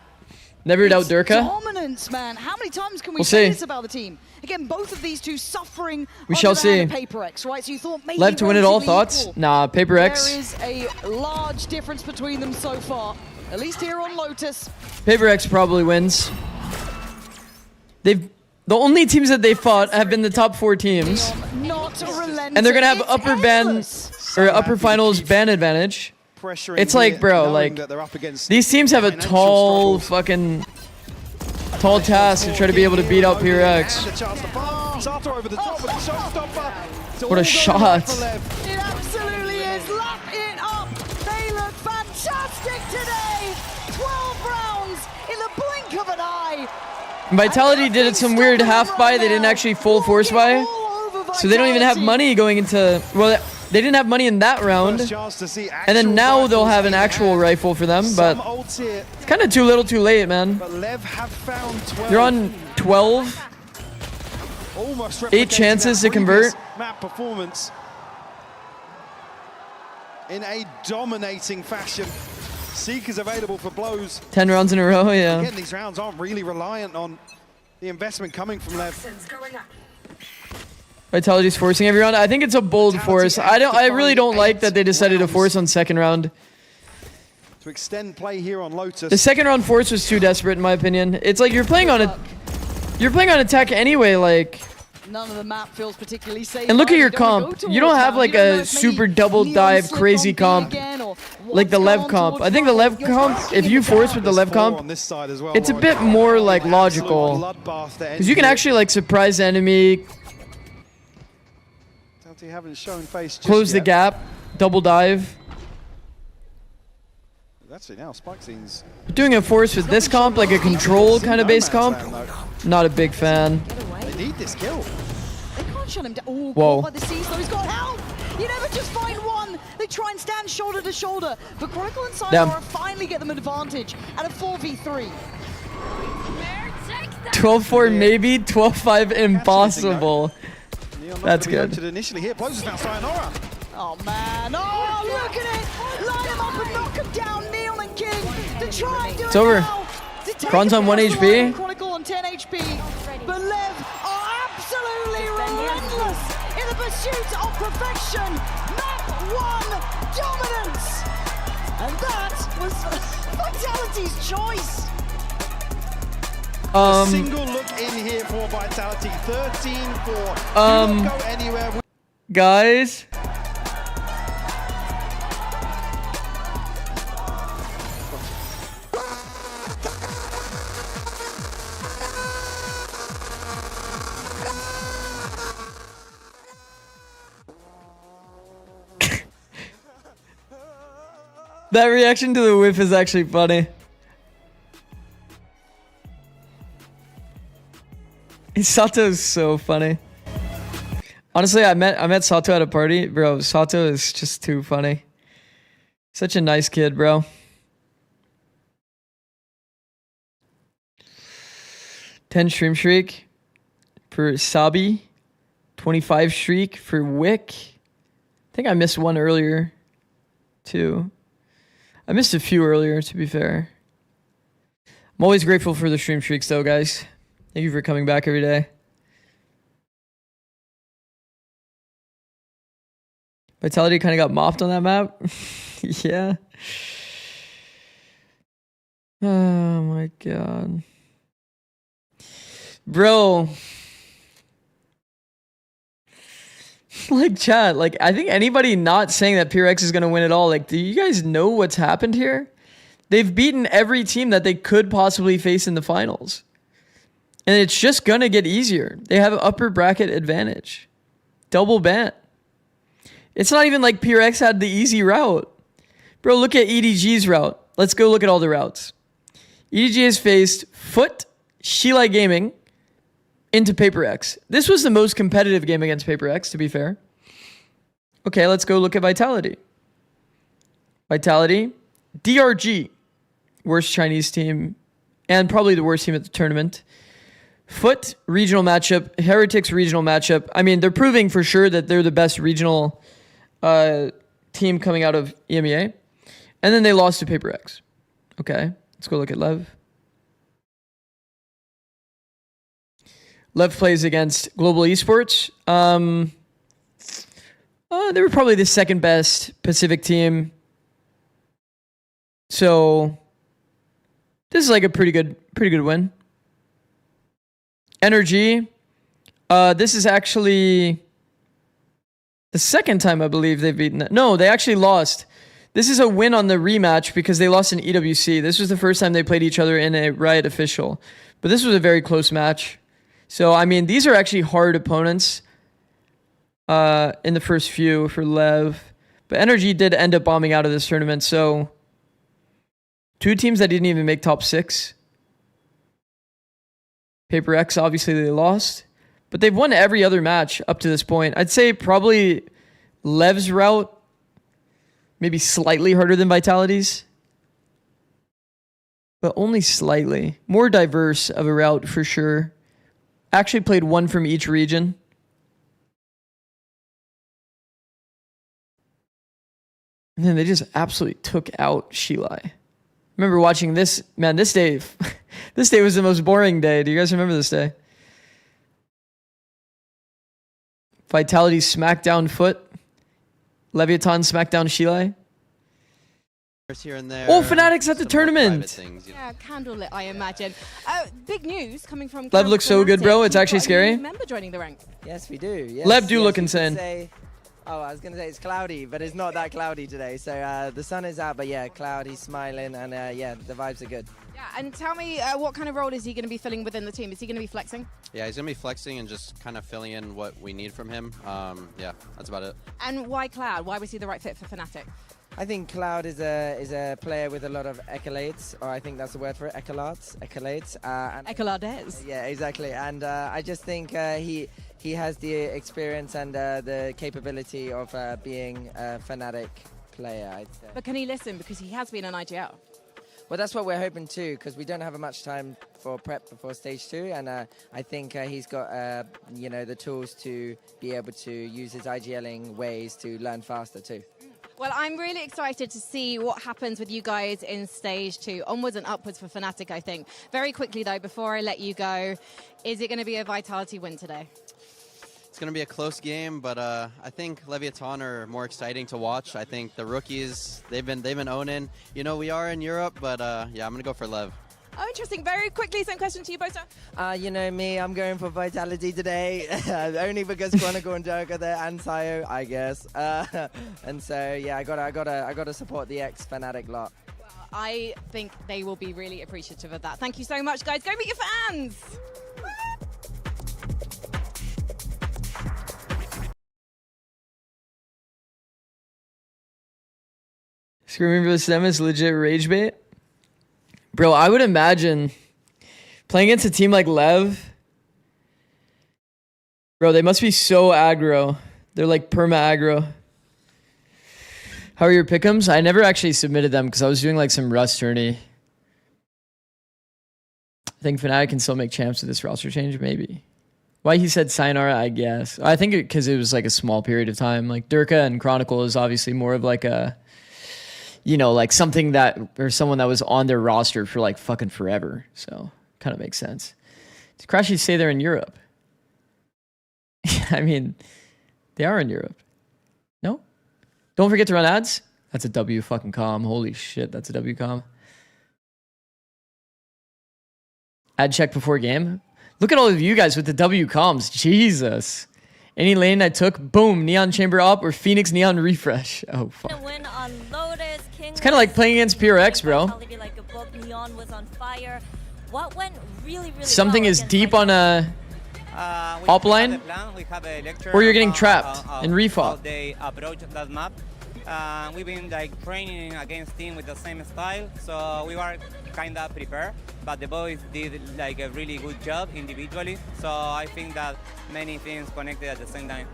E: Never doubt Durka.
S: Dominance, man. How many times can we say this about the team? Again, both of these two suffering.
E: We shall see.
S: Paper X, right? So you thought maybe
E: Lev to win it all. Thoughts? Nah, Paper X.
S: There is a large difference between them so far. At least here on Lotus.
E: Paper X probably wins. The only teams that they fought have been the top 4 teams. And they're gonna have upper finals ban advantage. It's like, bro, like these teams have a tall fucking task to try to be able to beat out PRX. What a shot.
S: It absolutely is. Lap it up. They look fantastic today. 12 rounds in the blink of an eye.
E: Vitality did it some weird half buy. They didn't actually full force buy. So they don't even have money going into, well, they didn't have money in that round. And then now they'll have an actual rifle for them, but it's kind of too little too late, man. They're on 12. 8 chances to convert.
C: Map performance in a dominating fashion. Seekers available for blows.
E: 10 rounds in a row, yeah.
C: Again, these rounds aren't really reliant on the investment coming from Lev.
E: Vitality's forcing every round. I think it's a bold force. I really don't like that they decided to force on second round.
C: To extend play here on Lotus.
E: The second round force was too desperate in my opinion. It's like you're playing on attack anyway, like.
S: None of the map feels particularly safe.
E: And look at your comp. You don't have like a super double dive crazy comp like the Lev comp. I think the Lev comp, if you force with the Lev comp, it's a bit more like logical. Because you can actually like surprise the enemy, close the gap, double dive.
C: Actually now Spike Scene's
E: doing a force with this comp, like a control kind of base comp, not a big fan.
C: They need this kill.
S: They can't shut him down. Oh,
E: whoa.
S: By the seas, though, he's got help. You never just find one. They try and stand shoulder to shoulder. But Chronicle and Sayonara finally get them advantage at a 4v3.
E: 12-4 maybe, 12-5 impossible. That's good.
C: Initially here, blows now Sayonara.
S: Oh man, oh look at it! Line him up and knock him down, Neon and King, to try and do
E: it's over. Kron's on 1 HP.
S: Chronicle on 10 HP, but Lev are absolutely relentless in the pursuit of perfection. Map 1 dominance! And that was Vitality's choice.
C: A single look in here for Vitality. 13-4. Do not go anywhere.
E: Guys. That reaction to the whiff is actually funny. Sato is so funny. Honestly, I met Sato at a party. Bro, Sato is just too funny. Such a nice kid, bro. 10 stream streak for Sabi. 25 streak for Wick. I think I missed one earlier, too. I missed a few earlier, to be fair. I'm always grateful for the stream streaks, though, guys. Thank you for coming back every day. Vitality kind of got mopped on that map. Yeah. Oh, my God. Bro. Like, chat, like, I think anybody not saying that PRX is going to win it all, like, do you guys know what's happened here? They've beaten every team that they could possibly face in the finals. And it's just going to get easier. They have an upper bracket advantage. Double ban. It's not even like PRX had the easy route. Bro, look at EDG's route. Let's go look at all the routes. EDG has faced Foot, Shilai Gaming, into PaperX. This was the most competitive game against PaperX, to be fair. Okay, let's go look at Vitality. Vitality, DRG, worst Chinese team, and probably the worst team at the tournament. Foot, regional matchup. Heretics, regional matchup. I mean, they're proving for sure that they're the best regional team coming out of EMEA. And then they lost to PaperX. Okay, let's go look at LEV. LEV plays against Global Esports. They were probably the second best Pacific team. So this is like a pretty good win. Energy. This is actually the second time I believe they've beaten that. No, they actually lost. This is a win on the rematch because they lost in EWC. This was the first time they played each other in a Riot official. But this was a very close match. So, I mean, these are actually hard opponents in the first few for LEV. But Energy did end up bombing out of this tournament. So, two teams that didn't even make top 6. PaperX, obviously, they lost. But they've won every other match up to this point. I'd say probably LEV's route, maybe slightly harder than Vitality's. But only slightly. More diverse of a route for sure. Actually played one from each region. And then they just absolutely took out Shilai. I remember watching this. Man, this day was the most boring day. Do you guys remember this day? Vitality Smackdown Foot. Leviathan Smackdown Shilai.
H: Here and there.
E: Oh, Fnatic's at the tournament.
H: Things,
Q: Yeah, candlelit, I imagine. Big news coming from
E: LEV looks so good, bro. It's actually scary.
Q: Member joining the ranks.
L: Yes, we do. Yes,
E: LEV do look insane.
L: I was going to say it's cloudy, but it's not that cloudy today. So the sun is out, but yeah, cloudy, smiling, and yeah, the vibes are good.
Q: Yeah, and tell me what kind of role is he going to be filling within the team? Is he going to be flexing?
H: Yeah, he's going to be flexing and just kind of filling in what we need from him. Yeah, that's about it.
Q: And why Cloud? Why was he the right fit for Fnatic?
L: I think Cloud is a player with a lot of accolades, or I think that's the word for it, accolades.
Q: Accolades.
L: Yeah, exactly. And I just think he has the experience and the capability of being a Fnatic player, I'd say.
Q: But can he listen? Because he has been an IGL.
L: Well, that's what we're hoping too, because we don't have much time for prep before stage 2, and I think he's got the tools to be able to use his IGLing ways to learn faster too.
Q: Well, I'm really excited to see what happens with you guys in stage 2. Onwards and upwards for Fnatic, I think. Very quickly though, before I let you go, is it going to be a Vitality win today?
H: It's going to be a close game, but I think Leviathan are more exciting to watch. I think the rookies, they've been owning. You know, we are in Europe, but yeah, I'm going to go for LEV.
Q: Oh, interesting. Very quickly, same question to you both.
L: You know me, I'm going for Vitality today, only because Chronicle and Dirk are there, and Sayo, I guess. And so yeah, I gotta support the ex-Fnatic lot.
Q: Well, I think they will be really appreciative of that. Thank you so much, guys. Go meet your fans.
E: Screaming for them is legit rage bait. Bro, I would imagine playing against a team like LEV. Bro, they must be so aggro. They're like perma aggro. How are your pick'ems? I never actually submitted them because I was doing like some Rust tourney. I think Fnatic can still make champs with this roster change, maybe. Why he said sayonara, I guess. I think because it was like a small period of time. Like Durka and Chronicle is obviously more of like a, you know, like something that, or someone that was on their roster for like fucking forever. So kind of makes sense. Did Crashy say they're in Europe? I mean, they are in Europe. No? Don't forget to run ads. That's a W fucking com. Holy shit, that's a W com. Ad check before game. Look at all of you guys with the W comms. Jesus. Any lane I took, boom, Neon Chamber up or Phoenix Neon Refresh. Oh, fuck. It's kind of like playing against PRX, bro.
W: Neon was on fire. What went really
E: Something is deep on a op line, or you're getting trapped in refought.
B: They approach that map. We've been like training against team with the same style, so we were kind of prepared. But the boys did like a really good job individually. So I think that many things connected at the same time.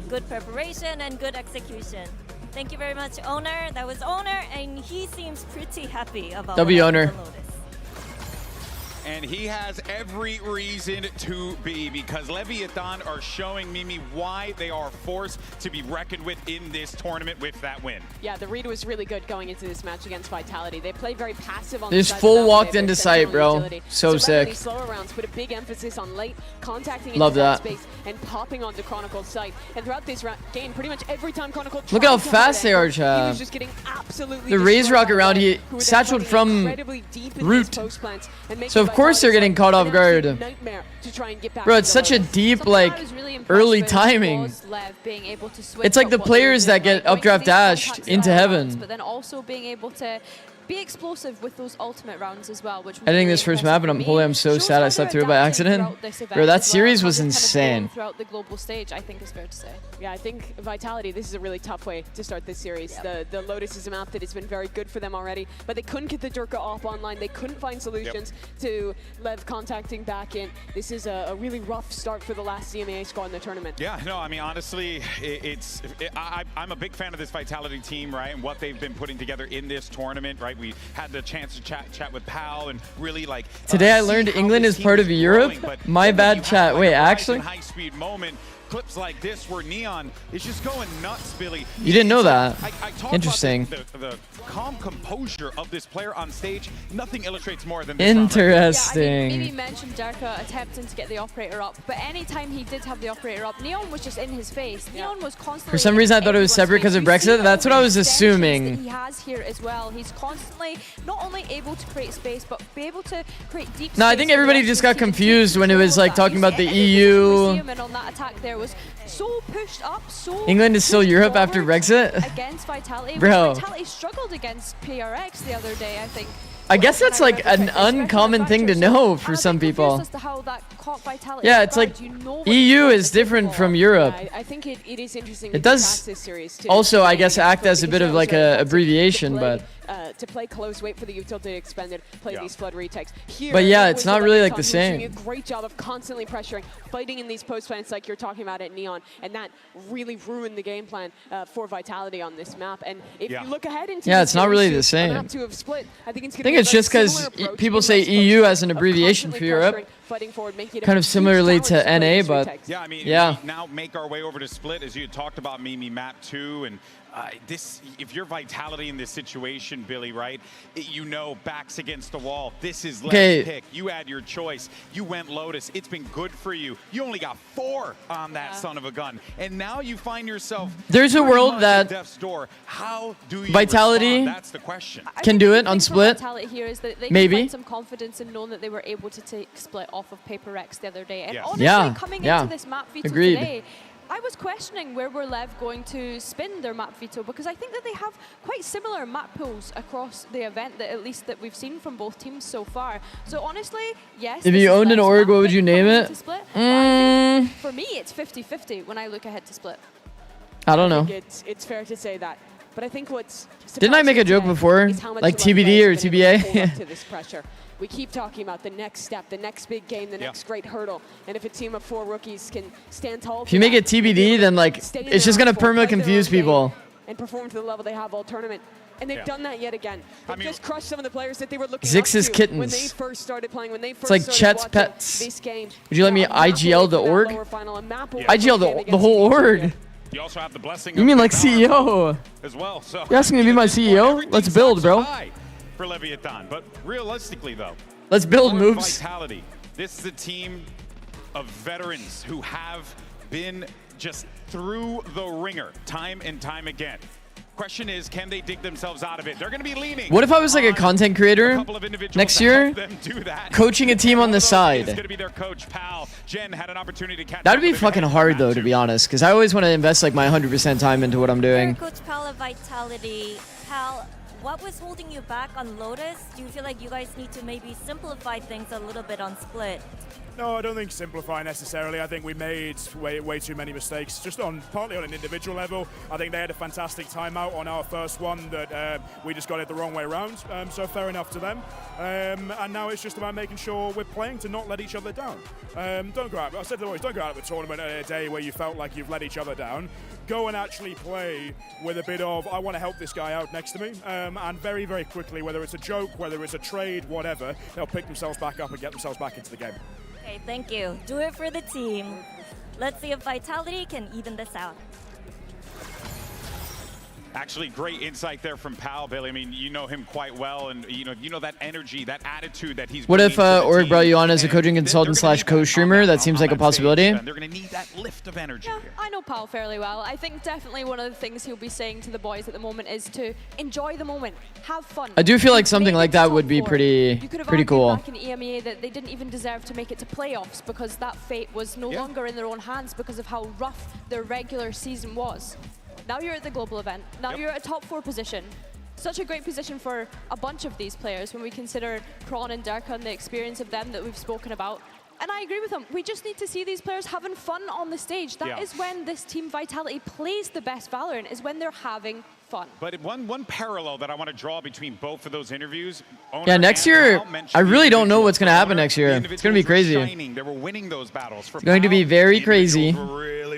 W: Good preparation and good execution. Thank you very much, Owner. That was Owner, and he seems pretty happy about
E: W Owner.
F: And he has every reason to be, because Leviathan are showing Mimi why they are forced to be reckoned with in this tournament with that win.
G: Yeah, the read was really good going into this match against Vitality. They play very passive on
E: They just
G: the
E: full walked into sight, bro. So sick.
G: Slower rounds put a big emphasis on late contacting
E: Love
G: into
E: that
G: space and popping onto Chronicle's site. And throughout this game, pretty much every time Chronicle
E: Look at how
G: tried to
E: fast
G: hit
E: they are,
G: He
E: Chad.
G: was just getting absolutely
E: The Raise
G: destroyed
E: Rock
G: by
E: around,
G: Lev,
E: he
G: who were then
E: satcheled
G: coming
E: from
G: incredibly deep in
E: root.
G: these post plants and making
E: So of course they're getting caught off guard.
G: nightmare to try and get back
E: Bro,
G: to
E: it's
G: the
E: such a
G: lows.
E: deep, like, early timing. It's like the players that get updraft dashed into heaven.
M: But then also being able to be explosive with those ultimate rounds as well, which was
E: Editing
M: really
E: this first
M: impressive
E: map, and
M: for me.
E: holy, I'm so
M: Shows
E: sad
M: how
E: I
M: they're
E: slept through it by
M: adapting
E: accident.
M: throughout this event
E: Bro, that
M: as well,
E: series
M: how
E: was
M: they've kind of
E: insane.
M: grown throughout the global stage, I think is fair to say.
G: Yeah, I think Vitality, this is a really tough way to start this series. The Lotus is a map that has been very good for them already, but they couldn't get the Durka op online. They couldn't find solutions to Lev contacting back in. This is a really rough start for the last CMA squad in the tournament.
F: Yeah, no, I mean, honestly, I'm a big fan of this Vitality team, right, and what they've been putting together in this tournament, right? We had the chance to chat with Pal and really like
E: Today I learned England is part of Europe. My bad, chat. Wait, actually?
F: High-speed moment. Clips like this where Neon is just going nuts, Billy.
E: You didn't know that.
F: I talk
E: Interesting.
F: about the calm composure of this player on stage. Nothing illustrates more than this.
E: Interesting.
M: Yeah, I mean, Mimi mentioned Durka attempting to get the operator up, but anytime he did have the operator up, Neon was just in his face. Neon was constantly.
E: For some reason, I thought it was separate because of Brexit. That's what I was
M: That
E: assuming.
M: he has here as well. He's constantly not only able to create space, but be able to create deep.
E: No, I think everybody just got confused when it was like talking about the EU.
M: And on that attack there was so pushed up, so
E: England is still Europe after Brexit?
M: against Vitality.
E: Bro.
M: Vitality struggled against PRX the other day, I think.
E: I guess that's like an uncommon thing to know for some people.
M: As to how that caught Vitality
E: Yeah, it's like EU is different from Europe.
G: I think it is interesting.
E: It does
G: this series to
E: also, I guess, act as a bit of like a abbreviation, but.
G: To play close, wait for the utility expended, play these flood retakes. Here,
E: But yeah, it's not really like the
G: Leviathan
E: same.
G: doing a great job of constantly pressuring, fighting in these post plants like you're talking about at Neon, and that really ruined the game plan for Vitality on this map. And if you look ahead into
E: Yeah, it's not really the same.
G: Map 2 of Split, I think it's
E: I think it's just because people say EU as an abbreviation for Europe. Kind of similarly to NA, but
F: yeah, I mean,
E: yeah.
F: we now make our way over to Split, as you had talked about Mimi map 2, and if you're Vitality in this situation, Billy, right? You know, backs against the wall. This is Lev's pick. You had your choice. You went Lotus. It's been good for you. You only got 4 on that son of a gun, and now you find yourself.
E: There's a world that
F: death's door. How do you
E: Vitality
F: respond? That's the question.
E: can do it on Split.
M: Vitality here is that they
E: Maybe.
M: can find some confidence in knowing that they were able to take Split off of Paper Rex the other day. And
F: Yes.
M: honestly, coming into this map veto
E: Agreed.
M: today, I was questioning where were LEV going to spin their map veto, because I think that they have quite similar map pools across the event, that at least that we've seen from both teams so far. So honestly, yes.
E: If you owned an org, what would you name it?
M: Split, I think for me, it's 50-50 when I look ahead to Split.
E: I don't know.
G: It's fair to say that. But I think what's
E: Didn't I make a joke before? Like TBD or TBA?
G: to this pressure. We keep talking about the next step, the next big game, the next great hurdle. And if a team of 4 rookies can stand tall,
E: If you make it TBD, then like it's just gonna perma confuse people.
G: and perform to the level they have all tournament. And they've done that yet again. They've just crushed some of the players that they were looking
E: Zix's
G: up to
E: kittens.
G: when they first started playing, when they first
E: It's like
G: started
E: Chet's
G: watching
E: pets.
G: this game.
E: Would you let me IGL the org? IGL the whole org?
F: You also have the blessing.
E: You mean like CEO?
F: As well. So
E: You're asking me to be my CEO? Let's build, bro.
F: For Leviathan, but realistically though,
E: Let's build
F: for
E: moves.
F: Vitality, this is a team of veterans who have been just through the ringer time and time again. Question is, can they dig themselves out of it? They're going to be leaning.
E: What if I was like a content creator next year, coaching a team on the side?
F: It's going to be their coach, Pal. Jen had an opportunity to catch
E: That would be fucking hard though, to be honest, because I always want to invest like my 100% time into what I'm doing.
W: Coach Pal of Vitality. Pal, what was holding you back on Lotus? Do you feel like you guys need to maybe simplify things a little bit on Split?
V: No, I don't think simplify necessarily. I think we made way too many mistakes, just partly on an individual level. I think they had a fantastic timeout on our first one that we just got it the wrong way around. So fair enough to them. And now it's just about making sure we're playing to not let each other down. Don't go out. I said to the boys, don't go out of a tournament on a day where you felt like you've let each other down. Go and actually play with a bit of, I want to help this guy out next to me. And very, very quickly, whether it's a joke, whether it's a trade, whatever, they'll pick themselves back up and get themselves back into the game.
W: Okay, thank you. Do it for the team. Let's see if Vitality can even this out.
F: Actually, great insight there from Pal, Billy. I mean, you know him quite well, and you know that energy, that attitude that he's.
E: What if Org brought you on as a coaching consultant / co-streamer? That seems like a possibility.
F: And they're going to need that lift of energy.
M: Yeah, I know Pal fairly well. I think definitely one of the things he'll be saying to the boys at the moment is to enjoy the moment, have fun.
E: I do feel like something like that would be pretty cool.
M: Back in EMEA that they didn't even deserve to make it to playoffs because that fate was no longer in their own hands because of how rough their regular season was. Now you're at the global event. Now you're at a top 4 position. Such a great position for a bunch of these players when we consider Kron and Derka and the experience of them that we've spoken about. And I agree with them. We just need to see these players having fun on the stage. That is when this team Vitality plays the best Valorant, is when they're having fun.
F: But one parallel that I want to draw between both of those interviews.
E: Yeah, next year, I really don't know what's going to happen next year. It's going to be crazy.
F: They were winning those battles.
E: It's going to be very crazy.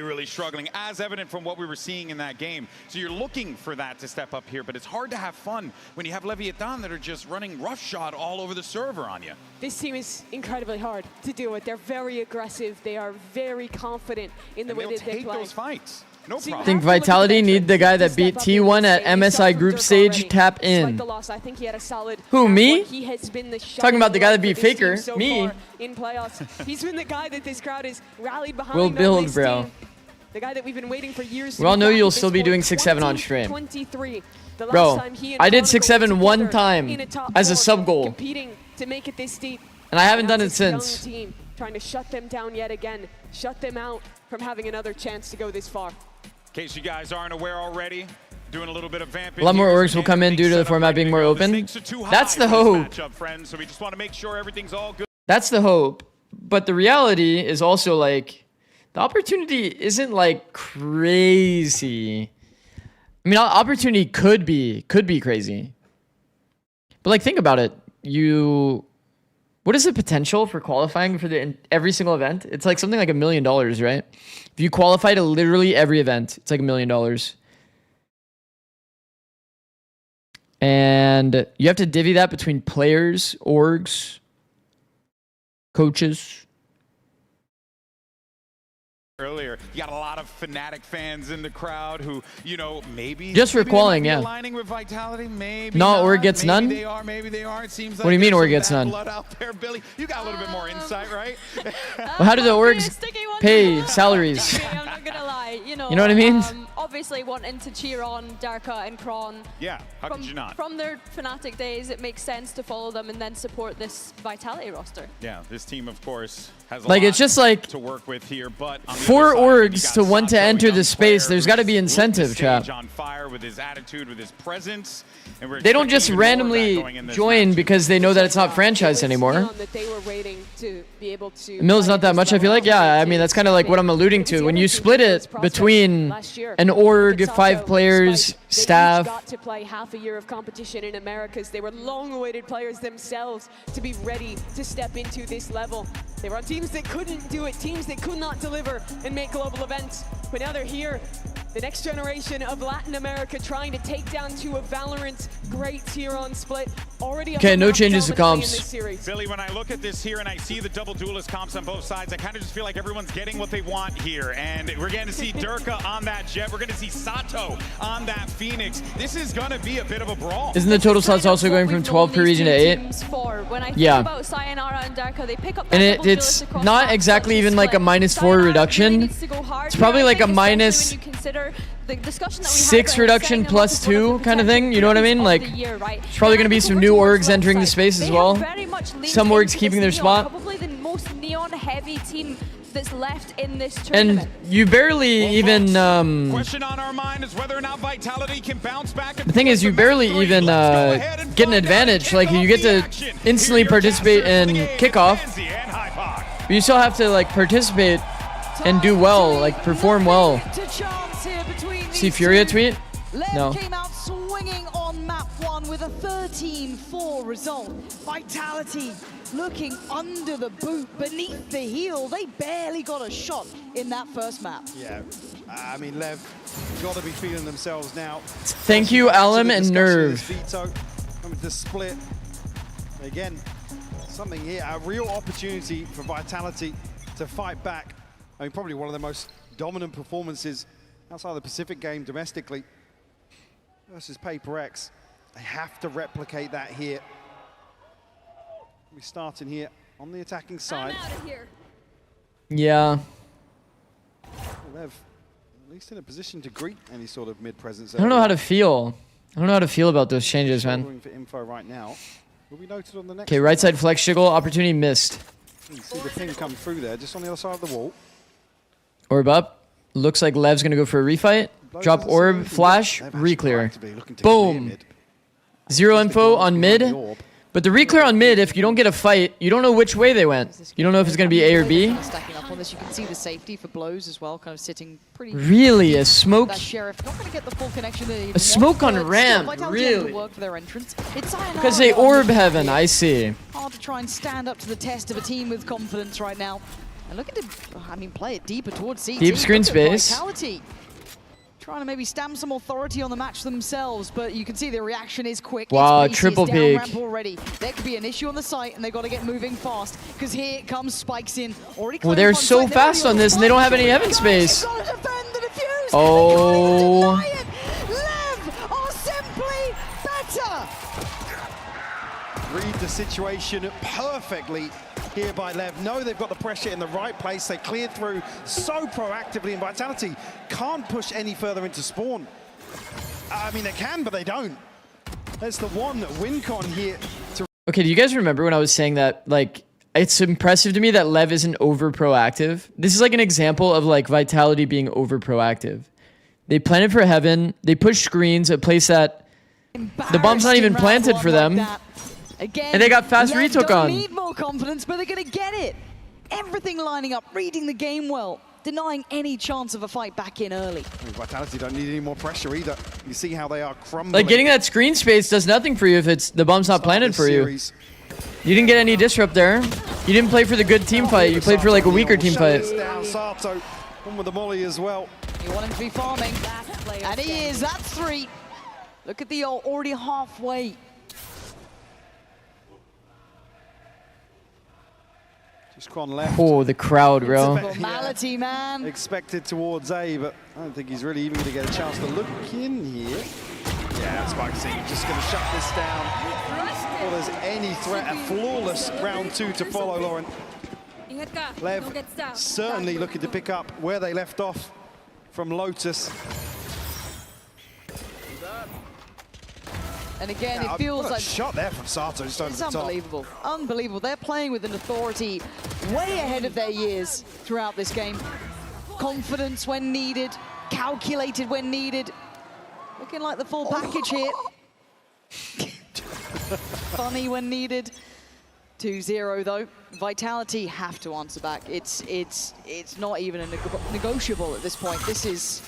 F: Really struggling, as evident from what we were seeing in that game. So you're looking for that to step up here, but it's hard to have fun when you have Leviathan that are just running roughshod all over the server on you.
G: This team is incredibly hard to deal with. They're very aggressive. They are very confident in the way that they play.
F: Those fights. No problem.
E: I think Vitality need the guy that beat T1 at MSI group stage tap in.
G: I think he had a solid
E: Who, me?
G: He has been the
E: Talking about the guy that beat Faker.
G: So
E: Me.
G: in playoffs. He's been the guy that this crowd has rallied behind.
E: We'll build,
G: this
E: bro.
G: team. The guy that we've been waiting for years.
E: We all know you'll still be doing 6-7 on stream.
G: 23. The last
E: Bro,
G: time he and
E: I did
G: Chronicle
E: 6-7
G: were
E: one
G: together
E: time
G: in a top
E: as a
G: 4,
E: sub goal.
G: competing to make it this deep.
E: And I haven't done it
G: That's a young
E: since.
G: Team trying to shut them down yet again, shut them out from having another chance to go this far.
F: In case you guys aren't aware already, doing a little bit of vamping.
E: A lot more orgs will come in due to the format being more open. That's the hope.
F: So we just want to make sure everything's all good.
E: That's the hope. But the reality is also like, the opportunity isn't like crazy. I mean, opportunity could be crazy. But like, think about it. What is the potential for qualifying for every single event? It's like something like $1 million, right? If you qualify to literally every event, it's like $1 million. And you have to divvy that between players, orgs, coaches.
F: earlier, you got a lot of Fnatic fans in the crowd who, you know, maybe
E: just for qualing, yeah.
F: Aligning with Vitality, maybe
E: not. Or gets
F: maybe
E: none.
F: They are, maybe they aren't. Seems like
E: what do you mean, or gets none?
F: Blood out there, Billy. You got a little bit more insight, right?
E: Well, how do the orgs pay salaries?
M: I'm not gonna lie. You know
E: what I mean?
M: Obviously, wanting to cheer on Derka and Kron.
F: Yeah, how could you not?
M: From their Fnatic days, it makes sense to follow them and then support this Vitality roster.
F: Yeah, this team, of course, has a
E: like
F: lot
E: it's just like
F: to work with here, but on the
E: 4
F: other side,
E: orgs to want to enter the space. There's got to be incentive, chap.
F: on fire with his attitude, with his presence, and we're
E: they don't just randomly join because they know that it's not franchised anymore. Mill's not that much, I feel like. Yeah, I mean, that's kind of like what I'm alluding to. When you split it between an org, 5 players, staff.
G: Got to play half a year of competition in Americas. They were long-awaited players themselves to be ready to step into this level. They were on teams that couldn't do it, teams that could not deliver and make global events. But now they're here. The next generation of Latin America trying to take down 2 of Valorant's greats here on Split. Already
E: okay, no changes to comps.
F: Billy, when I look at this here and I see the double duelist comps on both sides, I kind of just feel like everyone's getting what they want here. And we're going to see Derka on that Jet. We're going to see Sato on that Phoenix. This is going to be a bit of a brawl.
E: Isn't the total slots also going from 12 per region to 8?
M: When I think
E: yeah.
M: About Sayonara and Derka, they pick up
E: and it's not exactly even like a -4 reduction. It's probably like a minus
M: the discussion that we
E: 6 reduction plus 2 kind of thing. You know what I mean? Like, there's probably going to be some new orgs entering the space as well. Some orgs keeping their spot.
M: Probably the most neon-heavy team that's left in this tournament.
E: And you barely even.
F: Question on our mind is whether or not Vitality can bounce back.
E: The thing is, you barely even get an advantage. Like, you get to instantly participate in kickoff, but you still have to like participate and do well, like perform well. See Furia tweet? No.
S: Came out swinging on map 1 with a 13-4 result. Vitality looking under the boot, beneath the heel. They barely got a shot in that first map.
C: Yeah, I mean, LEV got to be feeling themselves now.
E: Thank you, Alum and Nerve.
C: Vito coming to Split. Again, something here, a real opportunity for Vitality to fight back. I mean, probably one of the most dominant performances outside the Pacific game domestically versus Paper X. They have to replicate that here. We're starting here on the attacking side.
E: Yeah.
C: LEV, at least in a position to greet any sort of mid-presence.
E: I don't know how to feel. I don't know how to feel about those changes, man.
C: For info right now. Will be noted on the next
E: okay, right side flex jiggle, opportunity missed.
C: You see the ping come through there, just on the other side of the wall.
E: Orb up. Looks like Lev's gonna go for a refight. Drop orb, flash, re-clear. Boom. 0 info on mid. But the re-clear on mid, if you don't get a fight, you don't know which way they went. You don't know if it's gonna be A or B.
S: Stacking up on this, you can see the safety for blows as well, kind of sitting pretty.
E: Really, a smoke.
S: That Sheriff not gonna get the full connection that
E: a smoke on ramp, really. Because they orb heaven, I see.
S: Hard to try and stand up to the test of a team with confidence right now. And look at him, I mean, play it deeper towards CT.
E: Deep screen space.
S: Vitality. Trying to maybe stamp some authority on the match themselves, but you can see the reaction is quick.
E: Wow, triple peek.
S: Ramp already. There could be an issue on the site, and they've got to get moving fast, because here comes Spikes in.
E: Well, they're so fast on this, and they don't have any heaven space. Oh.
S: LEV are simply better.
C: Read the situation perfectly here by LEV. Know they've got the pressure in the right place. They cleared through so proactively, and Vitality can't push any further into spawn. I mean, they can, but they don't. That's the one win con here.
E: Okay, do you guys remember when I was saying that, like, it's impressive to me that LEV isn't over proactive? This is like an example of like Vitality being over proactive. They planted for heaven. They pushed screens, a place that the bomb's not even planted for them.
S: Again,
E: and they got fast retook on.
S: Need more confidence, but they're going to get it. Everything lining up, reading the game well, denying any chance of a fight back in early.
C: Vitality don't need any more pressure either. You see how they are crumbling.
E: Like, getting that screen space does nothing for you if it's the bomb's not planted for you. You didn't get any disrupt there. You didn't play for the good team fight. You played for like a weaker team fight.
C: Down Sato, one with the molly as well.
S: You want him to be farming, and he is. That's 3. Look at the already halfway.
C: left.
E: Oh, the crowd, bro.
S: Formality, man.
C: Expected towards A, but I don't think he's really even going to get a chance to look in here. Yeah, Spike C just going to shut this down. Before there's any threat, a flawless round 2 to follow, Lauren. Lev certainly looking to pick up where they left off from Lotus.
S: And again,
C: Yeah,
S: it feels
C: what a
S: like...
C: shot there from Sato just over
S: It's
C: the top.
S: unbelievable. Unbelievable. They're playing with an authority way ahead of their years throughout this game. Confidence when needed, calculated when needed. Looking like the full package here. Funny when needed. 2-0 though. Vitality have to answer back. It's not even a negotiable at this point. This is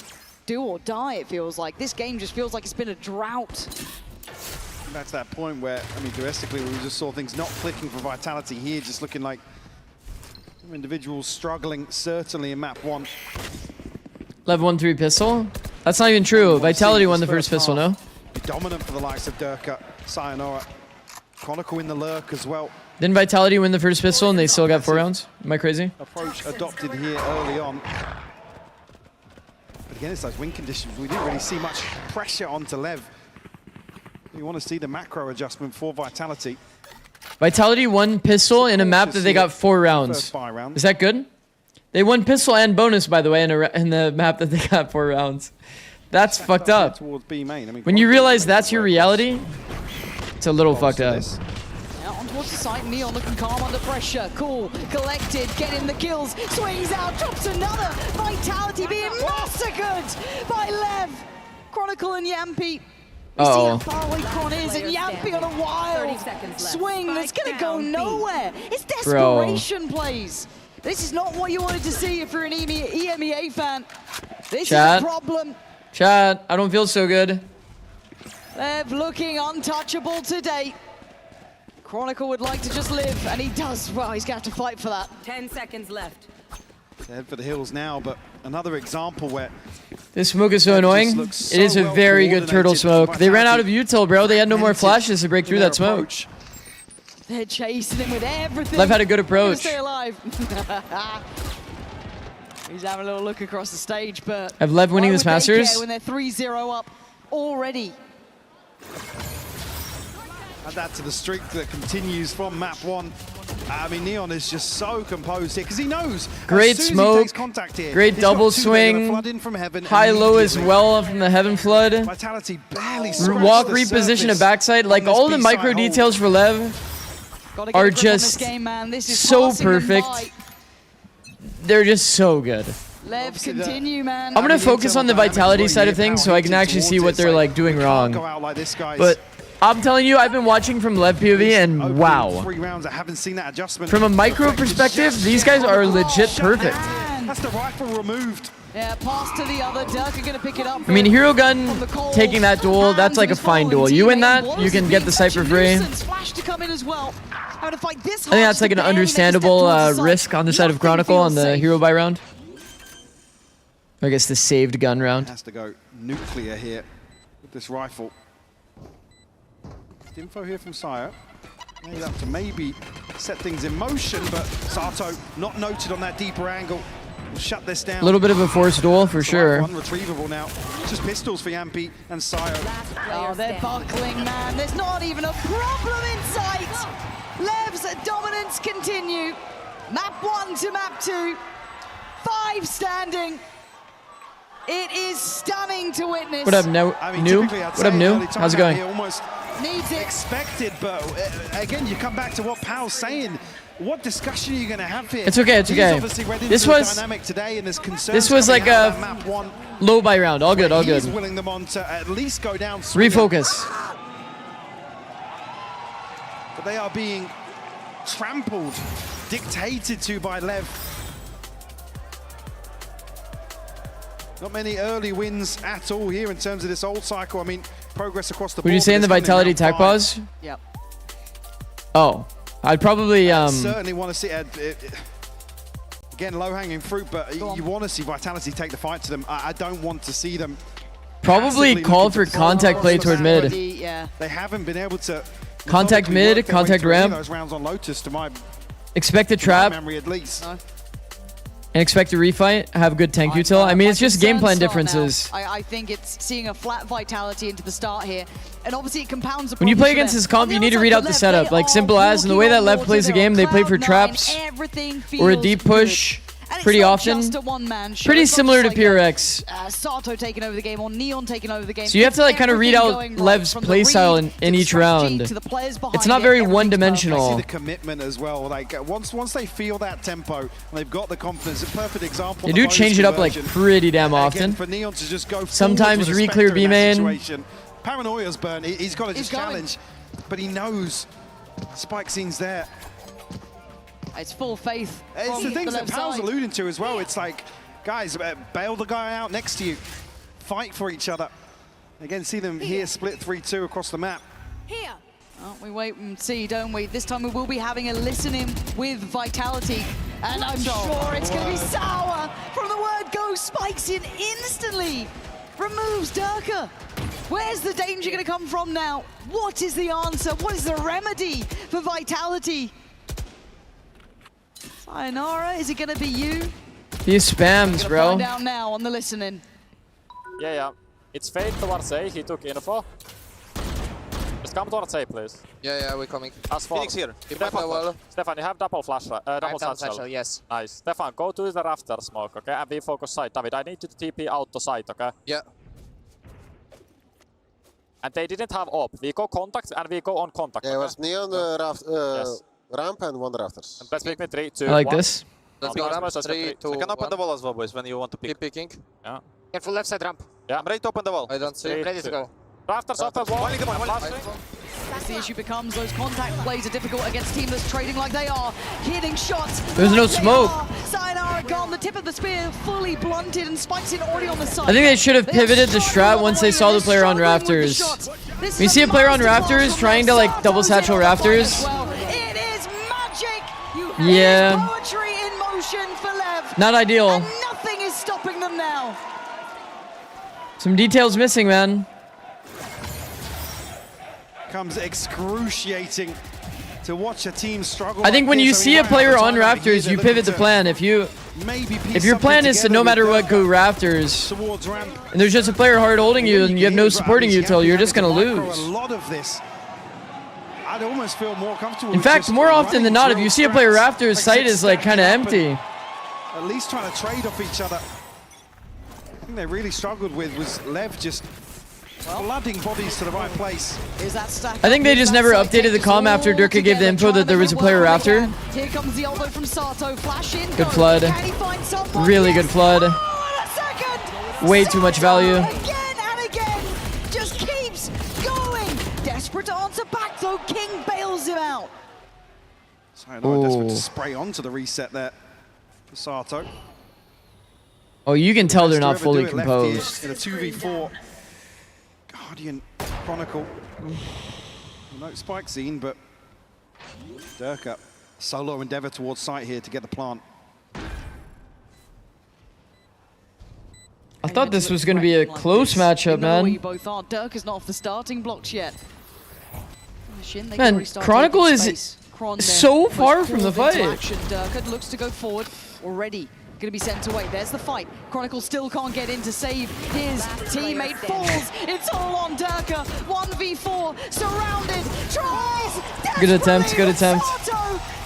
S: do or die, it feels like. This game just feels like it's been a drought.
C: That's that point where, I mean, domestically, we just saw things not clicking for Vitality here, just looking like some individuals struggling, certainly in map 1.
E: LEV won 3 pistol? That's not even true. Vitality won the first pistol, no?
C: Dominant for the likes of Durka, Sayonara, Chronicle in the lurk as well.
E: Didn't Vitality win the first pistol and they still got 4 rounds? Am I crazy?
C: Approach adopted here early on. But again, it's those win conditions. We didn't really see much pressure onto Lev. You want to see the macro adjustment for Vitality.
E: Vitality won pistol in a map that they got 4 rounds. Is that good? They won pistol and bonus, by the way, in the map that they got 4 rounds. That's fucked up.
C: Towards B main. I mean,
E: when you realize that's your reality, it's a little fucked up.
S: Out on towards the site, Neon looking calm under pressure. Cool, collected, getting the kills, swings out, drops another. Vitality being massacred by Lev. Chronicle and Yampi. We see how far away Kron is, and Yampi on a wild swing that's going to go nowhere. It's desperation plays. This is not what you wanted to see if you're an EMEA fan. This is a problem.
E: Chat, I don't feel so good.
S: Lev looking untouchable today. Chronicle would like to just live, and he does. Well, he's going to have to fight for that.
Q: 10 seconds left.
C: Head for the hills now, but another example where
E: this smoke is so annoying. It is a very good turtle smoke. They ran out of util, bro. They had no more flashes to break through that smoke.
S: They're chasing him with everything.
E: Lev had a good approach.
S: Stay alive. He's having a little look across the stage, but
E: have Lev winning this Masters?
S: When they're 3-0 up already.
C: Add that to the streak that continues from map 1. I mean, Neon is just so composed here because he knows.
E: Great smoke, great double swing, high-low as well from the Heaven Flood.
C: Vitality barely
E: walk, reposition a backside. Like all the micro details for Lev are just so perfect. They're just so good.
S: Lev, continue, man.
E: I'm gonna focus on the Vitality side of things so I can actually see what they're like doing wrong. But I'm telling you, I've been watching from Lev POV and wow.
C: 3 rounds, I haven't seen that adjustment.
E: From a micro perspective, these guys are legit perfect.
C: That's the rifle removed.
S: Yeah, pass to the other. Dirk are going to pick it up.
E: I mean, Hero Gun taking that duel, that's like a fine duel. You win that, you can get the site for free.
S: Flash to come in as well. I think
E: that's like an understandable risk on the side of Chronicle on the hero buy round. I guess the saved gun round.
C: Has to go nuclear here with this rifle. Info here from Sire. He's up to maybe set things in motion, but Sato not noted on that deeper angle. Will shut this down.
E: A little bit of a forced duel for sure.
C: Unretrievable now. Just pistols for Yampi and Sire.
S: Oh, they're buckling, man. There's not even a problem in sight. Lev's dominance continue. Map 1 to map 2. 5 standing. It is stunning to witness.
E: What up, New? What up, New? How's it going?
C: Needs it. Expected, but again, you come back to what Pal's saying. What discussion are you going to have here?
E: It's okay, it's okay. This was like a
C: map 1.
E: Low buy round. All good, all good.
C: He's willing them on to at least go down.
E: Refocus.
C: But they are being trampled, dictated to by Lev. Not many early wins at all here in terms of this old cycle. I mean, progress across the board.
E: Would you say in the Vitality attack pause?
S: Yep.
E: Oh, I'd probably
C: certainly want to see again low-hanging fruit, but you want to see Vitality take the fight to them. I don't want to see them
E: probably call for contact play toward mid.
S: Yeah.
C: They haven't been able to
E: contact mid, contact ramp.
C: Those rounds on Lotus, to my
E: Expect a trap.
C: Memory at least.
E: And expect a refight, have good tank util. I mean, it's just game plan differences.
S: I think it's seeing a flat vitality into the start here. And obviously it compounds the
E: When you play against this comp, you need to read out the setup. Like simple as, and the way that LEV plays the game, they play for traps or a deep push pretty often. Pretty similar to PRX.
S: Sato taking over the game or Neon taking over the game.
E: So you have to like kind of read out LEV's playstyle in each round. It's not very one-dimensional.
C: I see the commitment as well. Like once they feel that tempo and they've got the confidence, a perfect example.
E: They do change it up like pretty damn often.
C: For Neon to just go
E: sometimes re-clear B main.
C: Paranoia's burn. He's got to just challenge, but he knows Spike Scene's there.
S: It's full faith.
C: It's the things that Pal's alluding to as well. It's like, guys, bail the guy out next to you. Fight for each other. Again, see them here split 3-2 across the map.
S: Here. Oh, we wait and see, don't we? This time we will be having a listening with Vitality. And I'm sure it's going to be sour from the word go. Spikes in instantly. Removes Durka. Where's the danger going to come from now? What is the answer? What is the remedy for Vitality? Sayonara, is it going to be you?
E: He spams, bro.
S: Find out now on the listening.
A: Yeah. It's fade towards A. He took info. Just come towards A, please.
N: Yeah, we're coming.
A: As for
N: Phoenix here.
A: Stefan, you have double flash, double satchel.
N: Yes.
A: Nice. Stefan, go to the rafter smoke, okay? And we focus side. David, I need you to TP out to side, okay?
N: Yeah.
A: And they didn't have op. We go contact and we go on contact.
P: Yeah, it was Neon ramp and one rafters.
A: And let's pick me 3, 2,
E: I like
A: 1.
E: this.
N: Let's go ramp. 3, 2, 1.
R: You can open the wall as well, boys, when you want to pick.
N: Keep picking.
A: Yeah.
R: Careful left side ramp.
A: Yeah.
R: I'm ready to open the wall.
N: I don't see.
R: Ready to go.
A: Rafters open wall.
S: The issue becomes those contact plays are difficult against a team that's trading like they are. Hitting shots.
E: There's no smoke.
S: Sayonara gone. The tip of the spear fully blunted and Spikes in already on the side.
E: I think they should have pivoted the strat once they saw the player on rafters. When you see a player on rafters trying to like double satchel rafters.
S: It is magic.
E: Yeah.
S: Poetry in motion for LEV.
E: Not ideal.
S: And nothing is stopping them now.
E: Some details missing, man.
C: Comes excruciating to watch a team struggle.
E: I think when you see a player on rafters, you pivot the plan. If your plan is to no matter what go rafters, and there's just a player hard holding you and you have no supporting util, you're just gonna lose.
C: A lot of this. I'd almost feel more comfortable.
E: In fact, more often than not, if you see a player rafters, sight is like kind of empty.
C: At least trying to trade off each other. I think they really struggled with was LEV just flooding bodies to the right place.
S: Is that stack?
E: I think they just never updated the comm after Durka gave the info that there was a player rafter.
S: Here comes the elbow from Sato. Flash in.
E: Good flood.
S: Can he find someone?
E: Really good flood.
S: Oh,
E: way too much value.
S: Again and again. Just keeps going. Desperate to answer back though. King bails him out.
C: Sayonara desperate to spray onto the reset there for Sato.
E: Oh, you can tell they're not fully composed.
C: In a 2v4 Guardian Chronicle. No spike scene, but Durka solo endeavor towards site here to get the plant.
E: I thought this was going to be a close matchup, man.
S: You both are. Durka's not off the starting blocks yet.
E: Man, Chronicle is so far from the fight.
S: Durka looks to go forward already. Going to be sent away. There's the fight. Chronicle still can't get in to save his teammate. Falls. It's all on Durka. 1v4. Surrounded. Tries.
E: Good attempt. Good attempt.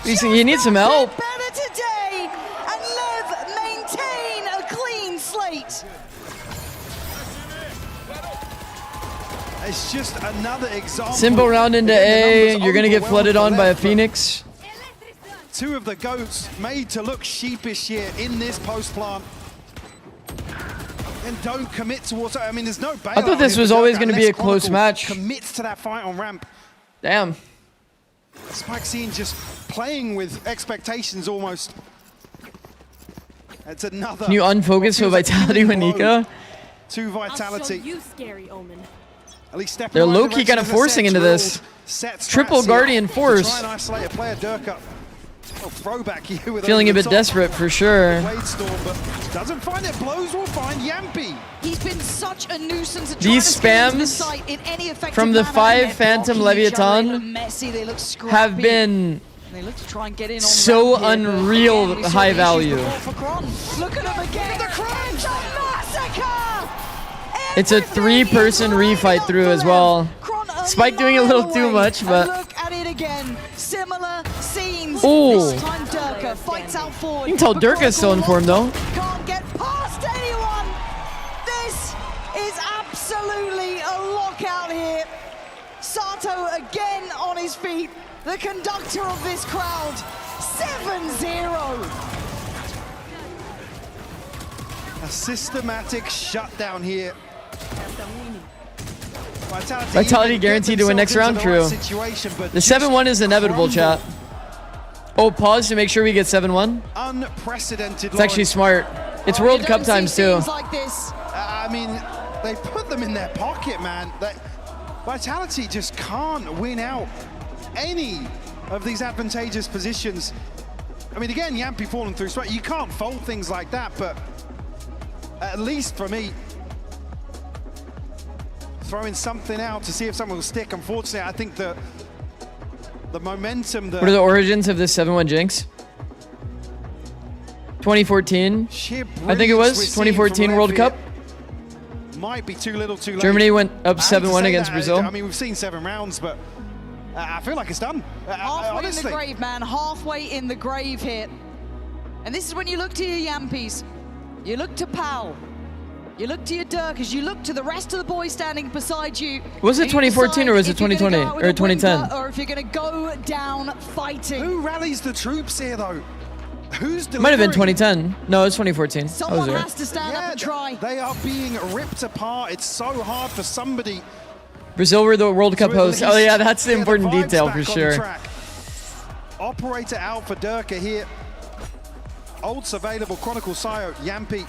E: He needs some help.
S: Better today. And LEV maintain a clean slate.
C: It's just another example.
E: Simple round into A. You're going to get flooded on by a Phoenix.
C: Two of the GOATs made to look sheepish here in this post plant. And don't commit towards it. I mean, there's no bailout.
E: I thought this was always going to be a close match.
C: Commits to that fight on ramp.
E: Damn.
C: Spike Scene just playing with expectations almost. It's another.
E: Can you unfocus for Vitality with Nika?
C: To Vitality.
M: I'll show you, scary omen.
C: At least
E: they're low-key kind of forcing into this. Triple Guardian Force.
C: Try and isolate a player, Durka. Oh, throwback here with
E: feeling a bit desperate for sure.
C: Storm, but doesn't find it. Blows will find Yampy.
S: He's been such a nuisance.
E: These spams from the 5 Phantom Leviathan have been
S: They look to try and get in on
E: So
S: ramp here, but
E: unreal
S: again, we saw
E: high
S: the issues
E: value.
S: before for Kron. Look at him again. The massacre!
E: It's a 3-person refight through as well. Spike doing a little too much, but
S: Look at it again. Similar scenes.
E: Ooh.
S: This time Durka fights out forward.
E: you can tell
S: but
E: Durka's still in form though.
S: Can't get past anyone. This is absolutely a lockout here. Sato again on his feet. The conductor of this crowd. 7-0.
C: A systematic shutdown here.
E: Vitality guaranteed to win next round, true. The 7-1 is inevitable, chat. Oh, pause to make sure we get 7-1.
C: Unprecedented.
E: It's actually smart. It's World Cup times too.
S: Like this.
C: I mean, they put them in their pocket, man. Vitality just can't win out any of these advantageous positions. I mean, again, Yampi falling through sweat. You can't fold things like that, but at least for me, throwing something out to see if someone will stick. Unfortunately, I think the momentum that...
E: What are the origins of this 7-1 jinx? 2014. I think it was 2014 World Cup.
C: Might be too little too late.
E: Germany went up 7-1 against Brazil.
C: I mean, we've seen 7 rounds, but I feel like it's done.
S: Halfway
C: honestly.
S: in the grave, man. Halfway in the grave here. And this is when you look to your Yampis. You look to Pal. You look to your Durkas. You look to the rest of the boys standing beside you.
E: Was it 2014 or was it 2020 or 2010?
S: Or if you're going to go down fighting.
C: Who rallies the troops here, though? Who's delivering?
E: Might have been 2010. No, it's 2014.
S: Someone has to stand up and try.
C: They are being ripped apart. It's so hard for somebody.
E: Brazil were the World Cup hosts. Oh yeah, that's the important detail for sure.
C: Operator out for Durka here. Ults available. Chronicle Sayo, Yampi.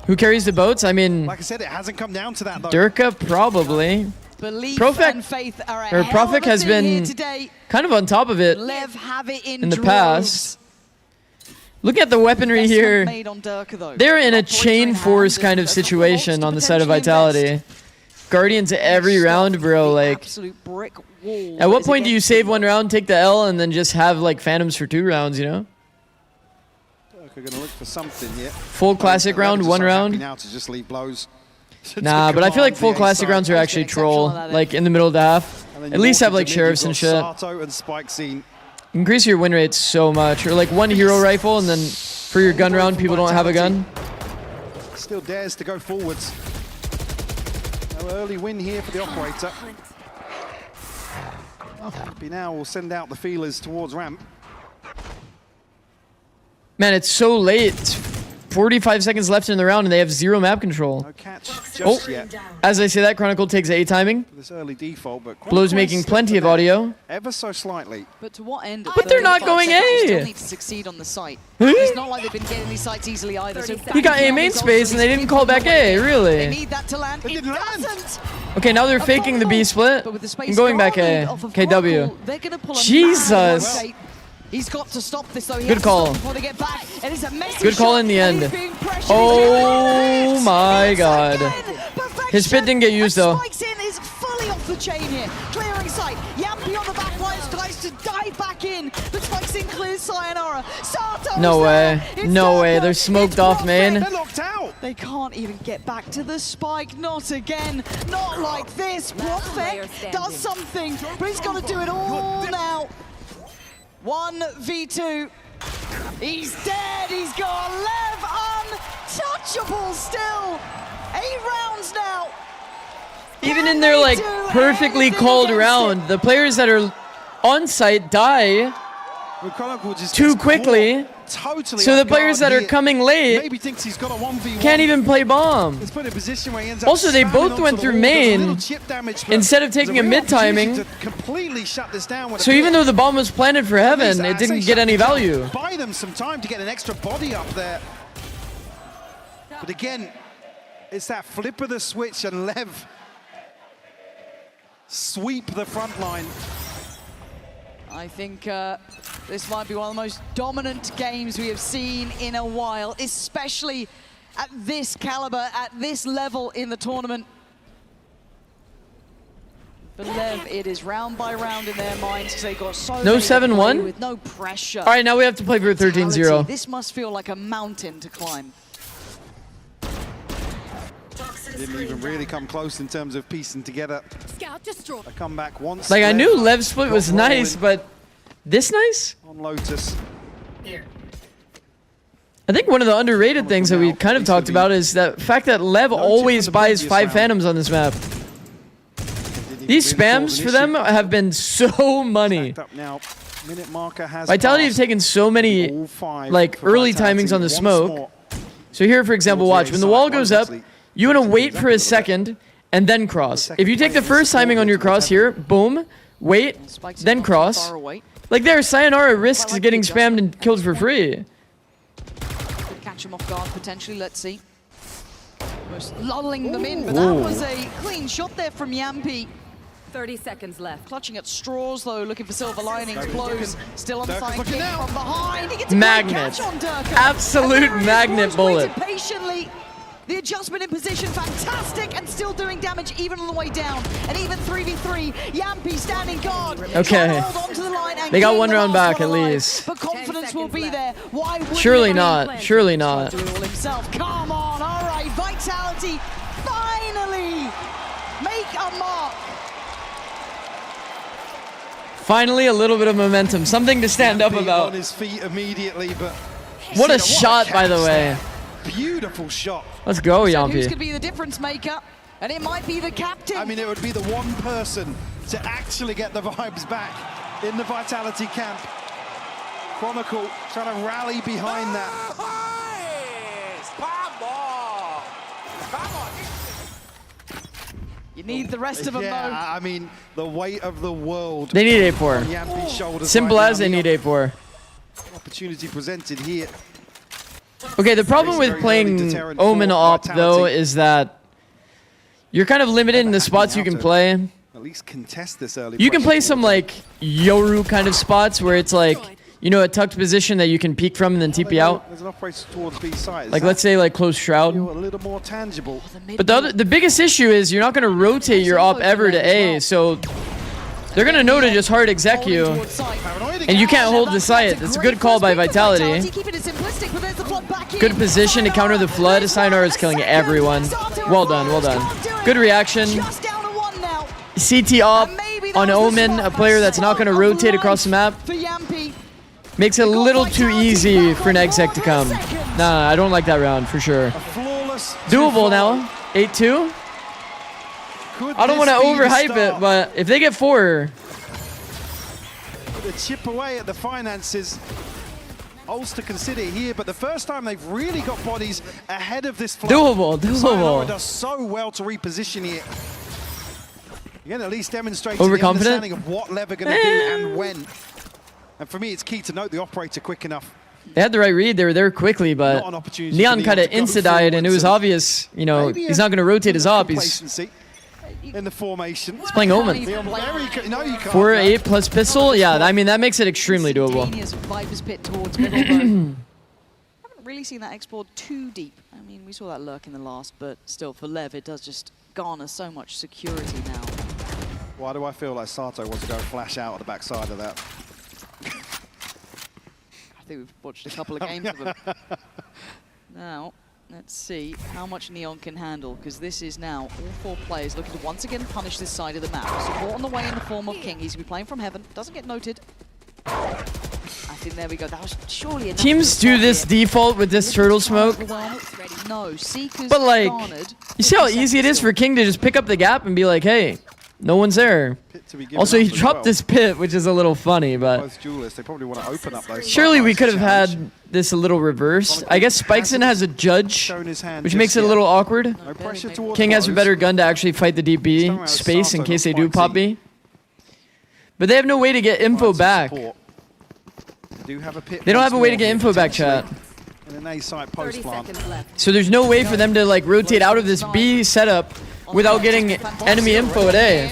E: Who carries the boats? I mean,
C: like I said, it hasn't come down to that though.
E: Durka probably.
S: Belief
E: Profek,
S: and faith are a
E: or
S: hell of
E: Profek
S: a
E: has
S: thing here
E: been
S: today.
E: kind of on top of it
S: Lev have it in
E: the
S: droves.
E: past. Look at the weaponry here.
S: Made on Durka, though.
E: They're in a chain force kind of situation on the side of Vitality. Guardians every round, bro. Like,
S: absolute brick wall.
E: at what point do you save 1 round, take the L, and then just have like Phantoms for 2 rounds? You know?
C: We're gonna look for something here.
E: Full classic round, 1 round.
C: Now to just leave blows.
E: Nah, but I feel like full classic rounds are actually troll. Like in the middle of the half. At least have like sheriffs and shit.
C: Sato and Spike scene.
E: Increase your win rate so much. Or like 1 hero rifle, and then for your gun round, people don't have a gun.
C: Still dares to go forwards. No early win here for the operator. Happy now will send out the feelers towards ramp.
E: Man, it's so late. It's 45 seconds left in the round, and they have 0 map control.
C: No catch just yet.
E: As I say that, Chronicle takes A timing.
C: This early default, but
E: Blow's making plenty of audio.
C: Ever so slightly.
S: But to what end?
E: But they're not going
S: seconds,
E: A.
S: Still need to succeed on the site. It's not like they've been getting these sites easily either. So
E: He got A main space, and they didn't call back A,
S: They
E: really.
S: need that to land. It doesn't.
E: Okay, now they're faking the B split and going back A. KW.
S: They're going to pull a
E: Jesus.
S: He's got to stop this though. He
E: Good
S: has to
E: call.
S: stop before they get back. And it's a messy
E: Good call
S: shot,
E: in the
S: and
E: end.
S: he's being pressured.
E: Oh my god. His spit didn't get used though.
S: Spikes in is fully off the chain here. Clearing sight. Yampi on the back lines tries to dive back in. But Spikes in clears Sayonara. Sato
E: No way.
S: It's
E: No way.
S: Durka.
E: They're smoked
S: It's
E: off main.
C: They're locked out.
S: They can't even get back to the spike. Not again. Not like this. Profek does something, but he's got to do it all now. 1v2. He's dead. He's gone. Lev untouchable still. 8 rounds now.
E: Even in their like perfectly called round, the players that are on site die too quickly.
C: Totally
E: So the players that are coming late
C: maybe thinks he's got a 1v1.
E: can't even play bomb.
C: It's put in a position where he ends up
E: Also, they
C: slamming
E: both
C: onto
E: went
C: the
E: through
C: wall. There's a
E: main
C: little chip damage, but
E: instead of
C: there's
E: taking a
C: real
E: mid timing.
C: opportunity to completely shut this down with
E: So
C: a
E: even
C: pick.
E: though the bomb was planted for heaven, it didn't get any value.
C: Buy them some time to get an extra body up there. But again, it's that flip of the switch and Lev sweep the front line.
S: I think this might be one of the most dominant games we have seen in a while, especially at this caliber, at this level in the tournament. For LEV, it is round by round in their minds because they got so
E: No
S: many to play
E: 7-1?
S: with no pressure.
E: All right, now we have to play for 13-0.
S: This must feel like a mountain to climb.
C: Didn't even really come close in terms of piecing together a comeback once.
E: Like, I knew
C: Lev
E: Lev split was
C: got
E: nice,
C: rolling
E: but this nice?
C: on Lotus.
E: I think one of the underrated things that we kind of talked about is the fact that Lev always buys 5 Phantoms on this map. These spams for them have been so money. Vitality have taken so many like early timings on the smoke. So here, for example, watch. When the wall goes up, you want to wait for a second and then cross. If you take the first timing on your cross here, boom, wait, then cross. Like there, Sayonara risks getting spammed and killed for free.
S: Could catch him off guard potentially, let's see. Almost lulling them in, but that was a clean shot there from Yampi.
J: 30 seconds left.
S: Clutching at straws though, looking for silver linings. Blows still on the side kick from behind. He gets a
E: Magnet.
S: great catch on Durka.
E: Absolute magnet bullet.
S: Waited patiently. The adjustment in position, fantastic, and still doing damage even on the way down. And even 3v3, Yampi standing guard.
E: Okay. They got one round back at least.
S: But confidence will be there. Why would
E: Surely not. Surely not.
S: do it all himself? Come on, all right. Vitality finally make a mark.
E: Finally, a little bit of momentum. Something to stand up about.
C: On his feet immediately, but
E: What a shot, by the way.
C: Beautiful shot.
E: Let's go,
S: Who's
E: Yampi.
S: could be the difference maker? And it might be the captain.
C: I mean, it would be the one person to actually get the vibes back in the Vitality camp. Chronicle trying to rally behind that.
S: You need the rest of them, though.
C: I mean, the weight of the world.
E: They need 8-4.
C: on Yampi's shoulders
E: Simple
C: right
E: as
C: now.
E: they need 8-4.
C: Opportunity presented here.
E: Okay, the problem with playing Omen op, though, is that you're kind of limited in the spots you can play.
C: At least contest this early.
E: You can play some, like, Yoru kind of spots where it's like, you know, a tucked position that you can peek from and then TP out.
C: There's an operator towards B side.
E: Like, let's say, like, close Shroud.
C: A little more tangible.
E: But the biggest issue is you're not going to rotate your op ever to A, so they're going to know to just hard exec you. And you can't hold the site. That's a good call by Vitality. Good position to counter the flood. Sayonara is killing everyone. Well done, well done. Good reaction. CT op on Omen, a player that's not going to rotate across the map. Makes it a little too easy for an exec to come. Nah, I don't like that round for sure. Doable now. 8-2. I don't want to overhype it, but if they get 4...
C: The chip away at the finances. Ulster consider here, but the first time they've really got bodies ahead of this flood.
E: Doable,
C: Sayonara
E: doable.
C: does so well to reposition here. Again, at least demonstrating
E: Overconfident?
C: the understanding of what Lev are going to do and when. And for me, it's key to note the operator quick enough.
E: They had the right read. They were there quickly, but
C: Not an opportunity for
E: Neon
C: Neon
E: kind of
C: to go
E: insta-died, and it was
C: forwards
E: obvious, you know,
C: Maybe
E: he's not going to rotate his op. He's
C: Complacency in the formation.
E: He's playing Omen.
C: No, you can't.
E: 4-8 plus pistol. Yeah, I mean, that makes it extremely doable.
S: Instantaneous Viper's Pit towards middle, though. Haven't really seen that explored too deep. I mean, we saw that lurk in the last, but still, for Lev, it does just garner so much security now.
C: Why do I feel like Sato wants to go flash out at the backside of that?
S: I think we've watched a couple of games of them. Now, let's see how much Neon can handle, because this is now all 4 players looking to once again punish this side of the map. Support on the way in the form of King. He's going to be playing from heaven. Doesn't get noted. I think there we go. That was surely enough.
E: Teams do this default with this turtle smoke.
S: No, Seekers
E: But, like,
S: garnered.
E: you see how easy it is for King to just pick up the gap and be like, hey, no one's there. Also, he dropped this pit, which is a little funny, but
C: Both duelists, they probably want to open up those.
E: surely we could have had this a little reversed. I guess Spikeson has a judge, which makes it a little awkward.
C: No pressure towards
E: King has a
C: Rose.
E: better gun to actually fight the deep B space in case they do pop B. But they have no way to get info back.
C: They do have a pit
E: They don't
C: once
E: have a way to
C: more,
E: get info back, chat.
C: in an A site post plant.
E: So there's no way for them to like rotate out of this B setup without getting enemy info at A.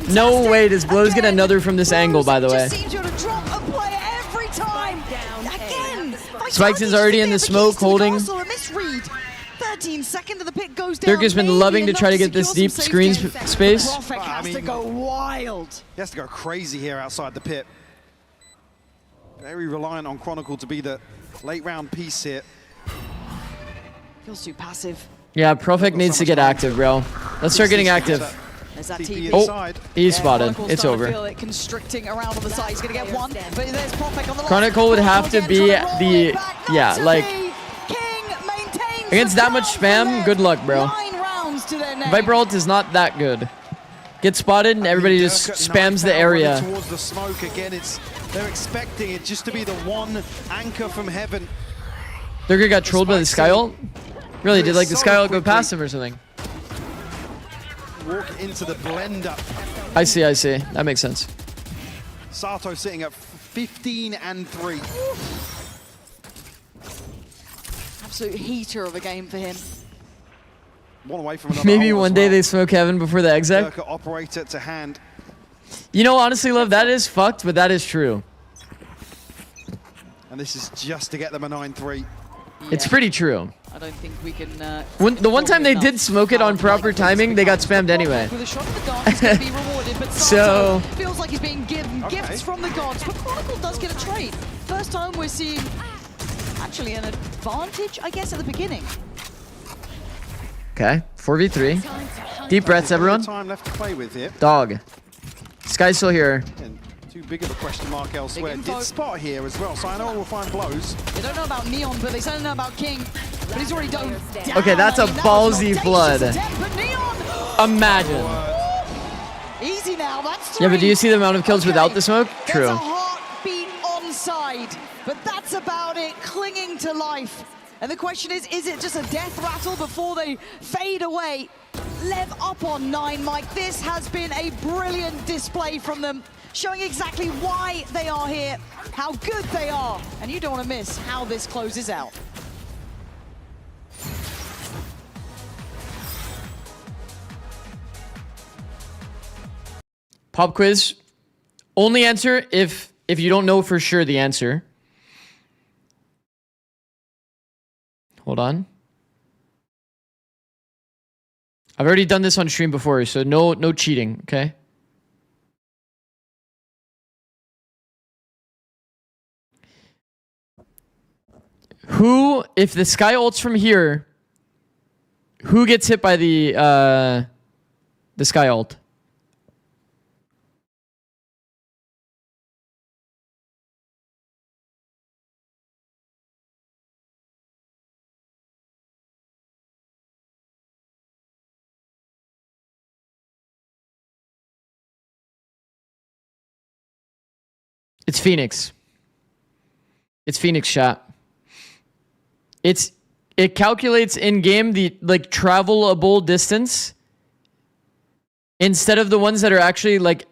E: No way does Blows get another from this angle, by the way.
S: Again,
E: Spikeson's already in the smoke, holding.
S: 13 second of the pit goes goes down.
E: Dirk has been loving to try to get this deep screen space.
S: Profek has to go wild.
C: He has to go crazy here outside the pit. Very reliant on Chronicle to be the late round piece here.
S: Feels too passive.
E: Yeah, Profek needs to get active, bro. Let's start getting active.
S: There's that TP.
E: Oh, he's spotted. It's over.
S: Feel it constricting around on the side. He's going to get one, but there's Profek on the
E: Chronicle would have to be the, yeah, like, against that much spam, good luck, bro. Viper ult is not that good. Get spotted and everybody just spams the area.
C: Towards the smoke again, they're expecting it just to be the one anchor from heaven.
E: Durga got trolled by the Sky ult? Really, did like the Sky ult go past him or something?
C: Walk into the blender.
E: I see. That makes sense.
C: Sato sitting at 15-3.
S: Absolute heater of a game for him.
C: One away from another.
E: Maybe one day they smoke heaven before the exec.
C: Operator to hand.
E: You know, honestly, Love, that is fucked, but that is true.
C: And this is just to get them a 9-3.
S: Yeah.
E: It's pretty true.
S: I don't think we can...
E: the one time they did smoke it on proper timing, they got spammed anyway.
S: With a shot in the dark, he's going to be rewarded, but Sato feels like he's being given gifts from the gods. But Chronicle does get a trade. First time we're seeing actually an advantage, I guess, at the beginning.
E: Okay, 4v3. Deep breaths, everyone.
C: Time left to play with here.
E: Dog. Sky's still here.
C: And too big of a question mark elsewhere. Did spot here as well, so I know we'll find blows.
S: They don't know about Neon, but they certainly know about King. But he's already done down.
E: Okay, that's a ballsy flood. Imagine.
S: Easy now, that's 3.
E: Yeah, but do you see the amount of kills without the smoke? True.
S: There's a heartbeat on side, but that's about it, clinging to life. And the question is it just a death rattle before they fade away? LEV up on 9, Mike. This has been a brilliant display from them, showing exactly why they are here, how good they are, and you don't want to miss how this closes out.
E: Pop quiz. Only answer if you don't know for sure the answer. Hold on. I've already done this on stream before, so no cheating, okay? Who, if the Sky ults from here, who gets hit by the Sky ult? It's Phoenix. It's Phoenix shot. It calculates in game the like travelable distance instead of the ones that are actually like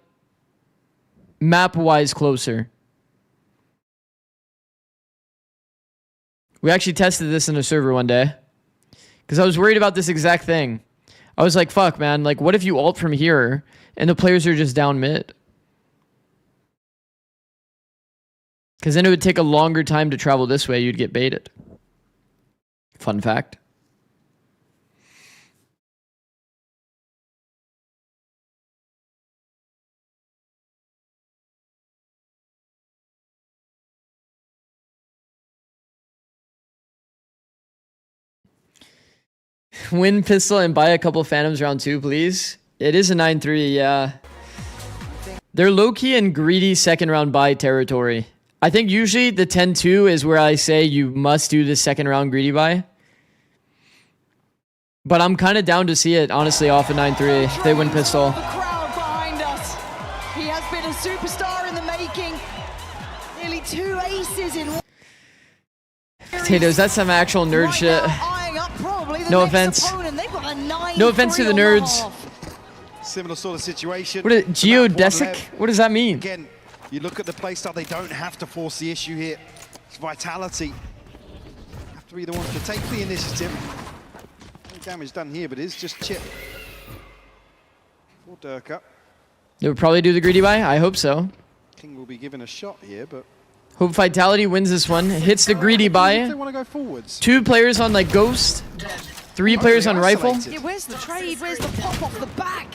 E: map wise closer. We actually tested this in a server one day because I was worried about this exact thing. I was like, fuck, man, like what if you ult from here and the players are just down mid? Because then it would take a longer time to travel this way. You'd get baited. Fun fact. Win pistol and buy a couple Phantoms round 2, please. It is a 9-3, yeah. They're low-key and greedy second round buy territory. I think usually the 10-2 is where I say you must do the second round greedy buy. But I'm kind of down to see it, honestly, off a 9-3 if they win pistol.
S: The crowd behind us. He has been a superstar in the making. Nearly 2 aces in one.
E: Potatoes, that's some actual nerd shit. No offense. No offense to the nerds.
C: Similar sort of situation.
E: What is geodesic? What does that mean?
C: Again, you look at the playstyle, they don't have to force the issue here. It's Vitality. Have to be the ones to take the initiative. No damage done here, but it's just chip. For Durka.
E: They would probably do the greedy buy? I hope so.
C: King will be given a shot here, but...
E: Hope Vitality wins this one. Hits the greedy buy.
C: They want to go forwards.
E: 2 players on like Ghost. 3 players on rifle.
S: Yeah, where's the trade? Where's the pop off the back?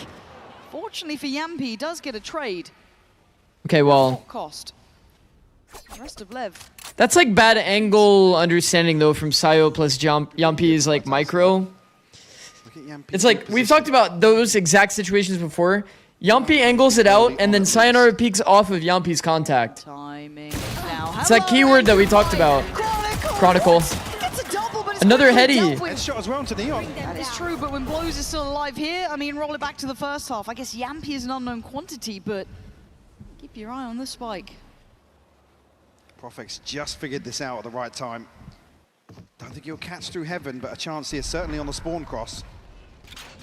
S: Fortunately for Yampy, he does get a trade.
E: Okay, well,
S: What cost? The rest of Lev.
E: that's like bad angle understanding though from Sayo plus Yampy's like micro. It's like we've talked about those exact situations before. Yampy angles it out and then Sayonara peeks off of Yampy's contact.
S: Timing now.
E: It's that keyword that we talked about. Chronicle. Another heady.
C: Headshot as well to Neon.
S: That is true, but when Blows is still alive here, I mean, roll it back to the first half. I guess Yampy is an unknown quantity, but keep your eye on the spike.
C: Profex just figured this out at the right time. Don't think he'll catch through heaven, but a chance here, certainly on the spawn cross.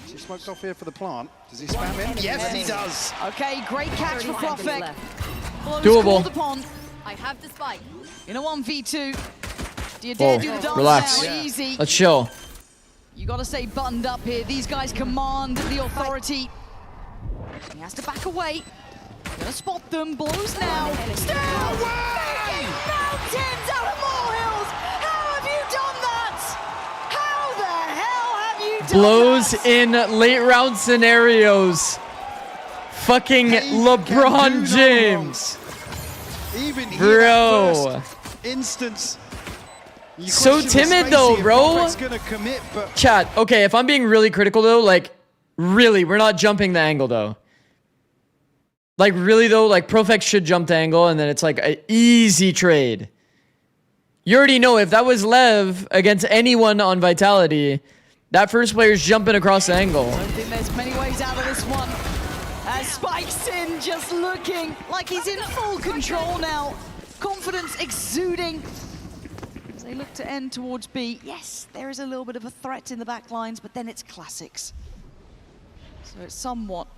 C: She smoked off here for the plant. Does he spam in? Yes, he does.
S: Okay, great catch for Profek.
E: Doable.
S: Upon
J: I have the spike.
S: in a 1v2. Do you dare do the dance
E: Relax.
S: now? Easy.
E: Let's chill.
S: You got to stay buttoned up here. These guys command the authority. He has to back away. Gonna spot them. Blows now. Still making mountains out of molehills. How have you done that? How the hell have you done
E: Blows
S: that?
E: in late round scenarios. Fucking LeBron James.
C: Even here,
E: Bro.
C: that first instance. You
E: So
C: question the
E: timid
C: space
E: though,
C: here.
E: bro.
C: Profec's gonna commit, but
E: Chat, okay, if I'm being really critical though, like, really, we're not jumping the angle though. Like, really though, like, Profex should jump the angle and then it's like an easy trade. You already know if that was Lev against anyone on Vitality, that first player's jumping across the angle.
S: I think there's many ways out of this one. As Spike's in, just looking like he's in full control now. Confidence exuding. As they look to end towards B. Yes, there is a little bit of a threat in the back lines, but then it's classics. So it somewhat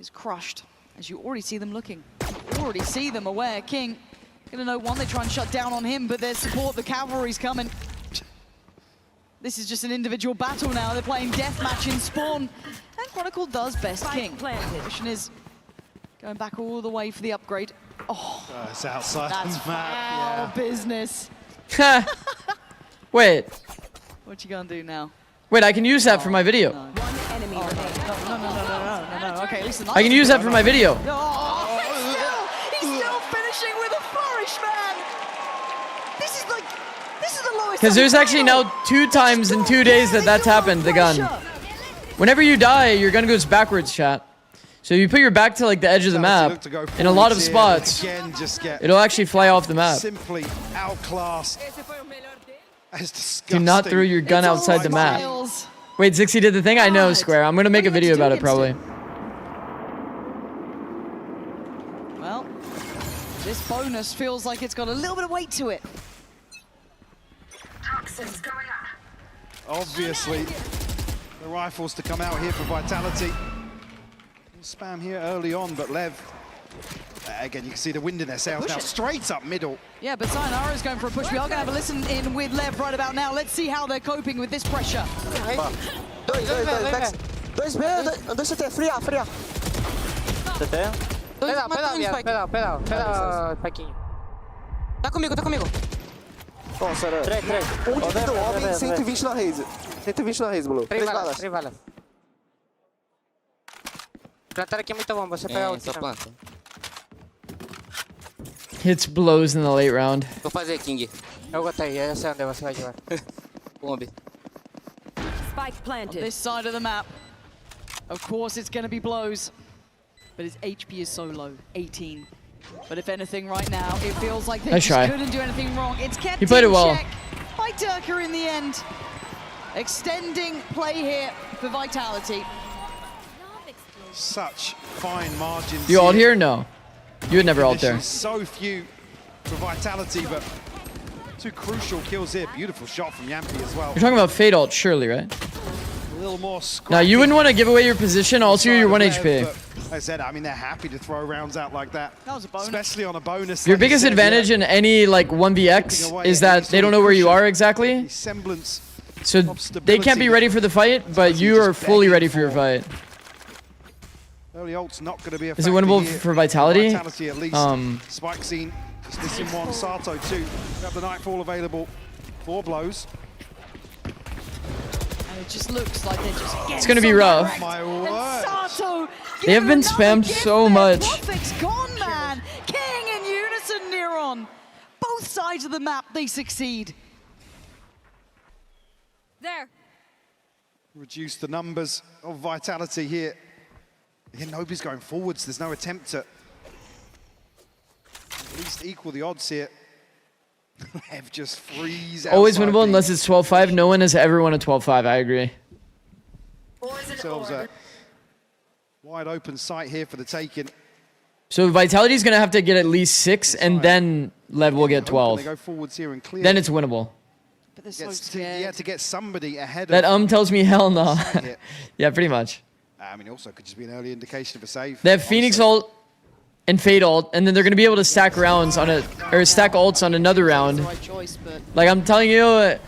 S: is crushed, as you already see them looking. Already see them aware. King, gonna know one, they try and shut down on him, but there's support, the cavalry's coming. This is just an individual battle now. They're playing deathmatch in spawn. And Chronicle does best King. Question is going back all the way for the upgrade. Oh,
C: it's outside
S: that's
C: the map.
S: foul business.
E: Wait,
S: What you gonna do now?
E: wait, I can use that for my video.
S: No. No. Okay, listen.
E: I can use that for my video.
S: Oh, he's still finishing with a flourish, man. This is the lowest.
E: Because there's actually now 2 times in 2 days that that's happened, the gun. Whenever you die, your gun goes backwards, chat. So you put your back to like the edge of the map, in a lot of spots, it'll actually fly off the map.
C: Simply outclassed.
E: Do not throw your gun outside the map. Wait, Zixi did the thing? I know, Square. I'm gonna make a video about it probably.
S: Well, this bonus feels like it's got a little bit of weight to it.
C: Obviously, the rifles to come out here for Vitality. Spam here early on, but Lev, again, you can see the wind in their sails now, straight up middle.
S: Yeah, but Sayonara is going for a push. We are going to have a listen in with Lev right about now. Let's see how they're coping with this pressure.
N: Dois CT, fria. Peda, Paquinho. Tá comigo. Nossa, era... 3. Um do homem, 120 na raise. 120 na raise, Blue. 3 balas. Plantar aqui é muito bom, você pega o planta.
E: Hits Blows in the late round.
N: Vou fazer, King. Eu gostei, eu sei onde você vai jogar. Bombe.
S: Spike planted. On this side of the map, of course it's going to be Blows, but his HP is so low, 18. But if anything right now, it feels like they just couldn't do anything wrong. It's kept
E: he played it well
S: by Durka in the end. Extending play here for Vitality.
C: Such fine margins.
E: You ult here? No. You would never ult there.
C: So few for Vitality, but 2 crucial kills here. Beautiful shot from Yampy as well.
E: You're talking about Fade ult, surely, right?
C: A little more
E: now, you wouldn't want to give away your position. Also, you're 1 HP.
C: Like I said, I mean, they're happy to throw rounds out like that.
S: That was a bonus.
C: Especially on a bonus.
E: Your biggest advantage in any like 1vx is that they don't know where you are exactly. So they can't be ready for the fight, but you are fully ready for your fight.
C: Early ult's not going to be
E: is it winnable for Vitality?
C: Vitality at least. Spike scene, just missing one. Sato 2. We have the Nightfall available. 4 blows.
S: And It just looks like they're just getting
E: It's gonna be rough.
S: direct. And Sato,
E: They have been spammed so much.
S: Prophet's gone, man. King in unison, Neron. Both sides of the map, they succeed.
M: There.
C: Reduce the numbers of Vitality here. Again, nobody's going forwards. There's no attempt to at least equal the odds here. LEV just freeze.
E: Always winnable unless it's 12-5. No one has ever won a 12-5. I agree.
C: Themselves a wide open sight here for the taking.
E: So Vitality's going to have to get at least 6, and then LEV will get 12.
C: They go forwards here and clear.
E: Then it's winnable.
S: But they're so scared.
C: Yeah, to get somebody ahead
E: That
C: of...
E: tells me hell no. Yeah, pretty much.
C: I mean, also could just be an early indication of a save.
E: They have Phoenix ult and Fade ult, and then they're going to be able to stack rounds on stack ults on another round. Like I'm telling you,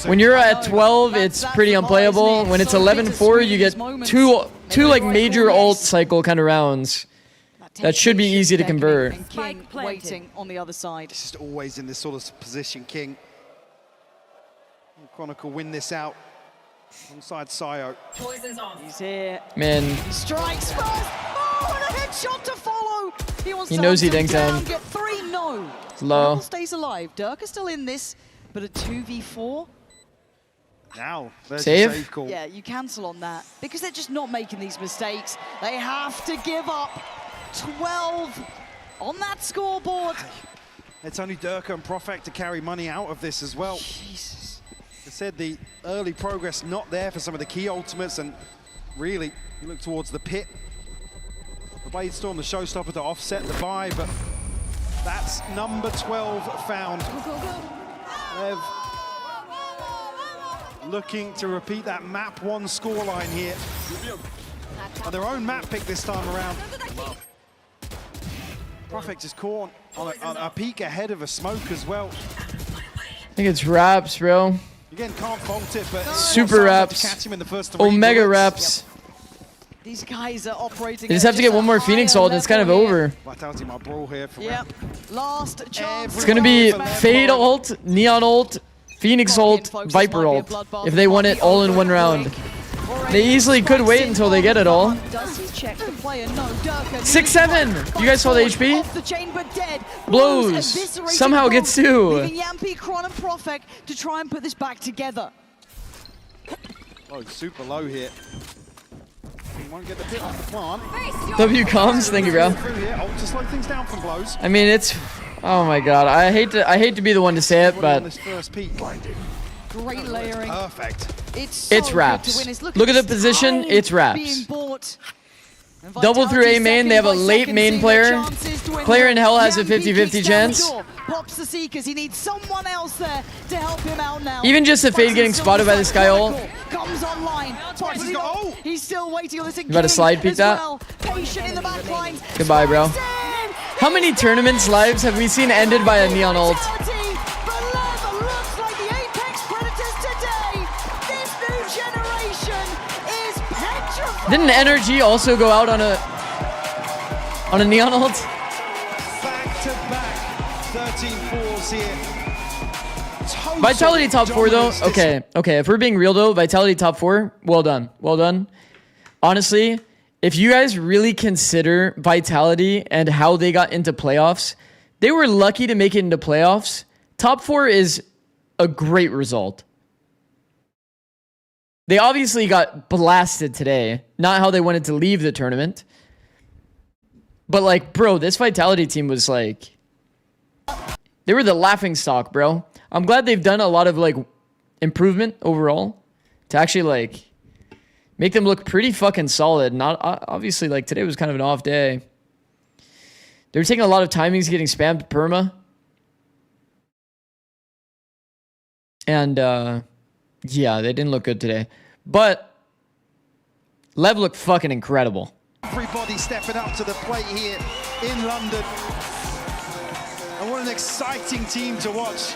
E: when you're at 12, it's pretty unplayable. When it's 11-4, you get two like major ult cycle kind of rounds. That should be easy to convert.
S: And King waiting on the other side.
C: It's just always in this sort of position, King. Will Chronicle win this out alongside Sayo.
S: Poison's on. He's here.
E: Man.
S: He strikes first. Oh, and a headshot to follow.
E: He knows he dinked
S: down.
E: down.
S: Get 3, no.
E: It's low.
S: Rebel stays alive. Dirk is still in this, but a 2v4.
C: Now, there's
E: Save?
C: a save call.
S: Yeah, you cancel on that because they're just not making these mistakes. They have to give up 12 on that scoreboard.
C: It's only Durka and Profek to carry money out of this as well.
S: Jesus.
C: I said the early progress not there for some of the key ultimates, and really, you look towards the pit. The Blade Storm, the showstopper to offset the buy, but that's number 12 found. LEV looking to repeat that map 1 scoreline here. On their own map pick this time around. Profek is caught on a peak ahead of a smoke as well.
E: I think it's Raps, bro.
C: Again, can't fault it, but
E: Super Raps.
C: catch him in the first 3
E: Omega
C: bullets.
E: Raps.
S: These guys are operating.
E: They just have to get one more Phoenix ult and it's kind of over.
C: Vitality might brawl here for
S: Yep. Last chance.
E: It's going to be Fade ult, Neon ult, Phoenix ult, Viper ult, if they want it all in one round. They easily could wait until they get it all.
S: Does he check the player? No, Durka
E: 6-7. You guys saw the HP?
S: Off the chain, but dead.
E: Blows. Somehow gets 2.
S: Leaving Yampi, Kron, and Profek to try and put this back together.
C: Oh, super low here. He won't get the pit off the plant.
E: W comms, thank you, bro.
C: Through here, ult to slow things down from blows.
E: I mean, it's. Oh my god, I hate to be the one to say it, but
C: This first peak.
S: Great layering.
C: Perfect.
S: It's
E: Raps. Look at the position, it's Raps. Double through A main, they have a late main player. Player in hell has a 50-50 chance.
S: Pops the Seekers, he needs someone else there to help him out now.
E: Even just a Fade getting spotted by the Sky ult.
S: Comes online. He's still waiting on this.
E: You about to slide peek that?
S: Patient in the back line.
E: Goodbye, bro. How many tournaments lives have we seen ended by a Neon ult? Didn't Energy also go out on a Neon ult?
C: Back to back, 13-4s here.
E: Vitality top 4 though. Okay. If we're being real though, Vitality top 4. Well done. Well done. Honestly, if you guys really consider Vitality and how they got into playoffs, they were lucky to make it into playoffs. Top 4 is a great result. They obviously got blasted today. Not how they wanted to leave the tournament. But like, bro, this Vitality team was like... They were the laughing stock, bro. I'm glad they've done a lot of like improvement overall. To actually like... make them look pretty fucking solid. Not obviously, like today was kind of an off day. They were taking a lot of timings getting spammed perma. And yeah, they didn't look good today. But LEV looked fucking incredible.
C: Everybody stepping up to the plate here in London. And what an exciting team to watch.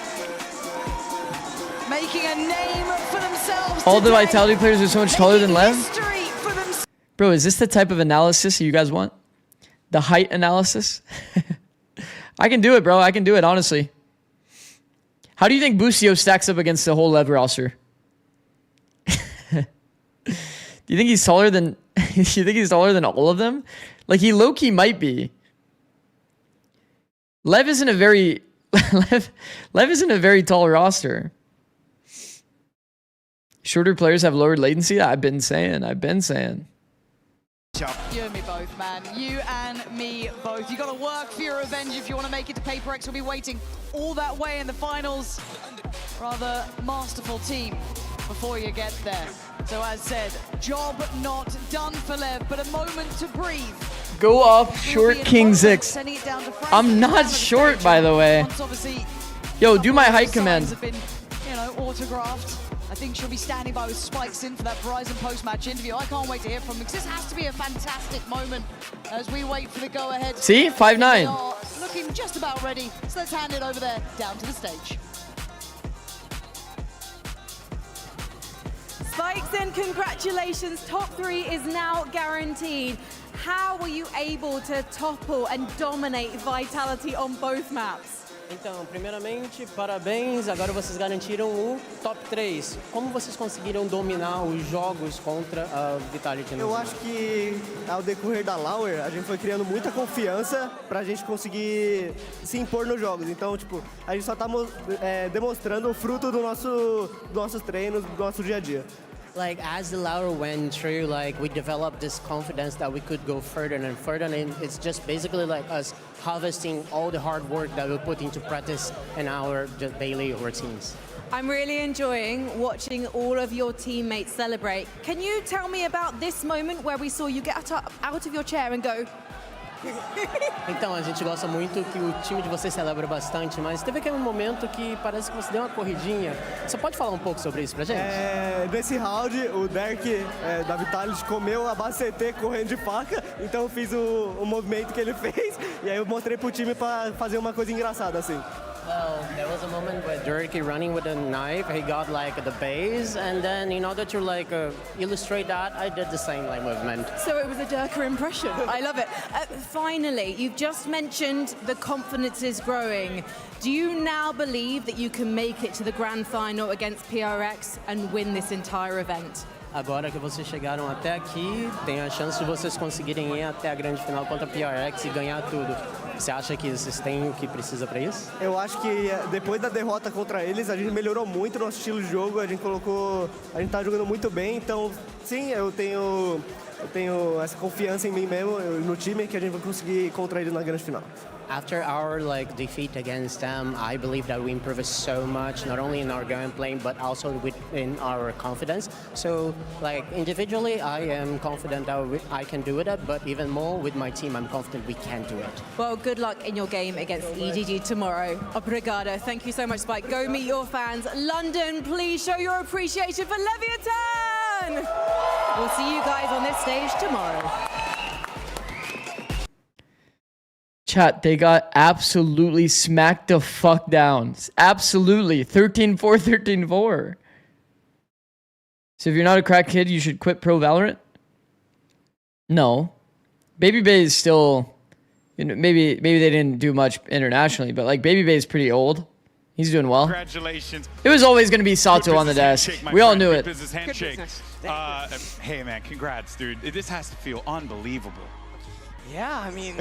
S: Making a name for themselves.
E: All the Vitality players are so much taller than LEV. Bro, is this the type of analysis you guys want? The height analysis? I can do it, bro. I can do it, honestly. How do you think Busio stacks up against the whole LEV roster? Do you think he's taller than? You think he's taller than all of them? Like he low-key might be. Lev isn't a very Lev isn't a very tall roster. Shorter players have lower latency. I've been saying.
S: You and me both, man. You and me both. You got to work for your revenge if you want to make it to Paper X. We'll be waiting all that way in the finals. Rather masterful team before you get there. So as said, job not done for Lev, but a moment to breathe.
E: Go up, short King Zix. I'm not short, by the way. Yo, do my height command.
S: Have been, autographed. I think she'll be standing by with spikes in for that Verizon post-match interview. I can't wait to hear from them because this has to be a fantastic moment as we wait for the go-ahead.
E: See? 5'9".
S: Looking just about ready. So let's hand it over there, down to the stage.
Q: Spikes in, congratulations. Top 3 is now guaranteed. How were you able to topple and dominate Vitality on both maps?
K: Então, primeiramente, parabéns. Agora vocês garantiram o top 3. Como vocês conseguiram dominar os jogos contra a Vitality?
O: Eu acho que ao decorrer da Lauer, a gente foi criando muita confiança pra gente conseguir se impor nos jogos. Então, tipo, a gente só tá demonstrando o fruto dos nossos treinos, do nosso dia a dia.
K: Like as the Laura went through, like we developed this confidence that we could go further and further, and it's just basically like us harvesting all the hard work that we put into practice in our just daily routines.
Q: I'm really enjoying watching all of your teammates celebrate. Can you tell me about this moment where we saw you get out of your chair and go?
K: Então, a gente gosta muito que o time de vocês celebra bastante, mas teve aquele momento que parece que você deu uma corridinha. Você pode falar um pouco sobre isso pra gente?
O: Nesse round, o Derek da Vitality comeu a base CT correndo de faca, então eu fiz o movimento que ele fez e aí eu mostrei pro time pra fazer uma coisa engraçada assim.
K: Well, there was a moment where Dirk running with a knife, he got like the base, and then in order to like illustrate that, I did the same like movement.
Q: So it was a Dirker impression. I love it. Finally, you've just mentioned the confidence is growing. Do you now believe that you can make it to the grand final against PRX and win this entire event?
K: Agora que vocês chegaram até aqui, tem a chance de vocês conseguirem ir até a grande final contra a PRX e ganhar tudo. Você acha que vocês têm o que precisa para isso?
O: Eu acho que depois da derrota contra eles, a gente melhorou muito o nosso estilo de jogo, a gente tá jogando muito bem, então sim, eu tenho essa confiança em mim mesmo, no time, que a gente vai conseguir contra eles na grande final.
K: After our like defeat against them, I believe that we improved so much, not only in our gameplay, but also in our confidence. So, like individually, I am confident that I can do it, but even more with my team, I'm confident we can do it.
Q: Well, good luck in your game against EDG tomorrow. Obrigado. Thank you so much, Spike. Go meet your fans. London, please show your appreciation for Leviathan. We'll see you guys on this stage tomorrow.
E: Chat, they got absolutely smacked the fuck down. Absolutely. 13-4, 13-4. So if you're not a crack kid, you should quit Pro Valorant? No. Baby Bay is still... maybe they didn't do much internationally, but like Baby Bay is pretty old. He's doing well.
F: Congratulations.
E: It was always going to be Sato on the desk. We all knew it.
F: Business handshake. Hey, man, congrats, dude. This has to feel unbelievable.
N: Yeah, I mean,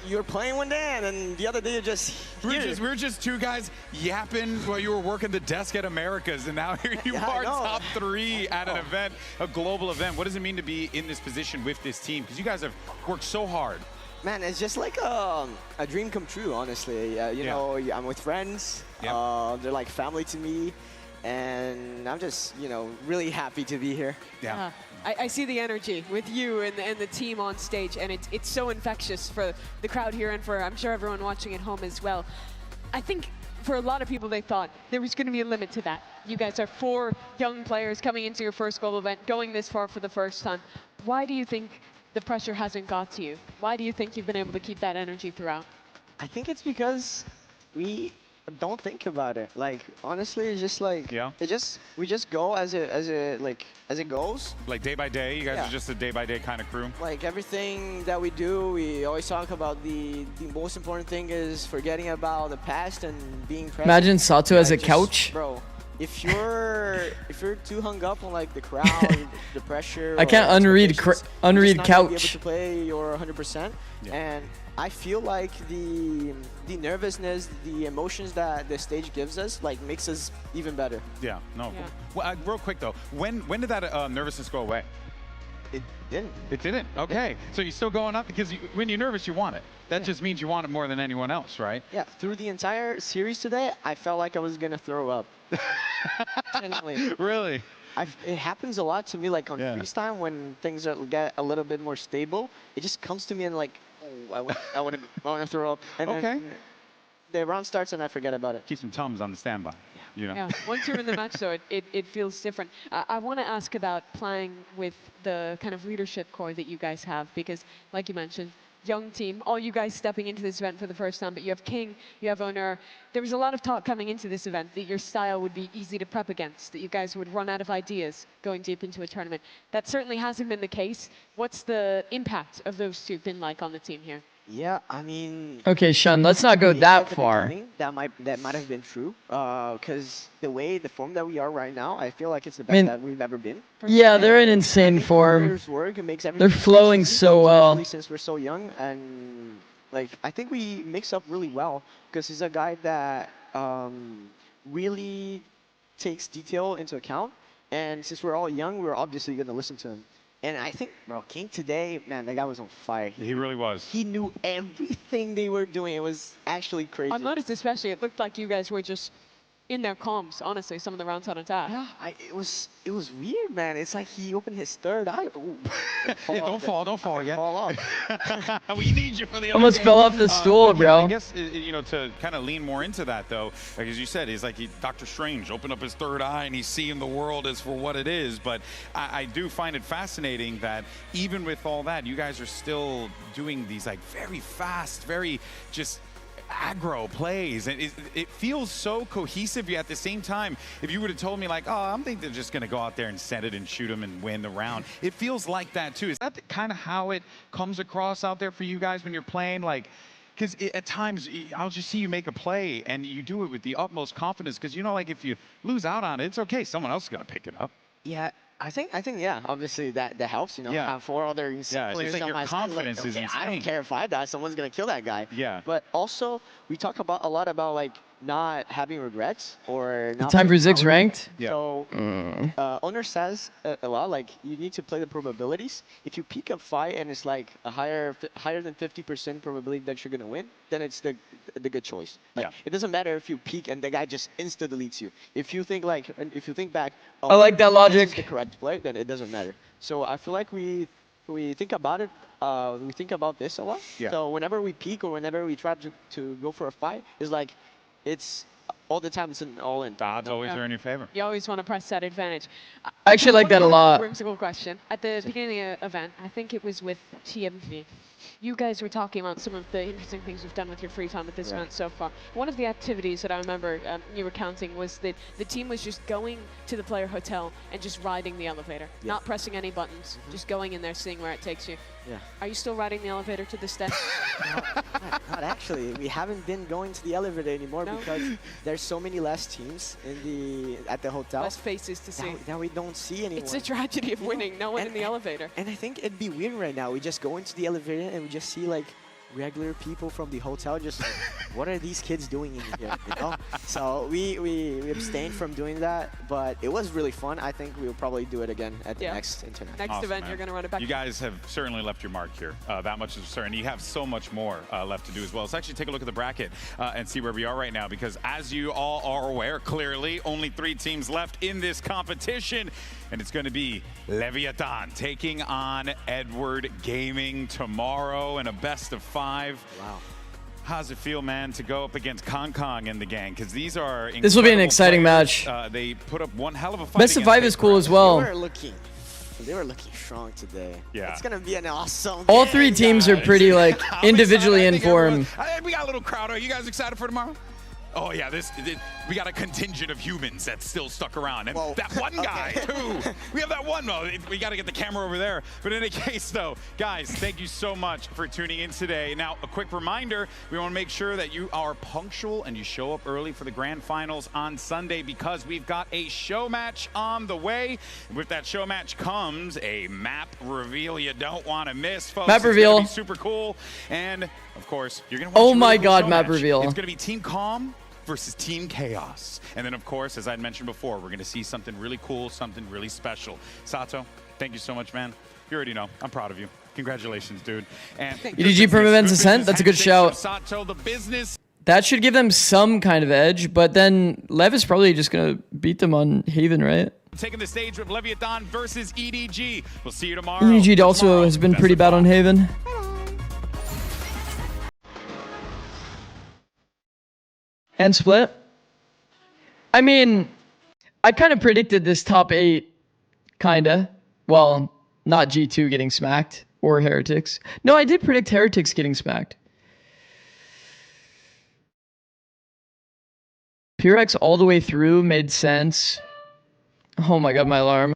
N: you're playing one day, and then the other day you're just here.
F: We were just two guys yapping while you were working the desk at Americas, and now here you are, top 3 at an event, a global event. What does it mean to be in this position with this team? Because you guys have worked so hard.
N: Man, it's just like a dream come true, honestly. You know, I'm with friends. Yep. They're like family to me. And I'm just, really happy to be here.
T: Yeah. I see the energy with you and the team on stage, and it's so infectious for the crowd here and for, I'm sure, everyone watching at home as well. I think for a lot of people, they thought there was going to be a limit to that. You guys are 4 young players coming into your first global event, going this far for the first time. Why do you think the pressure hasn't got to you? Why do you think you've been able to keep that energy throughout?
N: I think it's because we don't think about it. Like, honestly, it's just like we just go as it goes.
F: Like day by day, you guys are just a day by day kind of crew.
N: Like everything that we do, we always talk about the most important thing is forgetting about the past and being present.
E: Imagine Sato as a couch.
N: Bro, if you're too hung up on like the crowd, the pressure,
E: I can't unread couch.
N: Be able to play your 100%, and I feel like the nervousness, the emotions that the stage gives us, like makes us even better.
F: Yeah. No. Yeah. Well, real quick though, when did that nervousness go away?
N: It didn't.
F: It didn't? Okay. So you're still going up? Because when you're nervous, you want it. That just means you want it more than anyone else, right?
N: Yeah. Through the entire series today, I felt like I was going to throw up. Genuinely.
F: Really?
N: It happens a lot to me, like on freestyle, when things get a little bit more stable. It just comes to me and like, oh, I want to throw up. And
F: okay.
N: The round starts and I forget about it.
F: Keep some Tums on the standby. You know?
T: Yeah, once you're in the match, though, it feels different. I want to ask about playing with the kind of leadership core that you guys have, because, like you mentioned, young team, all you guys stepping into this event for the first time, but you have King, you have Owner. There was a lot of talk coming into this event that your style would be easy to prep against, that you guys would run out of ideas going deep into a tournament. That certainly hasn't been the case. What's the impact of those two been like on the team here?
N: Yeah, I mean.
E: Okay, Sean, let's not go that far.
N: That might have been true, because the form that we are right now, I feel like it's the best that we've ever been.
E: Yeah, they're in insane form. They're flowing so well.
N: Since we're so young, and like I think we mix up really well, because he's a guy that really takes detail into account, and since we're all young, we're obviously going to listen to him. And I think, bro, King today, man, that guy was on fire.
F: He really was.
N: He knew everything they were doing. It was actually crazy.
T: I noticed especially, it looked like you guys were just in their comms, honestly, some of the rounds on attack.
N: Yeah, it was weird, man. It's like he opened his third eye.
F: Yeah, don't fall yet.
N: Fall off.
F: We need you for the
E: almost fell off the stool, bro.
F: I guess, you know, to kind of lean more into that, though, like as you said, he's like Dr. Strange opened up his third eye and he's seeing the world as for what it is. But I do find it fascinating that even with all that, you guys are still doing these like very fast, very just aggro plays, and it feels so cohesive. Yet at the same time, if you would have told me like, oh, I'm thinking they're just going to go out there and set it and shoot them and win the round, it feels like that too. Is that kind of how it comes across out there for you guys when you're playing? Like, because at times I'll just see you make a play and you do it with the utmost confidence, because you know, like if you lose out on it, it's okay, someone else is going to pick it up.
N: Yeah. I think, yeah. Obviously, that helps. You know, have 4 other players
F: like
N: on
F: your
N: my
F: confidence
N: side.
F: is insane.
N: I don't care if I die. Someone's gonna kill that guy.
F: Yeah.
N: But also, we talk a lot about like not having regrets or not.
E: Time for Zig's ranked.
F: Yeah.
N: So, Owner says a lot like you need to play the probabilities. If you peak a fight and it's like a higher than 50% probability that you're gonna win, then it's the good choice. Like, it doesn't matter if you peak and the guy just insta deletes you. If you think back,
E: I like that logic.
N: This is the correct play, then it doesn't matter. So I feel like we think about it. We think about this a lot.
F: Yeah.
N: So whenever we peak or whenever we try to go for a fight, it's like it's all the time. It's an all in.
F: Odds always are in your favor.
T: You always want to press that advantage.
E: I actually like that a lot.
T: Whimsical question. At the beginning of the event, I think it was with TMV. You guys were talking about some of the interesting things you've done with your free time at this event so far. One of the activities that I remember you were counting was that the team was just going to the player hotel and just riding the elevator, not pressing any buttons, just going in there, seeing where it takes you.
N: Yeah.
T: Are you still riding the elevator to this day?
N: Not actually. We haven't been going to the elevator anymore because there's so many less teams at the hotel.
T: Less faces to see.
N: Now we don't see anyone.
T: It's a tragedy of winning. No one in the elevator.
N: And I think it'd be weird right now. We just go into the elevator and we just see like regular people from the hotel just like, what are these kids doing in here? You know? So we abstained from doing that, but it was really fun. I think we'll probably do it again at the next internet.
T: Next event, you're going to run it back.
F: You guys have certainly left your mark here. That much is certain. You have so much more left to do as well. Let's actually take a look at the bracket and see where we are right now, because as you all are aware, clearly only 3 teams left in this competition, and it's going to be Leviathan taking on Edward Gaming tomorrow in a best of 5.
N: Wow.
F: How's it feel, man, to go up against Kong and the gang? Because these are
E: this will be an exciting
F: players.
E: match.
F: They put up one hell of a fight.
E: Best of 5 is cool as well.
N: They were looking strong today.
F: Yeah.
N: It's going to be an awesome
E: All
N: game,
E: 3 teams
N: guys.
E: are pretty like individually in form.
F: We got a little crowd. Are you guys excited for tomorrow? Oh yeah, we got a contingent of humans that's still stuck around, and that one guy too. We have that one. Well, we got to get the camera over there. But in any case, though, guys, thank you so much for tuning in today. Now, a quick reminder: we want to make sure that you are punctual and you show up early for the grand finals on Sunday, because we've got a show match on the way. With that show match comes a map reveal you don't want to miss, folks.
E: Map reveal.
F: It's gonna be super cool, and of course, you're gonna.
E: Oh my God, map reveal.
F: It's gonna be Team Calm versus Team Chaos. And then, of course, as I mentioned before, we're going to see something really cool, something really special. Sato, thank you so much, man. You already know. I'm proud of you. Congratulations, dude. And
E: EDG Perm Events Ascent, that's a good shout.
F: Sato, the business.
E: That should give them some kind of edge, but then Lev is probably just going to beat them on Haven, right?
F: Taking the stage with Leviathan versus EDG. We'll see you tomorrow.
E: EDG also has been pretty bad on Haven. And split. I mean, I kind of predicted this top 8, kinda. Well, not G2 getting smacked, or Heretics. No, I did predict Heretics getting smacked. Purex all the way through made sense. Oh my God, my alarm.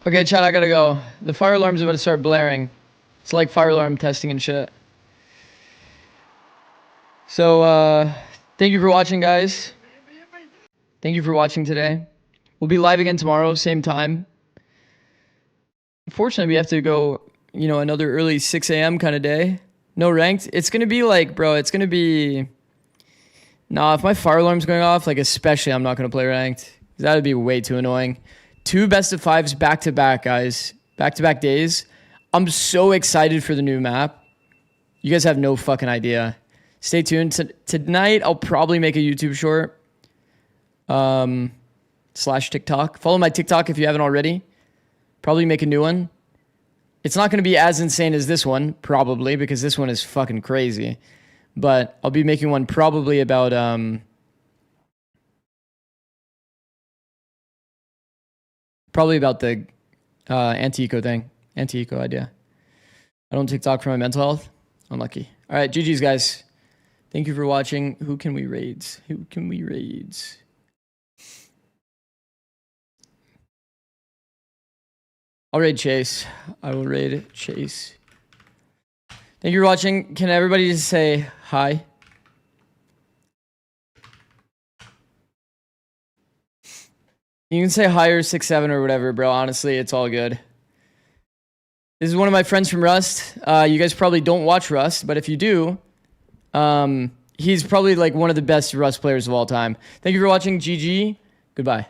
E: Okay, chat, I gotta go. The fire alarm's about to start blaring. It's like fire alarm testing and shit. So, thank you for watching, guys. Thank you for watching today. We'll be live again tomorrow, same time. Unfortunately, we have to go, you know, another early 6 a.m. kind of day. No ranked. It's gonna be like, bro, it's gonna be... Nah, if my fire alarm's going off, like, especially, I'm not gonna play ranked. That'd be way too annoying. 2 best of 5s back-to-back, guys. Back-to-back days. I'm so excited for the new map. You guys have no fucking idea. Stay tuned. Tonight, I'll probably make a YouTube short. / TikTok. Follow my TikTok if you haven't already. Probably make a new one. It's not going to be as insane as this one, probably, because this one is fucking crazy. But I'll be making one probably about... Probably about the anti-eco thing. Anti-eco idea. I don't TikTok for my mental health. Unlucky. All right, GG's, guys. Thank you for watching. Who can we raids? Who can we raids? I'll raid Chase. I will raid Chase. Thank you for watching. Can everybody just say hi? You can say hi or 6'7" or whatever, bro. Honestly, it's all good. This is one of my friends from Rust. You guys probably don't watch Rust, but if you do, he's probably like one of the best Rust players of all time. Thank you for watching. GG. Goodbye.